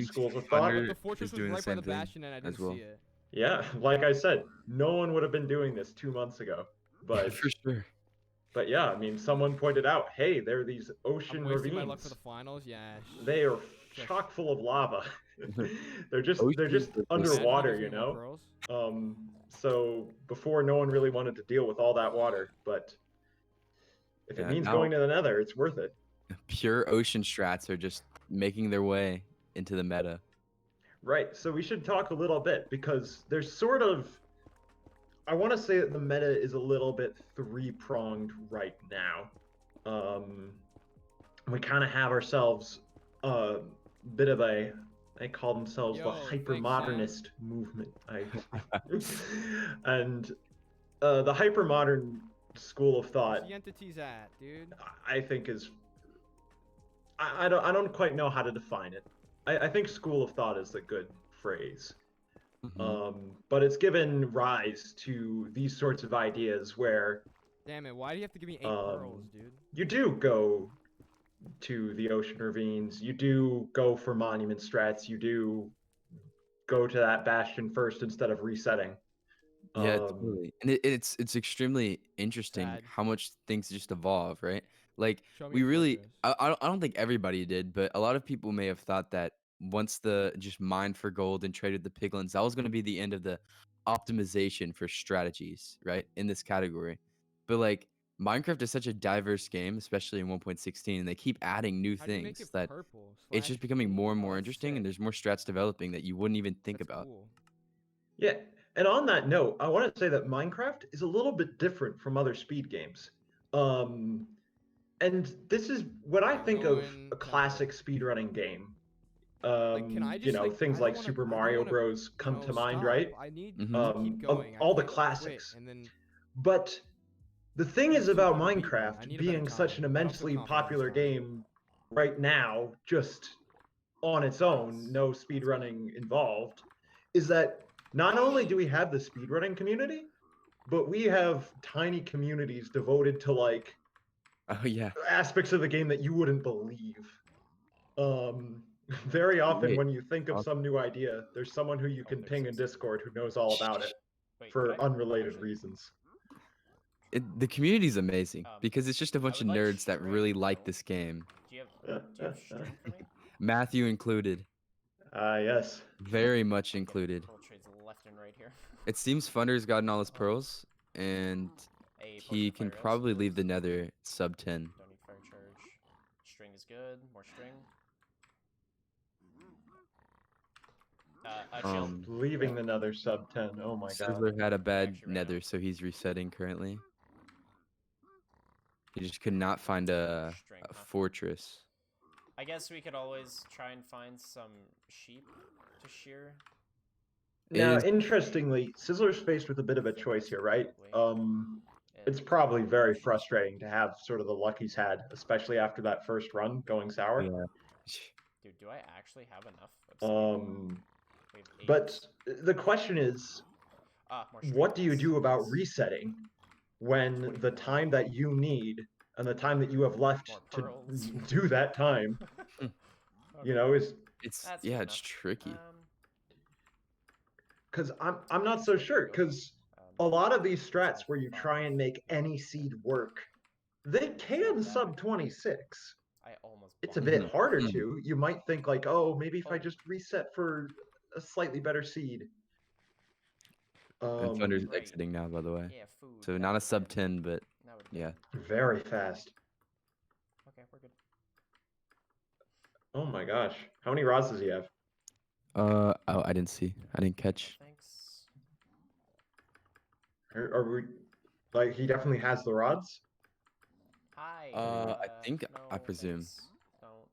schools of thought. But the fortress was right by the bastion, and I didn't see it. Yeah, like I said, no one would have been doing this 2 months ago. But for sure. But yeah, I mean, someone pointed out, hey, there are these ocean I'm wasting ravines. my luck for the finals. Yeah. They are chock full of lava. they're just Oceans underwater, you know. So before, no one really wanted to deal with all that water, but if it means going to the nether, it's worth it. Pure ocean strats are just making their way into the meta. Right. So we should talk a little bit because there's sort of. I want to say that the meta is a little bit 3-pronged right now. We kind of have ourselves a bit of a. They call themselves the hypermodernist movement. And the hypermodern school of thought. Where's the entities at, dude? I think is. I don't quite know how to define it. I think school of thought is a good phrase. But it's given rise to these sorts of ideas where. Damn it! Why do you have to give me 8 pearls, dude? You do go to the ocean ravines. You do go for monument strats. You do go to that bastion first instead of resetting. Yeah, totally. And it's extremely interesting how much things just evolve, right? Like we really, I don't think everybody did, but a lot of people may have thought that once the just mined for gold and traded the piglins, that was going to be the end of the optimization for strategies, right? In this category. But like Minecraft is such a diverse game, especially in 1.16, and they keep adding new things that it's just becoming more and more interesting, and there's more strats developing that you wouldn't even think about. Yeah, and on that note, I want to say that Minecraft is a little bit different from other speed games. And this is when I think of a classic speedrunning game. You know, things like Super Mario Bros. Come to mind, right? I need to keep going. All the classics. But the thing is about Minecraft being such an immensely popular game right now, just on its own, no speedrunning involved, is that not only do we have the speedrunning community, but we have tiny communities devoted to like aspects of the game that you wouldn't believe. Very often when you think of some new idea, there's someone who you can ping in Discord who knows all about it for unrelated reasons. The community is amazing because it's just a bunch of nerds that really like this game. Do you have string for me? Matthew included. Yes. Very much included. Trades left and right here. It seems Funder's gotten all his pearls, and he can probably leave the nether sub 10. Don't need fire charge. String is good. More string. A shield. Leaving the nether sub 10. Oh my god. Sizzler had a bad actually ran nether, out. so he's resetting currently. He just could not find a String, huh? fortress. I guess we could always try and find some sheep to shear. Now, is- interestingly, Sizzler's faced with a bit of a choice here, right? It's probably very frustrating to have sort of the luck he's had, especially after that first run going sour. Yeah. Dude, do I actually have enough? Of we have 8. But the question is, more what do you string, do about resetting when the time that you need and the time that you have left More to pearls. do that time, you know, is It's That's yeah, good it's enough. tricky. because I'm not so sure, because a lot of these strats where you try and make any seed work, they can sub 26. I almost. It's a bonked bit it. harder to. You might think like, oh, maybe if I just reset for a slightly better seed. And Thunder's Right. exiting now, by the way. Yeah, food. So that not a would sub hit. 10, but That would hit. yeah. Very fast. Okay, we're good. Oh my gosh. How many rods does he have? Oh, I didn't see. I didn't catch. Thanks. Are we like he definitely has the rods? Hi. I think I no, presume. thanks.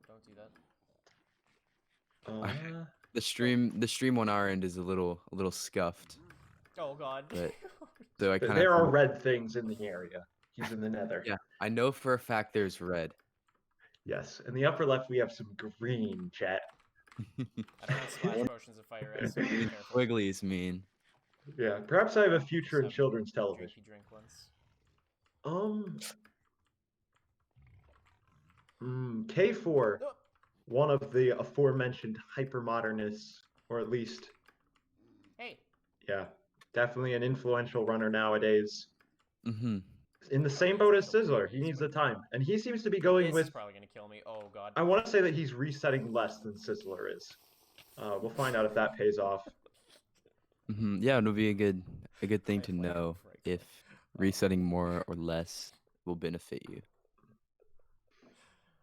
Don't do that. The stream on our end is a little scuffed. Oh god. But so I kind of There are red things in the area. He's in the nether. Yeah, I know for a fact there's red. Yes. In the upper left we have some green, chat. I don't have splash potions of fire red, so be careful. Squiggly's mean. Yeah. Perhaps I have a future in Some children's television. Drink ones. K4, one of the aforementioned hypermodernists, or at least, Hey. yeah, definitely an influential runner nowadays. Mm-hmm. In the same boat as Sizzler, he needs the time, and he seems to be going This with. is probably gonna kill me. Oh god. I want to say that he's resetting less than Sizzler is. We'll find out if that pays off. Mm-hmm. Yeah, it'll be a good thing to know if resetting more or less will benefit you.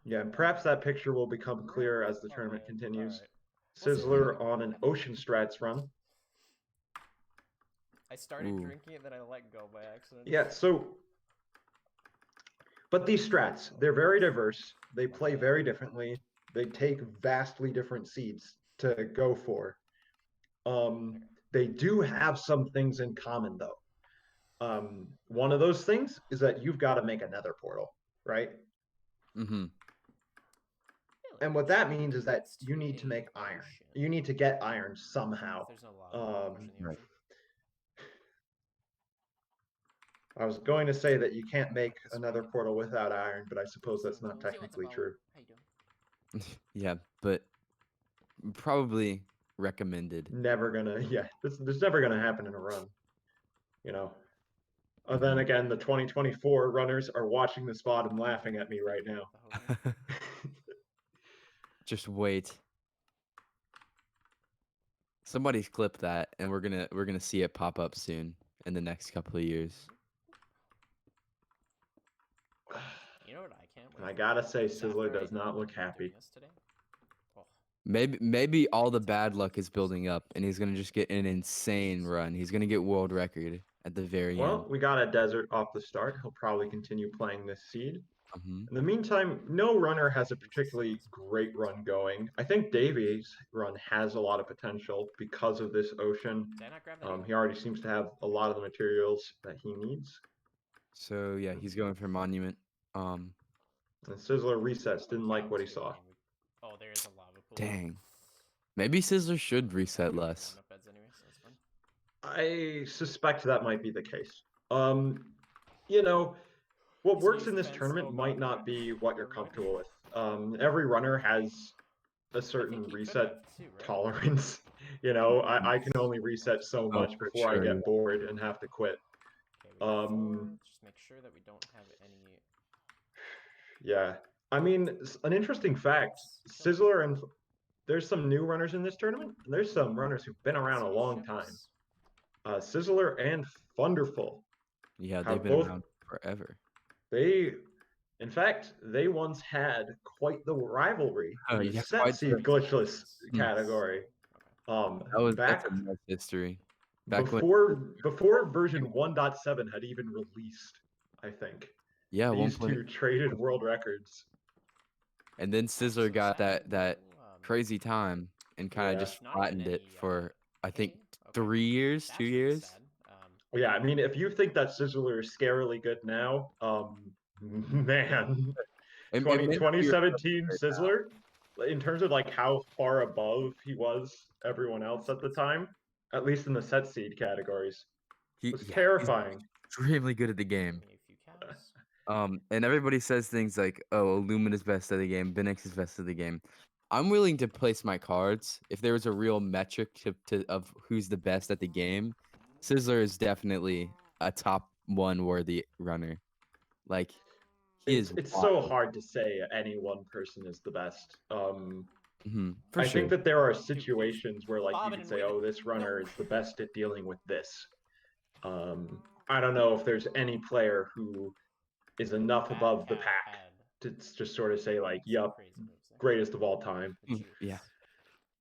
Yeah, and perhaps that picture will become clearer as the tournament continues. Sizzler on an Ocean Strats run. I started drinking it, then I let go by accident. Yeah, so. But these strats, they're very diverse. They play very differently. They take vastly different seeds to go for. They do have some things in common, though. One of those things is that you've got to make a nether portal, right? Mm-hmm. And what that means is that you need to make iron. You need to get iron somehow. There's no lava in the ocean. I was going to say that you can't make another portal without iron, but I suppose that's not technically true. How you doing? Yeah, but probably recommended. Never gonna, yeah, this never gonna happen in a run, you know. And then again, the 2024 runners are watching the spot and laughing at me right now. Just wait. Somebody's clipped that, and we're gonna see it pop up soon in the next couple of years. You know what I can't wait? I gotta say, Sizzler does not look happy. Maybe all the bad luck is building up, and he's gonna just get an insane run. He's gonna get world record at the very end. Well, we got a desert off the start. He'll probably continue playing this seed. Mm-hmm. In the meantime, no runner has a particularly great run going. I think Davy's run has a lot of potential because of this ocean. Did I not grab that? He already seems to have a lot of the materials that he needs. So yeah, he's going for monument. And Sizzler resets, didn't like what he saw. Oh, there is a lava pool. Dang. Maybe Sizzler should reset less. I suspect that might be the case. You know, what works in this tournament might not be what you're comfortable with. Every runner has a certain reset tolerance. You know, I can only reset so much before I get bored and have to quit. Just make sure that we don't have any. Yeah, I mean, an interesting fact: Sizzler and there's some new runners in this tournament. And there's some runners who've been around a long time. Sizzler and Thunderful. Yeah, they've been around forever. In fact, they once had quite the rivalry in the set seed glitchless category. That's Back a nice history. Back when before version 1.7 had even released, I think. yeah, These two traded world records. and then Sizzler got that crazy time and kind of Yeah. just flattened it for I think Okay. 3 years, That's 2 really years. sad. Yeah, I mean, if you think that Sizzler is scarily good now, man, It may not be 2017 Sizzler, in terms of like how far above he was everyone else at the time, at least in the set seed categories, was he's terrifying. extremely good at the game. A few cows. And everybody says things like, "Oh, Lumina's best of the game, Binix is best of the game." I'm willing to place my cards if there was a real metric of who's the best at the game. Sizzler is definitely a top one worthy runner. Like It's so hard to say any one person is the best. For I sure. think that there are situations where like you Bobbing can and say, weaving. oh, this runner No. is the best at dealing with this. I don't know if there's any player who is enough That above the cow pack had to just sort of say like, some yup, crazy moves there. greatest of all time. The juice. Yeah.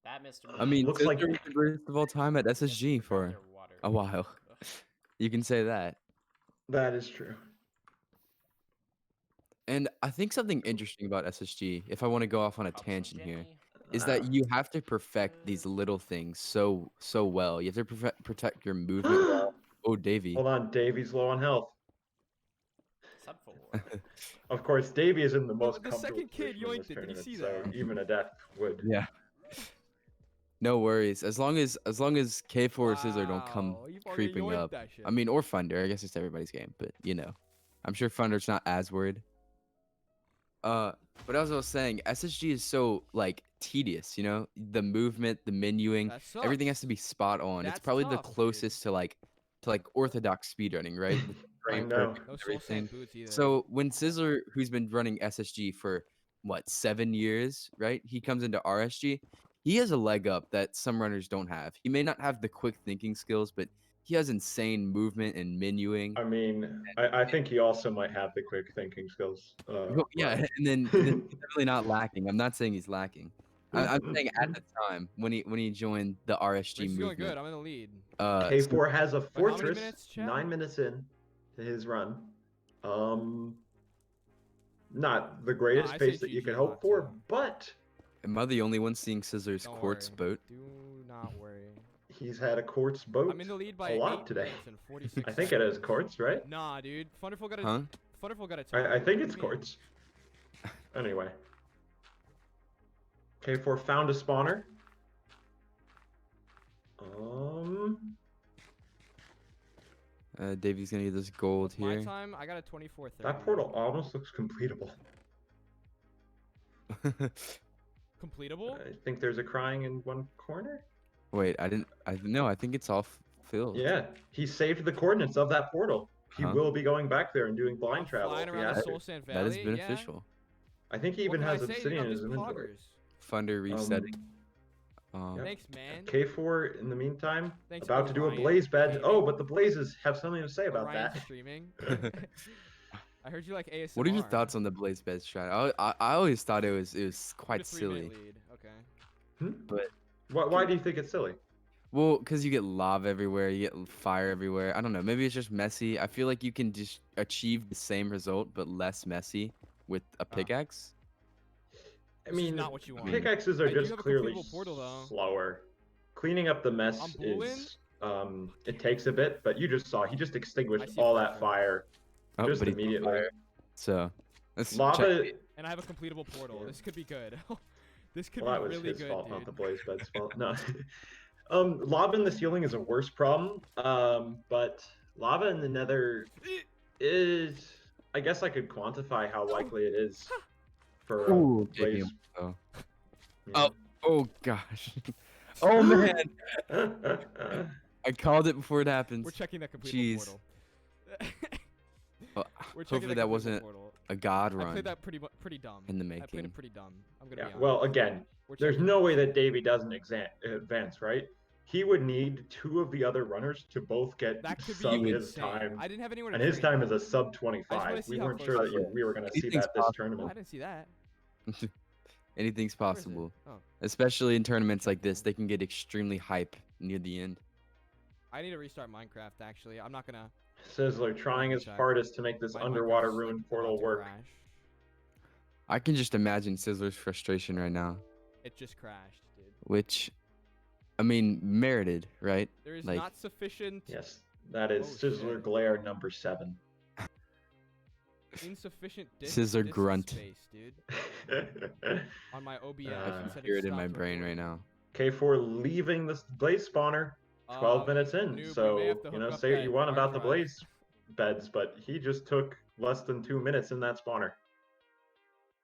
That Mr. I mean, Looks Sizzler like- was the greatest of all time at SSG for Water. a while. You can say that. That is true. And I think something interesting about SSG, if I want to go off on a tangent here, Jenny. is that you have to perfect these little things so well. You have to protect your movement well. Oh, Davy. Hold on, Davy's low on health. Sub 4. Of course, Davy is in the most the comfortable second kid position in this yoinked it. Did you tournament, see so that? even a death would. Yeah. No worries. As long as K4 or Sizzler don't come Wow, you fucking creeping yoinked up. that shit. I mean, or Thunder. I guess it's everybody's game, but you know, I'm sure Thunder's not as worried. But as I was saying, SSG is so like tedious. You know, the movement, the menuing, That sucks. everything has to be spot on. It's That's probably the tough, dude. closest to like orthodox speedrunning, right? The I frame know. perfect, No soul everything. sand boots either. So when Sizzler, who's been running SSG for what 7 years, right? He comes into RSG. He has a leg up that some runners don't have. He may not have the quick thinking skills, but he has insane movement and menuing. I mean, I think he also might have the quick thinking skills. Yeah, but- and then he's definitely not lacking. I'm not saying he's lacking. I'm saying at the time when he joined the RSG Race is going movement. good. I'm in the lead. K4 has a Wait, how many fortress minutes, chat? 9 minutes in to his run. Not the greatest I say pace that you GG could a hope lot, for, too. but Am I the only one seeing Sizzler's Don't quartz worry. boat? Do not worry. he's had a quartz boat I'm in the lead by a 8 lot today. minutes and 46 I think it is quartz, right? Nah, dude. Thunderful got a Huh? Thunderful got a tie. I think What it's do you mean? quartz. Anyway. K4 found a spawner. Davy's gonna get this gold What's my here. time? I got a 24:30. That portal almost looks completable. Completable? I think there's a crying in one corner. Wait, no, I think it's all filled. Yeah, he saved the coordinates of that portal. He Huh? will be going back there and doing blind I'm travel flying if he around has the to. Soul Sand That is Valley. beneficial. I think he Yeah? even What has can I say, dude? obsidian I'm in his just inventory. poggers. Thunder resetting. Yep. Thanks, man. K4 in the meantime, Thanks, about to do a Orion blaze bed. Gaming. Oh, but the blazes have something to say about Orion that. streaming. I heard you like ASMR. What are your thoughts on the blaze bed strat? I always thought it was quite 2 to 3 silly. minute lead. Okay. But Why do you think it's silly? well, because you get lava everywhere, you get fire everywhere. I don't know. Maybe it's just messy. I feel like you can just achieve the same result but less messy with a pickaxe. I This is mean, not what you want. pickaxes are I do just have a clearly completable portal, though. slower. Cleaning up the mess I'm booling? is it takes a bit, but you just saw he just I extinguished see all fire that first. fire Oh, just but he's on immediately. fire. So let's check. Lava. And I have a completable portal. Yeah. This could be good. This could Well, that be was really his good, fault, dude. not the blaze bed's fault. No. Lava in the ceiling is a worse problem. But lava in the nether is. I guess I could quantify how likely it is for a Ooh, blaze. JP. Oh. Yeah. Oh gosh. Oh man. I called it before it happens. We're checking that completable Jeez. portal. Well, We're checking hopefully that completable wasn't portal. a god I run played that pretty dumb. in the I played making. it pretty dumb. I'm gonna Yeah. be honest. Well, again, We're there's checking no this. way that Davey doesn't advance, right? He would need 2 of the other runners to both get That could be sub his insane. time, I didn't have anywhere to and his train. time is a sub I just wanna 25. see We how weren't close sure it that is. we were going to see Anything's that this possible. tournament. I didn't see that. Anything's Where is it? possible. Oh, Especially in tournaments like this, they can get extremely hype near the end. I need to restart Minecraft. Actually, I'm not gonna. Sizzler trying his check. hardest to make this My underwater Minecraft's, ruin like, portal about to work. crash. I can just imagine Sizzler's frustration right now, It just crashed, dude. which, I mean, merited, right? There is Like, not sufficient. Yes, that is Oh, Sizzler shit. Glare number 7. Insufficient Sizzler grunt. space, dude. On my OBS. I can instead hear it it in my stopped brain right recording. now. K4 leaving the blaze spawner 12 minutes in. Noob, we may So, have to you know, hook up say what that you want hard about the drive. blaze beds, but he just took less than 2 minutes in that spawner.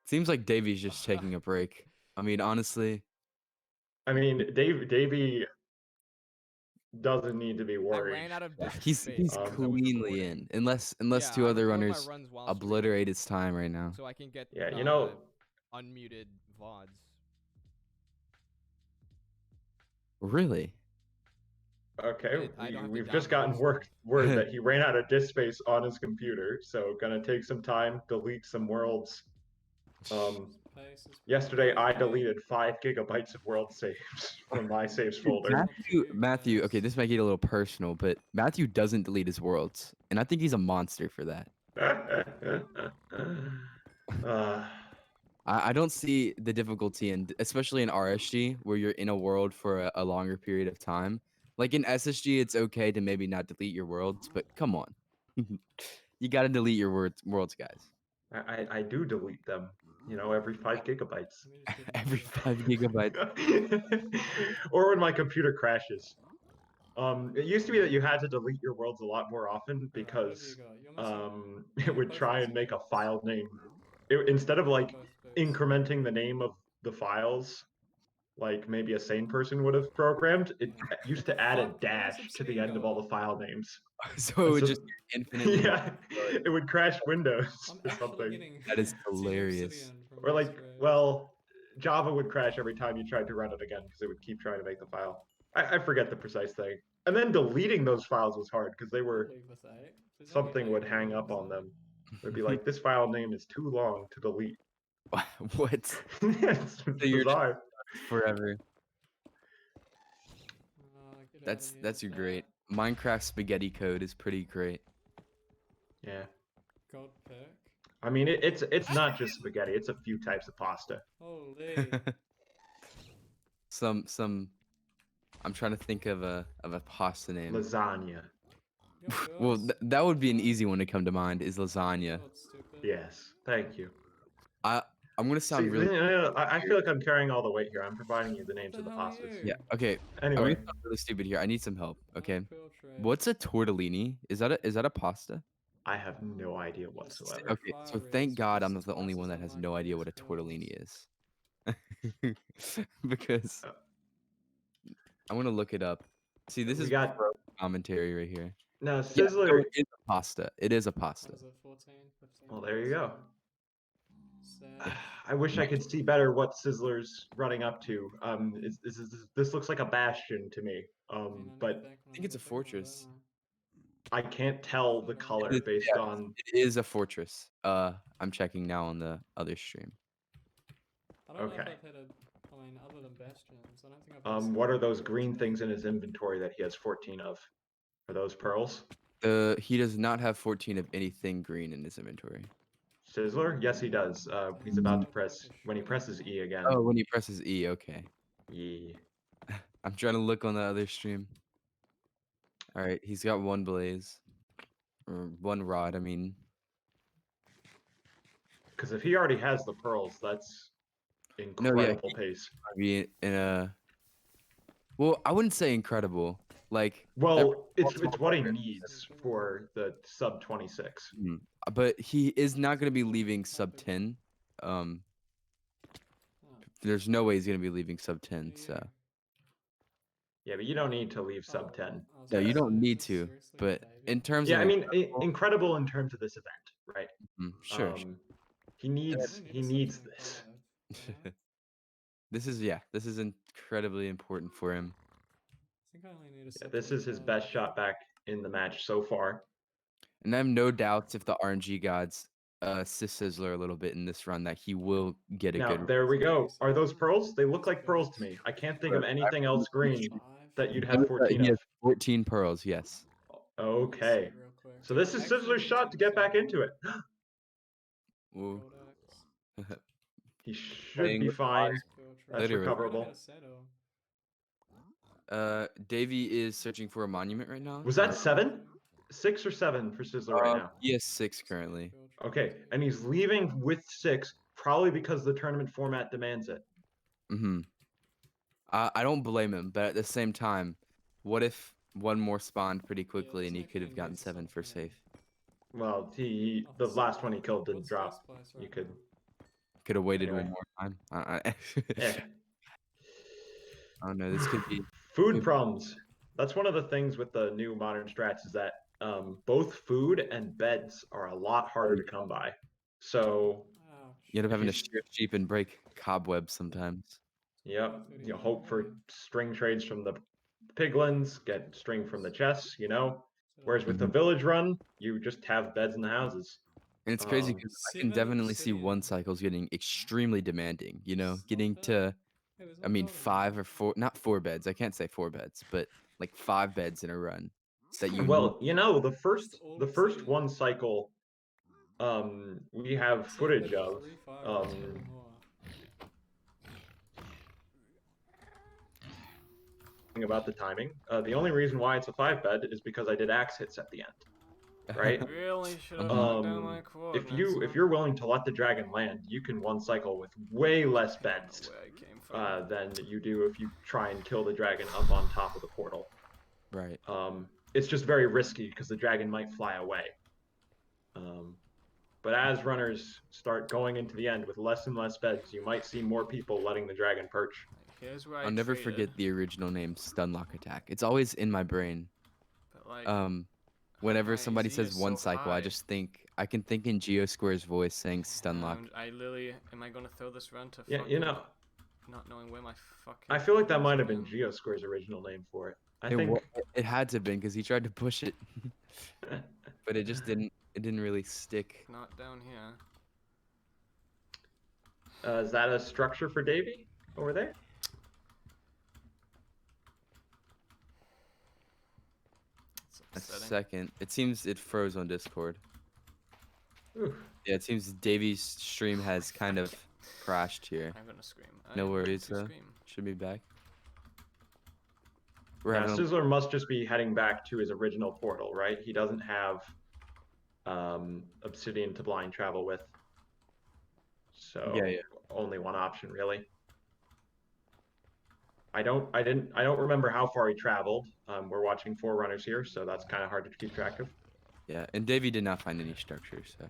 Seems like Davy's just taking a break. I mean, honestly, I mean, Davey doesn't need to be I worried. ran out of disk he's space. he's because I was cleanly recording. in, unless Yeah, two I other record my runners runs while obliterate his time right now. streaming, so I can get Yeah, you know, unmuted VODs. Really? okay, I don't have to we've just download gotten stuff. word that he ran out of disk space on his computer, so gonna take some time, delete some worlds. Yesterday I deleted 5 gigabytes of world saves from my saves folder. Matthew, okay, this might get a little personal, but Matthew doesn't delete his worlds, and I think he's a monster for that. I don't see the difficulty in, especially in RSG, where you're in a world for a longer period of time. Like in SSG, it's okay to maybe not delete your worlds, but come on, you got to delete your worlds, guys. I do delete them, you know, every 5 gigabytes. Every 5 gigabytes. Or when my computer crashes. It used to be that you had to delete your worlds a lot more often because it would try and make a file name. Instead of like incrementing the name of the files, like maybe a sane person would have programmed, it used to add a dash to the end of all the file names. So it would just infinitely. Yeah, it would crash Windows or something. That is hilarious. Or like, well, Java would crash every time you tried to run it again because it would keep trying to make the file. I forget the precise thing. And then deleting those files was hard because they were something would hang up on them. It would be like, this file name is too long to delete. What? It's So you're bizarre. Forever. That's great. Minecraft spaghetti code is pretty great. Yeah. God perk. I mean, it's not just spaghetti. It's a few types of pasta. Holy. some. I'm trying to think of a pasta name. Lasagna. Well, that would be an easy one to come to mind. Is lasagna. Yes. Thank you. I'm gonna sound really. I feel like I'm carrying all the weight here. I'm providing you the names of the pastas. Yeah. Okay. Anyway. I'm gonna sound really stupid here. I need some help. Okay. What's a tortellini? Is that a pasta? I have no idea whatsoever. Okay. So thank God I'm not the only one that has no idea what a tortellini is. Because I want to look it up. See, this is got commentary right here. No, Yeah, Sizzler. so it is a pasta. It is a pasta. Well, there you go. I wish I could see better what Sizzler's running up to. This looks like a bastion to me. But I think it's a fortress. I can't tell the color based on. It is a fortress. I'm checking now on the other stream. I don't know if Okay. I've hit other than bastions, I don't think I've hit What are those green things in his inventory that he has 14 of? Are those pearls? He does not have 14 of anything green in his inventory. Sizzler? Yes, he does. He's about to press when he presses E again. Oh, when he presses E, okay. Yeah. I'm trying to look on the other stream. All right, he's got one blaze, or one rod. I mean, because if he already has the pearls, that's incredible pace. I mean, in a. Well, I wouldn't say incredible. Like. Well, it's what he needs for the sub 26. But he is not going to be leaving sub 10. There's no way he's going to be leaving sub 10. So. Yeah, but you don't need to leave sub 10. No, you don't need to. But in terms of. Yeah, I mean, incredible in terms of this event, right? Sure. He needs this. This is incredibly important for him. Yeah, this is his best shot back in the match so far. And I have no doubts if the RNG gods Sizzler a little bit in this run that he will get a Now, good. there we go. Are those pearls? They look like pearls to me. I can't think of anything else green that you'd have 14 He of. has 14 pearls. Yes. Okay. Real quick. So this is Actually, Sizzler's shot to get back into it. Ooh. Codex. He should Playing be with fine. Filtration. That's Literally. recoverable. Davy is searching for a monument right now. Was that 7? 6 or 7 for Sizzler right now? He has 6 currently. Okay, and he's leaving with 6, probably because the tournament format demands it. Mm-hmm. I don't blame him, but at the same time, what if one more spawned pretty quickly and he could have gotten 7 for safe? Well, the last one he killed didn't drop. You could have waited Anyway. one more time. Eh. Oh no, this could be Food problems. That's one of the things with the new modern strats is that both food and beds are a lot harder to come by. So you end up having to if you- shear sheep and break cobwebs sometimes. Yep, you hope for string trades from the piglins, get string from the chests, you know. Whereas with the village run, you just have beds in the houses. And it's crazy because I can definitely see one cycle's getting extremely demanding. You know, getting to, I mean, 5 or 4, not 4 beds. I can't say 4 beds, but like 5 beds in a run. That you Well, you know, the first one cycle, we have footage of. About the timing. The only reason why it's a 5 bed is because I did axe hits at the end. Right? Really should have knocked down my coordinates. If you're willing to let the dragon land, you can one cycle with way less beds than you do if you try and kill the dragon up on top of the portal. Right. It's just very risky because the dragon might fly away. But as runners start going into the end with less and less beds, you might see more people letting the dragon perch. Here's where I'll never forget the original name Stunlock Attack. It's always in my brain. But like, whenever my somebody Z says is one so cycle, I high. just think I can think in Geosquare's voice saying Stunlock. I literally, am I gonna throw this run to Yeah, fucking you know, not knowing where my fucking... I feel like that might have been Geosquare's original name for it. I think It had to have been because he tried to push it, but it just didn't. It didn't really stick. Not down here. Is that a structure for Davy over there? A second. It seems it froze on Discord. Oof. Yeah, it seems Davy's stream has kind of crashed here. I'm gonna scream. No I'm going worries, to scream. should be back. We're Now, having Sizzler must just be heading back to his original portal, right? He doesn't have Obsidian to blind travel with. So Yeah. only one option really. I don't remember how far he traveled. We're watching 4 runners here, so that's kind of hard to keep track of. Yeah, and Davy did not find any structures, so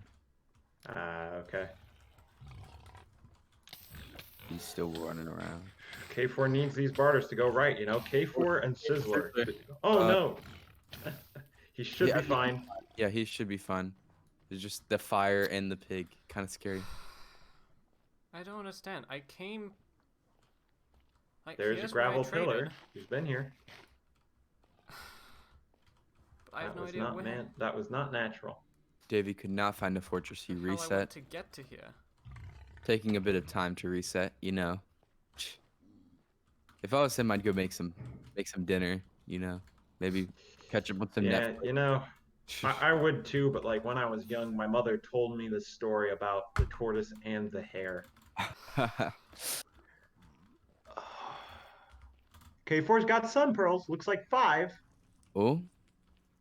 Okay. he's still running around. K4 needs these barters to go right, you know. K4 and Sizzler. Oh no. He should be fine. Yeah, he should be fine. It's just the fire and the pig, kind of scary. I don't understand. I came... Like, There's a here's where I gravel traded, pillar. He's been here. but I have That no was idea not where. that was not natural. Davy could not find a fortress. He the hell I went reset, to get to here. taking a bit of time to reset. You know, if I was him, I'd go make some dinner. You know, maybe catch up with some Yeah, Netflix. you know, I would too, but like when I was young, my mother told me this story about the tortoise and the hare. K4's got sun pearls. Looks like 5. Oh.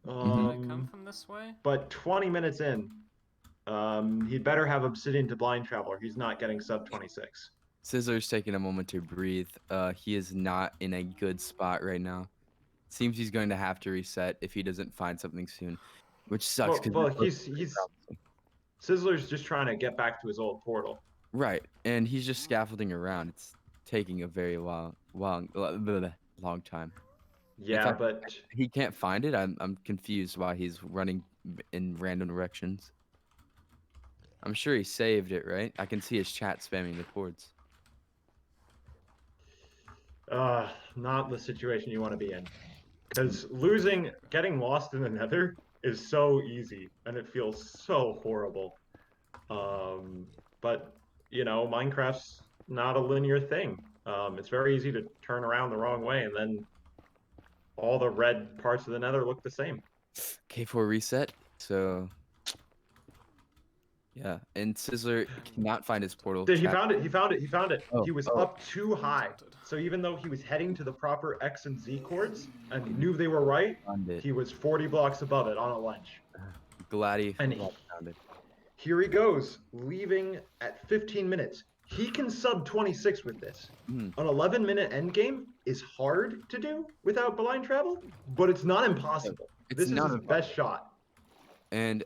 Did I come from this way? But 20 minutes in, he'd better have Obsidian to blind traveler. He's not getting sub 26. Sizzler's taking a moment to breathe. He is not in a good spot right now. Seems he's going to have to reset if he doesn't find something soon, which sucks. Well, he's Sizzler's just trying to get back to his old portal. Right, and he's just scaffolding around. It's taking a very long time. Yeah, fact, but he can't find it. I'm confused why he's running in random directions. I'm sure he saved it, right? I can see his chat spamming the chords. not the situation you want to be in. Because getting lost in the nether is so easy, and it feels so horrible. But you know, Minecraft's not a linear thing. It's very easy to turn around the wrong way, and then all the red parts of the Nether look the same. K4 reset. So yeah, and Sizzler cannot find his portal. He found it. He found it. He found it. Oh, He was up too high. So even though he was heading to the proper X and Z chords and knew they were right, he was 40 blocks above it on a ledge. Glad he And found it. Here he goes, leaving at 15 minutes. He can sub 26 with this. An 11-minute end game is hard to do without blind travel, but it's not impossible. This is his best shot. And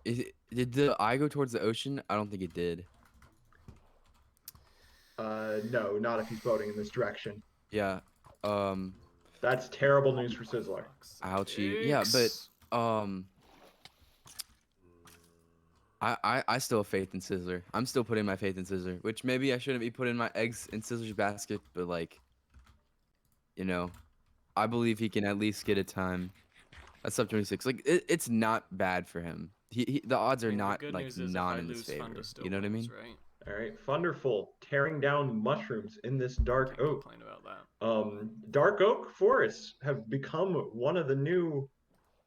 did the eye go towards the ocean? I don't think it did. No, not if he's boating in this direction. Yeah. That's terrible news for Sizzler. Ouchie. Yeah, but I still have faith in Sizzler. I'm still putting my faith in Sizzler, which maybe I shouldn't be putting my eggs in Sizzler's basket, but like, you know, I believe he can at least get a time. That's sub 26. Like it's not bad for him. The odds are not like non in his favor. You know what I mean? Right? All right, Thunderful tearing down mushrooms in this dark oak. Complain about that. Dark oak forests have become one of the new,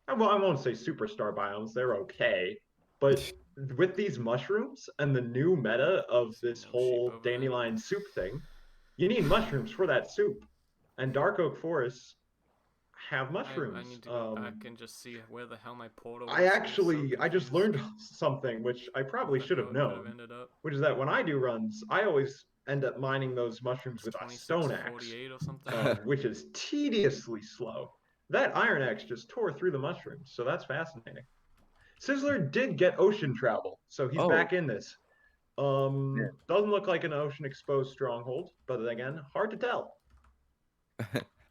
well, I won't say superstar biomes. They're okay, but with these mushrooms and the new meta of this whole dandelion soup thing, you need mushrooms for that soup, and dark oak forests have mushrooms. I need to go back and just see where the hell my portal was. I just learned something which I probably should have known, which is that when I do runs, I always end up mining those mushrooms with a stone axe, which is tediously slow. That iron axe just tore through the mushrooms, so that's fascinating. Sizzler did get ocean travel, so he's back in this. Doesn't look like an ocean exposed stronghold, but again, hard to tell.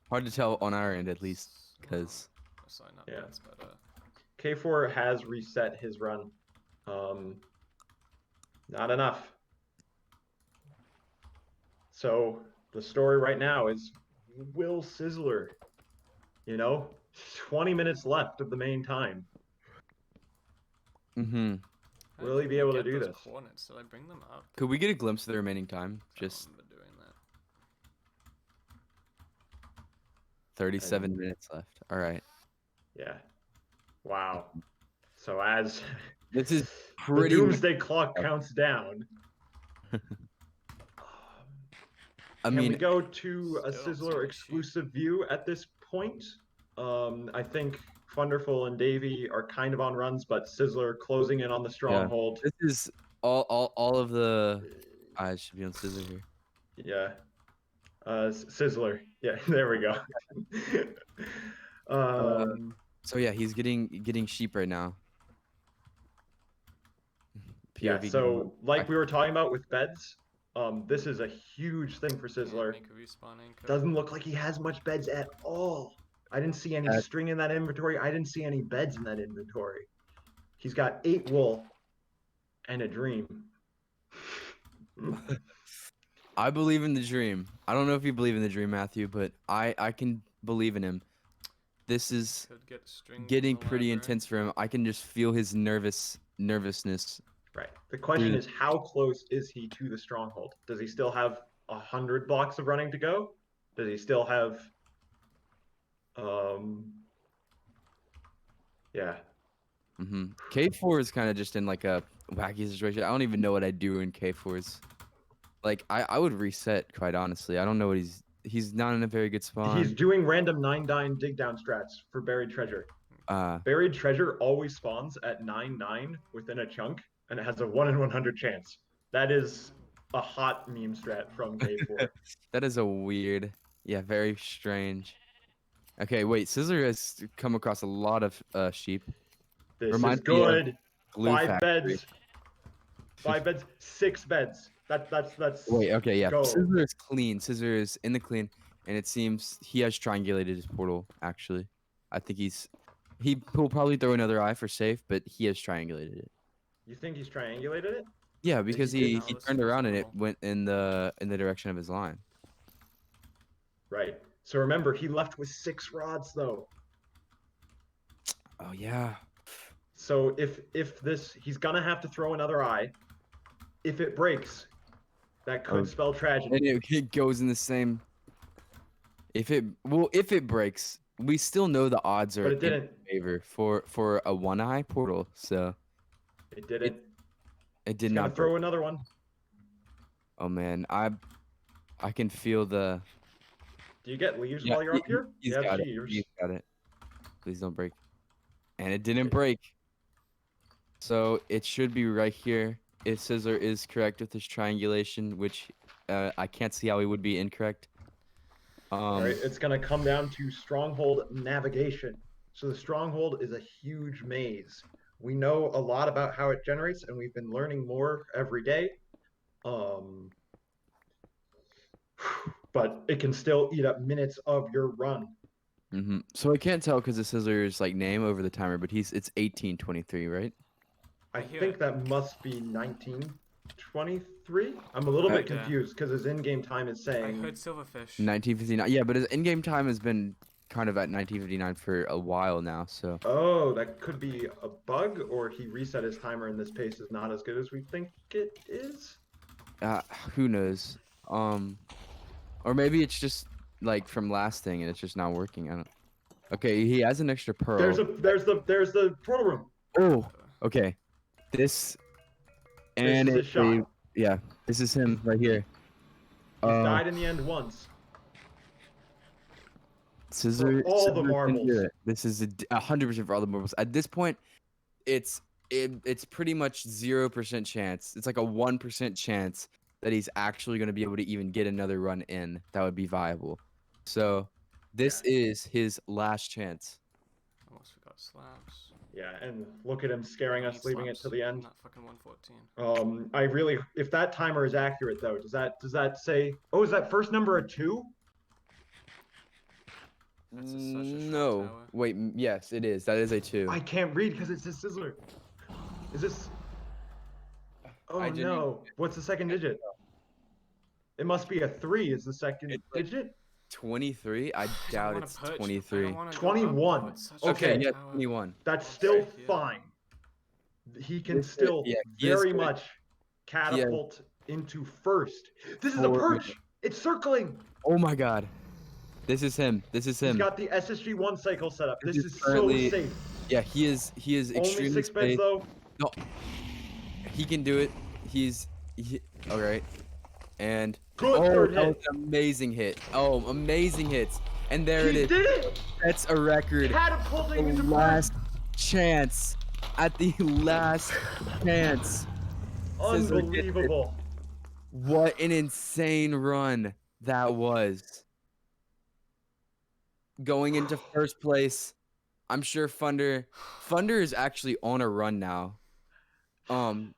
Hard to tell on our end, at least, because yeah. K4 has reset his run. Not enough. So the story right now is, will Sizzler, 20 minutes left of the main time. Mm-hmm. Will he be able to do this? Did I bring them up? Could we get a glimpse of the remaining time? Just 37 minutes left. All right. Yeah. Wow. So as this is the doomsday clock counts down. Can we go to a Sizzler exclusive view at this point? I think Thunderful and Davy are kind of on runs, but Sizzler closing in on the stronghold. Yeah. This is all of the eyes should be on Sizzler here. Yeah. Sizzler. Yeah, there we go. So yeah, he's getting sheep right now. Yeah, so like we were talking about with beds, this is a huge thing for Sizzler. Doesn't look like he has much beds at all. I didn't see any string in that inventory. I didn't see any beds in that inventory. He's got 8 wool and a dream. I believe in the dream. I don't know if you believe in the dream, Matthew, but I can believe in him. This is getting pretty intense for him. I can just feel his nervousness. Right. The question is, how close is he to the stronghold? Does he still have 100 blocks of running to go? Does he still have yeah. K4 is kind of just in like a wacky situation. I don't even know what I'd do in K4's. Like I would reset, quite honestly. I don't know what he's not in a very good spot. He's doing random 9-9 dig down strats for buried treasure. Buried treasure always spawns at 9-9 within a chunk, and it has a 1 in 100 chance. That is a hot meme strat from K4. That is a weird, very strange. Okay, wait. Sizzler has come across a lot of sheep. This is good. 5 beds. 5 beds. 6 beds. That's. Wait. Okay. Yeah. Go. Sizzler is clean. Sizzler is in the clean, and it seems he has triangulated his portal. Actually, I think he'll probably throw another eye for safe, but he has triangulated it. You think he's triangulated it? Yeah, because he turned around and it went in the direction of his line. Right. So remember, he left with 6 rods, though. Oh, yeah. So if this, he's gonna have to throw another eye. If it breaks, that could spell tragedy. And it goes in the same. If it breaks, we still know the odds are But it in didn't. favor for a one-eye portal. So It didn't. it did He's not gonna throw break. another one. Oh man, I can feel the. Do you get leaves while you're up here? He's Yeah, got it. cheers. He's got it. Please don't break. And it didn't break. So it should be right here. If Sizzler is correct with his triangulation, which I can't see how he would be incorrect. All right, it's gonna come down to stronghold navigation. So the stronghold is a huge maze. We know a lot about how it generates, and we've been learning more every day. But it can still eat up minutes of your run. So I can't tell because of Sizzler's like name over the timer, but it's 1823, right? I think that must be 1923. I'm a little bit confused because his in-game time is saying. I heard Silverfish. 1959. Yeah, but his in-game time has been kind of at 1959 for a while now. So. Oh, that could be a bug, or he reset his timer and this pace is not as good as we think it is. Who knows? Or maybe it's just like from last thing and it's just not working. I don't. Okay, he has an extra pearl. There's the portal room. Oh, okay. This and this is his shot. Yeah, this is him right here. He's died in the end once. Scissor, all the Scissor can marbles. do it. This is 100% for all the marbles. At this point, it's pretty much 0% chance. It's like a 1% chance that he's actually going to be able to even get another run in that would be viable. So this is his last chance. Almost forgot slabs. Yeah, and look at him scaring us, leaving it to the end. Not fucking 114. I really, if that timer is accurate though, does that say? Oh, is that first number a 2? No. Wait, yes, it is. That is a 2. I can't read because it's a Sizzler. Is this? Oh no! What's the second digit? It must be a 3. Is the second digit? 23? I doubt it's 23. 21. Okay, yeah, 21. That's still fine. He can still very much catapult into first. This is a perch. It's circling. Oh my god. This is him. This is him. He's got the SSG1 cycle set up. This is so safe. Yeah, he is extremely Only 6 beds safe. though. No. He can do it. All right. And good third that hit. was an amazing hit. Oh, amazing hits. And there it is. He did it. That's a record. Catapulting into last chance. At the last chance. Unbelievable. What an insane run that was. Going into first place. I'm sure Funder is actually on a run now. Old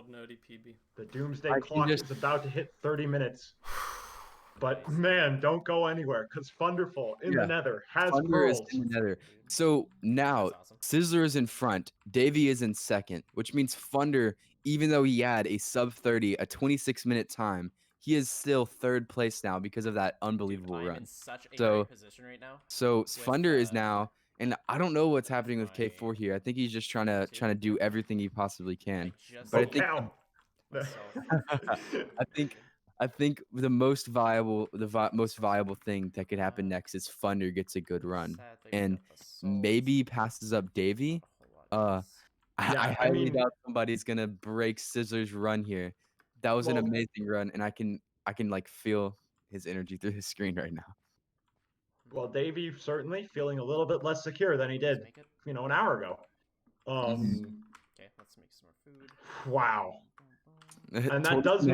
nerdy PB. The doomsday clock is about to hit 30 minutes. But man, don't go anywhere because Funderful in the nether has pearls. Is in the nether. So now Sizzler is in front. Dav1E is in second, which means Funder, even though he had a sub 30, a 26-minute time, he is still third place now because of that unbelievable run. In such a great position right now. So Funder is now, and I don't know what's happening with K4 here. I think he's just trying to do everything he possibly can. But I think the most viable thing that could happen next is Funder gets a good run and maybe passes up Dav1E. I highly doubt somebody's gonna break Sizzler's run here. That was an amazing run, and I can like feel his energy through his screen right now. Well, Dav1E certainly feeling a little bit less secure than he did, an hour ago. Okay, let's make some more food. Wow. And that does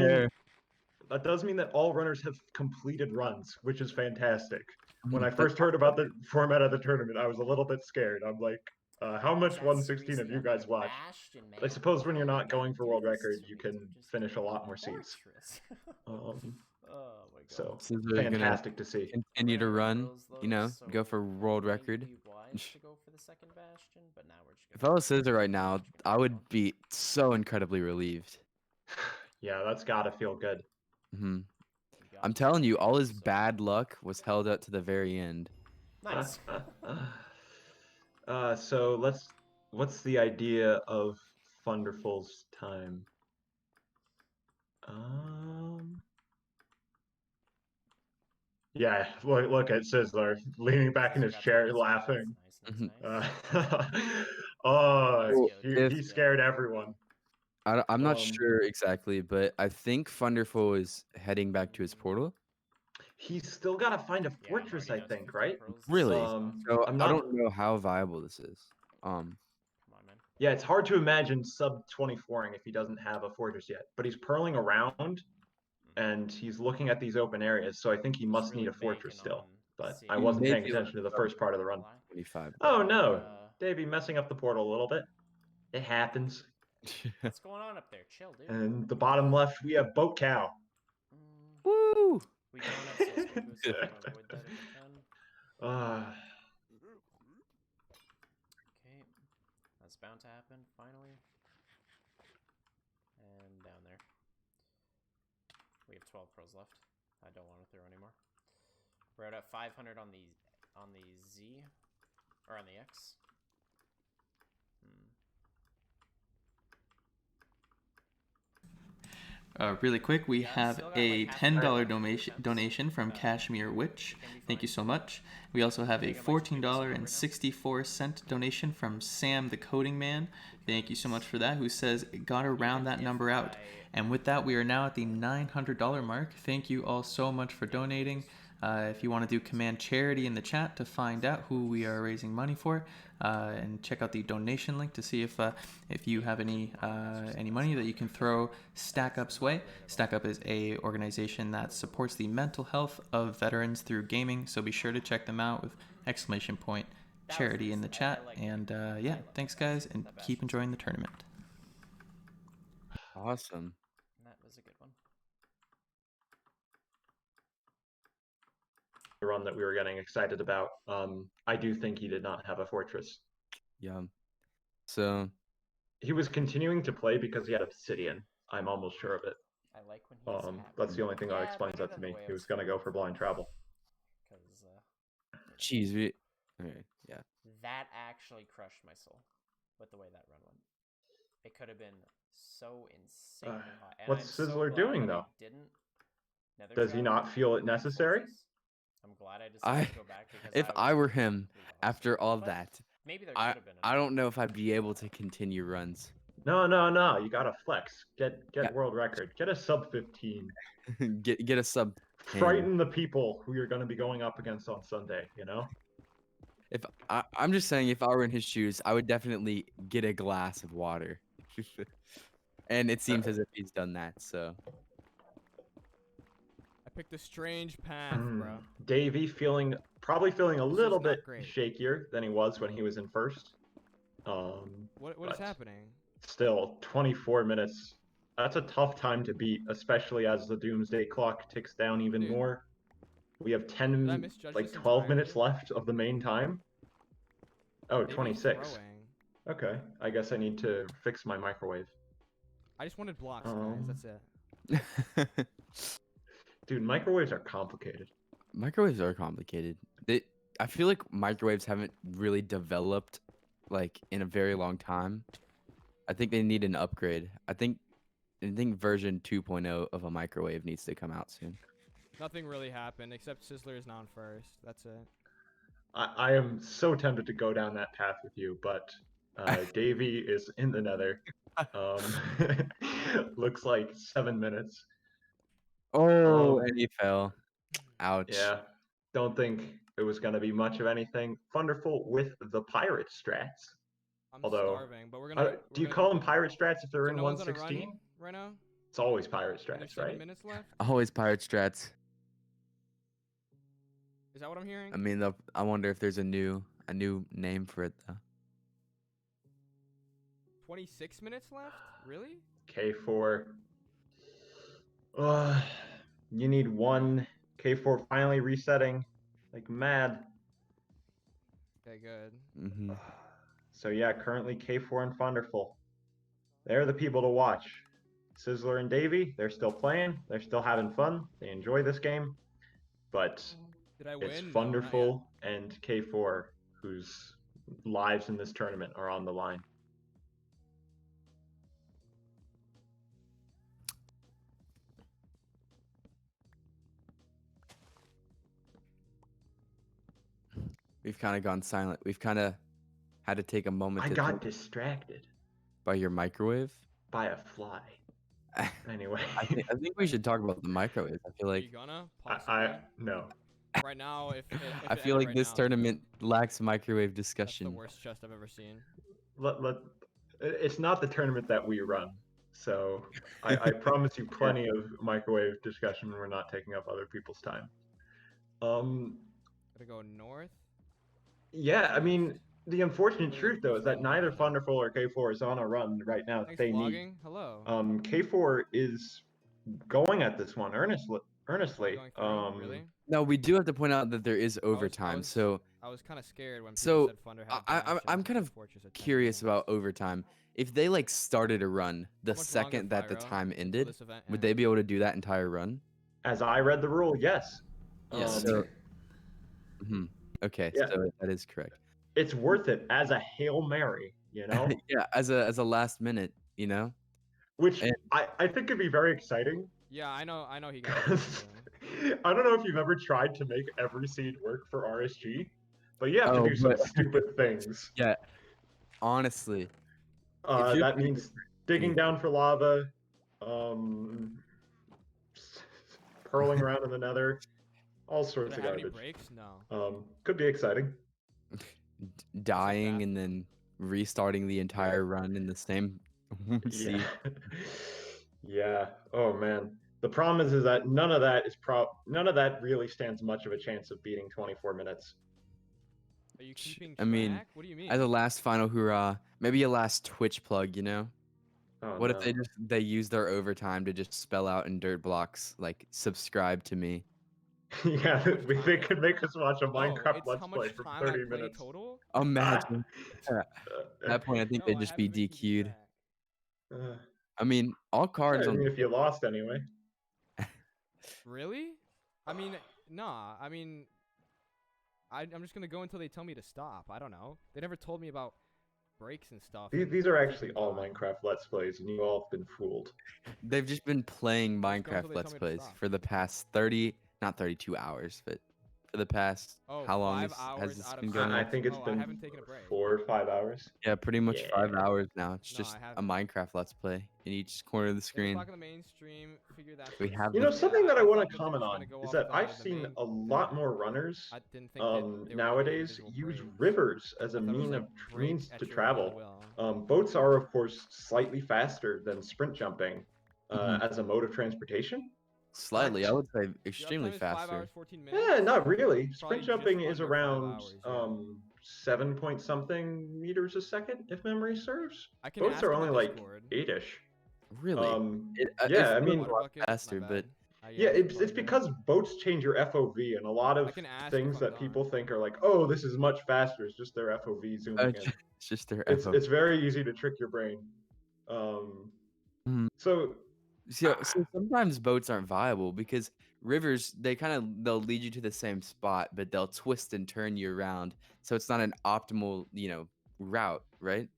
mean that all runners have completed runs, which is fantastic. When I first heard about the format of the tournament, I was a little bit scared. I'm like, how much 116 have you guys watched? I suppose when you're not going for world record, you can finish a lot more seats. So fantastic to see. Continue to run, go for world record. If I was Sizzler right now, I would be so incredibly relieved. Yeah, that's gotta feel good. I'm telling you, all his bad luck was held up to the very end. Nice. So what's the idea of Thunderful's time? Yeah, look at Sizzler leaning back in his chair, laughing. Oh, he scared everyone. I'm not sure exactly, but I think Thunderful is heading back to his portal. He's still got to find a fortress, I think, right? Really? So I'm I not. don't know how viable this is. Come on, man. Yeah, it's hard to imagine sub 24ing if he doesn't have a fortress yet. But he's purling around, and he's looking at these open areas, so I think he must need a fortress still. But I wasn't paying attention to the first part of the run. 25. Oh no, Davey messing up the portal a little bit. It happens. What's going on up there? Chill, dude. And the bottom left, we have Boat Cow. Woo! We don't have soul spin boost, so we want to avoid that if we can. Okay, that's bound to happen finally. And down there. We have 12 pros left. I don't want to throw anymore. We're at 500 on the Z or on the X. Really quick, we have a $10 donation from Kashmir Witch. Thank you so much. We also have a $14.64 donation from Sam the Coding Man. Thank you so much for that, who says, gotta round that number out. And with that, we are now at the $900 mark. Thank you all so much for donating. If you want to do command charity in the chat to find out who we are raising money for, and check out the donation link to see if you have any money that you can throw Stack Up's way. Stack Up is a organization that supports the mental health of veterans through gaming, so be sure to check them out with !charity in the chat. And yeah, thanks guys, and keep enjoying the tournament. Awesome. That was a good one. The run that we were getting excited about. I do think he did not have a fortress. Yeah. So he was continuing to play because he had obsidian. I'm almost sure of it. I like when he that's the only thing that explains that to me. He was gonna go for blind travel. Jeez, okay, yeah. That actually crushed my soul with the way that run went. It could have been so insanely hot. And What's Sizzler doing though? Does he not feel it necessary? I'm glad I decided to go back because if I were him, after all that, maybe there could have been. I don't know if I'd be able to continue runs. No. You gotta flex. Get world record. Get a sub 15. get a sub 10. Frighten the people who you're gonna be going up against on Sunday. You know. If I'm just saying, if I were in his shoes, I would definitely get a glass of water. And it seems as if he's done that. So. I picked a strange path, bro. Dav1E probably feeling a little bit shakier than he was when he was in first. What is happening? Still, 24 minutes. That's a tough time to beat, especially as the doomsday clock ticks down even more. We have 12 minutes left of the main time. Oh, 26. Okay, I guess I need to fix my microwave. I just wanted blocks, guys. That's it. Dude, microwaves are complicated. Microwaves are complicated. I feel like microwaves haven't really developed like in a very long time. I think they need an upgrade. I think version 2.0 of a microwave needs to come out soon. Nothing really happened except Sizzler is now in first. That's it. I am so tempted to go down that path with you, but Dav1E is in the nether. Looks like 7 minutes. Oh, and he fell. Ouch. Yeah, don't think it was going to be much of anything. Thunderful with the pirate strats. I'm starving, but we're gonna. Do you call them pirate strats if they're in no 116? Right now. It's always pirate strats, There's right? 7 minutes left. Always pirate strats. Is that what I'm hearing? I mean, I wonder if there's a new name for it though. 26 minutes left? Really? K4. You need one. K4 finally resetting like mad. Okay, good. Mm-hmm. So yeah, currently K4 and Thunderful. They're the people to watch. Sizzler and Dav1E, they're still playing. They're still having fun. They enjoy this game. But Did I win? it's Thunderful and K4 who's lives in this tournament are on the line. We've kind of gone silent. We've kind of had to take a moment I to got think distracted by your microwave. by a fly. Anyway, I think we should talk about the microwave. I feel Are like you gonna? Possibly. I no. Right now, if I it feel ended like right this now, it's tournament lacks microwave That's the discussion. worst chest I've ever seen. It's not the tournament that we run, so I promise you plenty of microwave discussion when we're not taking up other people's time. Gotta go north. Yeah, I mean, the unfortunate Really truth though is that slow neither motion. Thunderful or K4 is on a run right now that Thanks, they need. vlogging. Hello. K4 is going at this one earnestly. Going through? Really? No, we do have to point out that there is I was- overtime. So I was kind of scared when people so said Thunder had I'm kind of curious about overtime. If they like started a run the How much second that the longer, Fyro, time till ended, this event would they be able to do that entire run? As I read the rule, yes. Yes, that's So- right. Okay, Yeah. so that is correct. It's worth it as a Hail Mary, you know? Yeah, as a last minute, you know. Which And- I think could be very exciting. Yeah, I know he can. I don't know if you've ever tried to make every seed work for RSG, but you have to Oh, do some but- stupid things. Yeah, honestly, if you're That doing means digging down for lava, purling around in the nether, all Did sorts I of have any garbage. breaks? No. Could be exciting. dying and then restarting the entire run in the same seed. Yeah. Oh man. The problem is that none of that really stands much of a chance of beating 24 minutes. Are you keeping I mean, track? What do you mean? as a last final hurrah, maybe a last Twitch plug, you know? Oh, What if no. they use their overtime to just spell out in dirt blocks like subscribe to me? Yeah, they could make us watch a Oh, Minecraft it's Let's how Play much for time 30 I played minutes. total? Imagine. At that point, I think No, they'd I just be haven't been keeping DQ'd. track. I mean, all cards I on mean, if you lost anyway. Really? I mean, nah. I mean, I'm just gonna go until they tell me to stop. I don't know. They never told me about breaks and stuff. These are actually all Minecraft Let's Plays, and you all have been fooled. They've just been playing go until Minecraft they Let's tell me to Plays stop. for the past not 32 hours, but for the past Oh, how long 5 has hours this out of been 6. going I on? think it's I been haven't taken a break. 4 or 5 hours. Yeah, pretty much 5 Yeah. hours now. It's No, just I a haven't. Minecraft Let's Play in each corner of the 8 screen. o'clock on the main stream. Figure that. We have You the- know, something that I want to thought comment was on gonna go is off that the- I've the seen main a lot more runners I didn't think they were gonna be nowadays individual use breaks. rivers as a I thought it was, like, break means at to your travel. will. Boats are, of course, slightly faster than sprint jumping Mhm. as a mode of transportation. Slightly, I would say Your extremely uptime is 5 faster. hours, 14 minutes. Yeah, not really. Probably Sprint just jumping is under 5 around hours, yeah. 7 point something meters a second, if memory serves. I can Boats ask are in the only like Discord. 8-ish. Really? Yeah, it I feels mean, a lot faster, but yeah, it's because boats change your FOV, and a lot of can ask things if I'm that people think are like, oh, this is much faster. It's just their FOV zooming in. it's just their It's very easy to trick your brain. Mhm. So So sometimes boats aren't viable because rivers they'll lead you to the same spot, but they'll twist and turn you around. So it's not an optimal, route, right?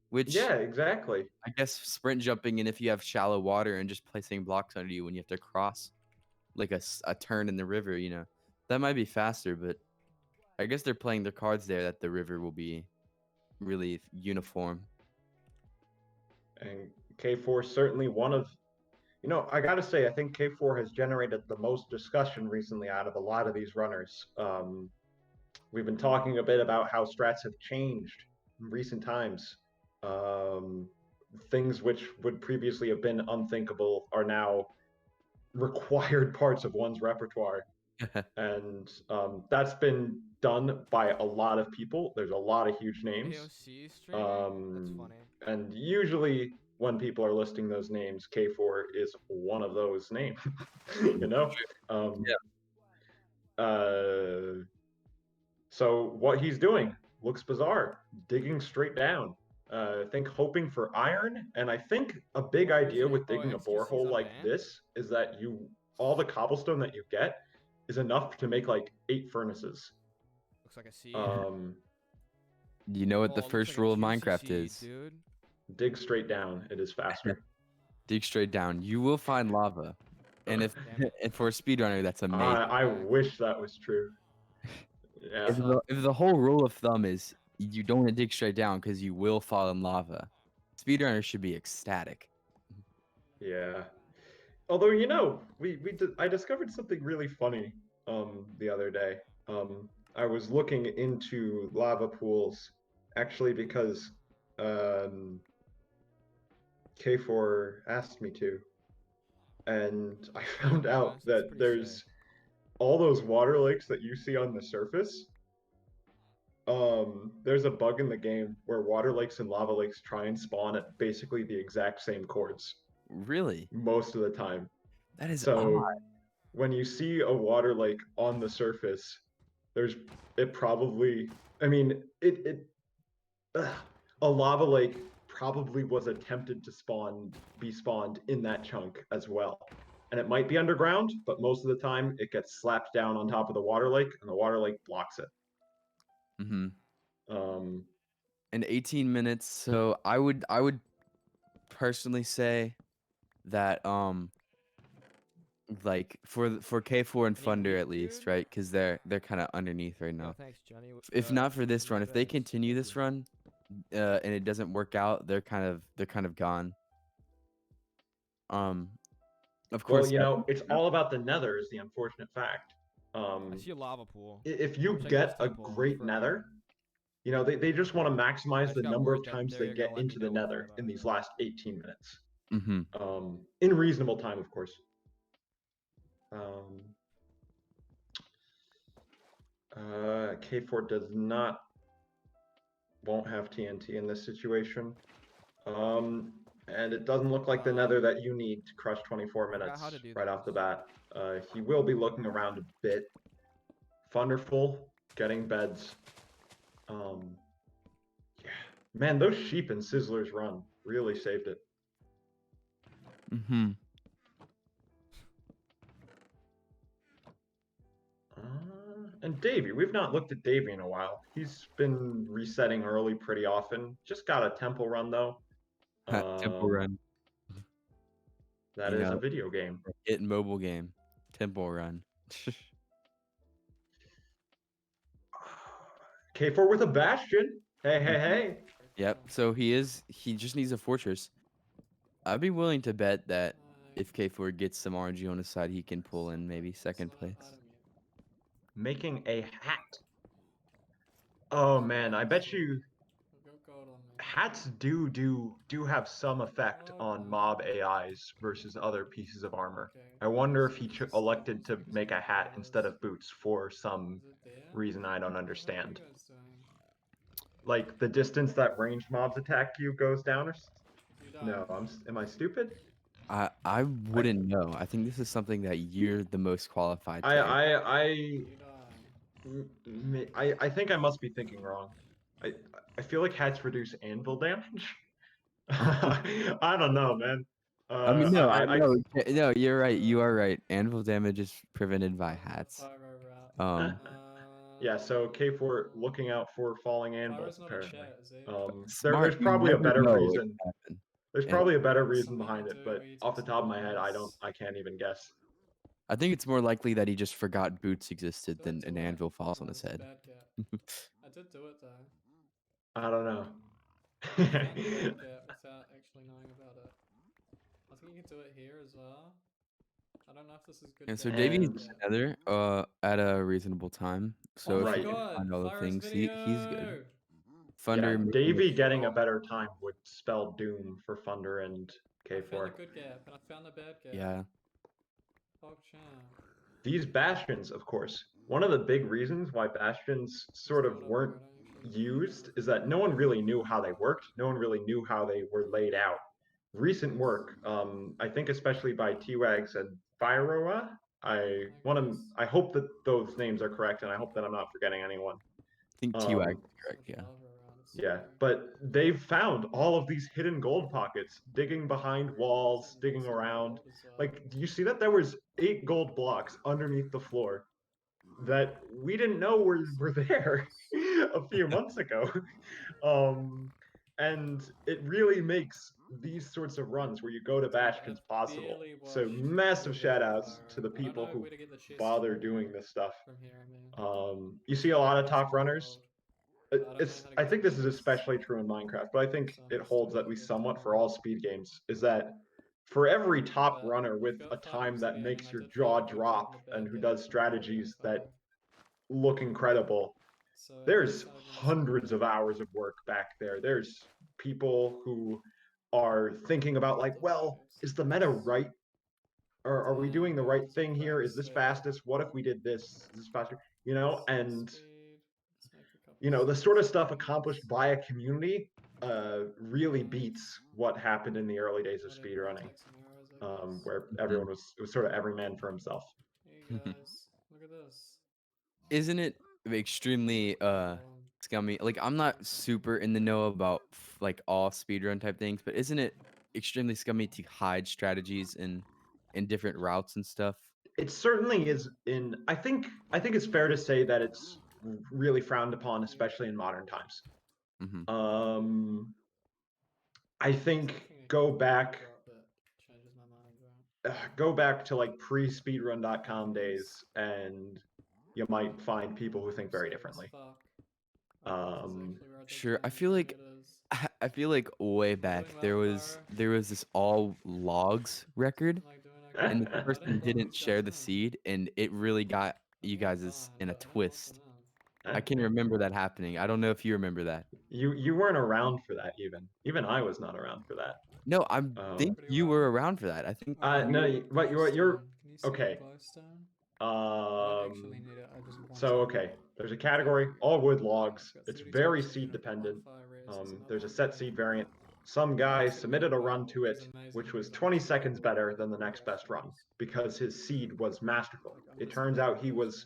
Which yeah, exactly. I guess sprint jumping and if you have shallow water and just placing blocks under you when you have to cross like a turn in the river, that might be faster, but I guess they're playing their cards there that the river will be really uniform. And K4 certainly one of, I gotta say, I think K4 has generated the most discussion recently out of a lot of these runners. We've been talking a bit about how strats have changed in recent times. Things which would previously have been unthinkable are now required parts of one's repertoire. And that's been done by a lot of people. There's a lot of huge names. AOC streaming? That's funny. And usually when people are listing those names, K4 is one of those names. So what he's doing looks bizarre. Digging straight down. I think hoping for iron. And I think a big idea with digging a borehole like this is that all the cobblestone that you get is enough to make like 8 furnaces. Looks like a seed. You know what the Oh, it looks first like a rule of juicy Minecraft seed, is? dude. Dig straight down. It is faster. Dig straight down. You will find lava. And if Damn it. and for a speedrunner, that's amazing. I wish that was true. Yeah. If the whole rule of thumb is you don't want to dig straight down because you will fall in lava, speedrunners should be ecstatic. Yeah. Although I discovered something really funny the other day. I was looking into lava pools actually because K4 asked me to, and I found out that's that pretty there's sick. all those water lakes that you see on the surface. There's a bug in the game where water lakes and lava lakes try and spawn at basically the exact same coords Really? most of the time. That is So odd. when you see a water lake on the surface, a lava lake probably was attempted to be spawned in that chunk as well. And it might be underground, but most of the time it gets slapped down on top of the water lake and the water lake blocks it. Mm-hmm. Um, In 18 minutes, so I would personally say that like for K4 and Any Funder wheat, at least, dude? right? Because they're kind of underneath right Yo, now. thanks, Johnny. If not for this run, if they Thanks. continue this run, and it doesn't work out, they're kind of gone. Of well, course. it's all about the nether is the unfortunate fact. I see a lava pool. If you Check get this a temple great for nether, they just want to I maximize just the got number of word that times they they're gonna get let me into the know before nether I in buy these it. last 18 minutes. Mm-hmm. In reasonable time, of course. K4 won't have TNT in this situation. And it doesn't look like the nether that you need to crush 24 forgot minutes how to do right off the those. bat. He will be looking around a bit. Thunderful, getting beds. Yeah. Man, those sheep in Sizzler's run really saved it. Mm-hmm. And Davey, we've not looked at Davey in a while. He's been resetting early pretty often. Just got a temple run though. Temple Run. That is a video game. Hit mobile game. Temple Run. K4 with a bastion. Hey. Yep. So he just needs a fortress. I'd be willing to bet that if K4 gets some RNG on his side, he can pull in maybe second place. Making a hat. Oh man, I bet you hats do have some effect on mob AIs versus other pieces of armor. I wonder if he elected to make a hat instead of boots for some reason I don't understand. Like the distance that ranged mobs attack you goes down or no, am I stupid? I wouldn't know. I think this is something that you're the most qualified to I think I must be thinking wrong. I feel like hats reduce anvil damage. I don't know, man. I mean, no, you're right. You are right. Anvil damage is prevented by hats. Yeah, so K4 looking out for falling anvils apparently. Smart, There's probably a you better never know what reason. can happen. There's And probably a better reason behind it, but off the top of my head, I can't even guess. I think it's more likely that he just forgot boots existed than an anvil falls on his head. I did do it though. I don't know. I found a bad gap without actually knowing about it. I think you can do it here as well. I don't know if this is good. And so Davey's together at a reasonable time. So if he can find all the things, he's good. Funder, yeah, Davey getting a better time would spell doom for Funder and K4. I found a good gap and I found a bad gap. Yeah. These bastions, of course, one of the big reasons why bastions sort of weren't used is that no one really knew how they worked. No one really knew how they were laid out. Recent work, I think especially by T-Wags and Fyroa, I hope that those names are correct, and I hope that I'm not forgetting anyone. I think T-Wags is correct, yeah. Yeah, but they've found all of these hidden gold pockets, digging behind walls, digging around. Like, do you see that there was 8 gold blocks underneath the floor that we didn't know were there a few months ago. And it really makes these sorts of runs where you go to bastions possible. So massive shout outs to the people who bother doing this stuff. From here, I mean. You see a lot of top runners. I think this is especially true in Minecraft, but I think it holds at least somewhat for all speed games, is that for every top runner with a time that makes your jaw drop and who does strategies that look incredible, there's hundreds of hours of work back there. There's people who are thinking about like, well, is the meta right? Or are we doing the right thing here? Is this fastest? What if we did this? Is this faster? You know, and the sort of stuff accomplished by a community really beats what happened in the early days of speedrunning, where everyone it was sort of every man for himself. Hey guys, look at this. Isn't it extremely scummy? Like, I'm not super in the know about like all speedrun type things, but isn't it extremely scummy to hide strategies in different routes and stuff? It certainly is. I think it's fair to say that it's really frowned upon, especially in modern times. I think go back to like pre-speedrun.com days, and you might find people who think very differently. Sure. I feel like way back there was this all logs record, and the person didn't share the seed, and it really got you guys in a twist. I can remember that happening. I don't know if you remember that. You weren't around for that even I was not around for that. No, I think you were around for that. I think. No, but you're okay. So okay, there's a category, all wood logs. It's very seed dependent. There's a set seed variant. Some guy submitted a run to it, which was 20 seconds better than the next best run because his seed was masterful. It turns out he was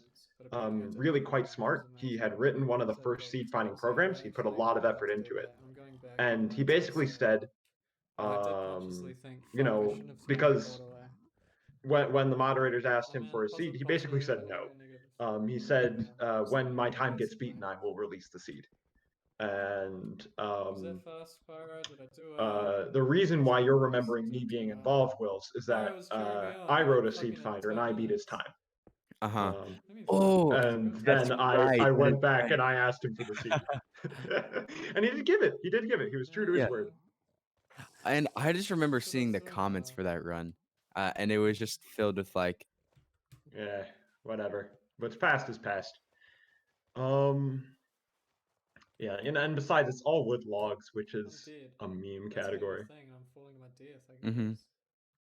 really quite smart. He had written one of the first seed finding programs. He put a lot of effort into it. And he basically said, because when the moderators asked him for a seed, he basically said no. He said, when my time gets beaten, I will release the seed. And the reason why you're remembering me being involved, Wills, is that I wrote a seed finder and I beat his time. And then I went back and I asked him for the seed. And he did give it. He was true to his word. And I just remember seeing the comments for that run, and it was just filled with like, yeah, whatever. What's past is past. Yeah, and besides, it's all wood logs, which is a meme category. I'm falling my death, I guess.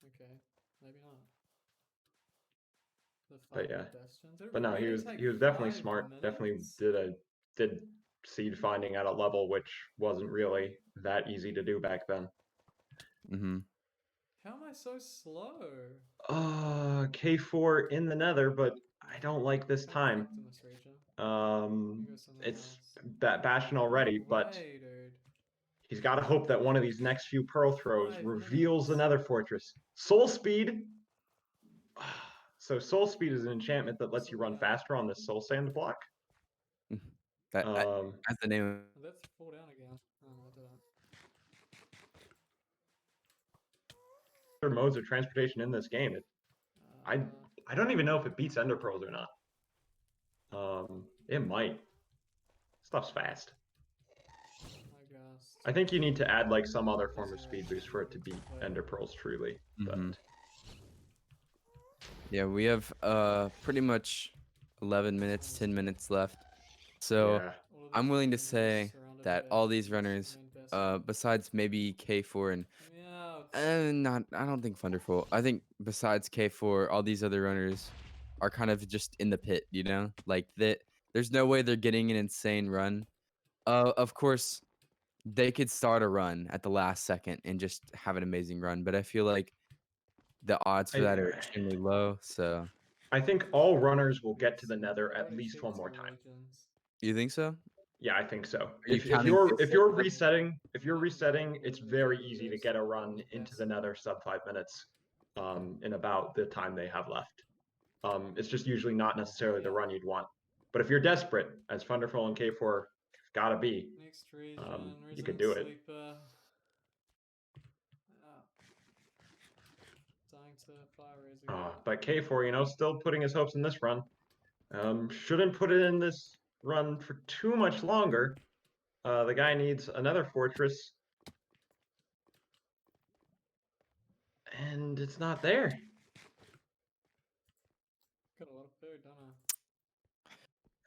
Okay, maybe not. But yeah, but no, he was definitely smart. Definitely did seed finding at a level which wasn't really that easy to do back then. How am I so slow? K4 in the nether, but I don't like this time. It's Bastion already, but he's got to hope that one of these next few pearl throws reveals the nether fortress. Soul speed. So soul speed is an enchantment that lets you run faster on this soul sand block. That's the name. Let's fall down again. Other modes of transportation in this game. I don't even know if it beats ender pearls or not. It might. Stuff's fast. I think you need to add like some other form of speed boost for it to beat ender pearls truly. But... Yeah, we have pretty much 11 minutes, 10 minutes left. So I'm willing to say that all these runners, besides maybe K4 and I don't think Thunderful. I think besides K4, all these other runners are kind of just in the pit, you know? Like there's no way they're getting an insane run. Of course, they could start a run at the last second and just have an amazing run, but I feel like the odds for that are extremely low. So I think all runners will get to the nether at least one more time. You think so? Yeah, I think so. If you're resetting, it's very easy to get a run into the nether sub 5 minutes in about the time they have left. It's just usually not necessarily the run you'd want. But if you're desperate, as Thunderful and K4 gotta be, Next region, you could do it. Sleeper. Dying to fire raise again. But K4, still putting his hopes in this run. Shouldn't put it in this run for too much longer. The guy needs another fortress. And it's not there. Got a lot of food, don't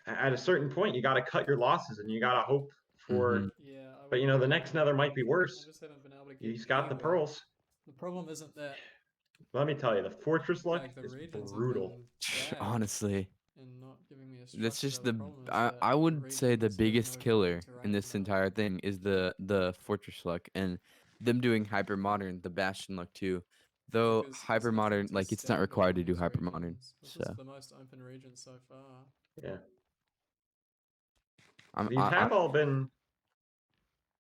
I? At a certain point, you got to cut your losses and you got to hope for. Yeah. But the next nether might be worse. I just haven't been able to get He's got the anywhere. pearls. The problem isn't that. Let me tell you, the fortress luck Like, the is regions have brutal. been bad Honestly, and not giving me a that's structure. just The the problem is I that I the would say region the has no biggest good killer terrain in this for that. entire thing is the fortress luck and them doing hyper modern, the bastion luck too. Though Because hyper there's nothing modern, to like it's not stand required on to in do these hyper modern. regions. This So is the most open region so far. Yeah. I'm These have all been.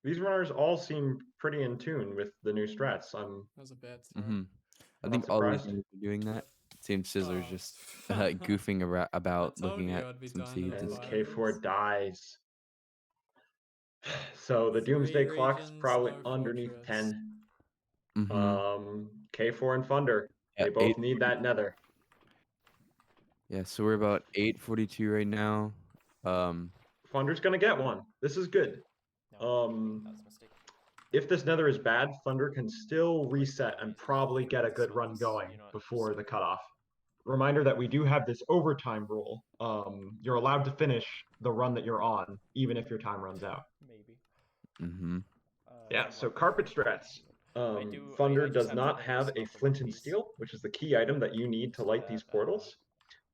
These runners all seem pretty in tune with the new strats. I'm That was a bad throw. I not think all these surprised. runners are doing that. It seems Sizzler's Oh. just goofing about I told looking you at I'd be some dying to seeds. And fire K4 raise. dies. So the 3 Doomsday Clock's regions, probably no underneath fortress. 10. K4 and Thunder, Yeah, they both need that nether. Yeah, so we're about 8:42 right now. Thunder's gonna get one. This is good. No, that was a mistake. If this nether is bad, Thunder can still reset and probably get a good run going before the cutoff. Reminder that we do have this overtime rule. You're allowed to finish the run that you're on, even if your time runs out. Maybe. Yeah, so carpet strats. Thunder does not have a flint and steel, which is the key item that you need to light these portals.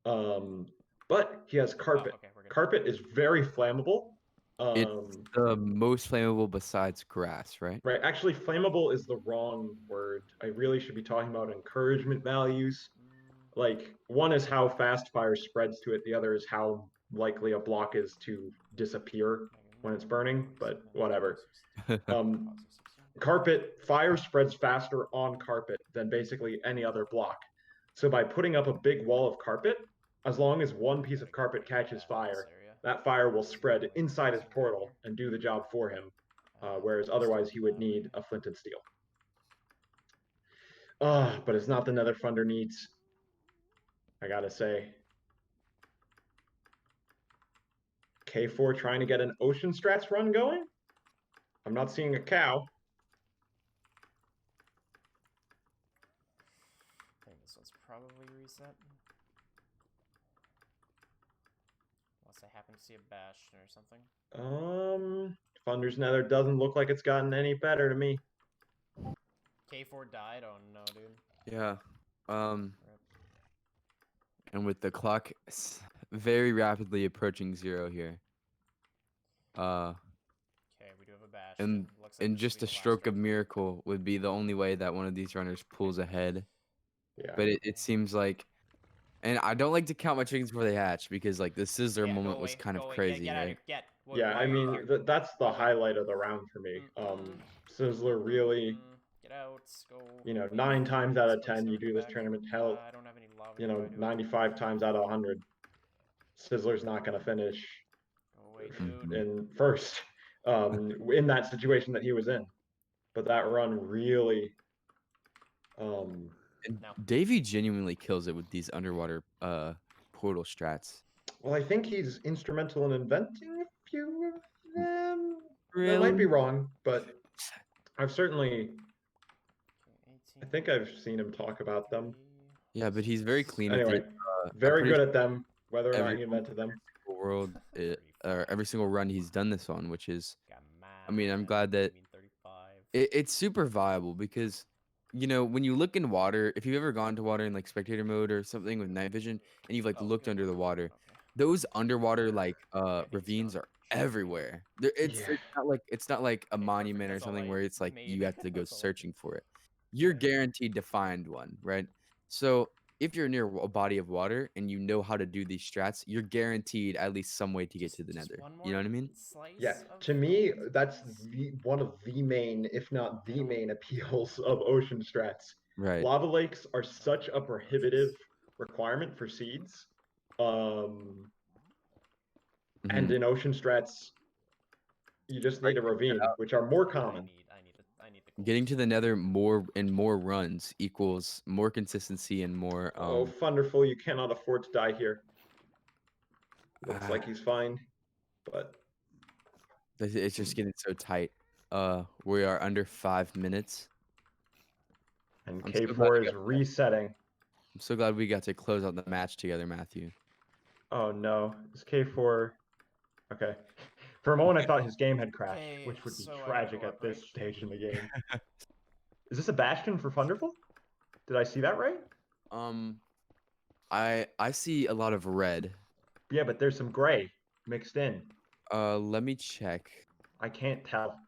But he has carpet. okay, we're good. Carpet is very flammable. It's the most flammable besides grass, right? Right. Actually, flammable is the wrong word. I really should be talking about encouragement values. Like, one is how fast fire spreads to it. The other is how likely a block is to disappear when it's burning, but whatever. Carpet, fire spreads faster on carpet than basically any other block. So by putting up a big wall of carpet, as long as one piece of carpet catches fire, that fire will spread inside his portal and do the job for him, whereas otherwise he would need a flint and steel. But it's not the nether Thunder needs, I gotta say. K4 trying to get an ocean strats run going? I'm not seeing a cow. I think this one's probably reset. Unless I happen to see a bastion or something. Thunder's nether doesn't look like it's gotten any better to me. K4 died? Oh no, dude. Yeah. And with the clock very rapidly approaching 0 here. Okay, we do have a bastion. And Looks like and this will just be a the last stroke of run. miracle would be the only way that one of these runners pulls ahead. Yeah. But it seems like, and I don't like to count my chickens before they hatch because like the Sizzler moment was kind of crazy, right? Yeah, I mean that's the highlight of the round for me. Sizzler really. Get out, go. 9 times out of 10 you do this tournament. Hell, I don't have any lava. 95 times out of 100, Sizzler's not gonna finish Go away, dude. in first. In that situation that he was in, but that run really. And Dav1E genuinely kills it with these underwater portal strats. Well, I think he's instrumental in inventing a few of them. Really? That might be wrong, but I've certainly. I think I've seen him talk about them. Yeah, but he's very clean Anyway, with the, very good at them, whether or not he invented them. World, or every single run he's done this on, which is, I mean, I'm glad that it's super viable because, when you look in water, if you've ever gone to water in like spectator mode or something with night vision, and you've like looked under the water, those underwater like ravines are everywhere. It's not like a monument or something where it's like you have to go searching for it. You're guaranteed to find one, right? So if you're near a body of water and you know how to do these strats, you're guaranteed at least some way to get to the nether. You know what I mean? Yeah, to me, that's one of the main, if not the main appeals of ocean strats. Right. Lava lakes are such a prohibitive requirement for seeds. And Mhm. in ocean strats, you just need a ravine, which are more common. I need the Getting to the nether more and more runs equals more consistency and more. Oh, Thunderful, you cannot afford to die here. Looks like he's fine, but It's just getting so tight. We are under 5 minutes. and I'm so glad K4 we is got- resetting. I'm so glad we got to close out the match together, Matthew. Oh no, is K4 okay? For a moment, I thought his game had crashed, Okay, which would be so I gotta tragic go at up, this right? stage in the game. Is this a bastion for Thunderful? Did I see that right? I see a lot of red. Yeah, but there's some gray mixed in. Let me check. I can't tell.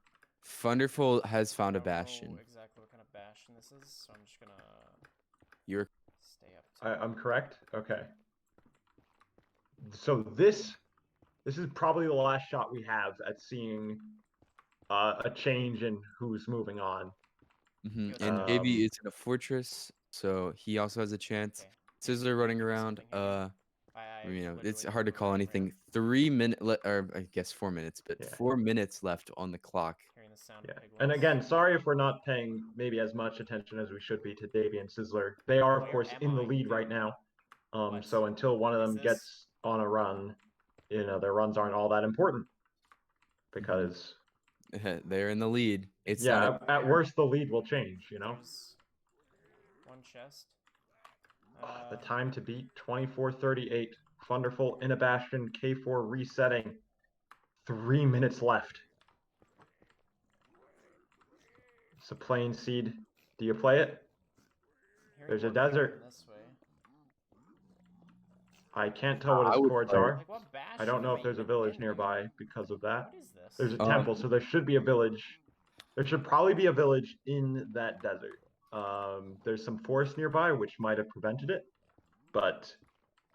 Thunderful has found I a don't know bastion. exactly what kind of bastion this is, so I'm just gonna You're stay up. I'm correct. Okay. So this is probably the last shot we have at seeing a change in who's moving on. And Davy is in a fortress, so he also has a chance. Okay. Sizzler running around. It's hard to call anything. 3 minutes, or I guess 4 minutes, but Yeah. 4 minutes left on the clock. Hearing the sound Yeah. of pig And wings. again, sorry if we're not paying maybe as much attention as we should be to Davy and Sizzler. They are, of Where course, am in the I, lead dude? right now. What? So until one of Is them this- gets on a run, their runs aren't all that important because They're in the lead. It's yeah, not at worst the lead will change. There's one chest. The time to beat 24:38. Thunderful in a bastion. K4 resetting. 3 minutes left. It's a plain seed. Do you play it? Hearing There's a more desert. coming this way. I can't tell what I his would chords play it. are. Like, what I don't bastion know am if I there's a even village in? nearby because of that. What is this? There's a temple, so there should be a village. There should probably be a village in that desert. There's some forest nearby, which might have prevented it, but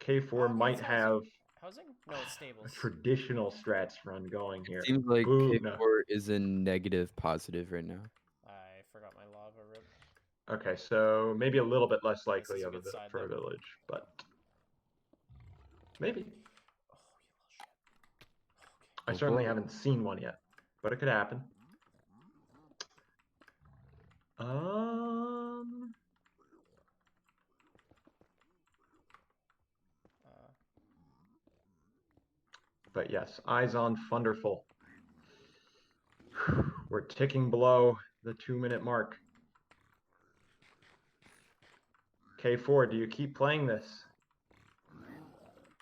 K4 okay, might it's have housing? No, it's a stables. traditional strats run going here. Seems like Boo, K4 no. is in negative positive right now. I forgot my lava rip. Okay, so maybe a little bit less likely is a of good side, for a though. village, but maybe. Oh, you little shit. I Oh, certainly boy. haven't seen one yet, but it could happen. But yes, eyes on Thunderful. We're ticking below the 2-minute mark. K4, do you keep playing this?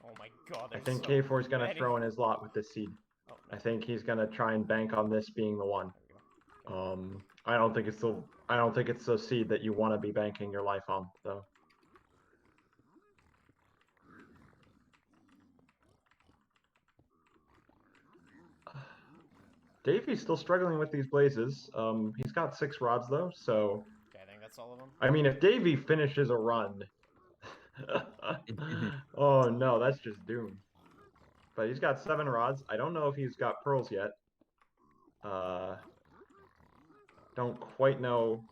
Oh my god, I there's think so K4 is going to many. throw in his lot with this seed. Oh, I think he's going to try and bank on this being the one. there we go. I don't think it's the seed that you want to be banking your life on, though. Davey's still struggling with these blazes. He's got 6 rods though, so Okay, I think that's all of them. I mean, if Davey finishes a run, oh no, that's just doom. But he's got 7 rods. I don't know if he's got pearls yet. Don't quite know.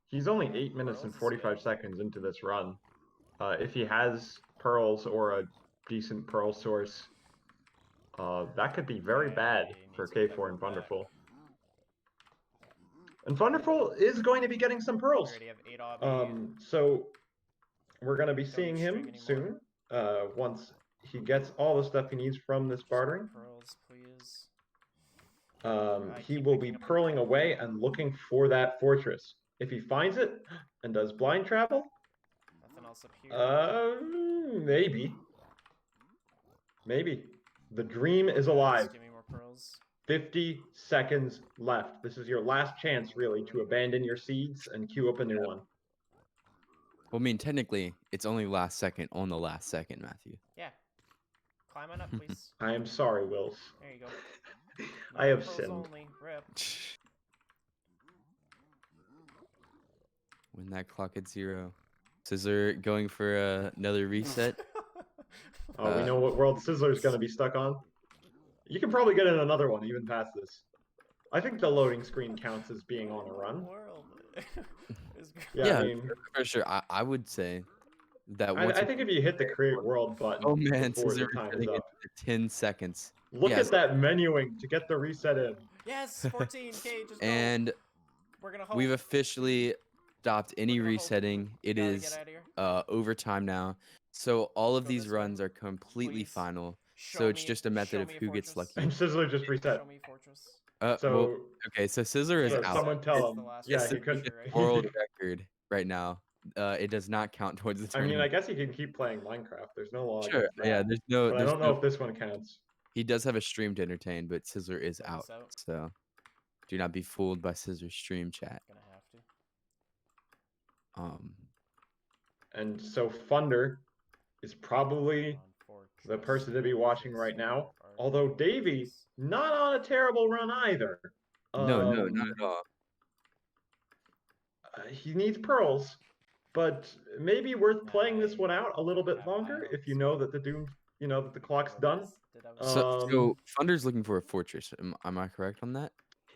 He's only 8 minutes and 45 seconds into this run. If he has pearls or a decent pearl source, that could be very bad for K4 and Thunderful. And Thunderful is going to be getting some pearls. So we're going to be seeing him soon. Once he gets all the stuff he needs from this bartering. Pearls, please. He will be pearling away and looking for that fortress. If he finds it and does blind travel, nothing else up here. Maybe. The dream is alive. Give me more pearls. 50 seconds left. This is your last chance, really, to abandon your seeds and queue up a new one. Well, I mean, technically, it's only last second on the last second, Matthew. Yeah. Climb on up, please. I am sorry, Wills. There you go. I have pearls sinned. Only. Rip. When that clock at 0. Sizzler going for another reset. Oh, we know what world Sizzler's going to be stuck on. You can probably get in another one even past this. I think the loading screen counts as being on a run. World. Yeah, I mean, for sure. I would say that I once. think if you hit the create world button Oh man, before Scissor the time is returning up. it to 10 seconds. Look Yes. at that menuing to get the reset in. Yes, 14K. Just go. And We're gonna hope. we've officially stopped any We're gonna hope. resetting. It Gotta is get outta here. overtime now. So all of Go these this way, runs are completely please. final. Show So it's me- just a method show of me a who gets fortress. lucky. And Sizzler just reset. Show me fortress. Well, So okay, so Sizzler is so out. someone tell It's him. the last Yeah, one. he could. Right? World record right now. It does not count towards the I mean, tournament. I guess he can keep playing Minecraft. There's no law Sure. against that. Yeah, But I don't know if this one counts. He does have a stream to entertain, but Sizzler is Yeah, out. he's out. So do not be fooled by Sizzler's stream chat. Gonna have to. And so Funder is probably the person to be watching right now. Although Davy, not on a terrible run either. No, not at all. He needs pearls, but maybe worth playing this one out a little bit longer if you know that the that the clock's done. So Funder's looking for a fortress. Am I correct on that?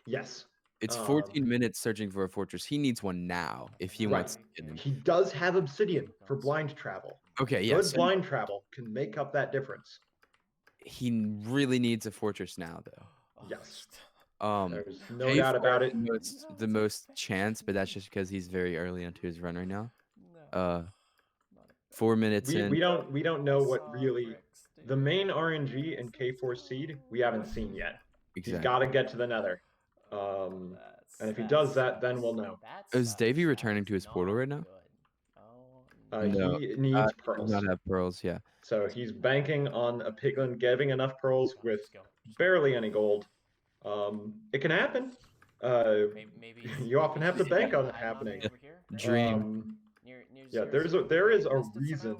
Yes. It's 14 minutes searching for a fortress. He needs one now if he wants to get in. He does have obsidian for blind travel. Okay, yes. Good blind travel can make up that difference. He really needs a fortress now, though. Yes. There's no doubt about it. The most chance, but that's just because he's very early into his run right now. 4 minutes in. We don't know what really the main RNG in K4 seed we haven't seen yet. Exactly. He's got to get to the Nether. And if he does that, then we'll know. Is Davy returning to his portal right now? No, he needs pearls. Does not have pearls, yeah. So he's banking on a piglin getting enough pearls with barely any gold. It can happen. Maybe you often have to bank on it happening. Dream. Yeah, there is a reason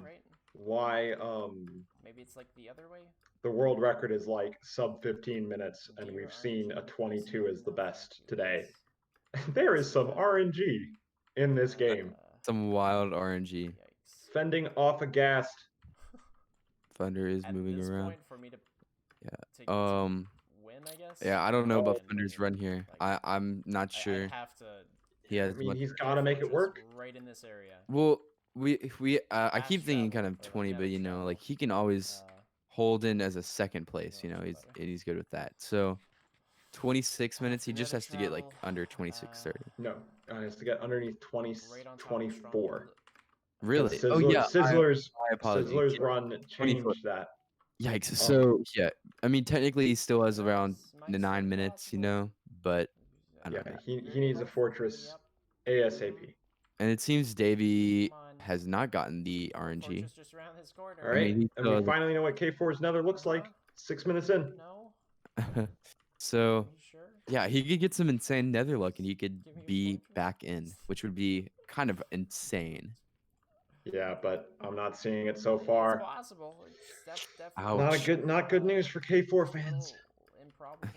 why maybe it's like the other way. The world record is like sub 15 minutes, and we've seen a 22 as the best today. There is some RNG in this game. Some wild RNG. Fending off a ghast. Thunder is moving around. Yeah. Win, I guess? Yeah, I don't know about Thunder's run here. I'm not sure. He has. I mean, he's got to make it work. Right in this area. Well, I keep thinking kind of 20, but like he can always hold in as a second place. He's good with that. So 26 minutes. He just has to get like under 26:30. No, he has to get underneath 24. Really? Sizzler, oh yeah. Sizzler's run changed that. Yikes. So yeah, I mean technically he still has around 9 minutes, but I don't know. He needs a fortress ASAP. And it seems Davy has not gotten the RNG. All right, and we finally know what K4's Nether looks like. 6 minutes in. So yeah, he could get some insane Nether luck and he could be back in, which would be kind of insane. Yeah, but I'm not seeing it so far. It's possible. That's Not good news for K4 fans. Improbable.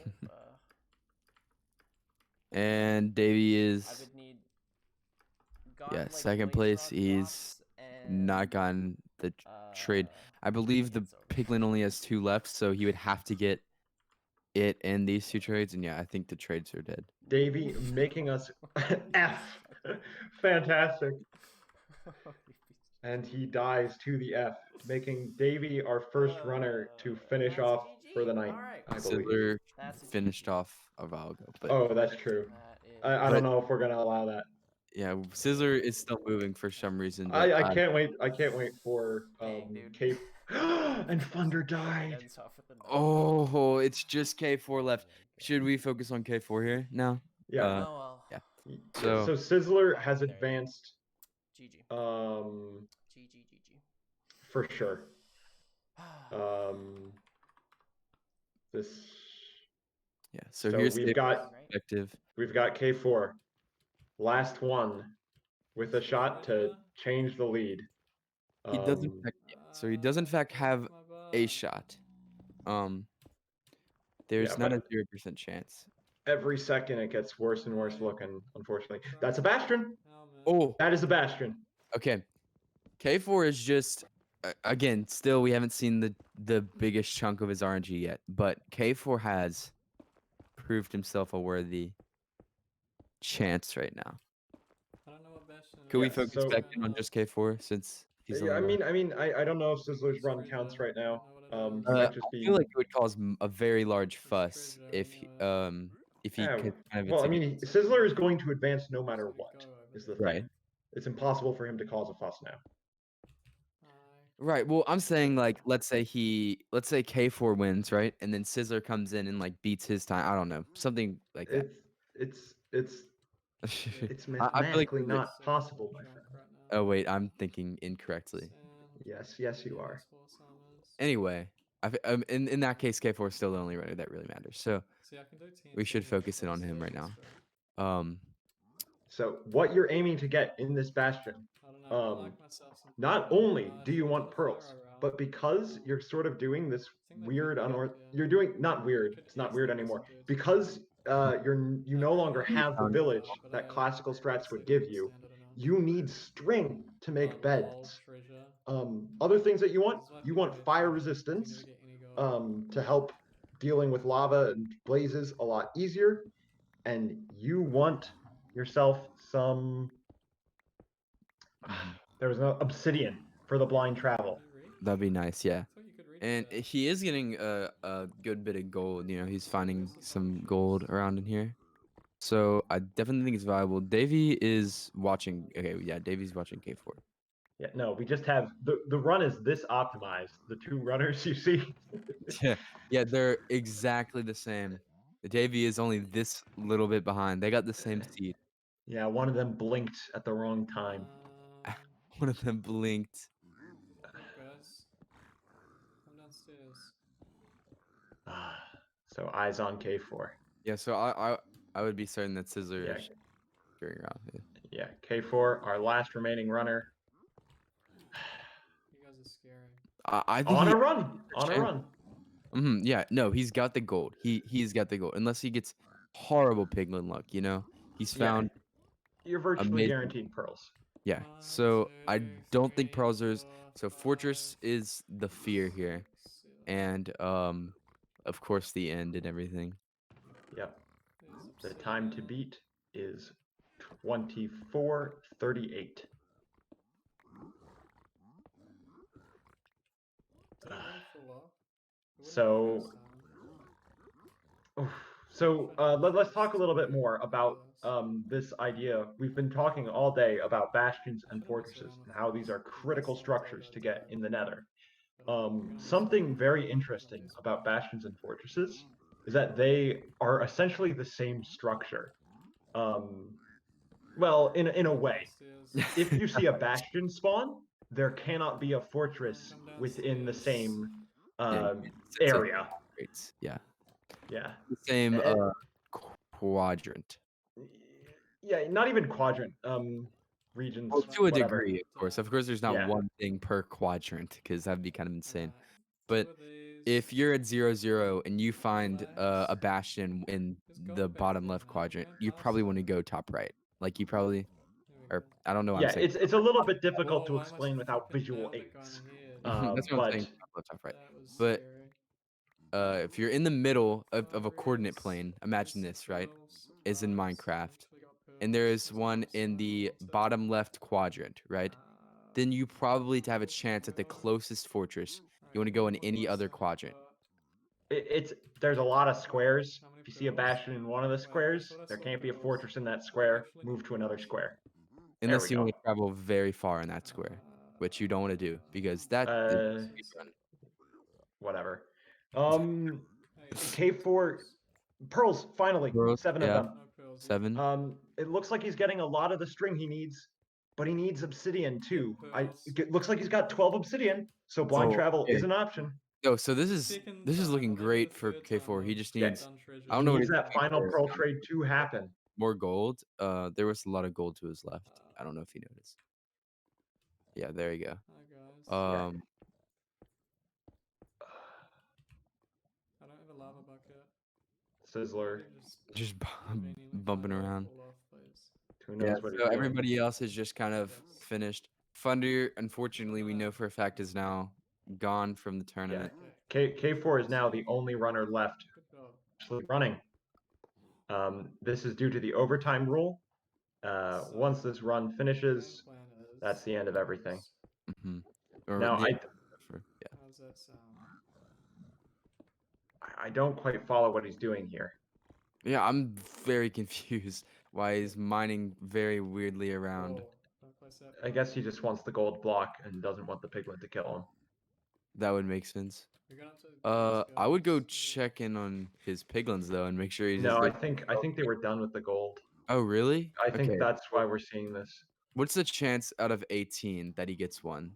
And Davy is second place. He's not gotten the trade. I believe the Piglin only has 2 left, so he would have to get it in these 2 trades. And yeah, I think the trades are dead. Davy making us F. Fantastic. And he dies to the F, making Davy our first runner to finish off for the night. I believe. Sizzler finished off a while ago. But oh, that's true. I don't know if we're gonna allow that. Yeah, Sizzler is still moving for some reason. I can't wait. I can't wait for K. And Thunder died. Oh, it's just K4 left. Should we focus on K4 here now? Yeah. Yeah. So Sizzler has advanced. GG. GG. For sure. This. Yeah. So here's we've got perspective. We've got K4, last one, with a shot to change the lead. He does in fact, so he does in fact have a shot. There's not a 0% chance. Every second it gets worse and worse looking, unfortunately. That's a Bastion. Oh, that is a Bastion. Okay. K4 is just again, still we haven't seen the biggest chunk of his RNG yet, but K4 has proved himself a worthy chance right now. I don't know what Bastion Could we focus back in on just K4 since He's Yeah, only I don't know if Sizzler's run counts right now. He might just I be. feel like it would cause a very large fuss treasure if he Yeah, could kind of well, I continue. mean, Sizzler is going to advance no matter what. Is the thing. Right. It's impossible for him to cause a fuss now. Right. Well, I'm saying like let's say K4 wins, right? And then Sizzler comes in and like beats his time. I don't know. Something like that. It's I feel like mathematically not possible, my friend. Oh wait, I'm thinking incorrectly. Yes, you are. Anyway, in that case, K4 is still the only runner that really matters. So See, I can do we should TNT, focus in but on him right still, now. So what you're aiming to get in this bastion, I don't know. I like myself some not pearls. only do you should want the pearls, fire route. but because you're sort of doing this think they weird picked me up unorth, here. you're doing not weird. Could It's not easily weird be anymore some good. because you no really longer like have the found- village but that I classical strats would honestly give don't you. understand it enough. You need string to make Lol, beds. treasure. Other things that you want, This is why you people want hate fire treasure. You resistance, never get any gold. to help dealing with lava and blazes a lot easier, and you want yourself some. There was no obsidian for the blind travel. That'd be nice, yeah. I thought you could reach And that. he is getting a good bit of gold. You know, he's finding some gold around in here. So I definitely think it's valuable. Davey is watching. Okay, yeah, Davey's watching K4. Yeah, no, we just have the run is this optimized. The two runners you see. Yeah, they're exactly the same. Davey is only this little bit behind. They got the same seed. Yeah, one of them blinked at the wrong time. One of them blinked. Guys, come downstairs. So eyes on K4. Yeah, so I would be certain that Sizzler Yeah. is figuring out. Yeah, K4, our last remaining runner. You guys are scary. I think On he a run. On a chance. run. Yeah, no, he's got the gold. He's got the gold. Unless he gets horrible piglin luck, you know? He's found You're virtually amazing. guaranteed pearls. Yeah. So I don't think pearls are. So fortress is the fear here, and of course the end and everything. Yep. The time to beat is 24:38. So, let's talk a little bit more about this idea. We've been talking all day about bastions and fortresses and how these are critical structures to get in the Nether. Something very interesting about bastions and fortresses is that they are essentially the same structure. Well, in a way, if you see a bastion spawn, there cannot be a fortress within the same area. Yeah. Yeah. The same quadrant. Yeah, not even quadrant. Regions. Well, to a whatever. degree, of course. Of course, there's not Yeah. one thing per quadrant because that'd be kind of insane. But if you're at 0, and you find a bastion in the bottom left quadrant, you probably want to go top right. Like you probably, or I don't know. What Yeah, I'm saying. it's a little bit difficult to explain without visual aids. That's what I'm saying. Top right. But if you're in the middle of a coordinate plane, imagine this, right? Is in Minecraft, and there is one in the bottom left quadrant, right? Then you probably to have a chance at the closest fortress, you want to go in any other quadrant. There's a lot of squares. If you see a bastion in one of the squares, there can't be a fortress in that square. Move to another square. Unless you want to travel very far in that square, which you don't want to do because that is speedrun. Whatever. K4 pearls finally. Pearls, 7 yeah. of them. 7. It looks like he's getting a lot of the string he needs, but he needs obsidian too. It looks like he's got 12 obsidian, so blind travel is an option. Oh, so this is looking great for K4. He just needs I don't know what needs that final pearl trade to happen. More gold. There was a lot of gold to his left. I don't know if you noticed. Yeah, there you go. Hi guys. I don't have a lava bucket. Sizzler. Just bumping around. Who knows what he's so doing. everybody else is just kind of finished. Thunder, unfortunately, we know for a fact is now gone from the tournament. K4 is now the only runner left actually running. This is due to the overtime rule. Once this run finishes, that's the end of everything. Mm-hmm. Or Now, yeah. How's that sound? I don't quite follow what he's doing here. Yeah, I'm very confused why he's mining very weirdly around. Whoa, don't place that I guess he just wants the gold block and doesn't want the piglet to kill him. That would make sense. We're gonna have to get these I would go guys. check in on his piglins though and make sure he's No, just. I think they were done with the gold. Oh really? I think Okay. that's why we're seeing this. What's the chance out of 18 that he gets one?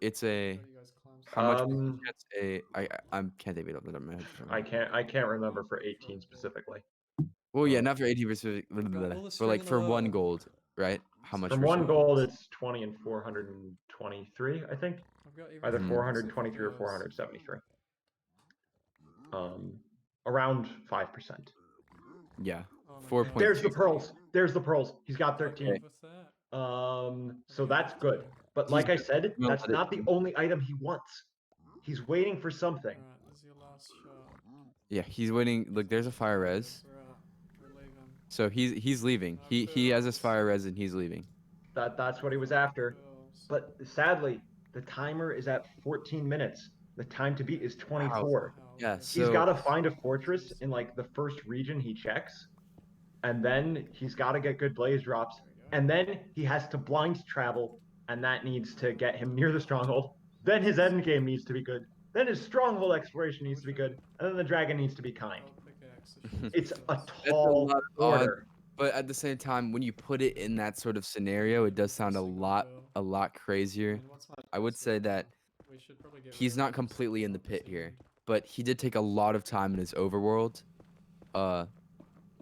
It's a. You guys climb How much? Um, Chance I can't think of it off the top of my head. I can't remember for 18 specifically. Well, yeah, not for 18 specific, for like for one gold, right? How much? From for one some- gold, it's 20 and 423, I think. I've got Either Mhm. 423 or 473. Around 5%. Yeah, Oh my 4 God. point. There's the pearls. There's the pearls. He's got 13. Okay. With that. So that's good. But He's like I good. said, We'll that's let it not the be. only item he wants. He's waiting for something. Alright, this is your last shot. Yeah, he's waiting. Look, there's a fire res. We're out. We're leaving. So he's leaving. He has his fire res and he's leaving. That's what he was after. Pearls. But sadly, the timer is at 14 minutes. The time to beat is 24. How Yeah, good. so He's got to find a fortress in like the first region he checks, and then he's got to get good blaze drops, and then he has to blind travel, and that needs to get him near the stronghold. Then his end game needs to be good. Then his stronghold exploration needs to be good, and then the dragon needs to be kind. Gold pickaxe, it should It's be a this. tall lot of order. but at the same time, when you put it in that sort of scenario, it does sound a lot crazier. And what's my I would last say one? that We should probably get he's rid of not this completely in the gold pit here, city. but he did take a lot of time in his overworld.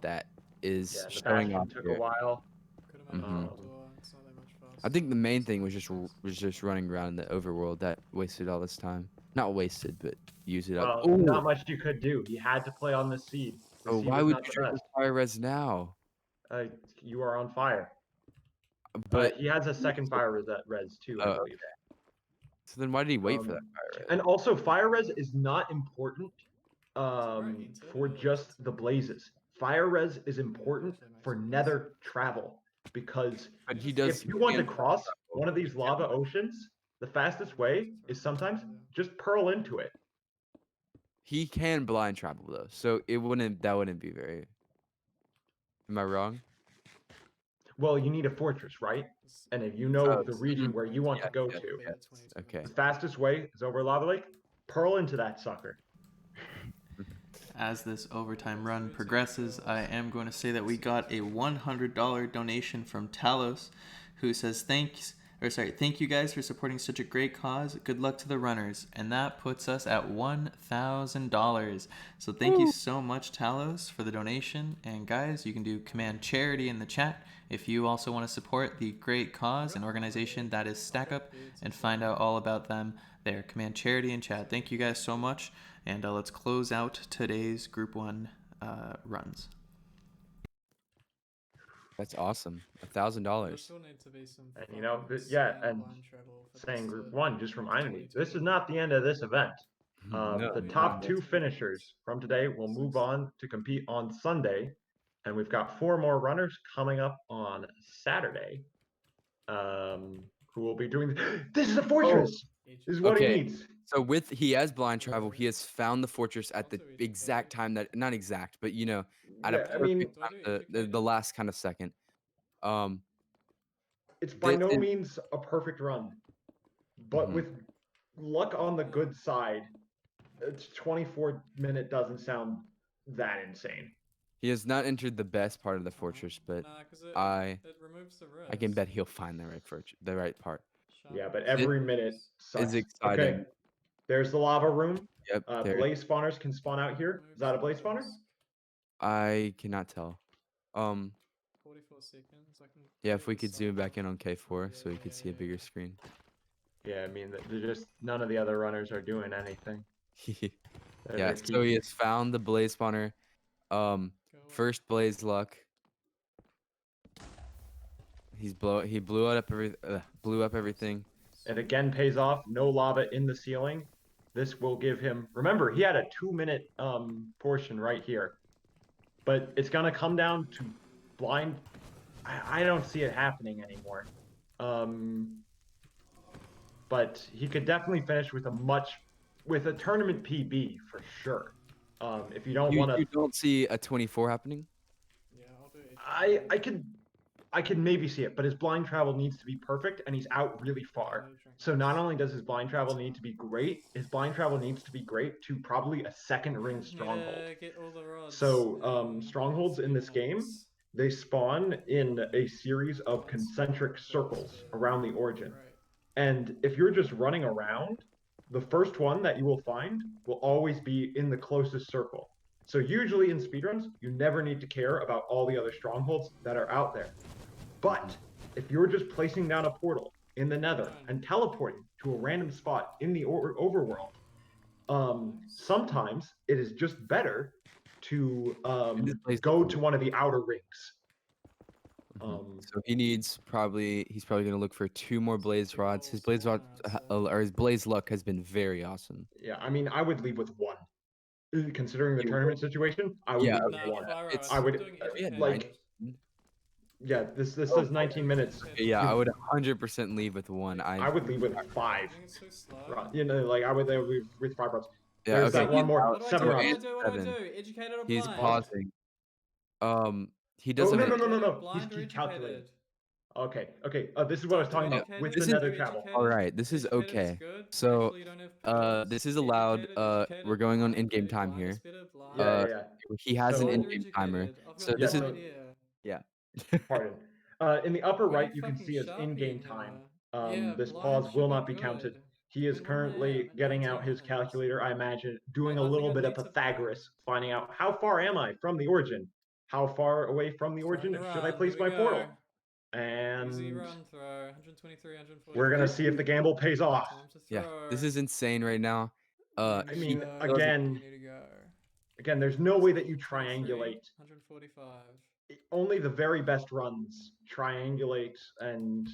That is Yeah, the showing bastion off took here. a while. Could have made Mhm. a door, it's not that much faster. I think the main thing was just running around the overworld that wasted all this time. Not wasted, but use it up. Well, not Ooh. much you could do. He had to play on the seed. The Oh, seed why is would not you the drink the best. fire res now? You are on fire. But He has a second fire res too, I Oh, believe. so then why did he wait for that fire res? And also, fire res is not important bragging too, for it's just just the like- blazes. Fire res is important Actually makes for sense. nether travel because But he does. if you want to can- cross one of these lava oceans, the fastest way is sometimes just pearl into it. He can blind travel though, so it wouldn't. That wouldn't be very. Am I wrong? Well, you need a fortress, right? This- And if you know Oh, the so- region where you want to go yeah, to, yes, okay. the fastest way is over Lava Lake. Pearl into that sucker. As this overtime run progresses, I am going to say that we got a $100 donation from Talos, who says thank you guys for supporting such a great cause. Good luck to the runners, and that puts us at $1,000. So thank you so much, Talos, for the donation. And guys, you can do command charity in the chat if you also want to support the great cause and organization that is Stack Up, and find out all about them there. Command charity in chat. Thank you guys so much. And let's close out today's Group 1 runs. That's awesome. There $1,000. still need to be some And you know, fucking yeah, insane and line travel for saying this Group to 1 just reminded me, this is 2020. not the end of this event. No, The no, top no. 2 finishers from today will move on to compete on Sunday, and we've got 4 more runners coming up on Saturday. Who will be doing this is a fortress. This is what Okay. he needs. So he has blind travel. He has found the fortress at the exact time that not exact, but at Yeah, a I mean, perfect time, the last kind of second. It's by this no is- means a perfect run, but Mhm. with luck on the good side, it's 24-minute doesn't sound that insane. He has not entered the best part of the fortress, but Nah, 'cause it removes the I can rest. bet he'll find the right part. Yeah, but every minute sucks. is exciting. Okay, there's the lava room. Yep. there. Blaze spawners can spawn out here. Is that a blaze spawner? I cannot tell. 44 seconds. I can Yeah, if we quickly could zoom sign back up. in on K4 so we Yeah, could see a yeah, bigger yeah. screen. Yeah, I mean, they're just none of the other runners are doing anything. Yeah, They're so he has found the blaze spawner. Go away. First blaze luck. He blew up everything. It again pays off. No lava in the ceiling. This will give him. Remember, he had a 2-minute portion right here, but it's gonna come down to blind. I don't see it happening anymore. but he could definitely finish with a tournament PB for sure. If you don't want to, You don't see a 24 happening? Yeah, I'll do it. I can maybe see it, but his blind travel needs to be perfect, and he's out really far. So not only does his blind travel need to be great, his blind travel needs to be great to probably a second ring stronghold. Yeah, get all the rods. So strongholds in this game, they spawn in a series of concentric circles around the origin. And if you're just running around, the first one that you will find will always be in the closest circle. So usually in speedruns, you never need to care about all the other strongholds that are out there. But if you're just placing down a portal in the nether and teleporting to a random spot in the overworld, sometimes it is just better to go to one of the outer rings. So he's probably going to look for 2 more blaze rods. His blaze rod or his blaze luck has been very awesome. Yeah, I mean, I would leave with 1. Considering the tournament situation, I would leave with 1. I would like. Yeah, this says 19 minutes. Yeah, I would 100% leave with 1. I would leave with 5. You know, like I would leave with 5 rods. Yeah, There's okay. that one more 7 rods. What do I do? Educated or He's blind? pausing. He Oh, doesn't. no. He's calculating. Okay. This is what I was talking about with the nether travel. All right, this is okay. So, this is allowed. We're going on in-game time here. Yeah. He has an in-game timer. So this is. Yeah. Pardon. In the upper right, you can see his in-game time. This pause will not be counted. He is currently getting out his calculator, I imagine, doing a little bit of Pythagoras, finding out how far am I from the origin? How far away from the origin should I place my portal? And we're going to see if the gamble pays off. Yeah, this is insane right now. I mean, again, there's no way that you triangulate. 145. Only the very best runs triangulate and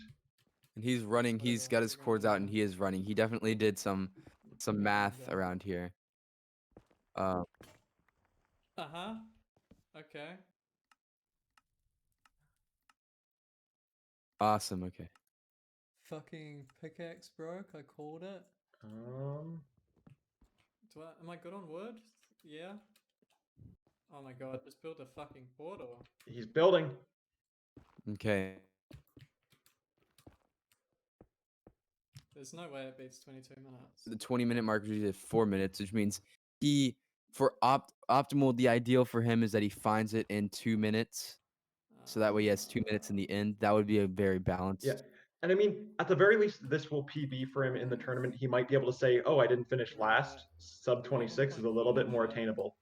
he's running. He's got his chords out and he is running. He definitely did some math around here. Okay. Awesome. Okay. Fucking pickaxe broke. I called it. Am I good on wood? Yeah. Oh my god! Just build a fucking portal. He's building. Okay. There's no way it beats 22 minutes. The 20-minute mark is at 4 minutes, which means optimal. The ideal for him is that he finds it in 2 minutes. So that way he has 2 minutes in the end. That would be a very balanced. Yeah. And I mean, at the very least, this will PB for him in the tournament. He might be able to say, oh, I didn't finish last. Sub 26 is a little bit more attainable.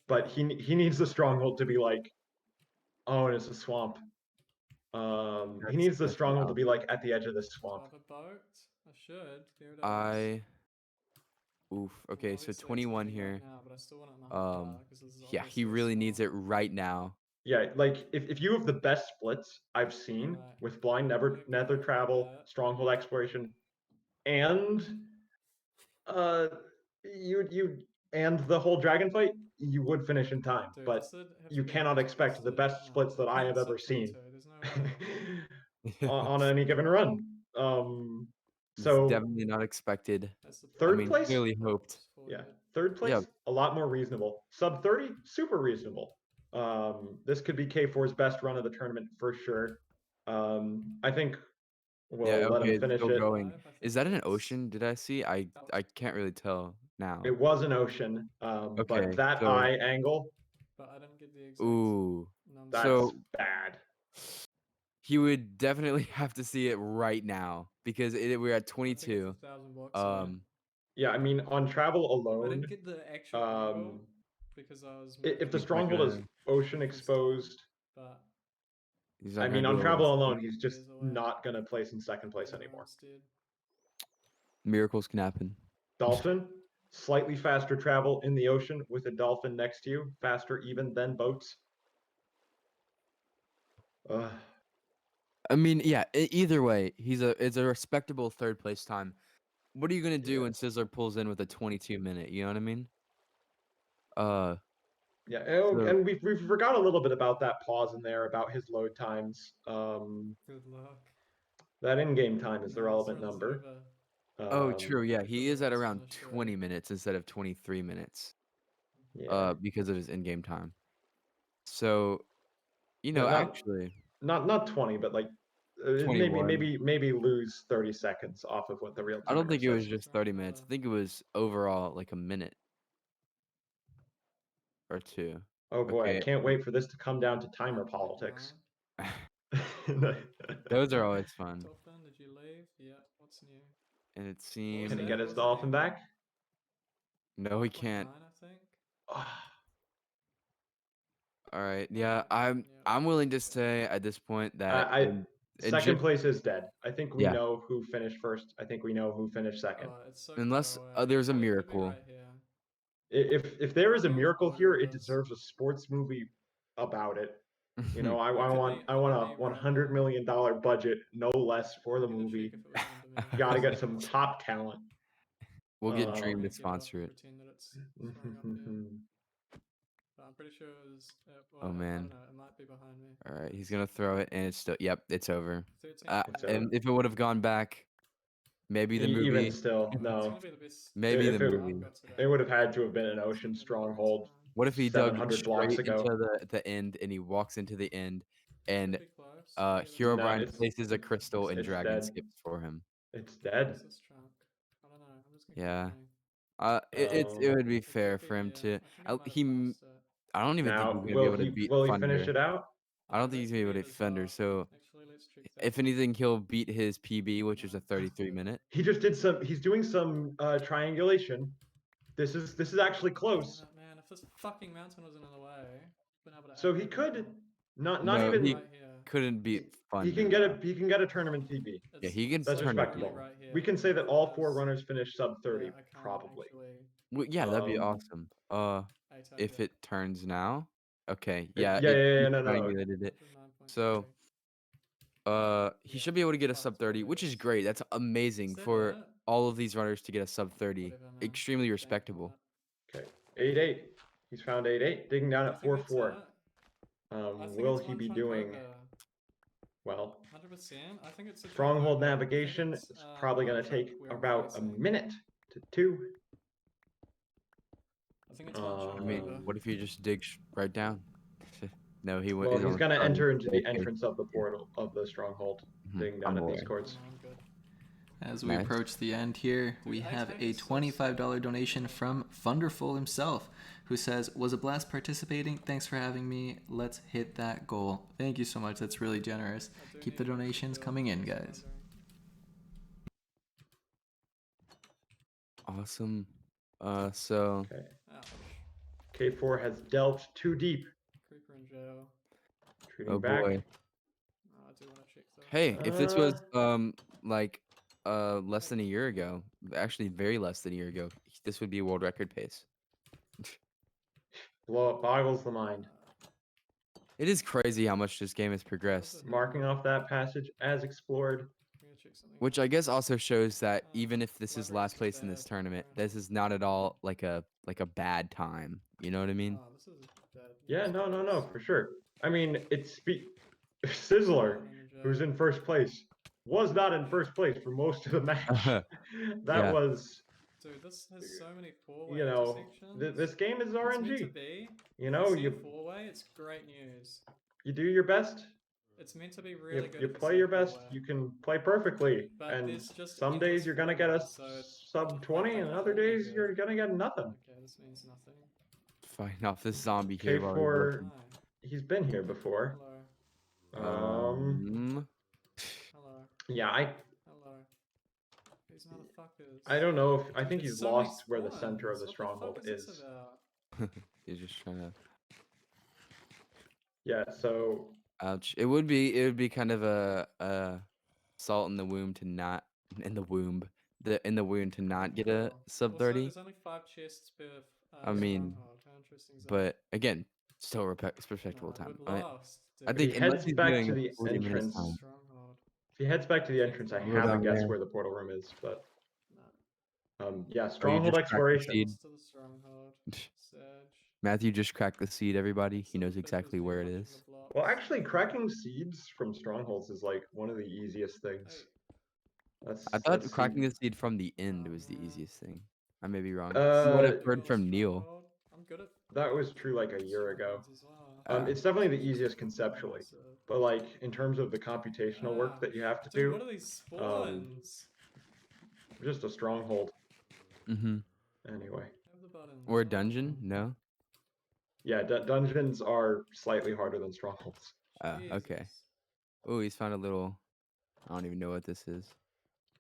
But he needs the stronghold to be like, oh, and it's a swamp. He needs the stronghold to be like at the edge of the swamp. I should. Oof. Okay, so 21 here. Yeah, he really needs it right now. Yeah, like if you have the best splits I've seen with blind nether travel, stronghold exploration, and and the whole dragon fight, you would finish in time. But you cannot expect the best splits that I have ever seen on any given run. So definitely not expected. Third place? Clearly hoped. Yeah, third place, a lot more reasonable. Sub 30, super reasonable. This could be K4's best run of the tournament for sure. I think we'll let him finish it. Going. Is that an ocean? Did I see? I can't really tell now. It was an ocean, but that eye angle. But I didn't get the exact. Ooh, that's bad. He would definitely have to see it right now because we're at 22. Yeah, I mean on travel alone. I didn't get the actual because I was. If the stronghold is ocean exposed. But I mean on travel alone, he's just not gonna place in second place anymore. Miracles can happen. Dolphin, slightly faster travel in the ocean with a dolphin next to you, faster even than boats. I mean, yeah. Either way, it's a respectable third place time. What are you gonna do when Sizzler pulls in with a 22-minute? You know what I mean? Yeah, and we forgot a little bit about that pause in there about his load times. Good luck. That in-game time is the Now it's relevant runs number. over. Oh, true. Yeah, because he of is at what's around finished 20 already. minutes instead of 23 minutes. Yeah. Because of his in-game time. So, No, actually, not 20, but like maybe 21. maybe lose 30 seconds off of what the real I don't timer think it was says. just 30 minutes. I think it was overall like a minute or two. Oh boy, I Okay. can't wait for this to come down to timer Oh my politics. Those are always fun. Dolphin, did you leave? Yeah. What's new? And it What was seems Can he it? get his Was it dolphin in back? no, he can't. 1.9, I think. All right. Yeah, I'm Yeah. willing to say at this point that in Second just place is dead. I think we yeah, know who finished first. I think we know who finished second. Oh, it's so unless far away. there's a It could be miracle. right here. If there is a Could be on the miracle border here, of it us. deserves a sports movie about it. You know, I It could want be- I it want could a be right $100 now. million budget, no less, for the I'm gonna movie. check if it was under me. Got to get some top talent. We'll get Um, Dream to Give it up sponsor and it. pretend that it's throwing up here. But I'm pretty sure it was. Well, Oh I man. don't know. It might be behind me. All right, he's gonna throw it, and it's still. Yep, it's over. 13. It's And over. if it would have gone back, maybe the movie. Even still, It's no. gonna be the best. Maybe the If it, movie. it would have had to have been an ocean stronghold. What if he dug 700 blocks straight ago. into the end, and he walks into the end, and Could be close. Hero No, Brian it's- places a crystal, and it's Dragon dead. skips for him. It's dead. What's this chunk? I don't know. I'm just gonna Yeah. keep going. It would be It fair could for be him here. to. I think it might have He. passed it. I don't even think Now, he's gonna be able to beat will he Thunder. finish it out? I don't think he's gonna be able to beat Thunder. So, Actually, let's check that. if anything, he'll beat his PB, which is a 33 minute. He just did some. He's doing some triangulation. This is actually close. Damn it, man, if this fucking mountain wasn't in the way, I've been able to. So he could not No, even. he right here. couldn't beat Thunder. He can get a tournament PB. Yeah, he can That's turn it. respectable. Right here. We can say that all 4 runners finished sub 30, Yeah, I can't probably. actually- Well, yeah, that'd be Um, awesome. If it turns now, okay, Yeah, yeah, yeah, no, no. triangulated it. So, he should be able to get a sub 30, which is great. That's amazing for all of these runners to get a sub 30. Extremely respectable. Okay, 8-8. He's found 8-8. Digging down at 4-4. Will he be doing well? 100%. I think it's a Stronghold navigation. It's probably going to take about a minute to 2. I think it's one chunk I mean, over. what if you just dig right down? No, he Well, went. he's going to enter into the entrance of the portal of the stronghold, Mhm, digging down I'm at these aware. courts. I'm good. As we Nice. approach the end here, we have a $25 donation from Thunderful himself, who says, "Was a blast participating. Thanks for having me. Let's hit that goal." Thank you so much. That's really generous. Keep the donations coming in, guys. Awesome. So. Okay. K4 has delved too deep. Creeper in jail. Treating Oh back. boy. I do want to check though. Hey, if this was like less than a year ago, actually very less than a year ago, this would be a world record pace. Boggles the mind. It is crazy how much this game has progressed. Marking off that passage as explored. Which I guess also shows that even if this is last place in this tournament, this is not at all like a bad time. You know what I mean? Oh, this is bad. Yeah, no, for sure. I mean, it's Sizzler, who's in first place, was not in first place for most of the match. That Yeah. was, Dude, this has so many four-way you know, intersections. this game is It's meant to RNG. be. You know, See a you four-way, it's great news. do your best. It's meant to be really good. You if it's play a your best. four-way. You can play perfectly. But And there's just some days endless you're gonna get a four-ways, so it's sub 20, and other days you're gonna get nothing. Okay, this means nothing. Fighting off this zombie here. while he's K4, working. he's been here before. Hello. Hello. Yeah, Hello. These motherfuckers. I don't know if I Dude, think there's he's so many lost where the spawns. center of the What stronghold fuck is. This is. about? He's just trying to. Yeah, so Ouch! It would be kind of a salt in the womb to not in the wound to not get a sub Also, 30. there's only 5 chests per I mean, stronghold. How interesting is that? but again, still respectable time. We've lost, I dude. think he unless heads he's back doing to a the 40 minutes entrance. time. Stronghold. If he heads back to the entrance, I Go have a down guess there. where the portal room is, but yeah, Oh, you stronghold just cracked the exploration. seed. Close to the stronghold. Surge. Matthew just cracked the seed. Everybody, he knows exactly where it is. Well, actually, cracking seeds from strongholds is like one of the easiest things. I thought cracking the seed from the end was the easiest thing. I may be wrong. What I've heard from Neil. I'm good at That was true like a year ago. strongholds as well. It's definitely the easiest conceptually, but like in terms of the computational work that you have to Dude, do, what are these spawns? just a stronghold. Mm-hmm. Anyway. Have the button. Or a dungeon? No. Yeah, dungeons are slightly harder than strongholds. Okay. Oh, he's found a little. I don't even know what this is.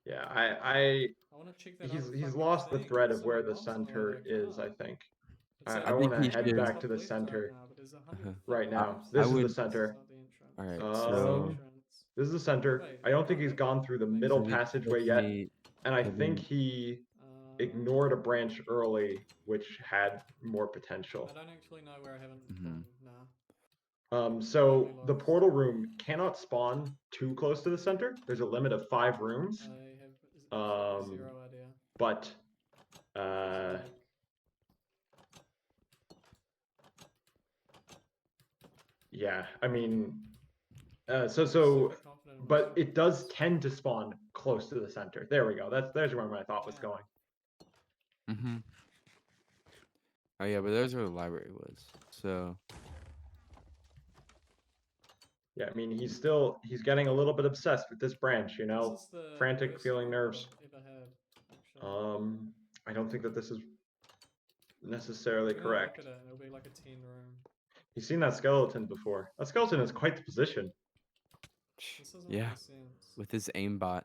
Yeah, I want to check that he's lost the thread of where the center is, I think. I think want to he head should- back to the center right now. I This is the would- center. All right, so this is the center. I don't think he's gone through the middle passageway yet, and I think he ignored a branch early, which had more potential. I don't actually know where I haven't Mhm. Nah. So the portal room cannot spawn too close to the center. There's a limit of 5 rooms. I have zero idea. But yeah, I mean, but it does tend to spawn close to the center. There we go. There's where my thought was going. Mm-hmm. Oh yeah, but there's where the library was. So yeah, I mean, he's getting a little bit obsessed with this branch, you know, frantic feeling nerves. I don't think that this is necessarily correct. It'll be like a teen room. He's seen that skeleton before. That skeleton is quite the position. yeah, with his aimbot.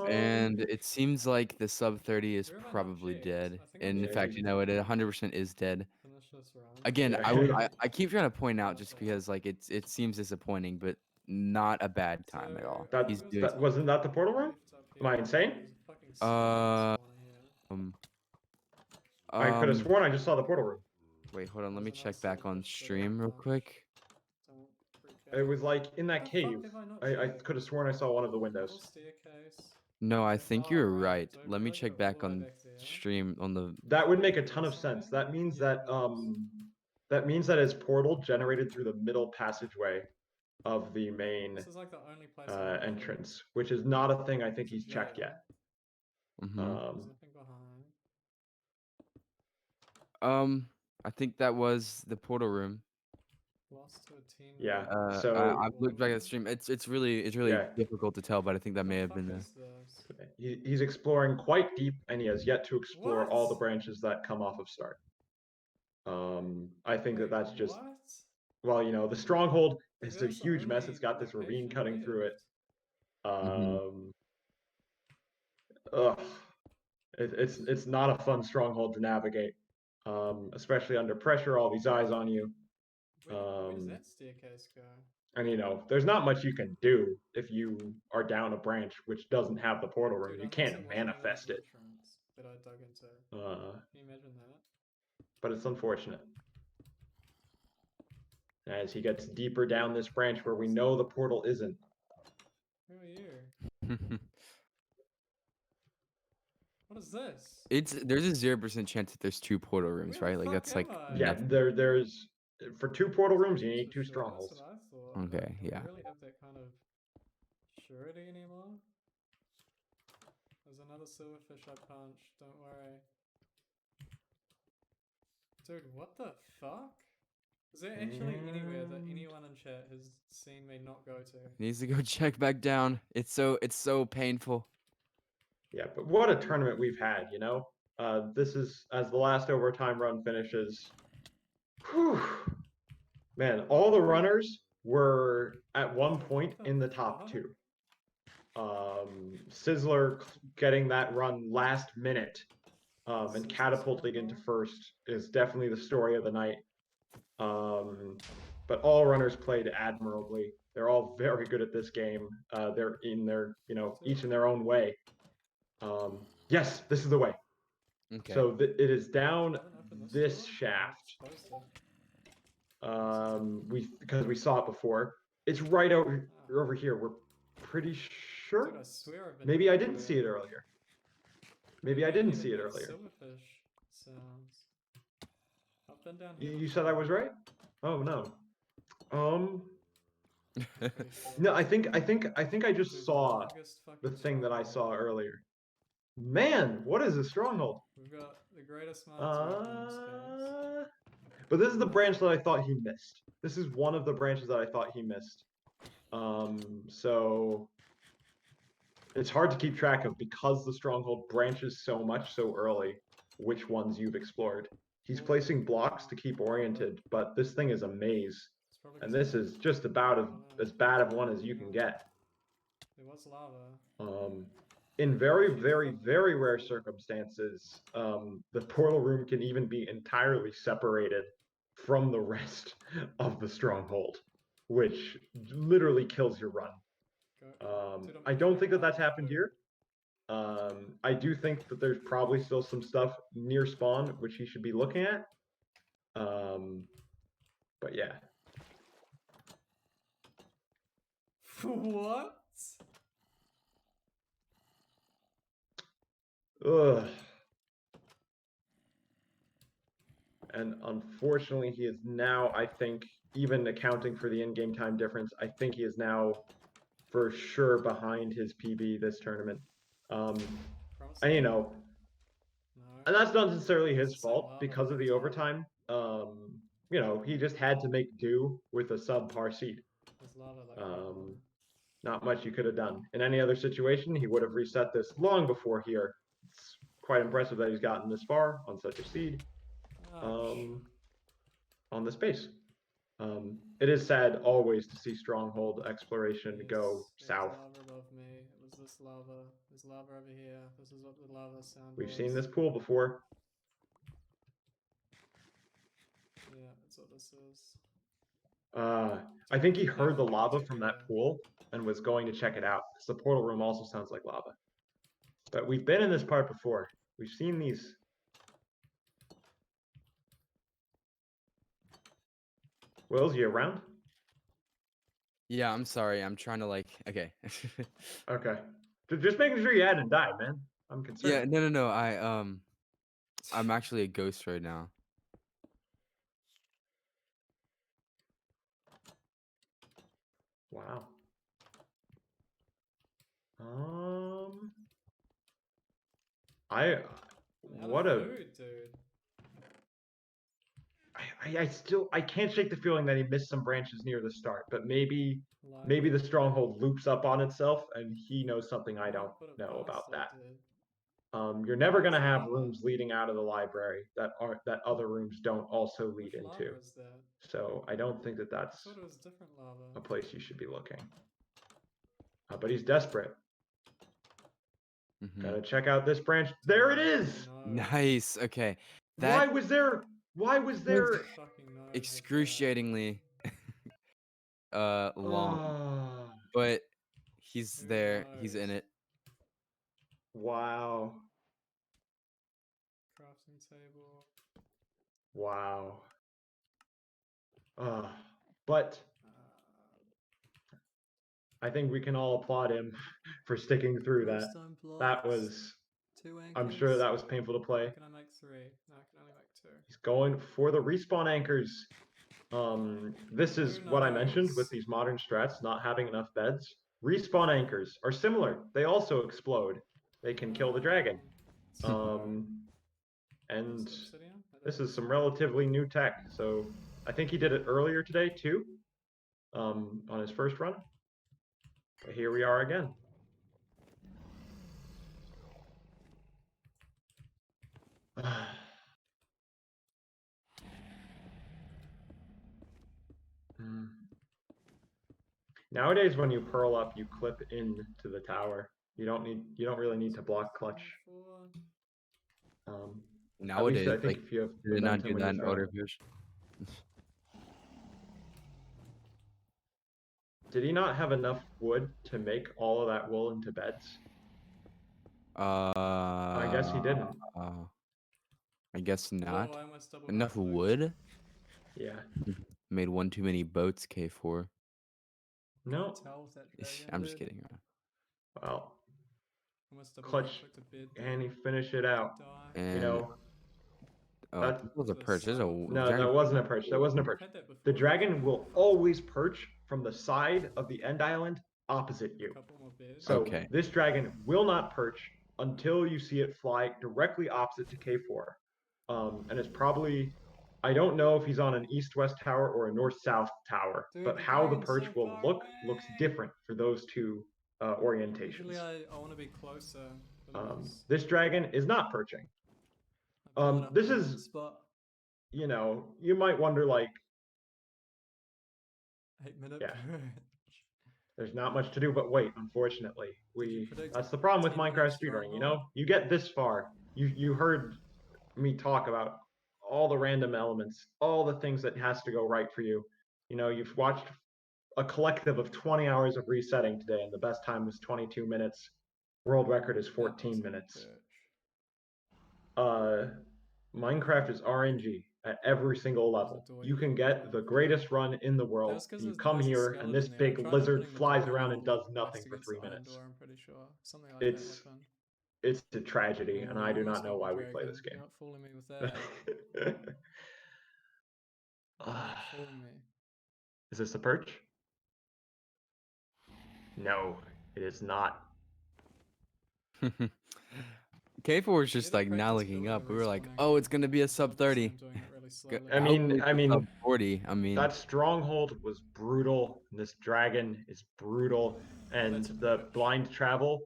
And it seems like the sub 30 is probably dead. And in fact, you know, it 100% is dead. Again, I keep trying to point out just because like it seems disappointing, but not a bad time at all. Wasn't that the portal room? Am I insane? I could have sworn I just saw the portal room. Wait, hold on. Let me check back on stream real quick. It was like in that cave. I could have sworn I saw one of the windows. No, I think you're right. Let me check back on stream on the. That would make a ton of sense. That means that his portal generated through the middle passageway of the main entrance, which is not a thing I think he's checked yet. I think that was the portal room. Yeah. I've looked back at the stream. It's really difficult to tell, but I think that may have been the. He's exploring quite deep, and he has yet to explore all the branches that come off of start. I think that's just. Well, you know, the stronghold is a huge mess. It's got this ravine cutting through it. It's not a fun stronghold to navigate, especially under pressure. All these eyes on you. Where does that staircase go? And you know, there's not much you can do if you are down a branch which doesn't have the portal room. You can't manifest it. That I dug into. Can you imagine that? But it's unfortunate. As he gets deeper down this branch where we know the portal isn't. Who are you? What is this? There's a 0% chance that there's 2 portal rooms, right? Like that's like. Yeah, there's for 2 portal rooms you need 2 strongholds. That's what I thought. Okay, yeah. I don't really have that kind of surety anymore. There's another silverfish I punched. Don't worry. Dude, what the fuck? Is there actually anywhere that anyone in chat has seen me not go to? Needs to go check back down. It's so painful. Yeah, but what a tournament we've had, you know? This is, as the last overtime run finishes, whew, man, all the runners were at one point in the top 2. Sizzler getting that run last minute and catapulting into first is definitely the story of the night. But all runners played admirably. They're all very good at this game. They're in their, you know, each in their own way. Yes, this is the way. Okay. So it is down this shaft. Because we saw it before. It's right over here. We're pretty sure. Dude, I swear I've been Maybe I didn't see it earlier. Maybe I didn't see it earlier. Silverfish sounds. Up and down You, here. you said I was right? Oh no. Pretty sure. No, I think I just Dude, saw longest the fucking thing that I stronghold. saw earlier. Man, what is a stronghold? We've got the greatest minds working on this case. But this is the branch that I thought he missed. This is one of the branches that I thought he missed. So it's hard to keep track of because the stronghold branches so much so early which ones you've explored. He's placing blocks to keep oriented, but this thing is a maze. And this is just about as bad of one as you can get. There was lava. In very, very, very rare circumstances, the portal room can even be entirely separated from the rest of the stronghold, which literally kills your run. I don't think that that's happened here. I do think that there's probably still some stuff near spawn, which he should be looking at. But yeah. What? Ugh. And unfortunately, he is now, I think, even accounting for the in-game time difference, I think he is now for sure behind his PB this tournament. And you know, and that's not necessarily his fault because of the overtime. You know, he just had to make do with a subpar seed. Not much you could have done. In any other situation, he would have reset this long before here. It's quite impressive that he's gotten this far on such a seed. On this base. It is sad always to see stronghold exploration go south. Lava above me. It was this lava. There's lava over here. This is what the lava sound We've was. seen this pool before. Yeah, that's what this is. I think he heard the lava from that pool and was going to check it out. Because the portal room also sounds like lava. But we've been in this part before. We've seen these. Wills, you around? Yeah, I'm sorry. I'm trying to like. Okay. Okay. Just making sure you hadn't died, man. I'm concerned. Yeah. No. I'm actually a ghost right now. Wow. What a Food, dude. I can't shake the feeling that he missed some branches near the start, but maybe the stronghold loops up on itself and he knows something I don't know about that. You're never gonna have rooms leading out of the library that other rooms don't also lead into. So I don't think that that's a place you should be looking. But he's desperate. Gotta check out this branch. There it is. Nice. Okay. Why was there excruciatingly long, but he's there. He's in it. Wow. Crafting table. Wow. But I think we can all applaud him for sticking through that. That was, I'm sure that was painful to play. Can I make 3? No, I can only make 2. He's going for the respawn anchors. This is what I mentioned with these modern strats not having enough beds. Respawn anchors are similar. They also explode. They can kill the dragon. And this is some relatively new tech. So I think he did it earlier today too, on his first run. But here we are again. Nowadays, when you pearl up, you clip into the tower. You don't really need to block clutch. Nowadays, I think like, if you have did it not momentum do when that you in throw older it. version? Did he not have enough wood to make all of that wool into beds? I guess he didn't. I guess not. Whoa, I almost double Enough backflipped. wood? Yeah. Made one too many boats, K4. No. Tell what that dragon I'm just did. kidding. Well, Almost double clutch, backflipped a bid, and he finished it out. die. And You know, Oh, That- that was a perch. There's a No, dragon. that wasn't a perch. That wasn't a perch. I've had that before. The dragon will always perch from the side of the end island opposite you. Couple more beers. So Okay. this dragon will not perch until you see it fly directly opposite to K4. And it's probably, I don't know if he's on an east-west tower or a north-south tower, Dude, but the how the dragon's perch so will far looks away. different for those two orientations. Usually I want to be closer. than this. This dragon is not perching. I'm pulling up This the is, spot. you know, you might wonder like, 8-minute Yeah. perch. there's not much to do, but wait, unfortunately, you predict that's the problem with 10 Minecraft minutes speedrunning, you stronghold? know? You get this far, you heard me talk about all the random elements, all the things that has to go right for you. You know, you've watched a collective of 20 hours of resetting today, and the best time was 22 minutes. World record is 14 minutes. Minecraft is RNG at every single level. You can get the greatest run in the world. That's 'cause You there's come a here, and this skeleton there. I big tried lizard opening the flies door around and and does it nothing pressed for against 3 the iron minutes. door, I'm pretty sure. Something like It's that happened. it's a tragedy, and Oh, I do almost not know got why the we play dragon. this game. You're not fooling me with that. You're not fooling me. Is this a perch? No, it is not. K4 is I just need to like now practice looking building up. a We were like, respawn oh, it's anchor. gonna be a I'm sub just 30. doing it really Go- slowly. I mean- hopefully it's a sub 40. I mean, That stronghold was brutal. This dragon is brutal, and that's a the perch. blind travel,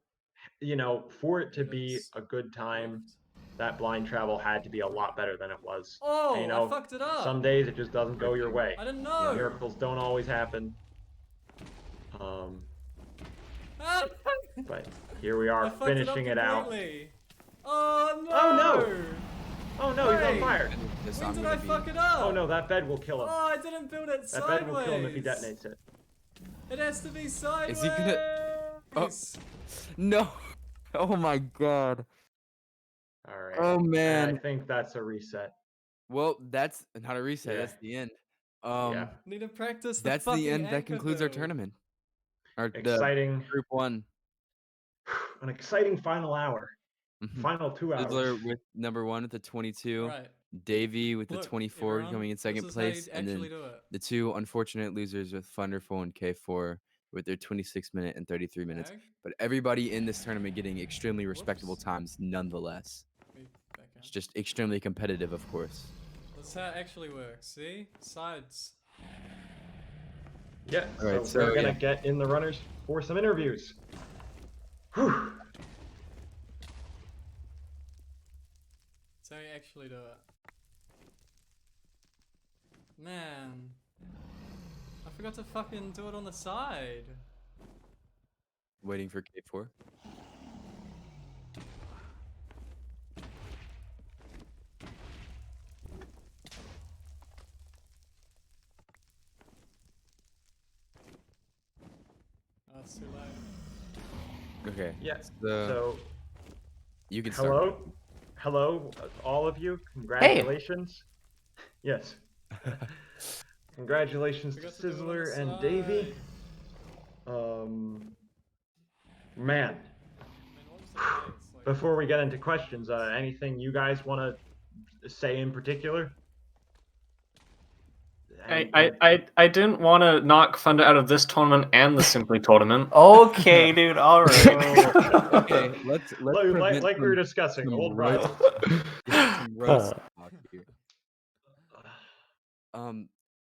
you know, for it to It be is a good time, lift. that blind travel had to be a lot better than it was. Oh, And, you I know, fucked it up. some days it just doesn't go your way. I didn't You know. miracles don't always happen. Ah! But here we I are, fucked finishing it out. completely. Oh no! Oh no! Oh no, he's on Wait. fire! this When I'm did gonna I be- fuck it up? Oh no, that bed will kill him. Oh, I didn't build it That sideways. bed will kill him if he detonates it. It has to be sideways. Is he gonna- Oh. No. Oh my god. Alright. Oh I man. think that's a reset. Well, that's not a reset. Yeah. That's the end. Yeah. Need to practice the That's the fucking end. That anchor concludes our build. tournament. Our the Exciting. group 1. An exciting final hour. Mhm. Final 2 hours. Sizzler with number 1 with the 22. Alright. Davey with the Look, 24 everyone, coming in second this is how you place, and then actually do it. the 2 unfortunate losers with Thunderful and K4 with their 26 minute and 33 minutes. Ag? But everybody in this tournament getting extremely respectable Whoops. times nonetheless. Wait, back in. It's just extremely competitive, of course. That's how it actually works. See? Sides. Yeah, Alright, so we're so, gonna yeah. get in the runners for some interviews. Whew. That's how you actually do it. Man. I forgot to fucking do it on the side. Waiting for K4. Oh, it's too late. Okay. Yeah, So, so you can start. hello? Hello, all of you. Congratulations. Yes. Congratulations to Forgot to do it on the Sizzler and Davey. side. Man, Man, what was the dates? Like, before we get into questions, anything you guys want to say in particular? I didn't want to knock Thunder out of this tournament and the Simply tournament. Okay, dude. All right. Okay, let's prevent like we were some- discussing, some old roast- rivals. yeah, some roast talk here.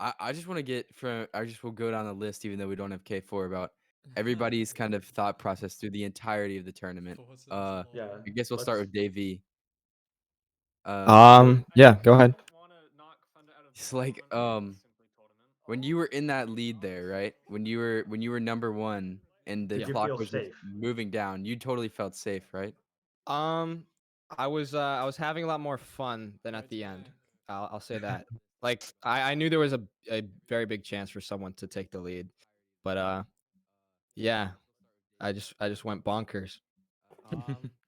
I just want to get from. I just will go down the list, even though we don't have K4, about everybody's kind of thought process through the entirety of the tournament. Yeah. I guess we'll start with Davey. Yeah, go ahead. It's like when you were in that lead there, right? When you were number 1 and the Did you clock feel was just safe? moving down, you totally felt safe, right? I was having a lot more fun than at the end. I'll say that. Like I knew there was a very big chance for someone to take the lead, but yeah, I just went bonkers.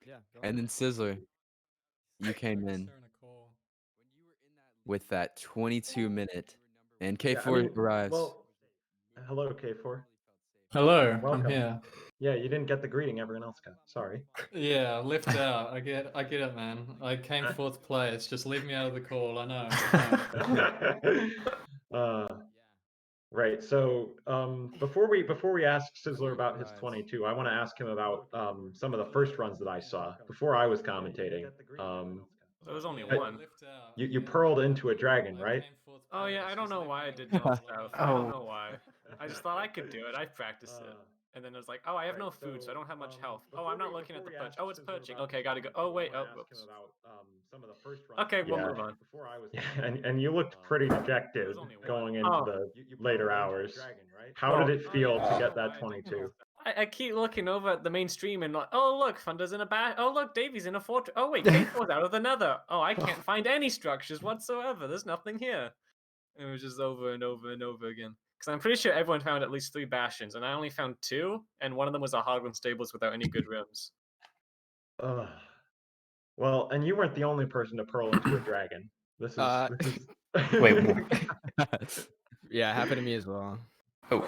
Yeah. And then Sizzler, you came in with that 22 minute, and Yeah, K4 arrives. Well, hello, K4. hello, Welcome. I'm here. Yeah, you didn't get the greeting everyone else got. Sorry. Yeah, left out. I get it, man. I came 4th place. Just leave me out of the call. I know. Right. So before we ask Sizzler about his 22, I want to ask him about some of the first runs that I saw before I was commentating. There was only Yeah, one. left out. You pearled into a dragon, right? Came 4th Oh yeah, place, I don't just know leave why me I out of did the north call, south. I'm I not don't gonna know why. I just thought I could do it. I practiced it. And then I was like, oh, I have no food, so I don't have much health. Oh, I'm not looking at the perch. Oh, it's perching. Okay, gotta go. Oh, wait. Oh, whoops. Some of the first runs. Okay, we'll move on. Before I was. Yeah, and you looked pretty dejected only one. going into Oh. the later hours. How Well, did it feel to I get don't know that why I did 22? I keep looking over at the main stream and like, oh look, Thunder's in a bat. Oh look, Davy's in a fortress. Oh wait, K4's out of the Nether. Oh, I can't find any structures whatsoever. There's nothing here. And it was just over and over and over again. Because I'm pretty sure everyone found at least 3 bastions, and I only found 2, and one of them was a Hogland Stables without any good rooms. Well, and you weren't the only person to pearl into a dragon. This is. Wait. Yeah, it happened to me as well. Oh.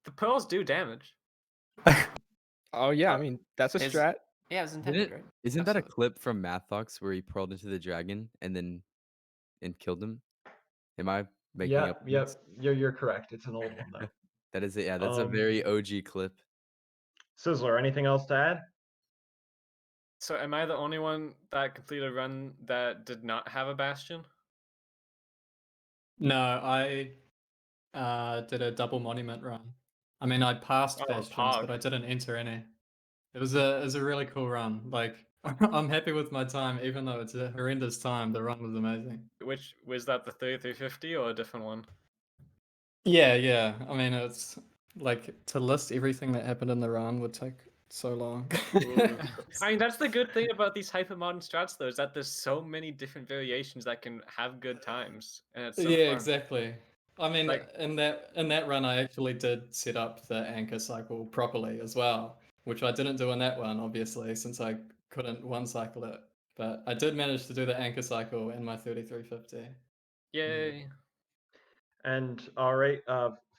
The pearls do damage. Oh yeah, I mean that's a strat. Yeah, it was intended, right? Isn't that a clip from Mathox where he pearled into the dragon and killed him? Am I making up? Yep. You're correct. It's an old one though. That is it. Yeah, that's a very OG clip. Sizzler, anything else to add? So am I the only one that completed a run that did not have a bastion? No, I did a double monument run. I mean, I passed bastions, but I didn't enter any. It was a really cool run. Like, I'm happy with my time, even though it's a horrendous time. The run was amazing. Which was that, the 3350 or a different one? Yeah. I mean, it's like to list everything that happened in the run would take so long. I mean, that's the good thing about these hypermodern strats, though, is that there's so many different variations that can have good times, and it's so Yeah, fun. exactly. I mean, Like- in that run, I actually did set up the anchor cycle properly as well, which I didn't do in that one, obviously, since I couldn't one cycle it. But I did manage to do the anchor cycle in my 3350. Yay! And all right,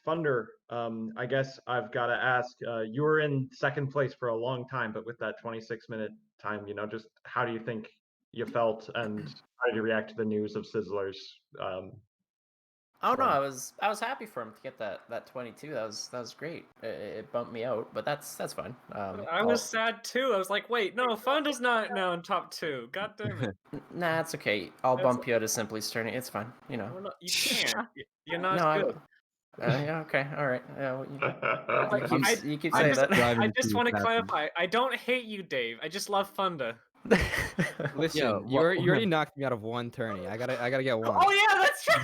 Thunder. I guess I've got to ask. You were in second place for a long time, but with that 26-minute time, just how do you think you felt, and how did you react to the news of Sizzler's? Oh no, I was happy for him to get that 22. That was great. It bumped me out, but that's fine. I was sad too. I was like, wait, no, Fonda's not now in top 2. God damn it. Nah, it's okay. I'll bump you out of Simply Turning. It's fine. You know. Well, no, you can't. You're not No, good. Yeah. Okay. All right. Yeah. Well, you keep I saying just, that. I just want to clarify. I don't hate you, Dave. I just love Thunder. Listen, you already knocked me out of one tourney. I gotta get one. Oh yeah, that's true.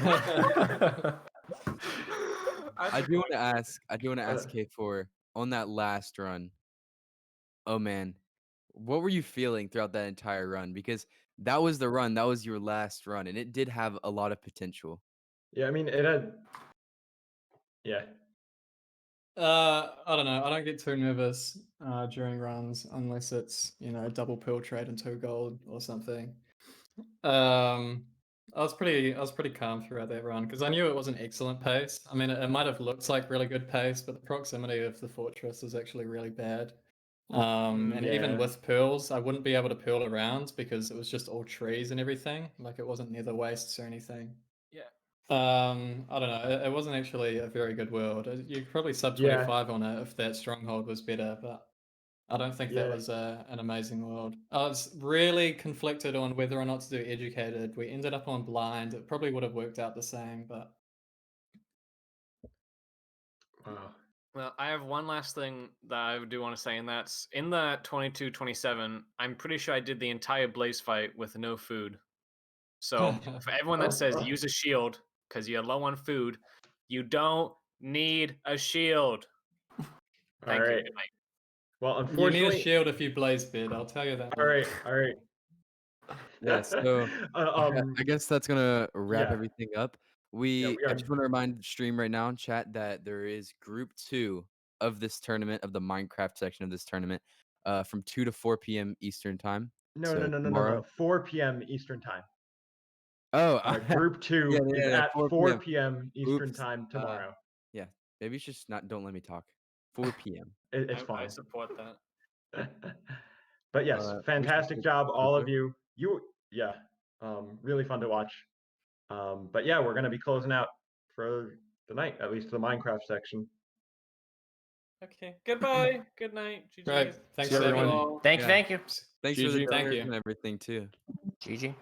I do want to ask K4 on that last run. Oh man, what were you feeling throughout that entire run? Because that was the run, that was your last run, and it did have a lot of potential. Yeah, I mean it had. Yeah. I don't know. I don't get too nervous during runs unless it's double pill trade and 2 gold or something. I was pretty calm throughout that run because I knew it was an excellent pace. I mean, it might have looked like really good pace, but the proximity of the fortress is actually really bad. And even with pearls, I wouldn't be able to pearl around because it was just all trees and everything. Like it wasn't nether wastes or anything. Yeah. I don't know. It wasn't actually a very good world. You could probably sub 25 on it if that stronghold was better, but I don't think that was an amazing world. I was really conflicted on whether or not to do educated. We ended up on blind. It probably would have worked out the same, but Wow. Well, I have one last thing that I do want to say, and that's in the 22-27, I'm pretty sure I did the entire blaze fight with no food. So for everyone that says use a shield because you're low on food, you don't need a shield. Thank you. Good night. Well, you unfortunately, need a shield if you blaze bid. I'll tell you that. All right. Yeah, so I guess that's gonna wrap yeah. everything up. we I are- just want to remind the stream right now in chat that there is group 2 of this tournament, of the Minecraft section of this tournament, from 2 to 4 p.m. Eastern time. No. 4 p.m. Eastern time. Oh, group 2 is at 4 p.m. Eastern Oops. time tomorrow. Yeah, maybe it's just don't let me talk. 4 p.m. It's I fine. support that. But yes, We should fantastic take job, all of Sizzler. you. Yeah, really fun to watch. But yeah, we're gonna be closing out for the night, at least the Minecraft section. Okay. Goodbye. Good night. GG. Right. Thanks, See everyone. everyone. Thank Yeah. you. Thanks for the GG, thank donors you. and everything too. GG.